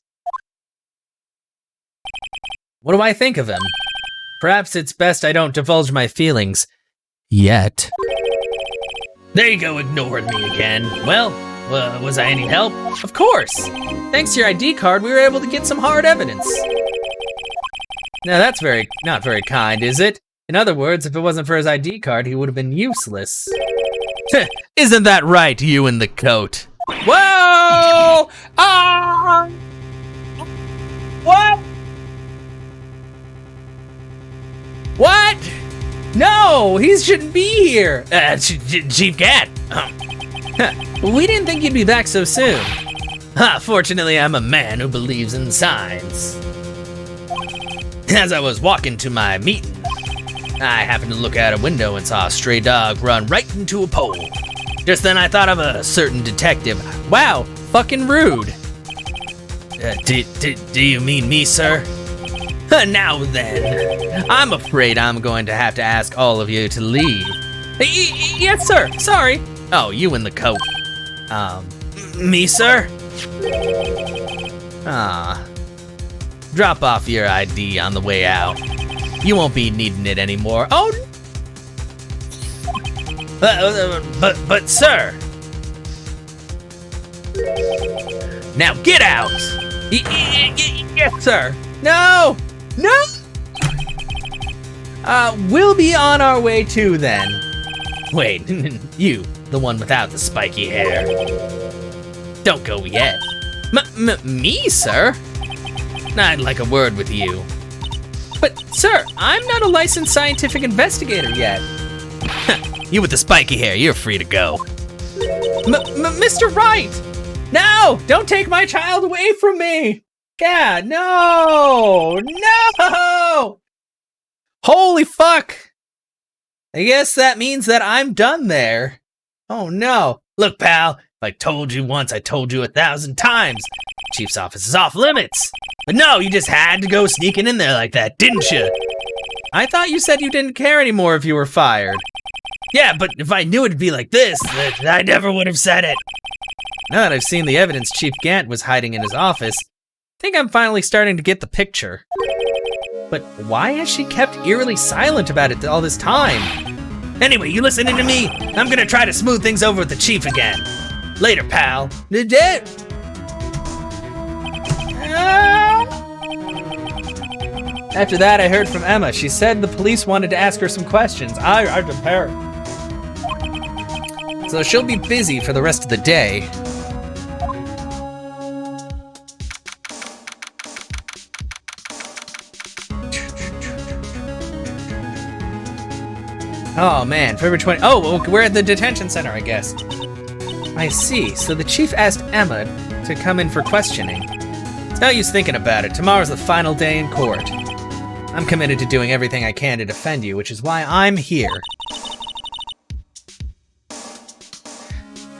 What do I think of him? Perhaps it's best I don't divulge my feelings. Yet. There you go, ignoring me again. Well, was I any help? Of course. Thanks to your ID card, we were able to get some hard evidence. Now that's not very kind, is it? In other words, if it wasn't for his ID card, he would have been useless. Isn't that right, you in the coat? Whoa! Ah! What? What? No, he shouldn't be here. Chief Gant. We didn't think you'd be back so soon. Fortunately, I'm a man who believes in signs. As I was walking to my meeting, I happened to look out a window and saw a stray dog run right into a pole. Just then I thought of a certain detective. Wow, fucking rude. Do you mean me, sir? Now then, I'm afraid I'm going to have to ask all of you to leave. Yes, sir, sorry. Oh, you in the coat. Me, sir? Drop off your ID on the way out. You won't be needing it anymore. Oh! But sir! Now get out! Yes, sir. No! No! We'll be on our way too then. Wait, you, the one without the spiky hair. Don't go yet. Me, sir? I'd like a word with you. But, sir, I'm not a licensed scientific investigator yet. You with the spiky hair, you're free to go. Mr. Wright! No! Don't take my child away from me! Yeah, no! No! Holy fuck! I guess that means that I'm done there. Oh no. Look, pal, I told you once, I told you 1,000 times. Chief's office is off limits. But no, you just had to go sneaking in there like that, didn't you? I thought you said you didn't care anymore if you were fired. Yeah, but if I knew it'd be like this, then I never would have said it. Now that I've seen the evidence Chief Gant was hiding in his office, I think I'm finally starting to get the picture. But why has she kept eerily silent about it all this time? Anyway, you listening to me? I'm gonna try to smooth things over with the chief again. Later, pal. After that, I heard from Emma. She said the police wanted to ask her some questions. I prepare. So she'll be busy for the rest of the day. Oh man, February 20. Oh, we're at the detention center, I guess. I see. So the chief asked Emma to come in for questioning. It's no use thinking about it. Tomorrow's the final day in court. I'm committed to doing everything I can to defend you, which is why I'm here.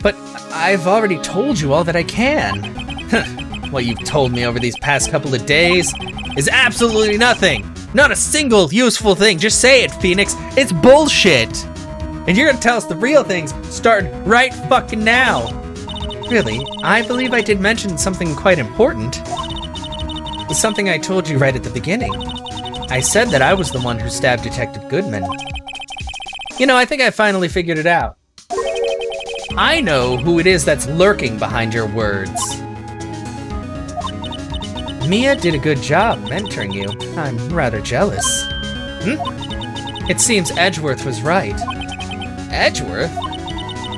But I've already told you all that I can. What you've told me over these past couple of days is absolutely nothing. Not a single useful thing. Just say it, Phoenix. It's bullshit. And you're gonna tell us the real things starting right fucking now. Really, I believe I did mention something quite important. It's something I told you right at the beginning. I said that I was the one who stabbed Detective Goodman. You know, I think I finally figured it out. I know who it is that's lurking behind your words. Mia did a good job mentoring you. I'm rather jealous. It seems Edgeworth was right. Edgeworth?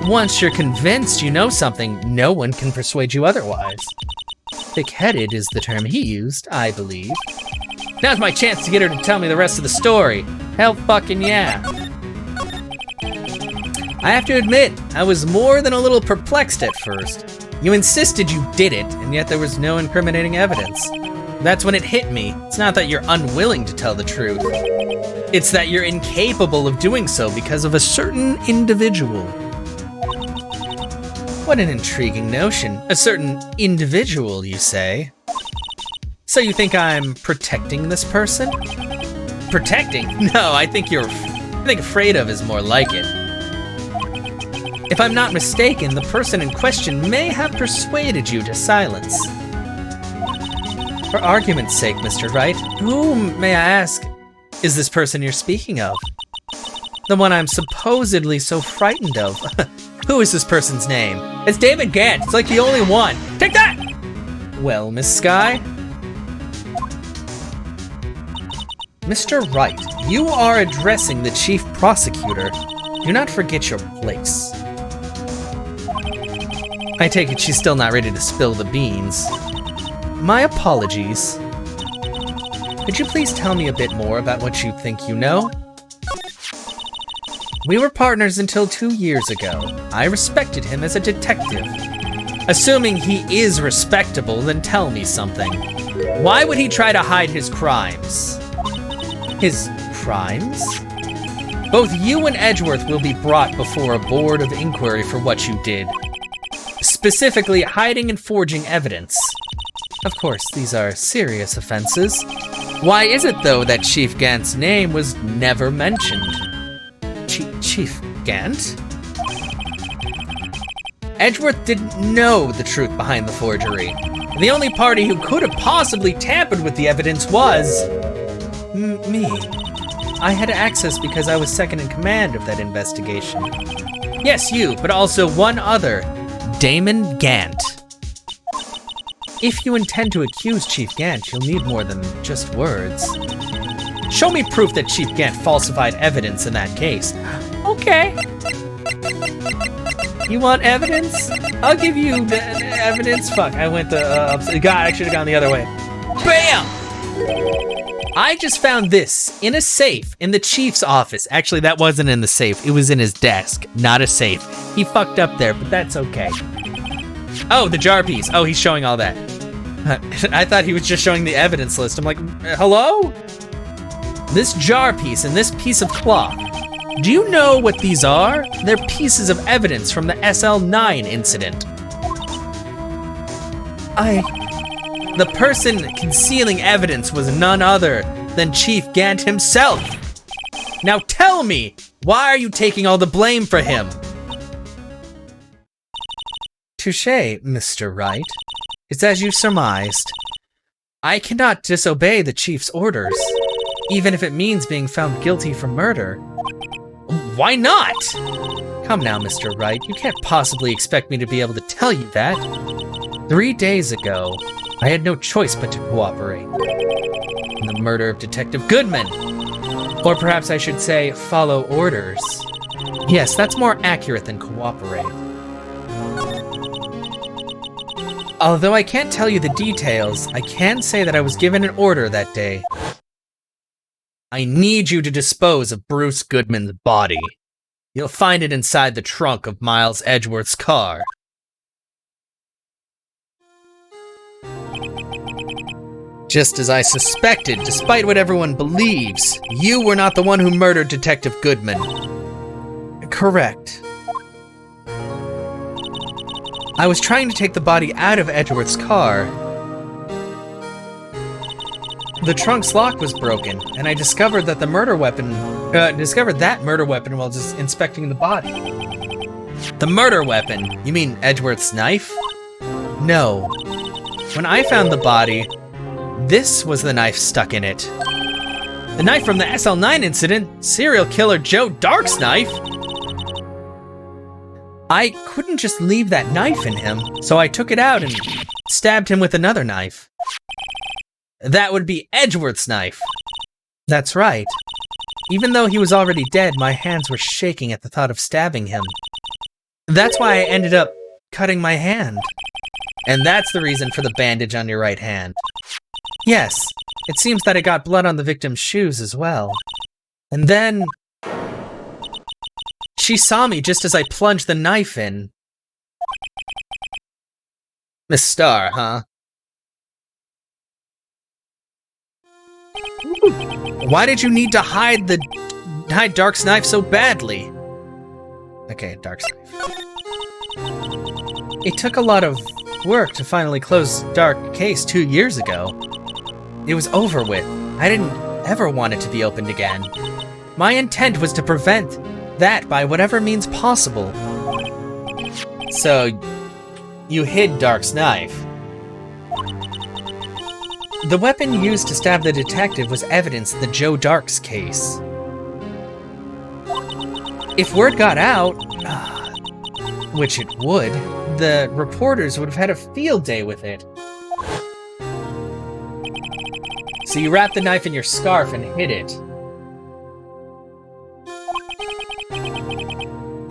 Once you're convinced you know something, no one can persuade you otherwise. Thick-headed is the term he used, I believe. Now's my chance to get her to tell me the rest of the story. Hell fucking yeah. I have to admit, I was more than a little perplexed at first. You insisted you did it, and yet there was no incriminating evidence. That's when it hit me. It's not that you're unwilling to tell the truth. It's that you're incapable of doing so because of a certain individual. What an intriguing notion. A certain individual, you say? So you think I'm protecting this person? Protecting? No, I think afraid of is more like it. If I'm not mistaken, the person in question may have persuaded you to silence. For argument's sake, Mr. Wright, who, may I ask, is this person you're speaking of? The one I'm supposedly so frightened of. Who is this person's name? It's David Gant. It's like the only one. Take that! Well, Miss Skye? Mr. Wright, you are addressing the chief prosecutor. Do not forget your place. I take it she's still not ready to spill the beans. My apologies. Could you please tell me a bit more about what you think you know? We were partners until 2 years ago. I respected him as a detective. Assuming he is respectable, then tell me something. Why would he try to hide his crimes? His crimes? Both you and Edgeworth will be brought before a board of inquiry for what you did. Specifically, hiding and forging evidence. Of course, these are serious offenses. Why is it, though, that Chief Gant's name was never mentioned? Chief Gant? Edgeworth didn't know the truth behind the forgery. The only party who could have possibly tampered with the evidence was... me. I had access because I was second in command of that investigation. Yes, you, but also one other, Damon Gant. If you intend to accuse Chief Gant, you'll need more than just words. Show me proof that Chief Gant falsified evidence in that case. Okay. You want evidence? I'll give you the evidence. Fuck, I went the, God, I should have gone the other way. BAM! I just found this in a safe in the chief's office. Actually, that wasn't in the safe. It was in his desk, not a safe. He fucked up there, but that's okay. Oh, the jar piece. Oh, he's showing all that. I thought he was just showing the evidence list. I'm like, hello? This jar piece and this piece of cloth. Do you know what these are? They're pieces of evidence from the SL9 incident. The person concealing evidence was none other than Chief Gant himself. Now tell me, why are you taking all the blame for him? Touché, Mr. Wright. It's as you surmised. I cannot disobey the Chief's orders, even if it means being found guilty for murder. Why not? Come now, Mr. Wright, you can't possibly expect me to be able to tell you that. 3 days ago, I had no choice but to cooperate in the murder of Detective Goodman. Or perhaps I should say, follow orders. Yes, that's more accurate than cooperate. Although I can't tell you the details, I can say that I was given an order that day. I need you to dispose of Bruce Goodman's body. You'll find it inside the trunk of Miles Edgeworth's car. Just as I suspected, despite what everyone believes, you were not the one who murdered Detective Goodman. Correct. I was trying to take the body out of Edgeworth's car. The trunk's lock was broken, and I discovered that that murder weapon while just inspecting the body. The murder weapon? You mean Edgeworth's knife? No. When I found the body, this was the knife stuck in it. The knife from the SL9 incident, serial killer Joe Dark's knife. I couldn't just leave that knife in him, so I took it out and stabbed him with another knife. That would be Edgeworth's knife. That's right. Even though he was already dead, my hands were shaking at the thought of stabbing him. That's why I ended up cutting my hand. And that's the reason for the bandage on your right hand. Yes, it seems that it got blood on the victim's shoes as well. And then she saw me just as I plunged the knife in. Miss Starr, huh? Why did you need to hide Dark's knife so badly? Okay, Dark's knife. It took a lot of work to finally close Dark's case 2 years ago. It was over with. I didn't ever want it to be opened again. My intent was to prevent that by whatever means possible. So, you hid Dark's knife. The weapon used to stab the detective was evidence in the Joe Dark's case. If word got out, which it would, the reporters would have had a field day with it. So you wrapped the knife in your scarf and hid it.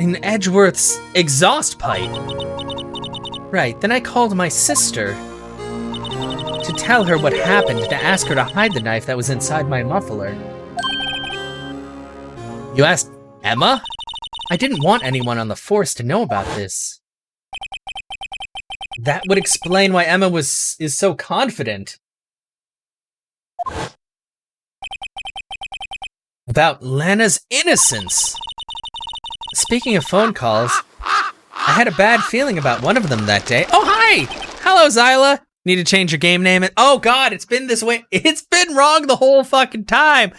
In Edgeworth's exhaust pipe. Right, then I called my sister to tell her what happened and to ask her to hide the knife that was inside my muffler. You asked Emma? I didn't want anyone on the force to know about this. That would explain why Emma is so confident about Lana's innocence. Speaking of phone calls, I had a bad feeling about one of them that day. Oh, hi! Hello, Zyla! Need to change your game name? Oh, God, it's been this way. It's been wrong the whole fucking time.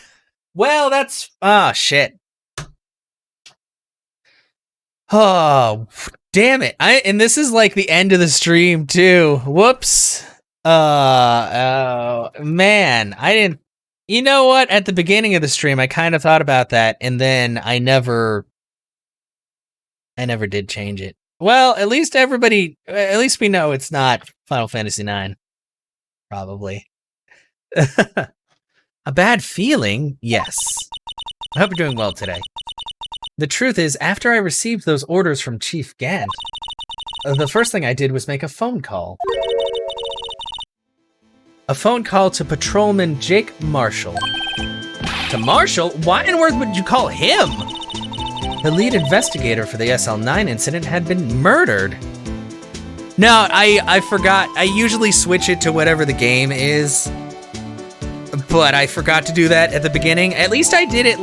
Well, that's... Ah, shit. Oh, damn it. And this is like the end of the stream, too. Whoops. Oh, man. I didn't... You know what? At the beginning of the stream, I kind of thought about that, and then I never did change it. Well, at least we know it's not Final Fantasy IX. Probably. A bad feeling? Yes. I hope you're doing well today. The truth is, after I received those orders from Chief Gant, the first thing I did was make a phone call. A phone call to Patrolman Jake Marshall. To Marshall? Why on earth would you call him? The lead investigator for the SL9 incident had been murdered. No, I forgot. I usually switch it to whatever the game is, but I forgot to do that at the beginning. At least I did it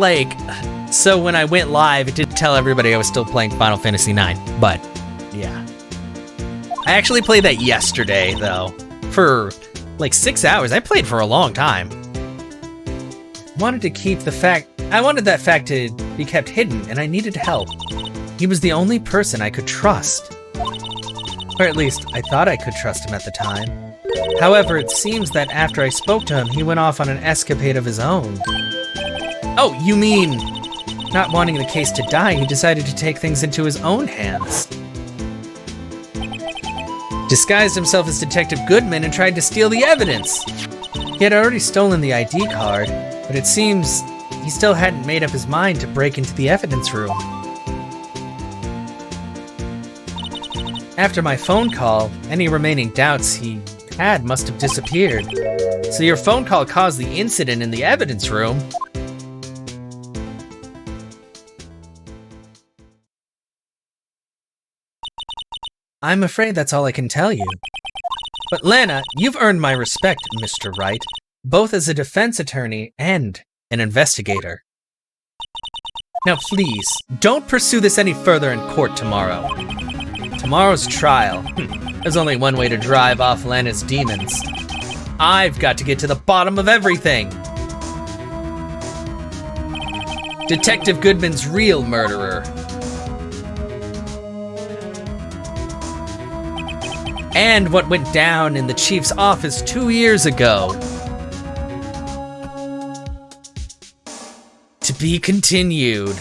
so when I went live, it didn't tell everybody I was still playing Final Fantasy IX, but yeah. I actually played that yesterday, though. For like 6 hours. I played for a long time. I wanted that fact to be kept hidden, and I needed help. He was the only person I could trust. Or at least, I thought I could trust him at the time. However, it seems that after I spoke to him, he went off on an escapade of his own. Oh, you mean... Not wanting the case to die, he decided to take things into his own hands. Disguised himself as Detective Goodman and tried to steal the evidence. He had already stolen the ID card, but it seems he still hadn't made up his mind to break into the evidence room. After my phone call, any remaining doubts he had must have disappeared. So your phone call caused the incident in the evidence room? I'm afraid that's all I can tell you. But Lana, you've earned my respect, Mr. Wright, both as a defense attorney and an investigator. Now please, don't pursue this any further in court tomorrow. Tomorrow's trial. There's only one way to drive off Lana's demons. I've got to get to the bottom of everything. Detective Goodman's real murderer. And what went down in the chief's office 2 years ago. To be continued.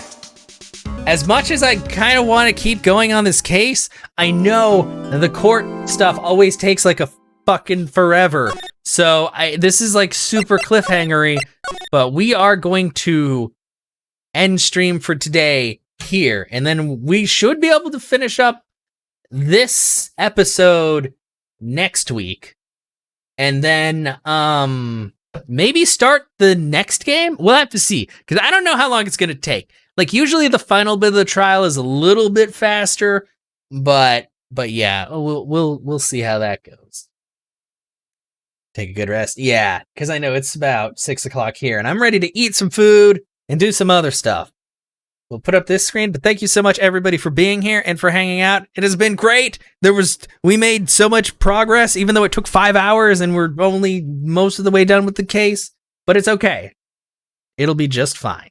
As much as I kind of want to keep going on this case, I know the court stuff always takes like a fucking forever. So this is like super cliffhangery, but we are going to end stream for today here. And then we should be able to finish up this episode next week. And then maybe start the next game? We'll have to see, because I don't know how long it's going to take. Like, usually the final bit of the trial is a little bit faster, but yeah, we'll see how that goes. Take a good rest. Yeah, because I know it's about 6 o'clock here, and I'm ready to eat some food and do some other stuff. We'll put up this screen, but thank you so much, everybody, for being here and for hanging out. It has been great. We made so much progress, even though it took 5 hours, and we're only most of the way done with the case, but it's okay. It'll be just fine.